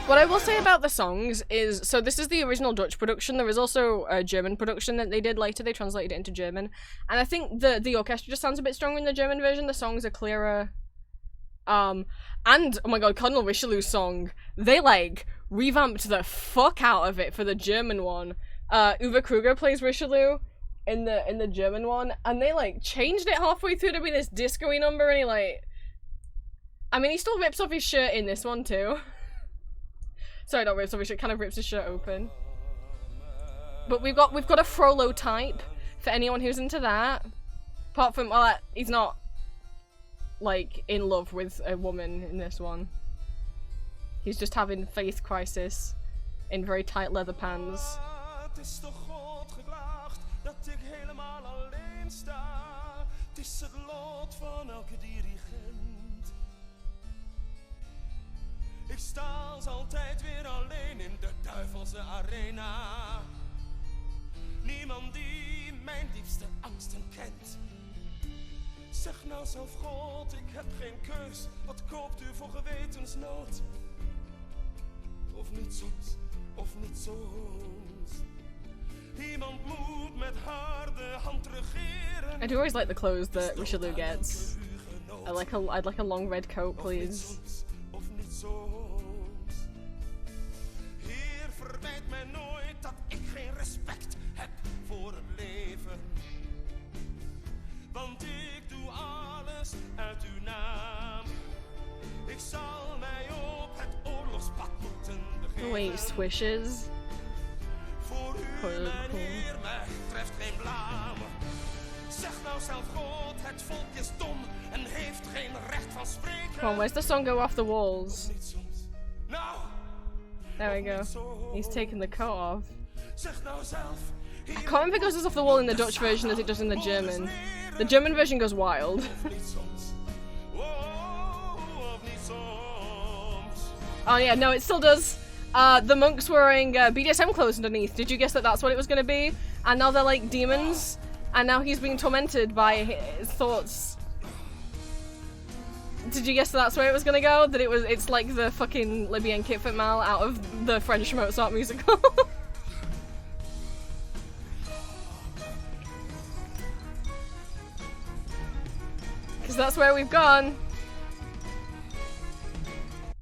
What I will say about the songs is, so this is the original Dutch production. There is also a German production that they did later. They translated it into German. And I think the orchestra just sounds a bit stronger in the German version. The songs are clearer. And, oh my god, Cardinal Richelieu's song, they, like, revamped the fuck out of it for the German one. Uwe Kruger plays Richelieu in the German one, and they, like, changed it halfway through to be this disco-y number, and he, like... I mean, he still rips off his shirt in this one, too. Sorry, not rips off his shirt, kind of rips his shirt open. But we've got a Frollo type, for anyone who's into that. Apart from, well, he's not, like, in love with a woman in this one. He's just having faith crisis in very tight leather pants. Ik sta als altijd weer alleen in de duivelse arena. Niemand die mijn diepste angsten kent. Zeg nou zelf God, ik heb geen keus. Wat koopt u voor gewetensnood? Of niet soms, of niet soms. Iemand moet met harde hand regeren. I do always like the clothes that Richelieu gets. I'd like a long red coat, please. Of niet soms. Heer, verwijt mij nooit dat ik geen respect heb voor het leven. Want ik doe alles uit uw naam. Ik zal mij op het oorlogspad moeten begeven. Wait, swishes? Voor u, mijn Heer, mij treft geen blaam. Zeg nou zelf God, het volk is dom en heeft geen recht van spreken. Come on, where's the song go off the walls? Nou, there we go. He's taking the coat off. zeg nou zelf. I can't remember if it goes off the wall in the Dutch version as it does in the German. The German version goes wild. Oh yeah, no, it still does. The monks wearing BDSM clothes underneath. Did you guess that that's what it was gonna be? And now they're like demons, and now he's being tormented by his thoughts. Did you guess that's where it was gonna go? That it's like the fucking Libyan Kit Fit Mal out of the French Mozart musical. Because that's where we've gone.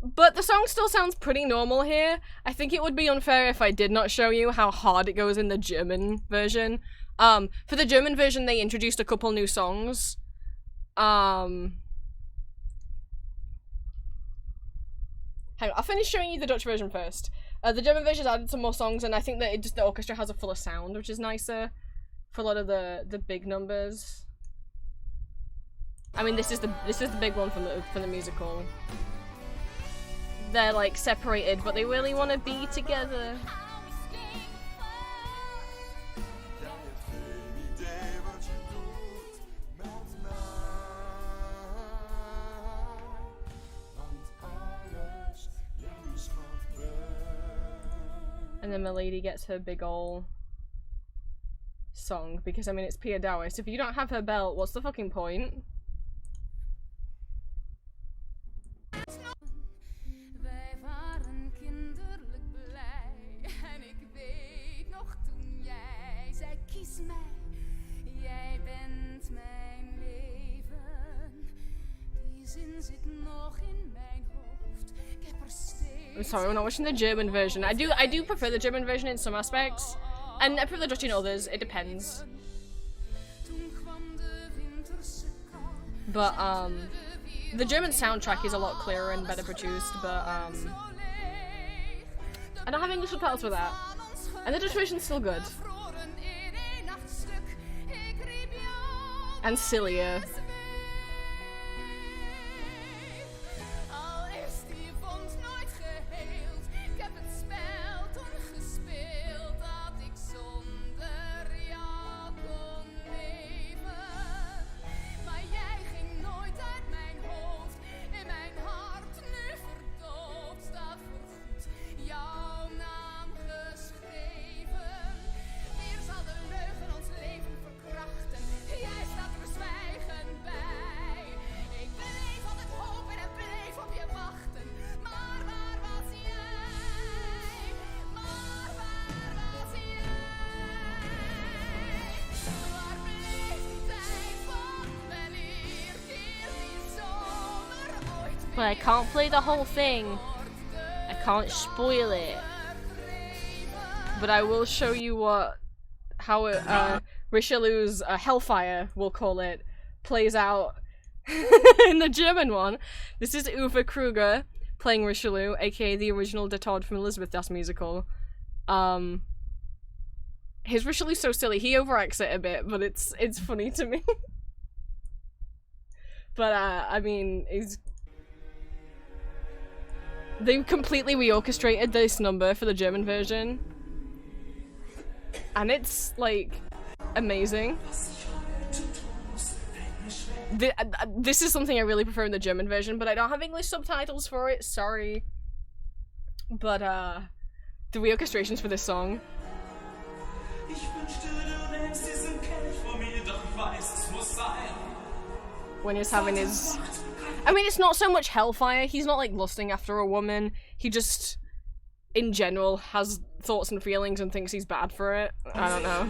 But the song still sounds pretty normal here. I think it would be unfair if I did not show you how hard it goes in the German version. For the German version, they introduced a couple new songs. Hang on, I'll finish showing you the Dutch version first. The German version added some more songs, and I think that the orchestra has a fuller sound, which is nicer for a lot of the big numbers. I mean, this is the big one from the musical. They're like separated, but they really want to be together. And then Milady gets her big ol' song, because I mean it's Pia Douwes. If you don't have her belt, what's the fucking point? I'm sorry, we're not watching the German version. I do prefer the German version in some aspects, and I prefer the Dutch in others. It depends. But the German soundtrack is a lot clearer and better produced. But I don't have English subtitles for that, and the Dutch version's still good and sillier. but I can't play the whole thing. I can't spoil it. But I will show you how Richelieu's Hellfire, we'll call it, plays out in the German one. This is Uwe Kruger playing Richelieu, aka the original de Todd from Elizabeth Das Musical. His Richelieu's so silly, he overacts it a bit, but it's funny to me. But I mean, they completely reorchestrated this number for the German version. And it's, like, amazing. This is something I really prefer in the German version, but I don't have English subtitles for it, sorry. But, the reorchestrations for this song. When he's having his... I mean, it's not so much hellfire, he's not, like, lusting after a woman, he just, in general, has thoughts and feelings and thinks he's bad for it. I don't know.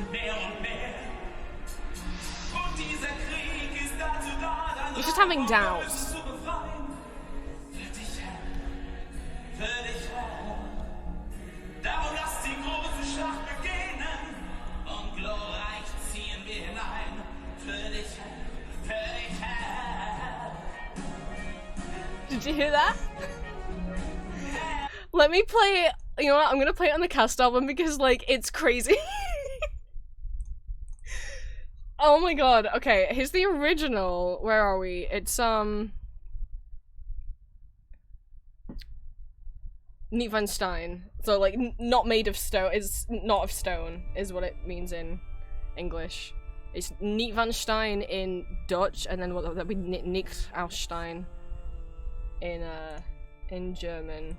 He's just having doubts. Did you hear that? Let me play it. You know what? I'm gonna play it on the cast album because, like, it's crazy. Oh my god. Okay, here's the original. Where are we? It's, Nievenstein. So, like, not made of stone. It's not of stone, is what it means in English. It's Nievenstein in Dutch, and then what that would be Nichtaustein in German.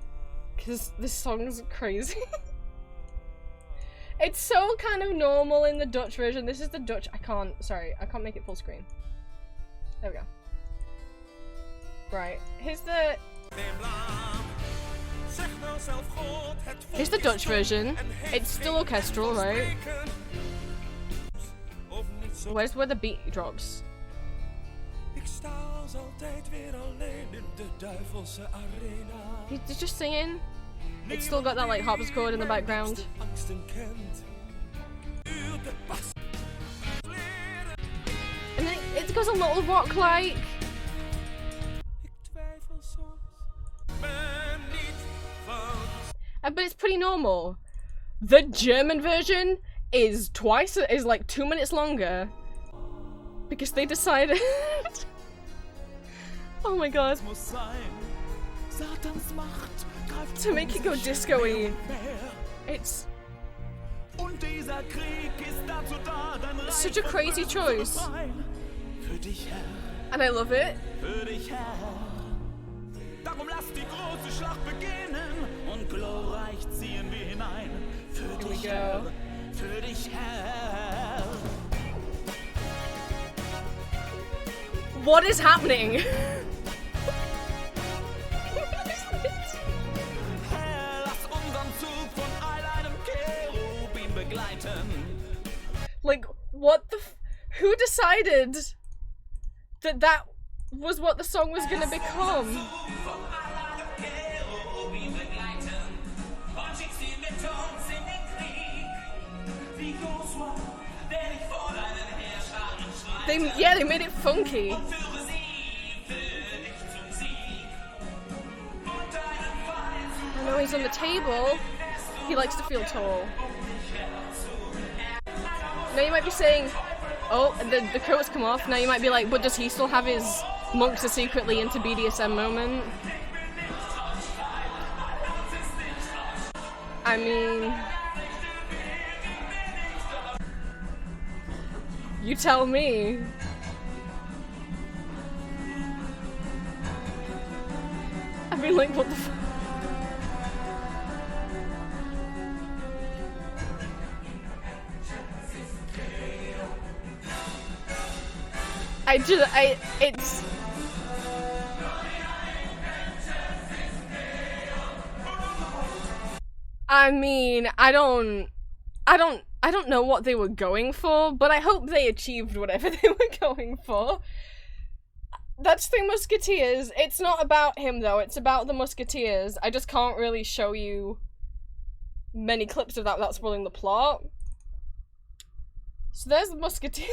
Because this song's crazy. It's so kind of normal in the Dutch version. This is the Dutch. I can't make it full screen. There we go. Right, here's the Dutch version. It's still orchestral, right? Where's where the beat drops? He's just singing. It's still got that, like, harpsichord in the background. And then it goes a little rock-like. But it's pretty normal. The German version is like 2 minutes longer. Because they decided... Oh my god. To make it go disco-y. It's such a crazy choice. And I love it. Here we go. What is happening? Like, what the who decided that that was what the song was gonna become? They made it funky. I know he's on the table. He likes to feel tall. Now you might be saying, oh, the coat's come off. Now you might be like, but does he still have his monks are secretly into BDSM moment? I mean... You tell me. I mean, like, what the f- it's... I mean, I don't know what they were going for, but I hope they achieved whatever they were going for. That's Three Musketeers. It's not about him though, it's about the Musketeers. I just can't really show you many clips of that without spoiling the plot. So there's the Musketeers.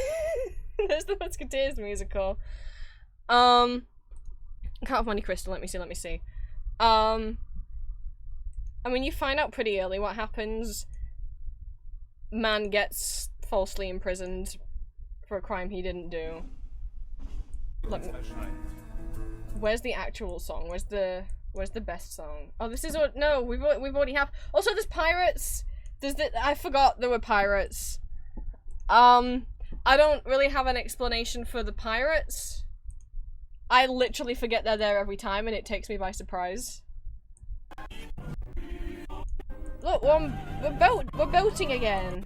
There's the Musketeers musical. Can't have Monte Cristo, let me see. I mean, you find out pretty early what happens. Man gets falsely imprisoned for a crime he didn't do. Where's the actual song? Where's the best song? Oh, this is what. No, we've already have. Also, there's pirates. I forgot there were pirates. I don't really have an explanation for the pirates. I literally forget they're there every time, and it takes me by surprise. Look, we're boating again.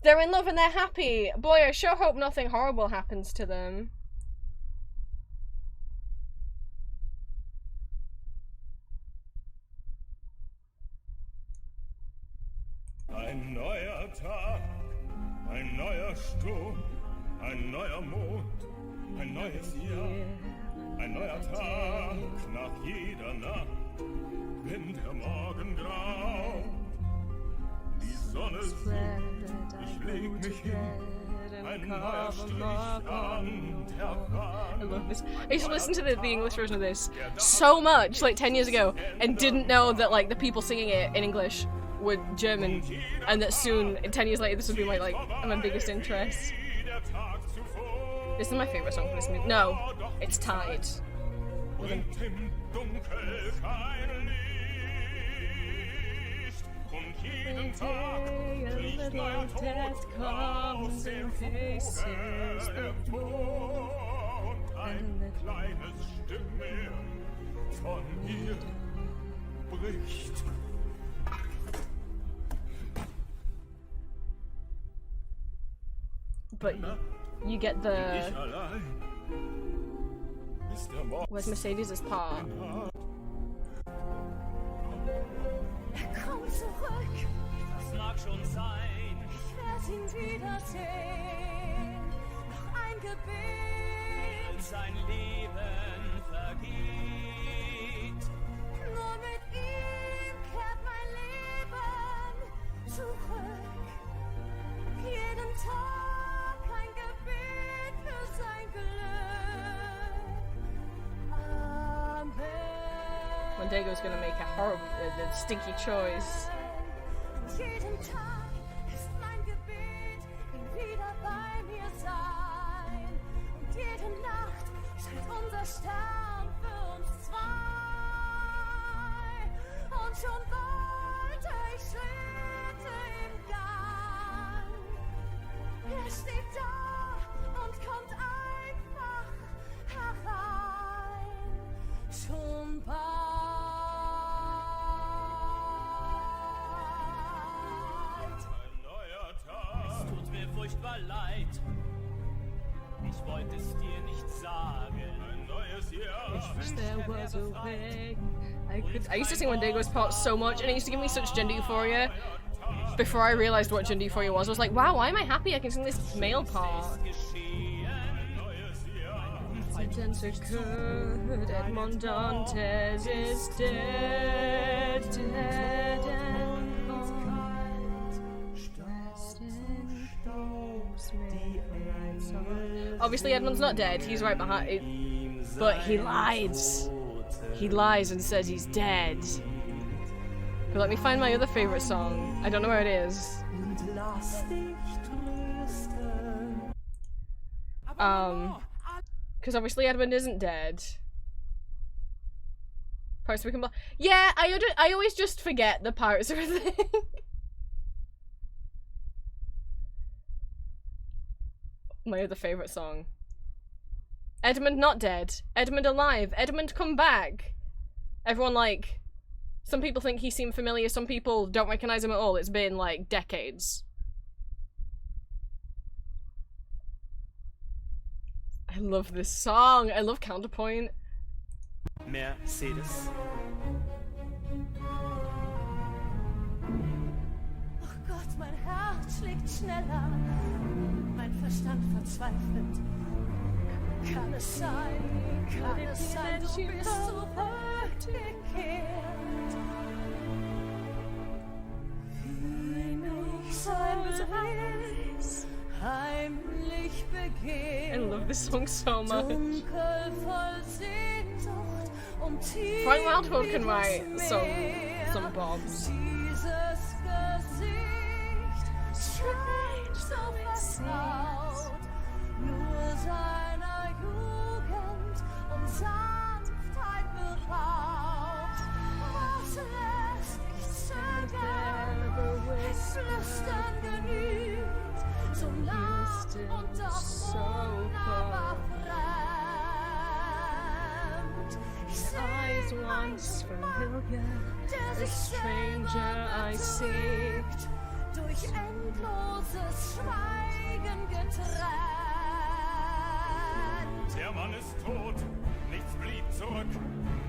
They're in love and they're happy. Boy, I sure hope nothing horrible happens to them. Ein neuer Tag, ein neuer Sturm, ein neuer Mond, ein neues Jahr, ein neuer Tag nach jeder Nacht, wenn der Morgen grau. Die Sonne sinkt, ich leg mich hin, ein neuer Strich an der Wand. I love this. I used to listen to the English version of this so much, like 10 years ago, and didn't know that like the people singing it in English were German, and that soon, 10 years later, this would be my biggest interest. This is my favorite song from this movie. No, it's tied. But you get the... Where's Mercedes' part? Komm zurück. Das mag schon sein. Ich werd ihn wiedersehen. Noch ein Gebet. Und sein Leben vergeht. Nur mit ihm kehrt mein Leben zurück. Jeden Tag ein Gebet für sein Glück. Amen. Wendigo's gonna make a horrible, stinky choice. Jeden Tag ist mein Gebet, ihn wieder bei mir sein. Und jede Nacht scheint unser Stern für uns zwei. Und schon bald ich Schritte im Gang. Er steht da und kommt einfach herein. Schon bald. Furchtbar leid. Ich wollte es dir nicht sagen. Ein neues Jahr. I used to sing Wendigo's part so much, and it used to give me such gender euphoria. Before I realized what gender euphoria was, I was like, wow, why am I happy I can sing this male part? Edmond Dantes is dead, dead and obviously Edmund's not dead, he's right behind it, but he lies. He lies and says he's dead. But let me find my other favorite song. I don't know where it is. Because obviously Edmund isn't dead. Pirates Become Black. Yeah, I always just forget the pirates are a thing. My other favorite song. Edmund not dead. Edmund alive. Edmund come back. Everyone like... Some people think he seemed familiar, some people don't recognize him at all. It's been like decades. I love this song. I love Counterpoint. Mercedes. Oh Gott, mein Herz schlägt schneller. Mein Verstand verzweifelt. Kann es sein, du bist zurückgekehrt? Wie mich sein Beweis heimlich begehrt. I love this song so much. Dunkel voll Sehnsucht und tief Frank Wildhorn can wie write das some Meer. bobs. Dieses Gesicht scheint so vertraut, nur seiner Jugend und Sanftheit beraubt. Was lässt dich zögern? Es flüstern genügt, so nah und doch unnahbar fremd. Ich seh once familiar, der a sich stranger I see. durch endloses Schweigen getrennt. Der Mann ist tot, nichts blieb zurück.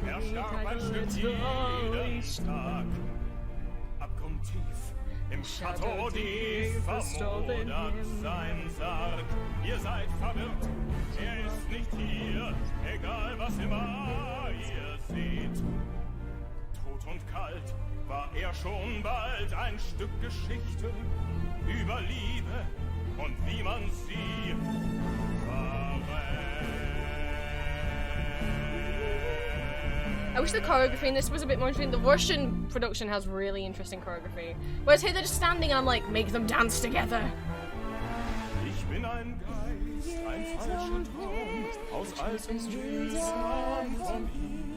Er starb ein Stück jeden Tag. Abgrundtief im Chateau d'If vermodert sein Sarg. Ihr seid verwirrt, er ist nicht hier, egal was immer ihr seht. Tot und kalt war er schon bald ein Stück Geschichte über Liebe und wie man sie I wish the choreography in this was a bit more interesting. The Russian production has really interesting choreography. Whereas here they're just standing and I'm like, make them dance together. Ich bin ein Geist, ein falscher Traum aus alten Bildern von ihm.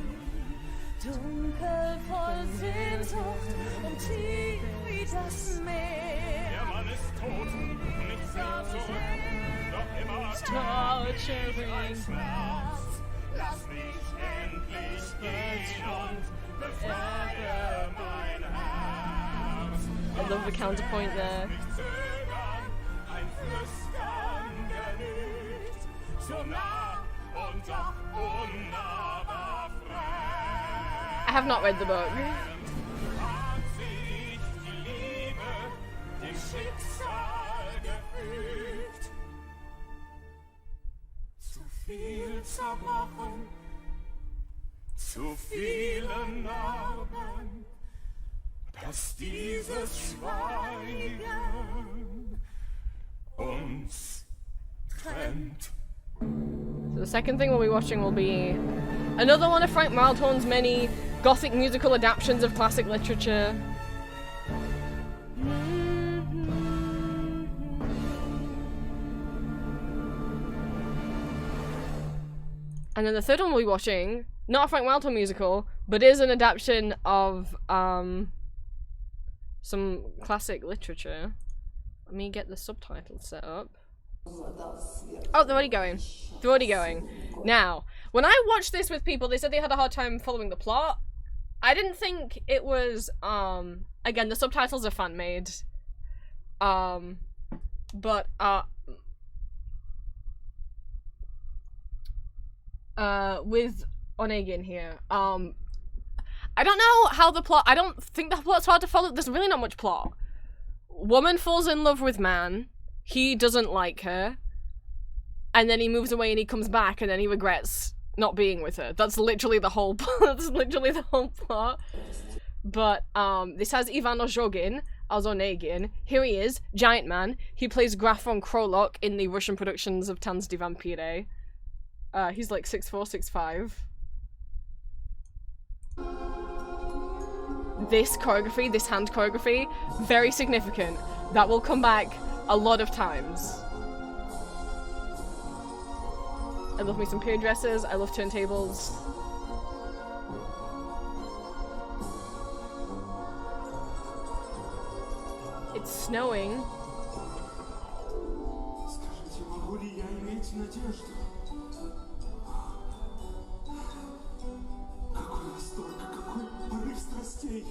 Dunkel voll Sehnsucht und tief wie das Meer. Der Mann ist tot, nichts mehr zurück, doch immer Torturing. Lass mich endlich gehen und befreie mein Herz. I love the counterpoint there. Nicht zögern, ein Flüstern genügt, so nah und doch unnahbar fremd. I have not read the book. Hat sich die Liebe dem Schicksal gefügt. Zu viel zerbrochen, zu viele Narben, dass dieses Schweigen uns trennt. So the second thing we'll be watching will be another one of Frank Wildhorn's many gothic musical adaptations of classic literature. And then the third one we'll be watching, not a Frank Wildhorn musical, but is an adaptation of some classic literature. Let me get the subtitles set up. Oh, they're already going. They're already going. Now, when I watched this with people, they said they had a hard time following the plot. I didn't think it was, again, the subtitles are fan-made. With Onegin here, I don't know how the plot, I don't think the plot's hard to follow. There's really not much plot. Woman falls in love with man. He doesn't like her. And then he moves away and he comes back and then he regrets not being with her. That's literally the whole that's literally the whole plot. But this has Ivan Ozhogin as Onegin. Here he is, giant man. He plays Graf von Krolok in the Russian productions of Tanz die Vampire. He's like 6'4", 6'5". This choreography, this hand choreography, very significant. That will come back a lot of times. I love me some period dresses, I love turntables. It's snowing. Скажите, могу ли я иметь надежду? Какой восторг, какой порыв страстей,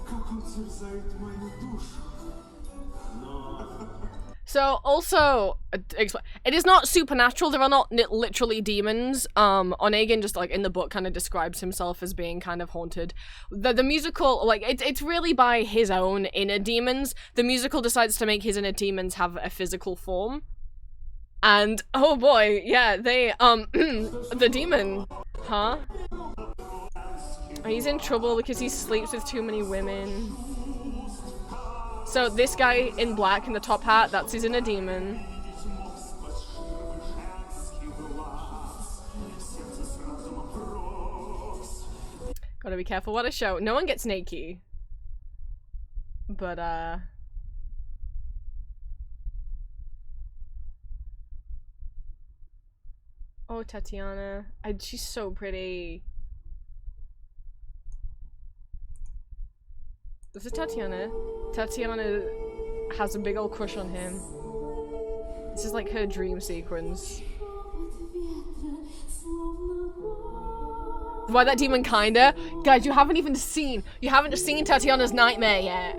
как он терзает мою душу. So, also, it is not supernatural, there are not literally demons. Onegin just, like, in the book kind of describes himself as being kind of haunted. The musical, like, it's really by his own inner demons. The musical decides to make his inner demons have a physical form. And oh boy, yeah, they the demon, huh? He's in trouble because he sleeps with too many women. So this guy in black in the top hat, that's his inner demon. Gotta be careful what I show. No one gets naked. But oh, Tatiana. She's so pretty. This is Tatiana. Tatiana has a big old crush on him. This is like her dream sequence. Why that demon kinda? Guys, you haven't seen Tatiana's nightmare yet.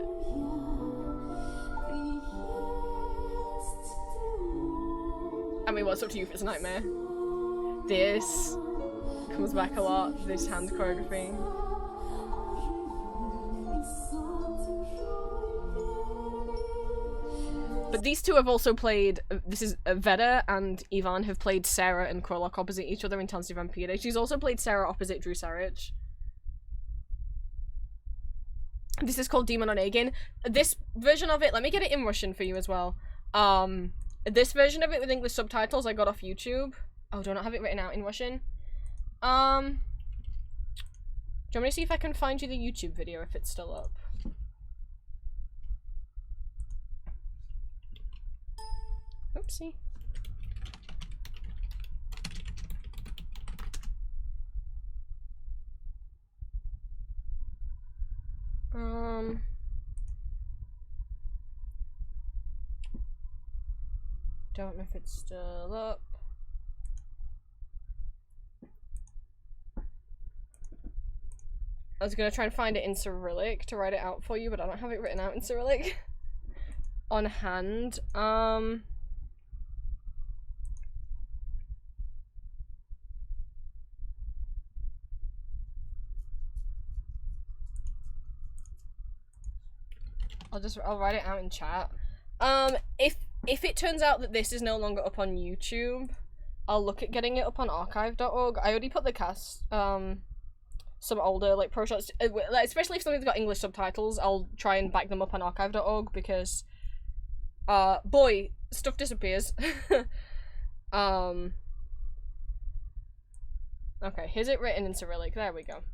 I mean, what's up to you if it's a nightmare? This comes back a lot, this hand choreography. But these two have also played, this is Veda and Ivan have played Sarah and Krolok opposite each other in Tansy Vampire. She's also played Sarah opposite Drew Sarich. This is called Demon on Egin. This version of it, let me get it in Russian for you as well. This version of it with English subtitles I got off YouTube. Oh, do I not have it written out in Russian? Do you want me to see if I can find you the YouTube video if it's still up? Oopsie. Don't know if it's still up. I was gonna try and find it in Cyrillic to write it out for you, but I don't have it written out in Cyrillic on hand. I'll write it out in chat. If it turns out that this is no longer up on YouTube, I'll look at getting it up on archive.org. I already put the cast, some older like pro shots, especially if something's got English subtitles, I'll try and back them up on archive.org because boy, stuff disappears. Okay, here's it written in Cyrillic. There we go.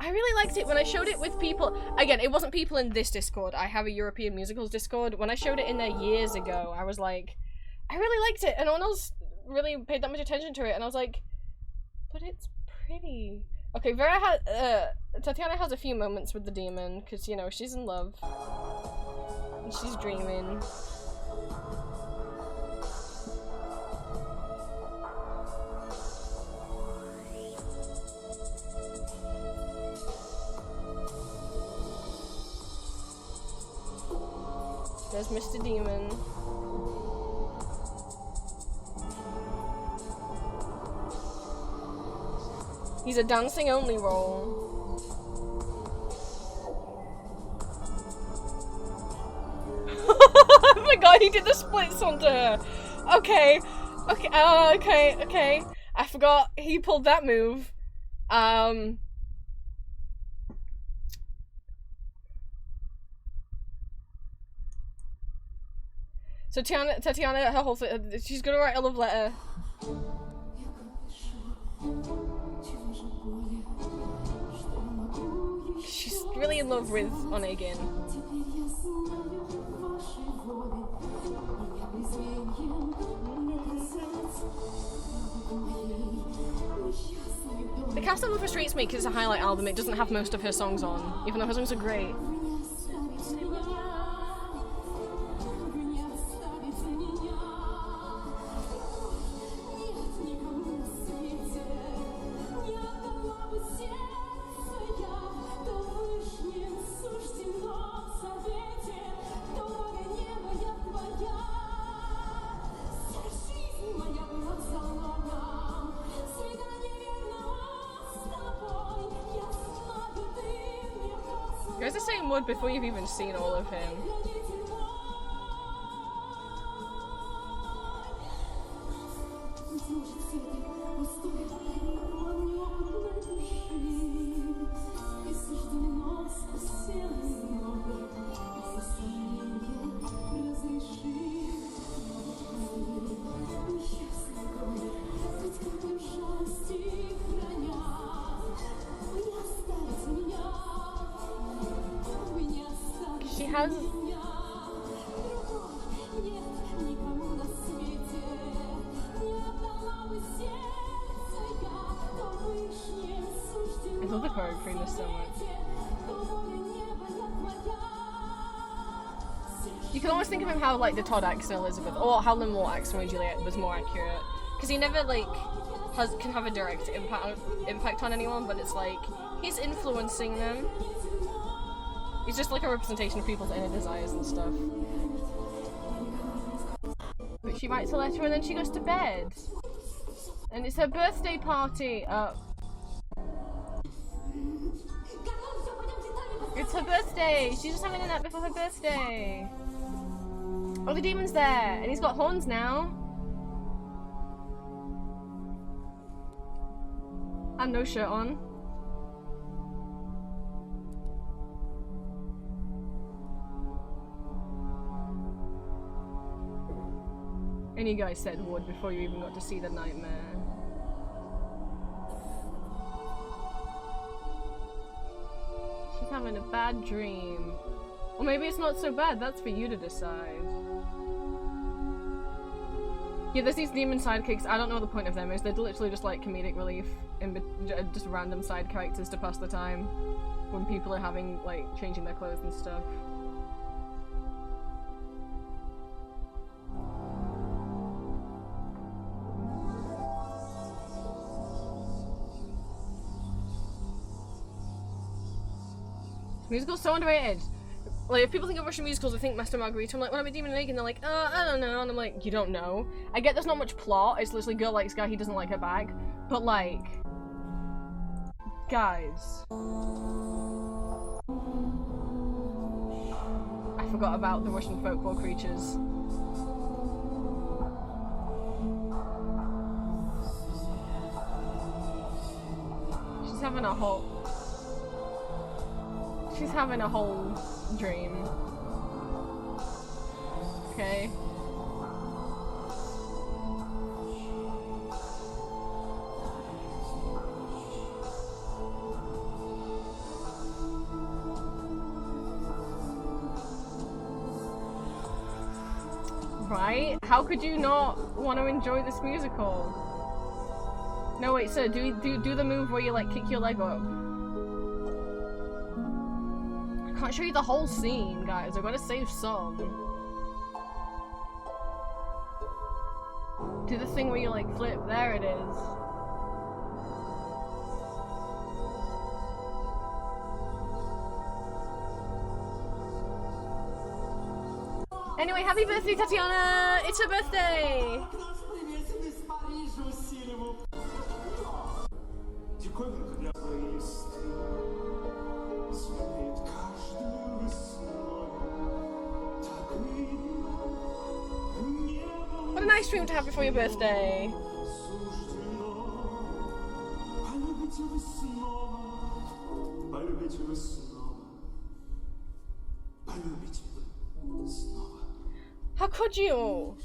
I really liked it when I showed it with people. Again, it wasn't people in this Discord. I have a European Musicals Discord. When I showed it in there years ago, I was like, I really liked it, and no one else really paid that much attention to it, and I was like, but it's pretty. Okay, Tatiana has a few moments with the demon, because, you know, she's in love. And she's dreaming. There's Mr. Demon. He's a dancing only role. Oh my god, he did the splits onto her. Okay. Okay. I forgot he pulled that move. So Tatiana, her whole thing, she's gonna write a love letter. She's really in love with Onegin. The cast album frustrates me because it's a highlight album. It doesn't have most of her songs on, even though her songs are great. Wood before you've even seen all of him. She has... I love the choreography in this so much. You can almost think of him how like the Todd acts in Elizabeth, or how Lin Moore acts in Juliet was more accurate. Because he never like can have a direct impact on anyone, but it's like he's influencing them. He's just like a representation of people's inner desires and stuff. But she writes a letter and then she goes to bed. And it's her birthday party. It's her birthday! She's just having a nap before her birthday! Oh, the demon's there! And he's got horns now! And no shirt on. And you guys said wood before you even got to see the nightmare. She's having a bad dream. Or maybe it's not so bad, that's for you to decide. Yeah, there's these demon sidekicks, I don't know what the point of them is. They're literally just like comedic relief, just random side characters to pass the time. When people are having, like, changing their clothes and stuff. Musical's so underrated. Like, if people think of Russian musicals, they think Master Margarita. I'm like, what about Demon Egg? And they're like, I don't know. And I'm like, you don't know. I get there's not much plot. It's literally girl likes guy, he doesn't like her back. But like, guys. I forgot about the Russian folklore creatures. She's having a whole dream. Okay. Right? How could you not want to enjoy this musical? No, wait, sir, do the move where you like kick your leg up. I can't show you the whole scene, guys. I've got to save some. Do the thing where you like flip. There it is. Anyway, happy birthday, Tatiana! It's her birthday! What a nice dream to have before your birthday! How could you?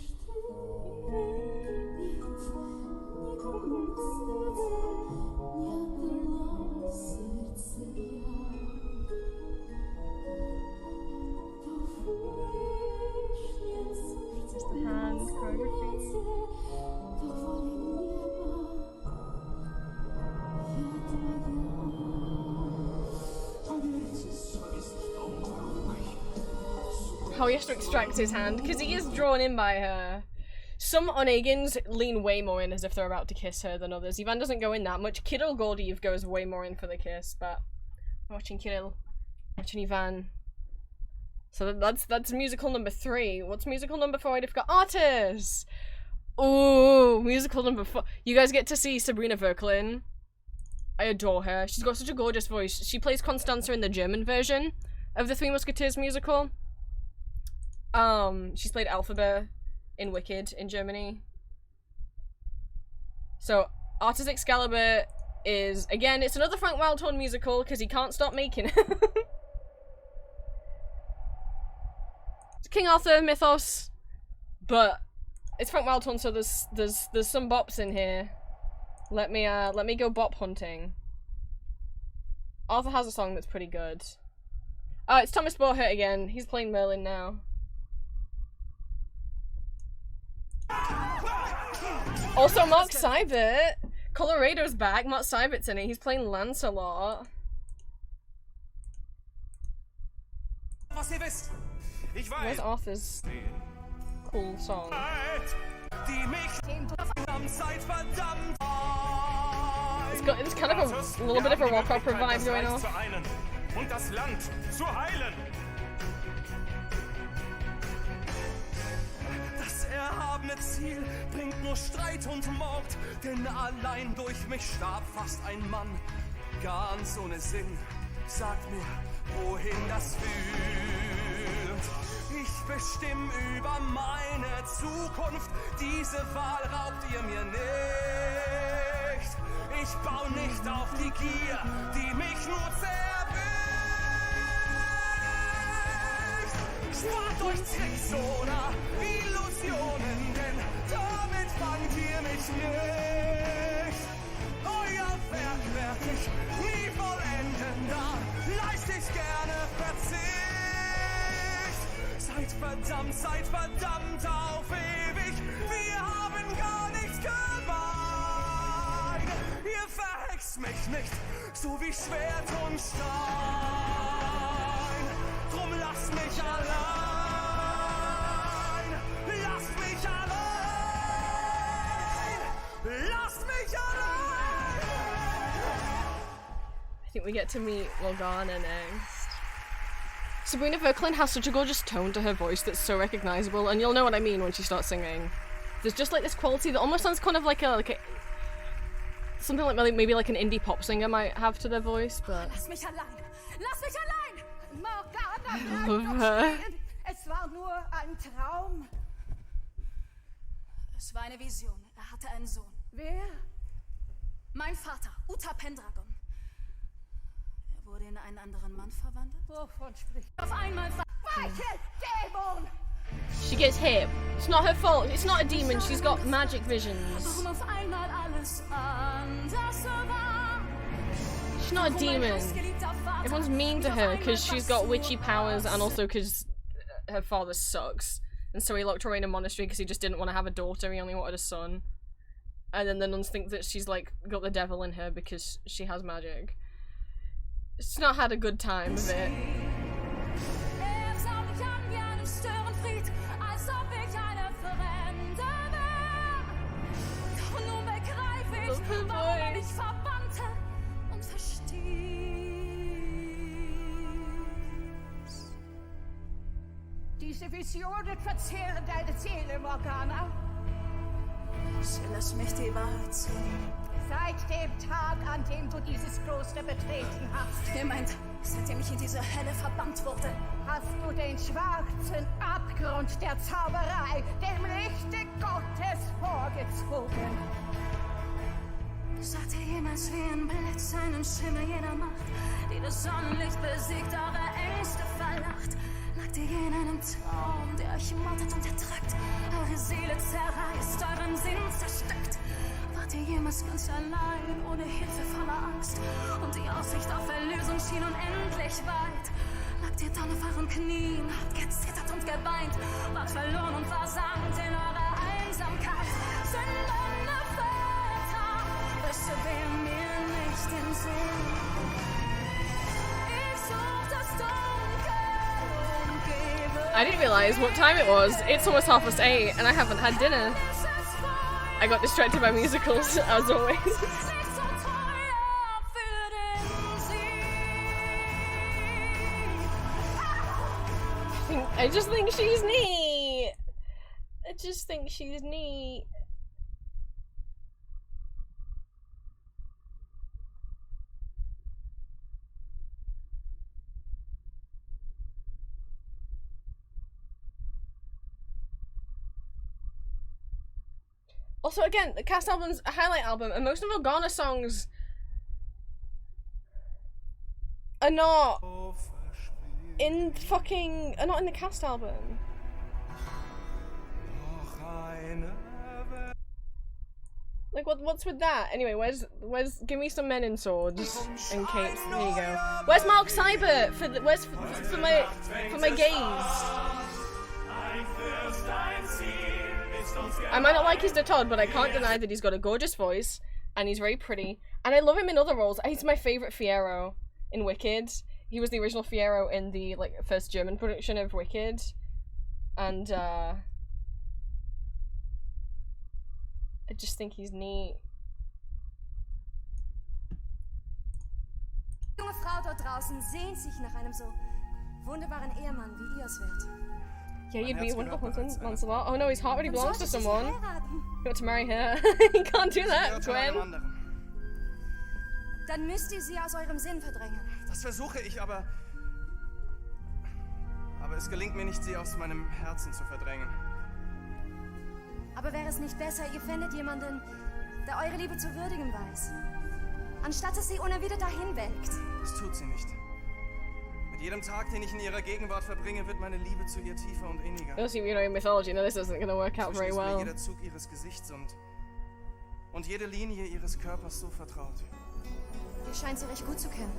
Just the hand choreography. How he has to extract his hand, because he is drawn in by her. Some Onegins lean way more in as if they're about to kiss her than others. Ivan doesn't go in that much. Kirill Gordiev goes way more in for the kiss, but I'm watching Kirill, watching Ivan. So that's musical number 3. What's musical number 4? I forgot. Artists! Ooh, musical number 4. You guys get to see Sabrina Verklin. I adore her. She's got such a gorgeous voice. She plays Constanza in the German version. of the Three Musketeers musical. She's played Elphaba in Wicked in Germany. So Arthur's Excalibur is, again, it's another Frank Wildhorn musical because he can't stop making it. It's King Arthur mythos, but it's Frank Wildhorn, so there's some bops in here. Let me go bop hunting. Arthur has a song that's pretty good. Oh, it's Thomas Borhert again. He's playing Merlin now. Also, Mark Seibert. Colorado's back. Mark Seibert's in it. He's playing Lancelot. Where's Arthur's cool song? It's kind of a little bit of a rock opera vibe going on. Erhabene Ziel bringt nur Streit und Mord, denn allein durch mich starb fast ein Mann. Ganz ohne Sinn, sagt mir, wohin das führt. Ich bestimm über meine Zukunft, diese Wahl raubt ihr mir nicht. Ich bau nicht auf die Gier, die mich nur zerbricht. Spart euch Tricks oder Illusionen, denn damit fangt ihr mich nicht. Euer Werk werd ich nie vollenden, da leist ich gerne Verzicht. Seid verdammt auf ewig, wir haben gar nichts gemein. Ihr verhext mich nicht, so wie Schwert und Stein. Drum lasst mich allein, lasst mich allein, lasst mich allein. I think we get to meet Morgana next. Sabrina Verklin has such a gorgeous tone to her voice that's so recognizable, and you'll know what I mean when she starts singing. There's just like this quality that almost sounds kind of like a something like maybe like an indie pop singer might have to their voice, but Lass mich allein! Lass mich allein! Morgana, I love her. Es war nur ein Traum. Es war eine Vision. Er hatte einen Sohn. Wer? Mein Vater, Uta Pendragon. Er wurde in einen anderen Mann verwandelt. Wovon spricht? Auf einmal Weiche Dämon! She gets hit. It's not her fault. It's not a demon. She's got magic visions. Warum auf einmal alles anders war? She's not a demon. Everyone's mean to her because she's got witchy powers and also because her father sucks. And so he locked her in a monastery because he just didn't want to have a daughter, he only wanted a son. And then the nuns think that she's like got the devil in her because she has magic. She's not had a good time of it. Diese Visionen verzehren deine Seele, Morgana. Sie lässt mich die Wahrheit sagen. Seit dem Tag, an dem du dieses Kloster betreten hast. Ihr meint, seitdem ich in diese Hölle verbannt wurde, hast du den schwarzen Abgrund der Zauberei dem Lichte Gottes vorgezogen. Sagt ihr jemals wie ein Blitz einen Schimmer jener Macht, die das Sonnenlicht besiegt, eure Ängste verlacht? Lagt ihr je in einem Traum, der euch mottet und ertragt, eure Seele zerreißt, euren Sinn zerstückt? Wart ihr jemals ganz allein, ohne Hilfe, voller Angst, und die Aussicht auf Erlösung schien unendlich weit? Lagt ihr dann auf euren Knien, habt gezittert und geweint, wart verloren und versandt in eurer Einsamkeit? Sündende Väter, wüsste wer mir nicht den Sinn. Ich such das Dunkel und gebe. I didn't realise what time it was. It's almost 8:30 and I haven't had dinner. I got distracted by musicals, as always. I just think she's neat. I just think she's neat. Also, again, the cast album's a highlight album, and most of Organa songs are not in are not in the cast album. Like, what's with that? Anyway, where's give me some men in swords and capes. There you go. Where's Mark Seibert for my gaze? I might not like his Todd, but I can't deny that he's got a gorgeous voice and he's very pretty. And I love him in other roles. He's my favorite Fiyero in Wicked. He was the original Fiyero in the first German production of Wicked, and I just think he's neat. Junge Frau dort draußen sehnt sich nach einem so wunderbaren Ehemann wie ihr es wird. Yeah, you'd be a wonderful husband, Lancelot. Oh no, his heart already belongs to someone. You got to marry her. You can't do that, Gwen. Dann müsst ihr sie aus eurem Sinn verdrängen. Das versuche ich, aber es gelingt mir nicht, sie aus meinem Herzen zu verdrängen. Aber wäre es nicht besser, ihr fändet jemanden, der eure Liebe zu würdigen weiß, anstatt dass sie unerwidert dahin welkt? Das tut sie nicht. Mit jedem Tag, den ich in ihrer Gegenwart verbringe, wird meine Liebe zu ihr tiefer und inniger. Also, you know, in mythology, no, this isn't gonna work out very well. Jeder Zug ihres Gesichts und jede Linie ihres Körpers so vertraut. Ihr scheint sie recht gut zu kennen.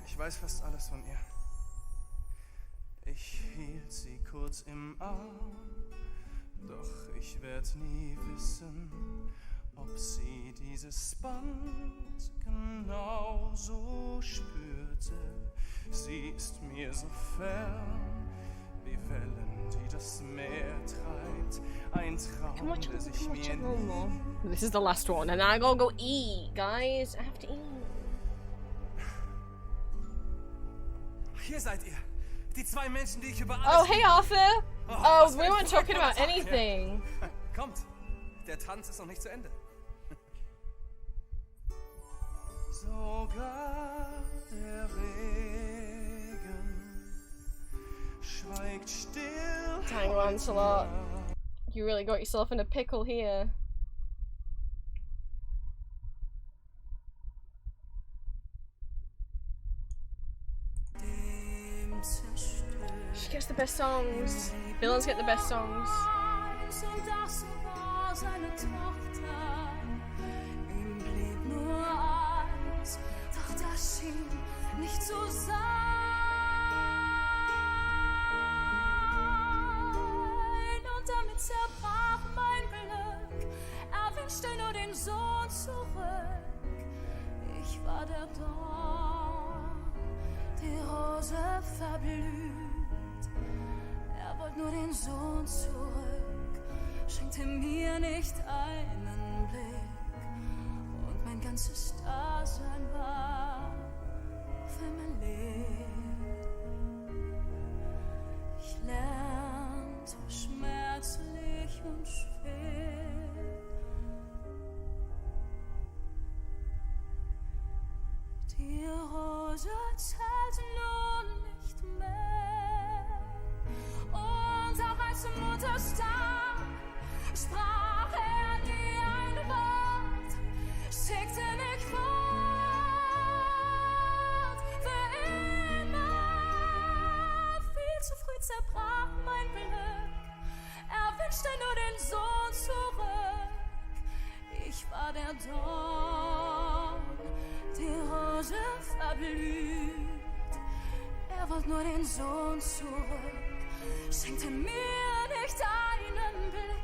Ich weiß fast alles von ihr. Ich hielt sie kurz im Arm, doch ich werd nie wissen, ob sie dieses Band genauso spürte. Sie ist mir so fern, wie Wellen, die das Meer treibt. Ein Traum, der sich mir nie... This is the last one, and I gotta go eat, guys. I have to eat. Hier seid ihr. Die zwei Menschen, die ich über alles... Oh, hey, Arthur. Oh, we weren't talking about anything. Kommt, der Tanz ist noch nicht zu Ende. Sogar der Regen schweigt still. Dang, Lancelot. You really got yourself in a pickle here. She gets the best songs. Villains get the best songs. Doch das schien nicht zu sein. Und damit zerbrach mein Glück. Er wünschte nur den Sohn zurück. Ich war der Dorn, die Rose verblüht. Er wollte nur den Sohn zurück, schenkte mir nicht einen Blick. Und mein ganzes Dasein war vermeldet. Ich lernte schmerzlich und schwer. Die Rose zählt nun nicht mehr. Und auch als Mutter starb, sprach er nie ein Wort, schickte mich fort für immer. Viel zu früh zerbrach mein Glück. Er wünschte nur den Sohn zurück. Ich war der Dorn, die Rose verblüht. Er wollte nur den Sohn zurück, schenkte mir nicht einen Blick.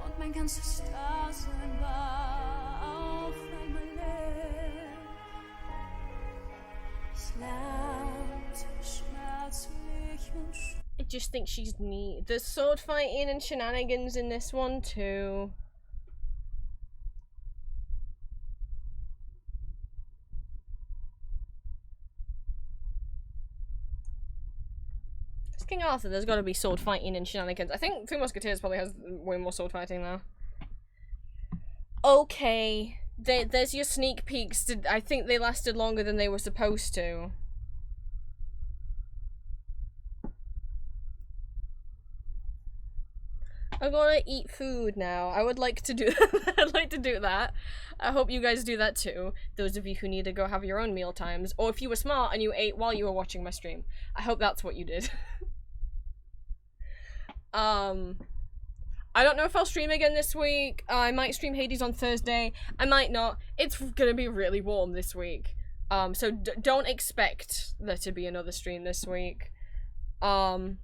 Und mein ganzes Dasein war auf einmal. Ich lernte schmerzlich und I just think she's neat. There's sword fighting and shenanigans in this one too. It's King Arthur, there's got to be sword fighting and shenanigans. I think Three Musketeers probably has way more sword fighting now. Okay, there's your sneak peeks. I think they lasted longer than they were supposed to. I'm gonna eat food now. I would like to do I'd like to do that. I hope you guys do that too. Those of you who need to go have your own meal times. Or if you were smart and you ate while you were watching my stream. I hope that's what you did. I don't know if I'll stream again this week. I might stream Hades on Thursday. I might not. It's gonna be really warm this week. So don't expect there to be another stream this week. Audio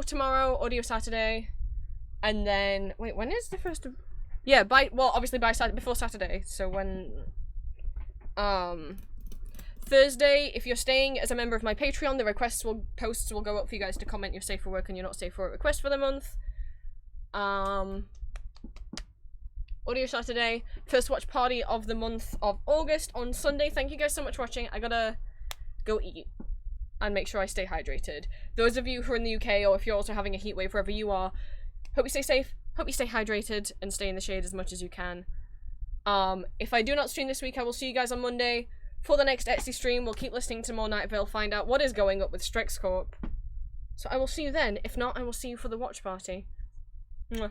tomorrow, audio Saturday. And then, wait, when is the first of... Yeah, obviously before Saturday. So when... Thursday, if you're staying as a member of my Patreon, the posts will go up for you guys to comment you're safe for work and you're not safe for work request for the month. Audio Saturday, first watch party of the month of August on Sunday. Thank you guys so much for watching. I gotta go eat and make sure I stay hydrated. Those of you who are in the UK, or if you're also having a heat wave wherever you are, hope you stay safe, hope you stay hydrated, and stay in the shade as much as you can. If I do not stream this week, I will see you guys on Monday for the next Etsy stream. We'll keep listening to more Night Vale, find out what is going up with Strix Corp. So I will see you then. If not, I will see you for the watch party. Mwah.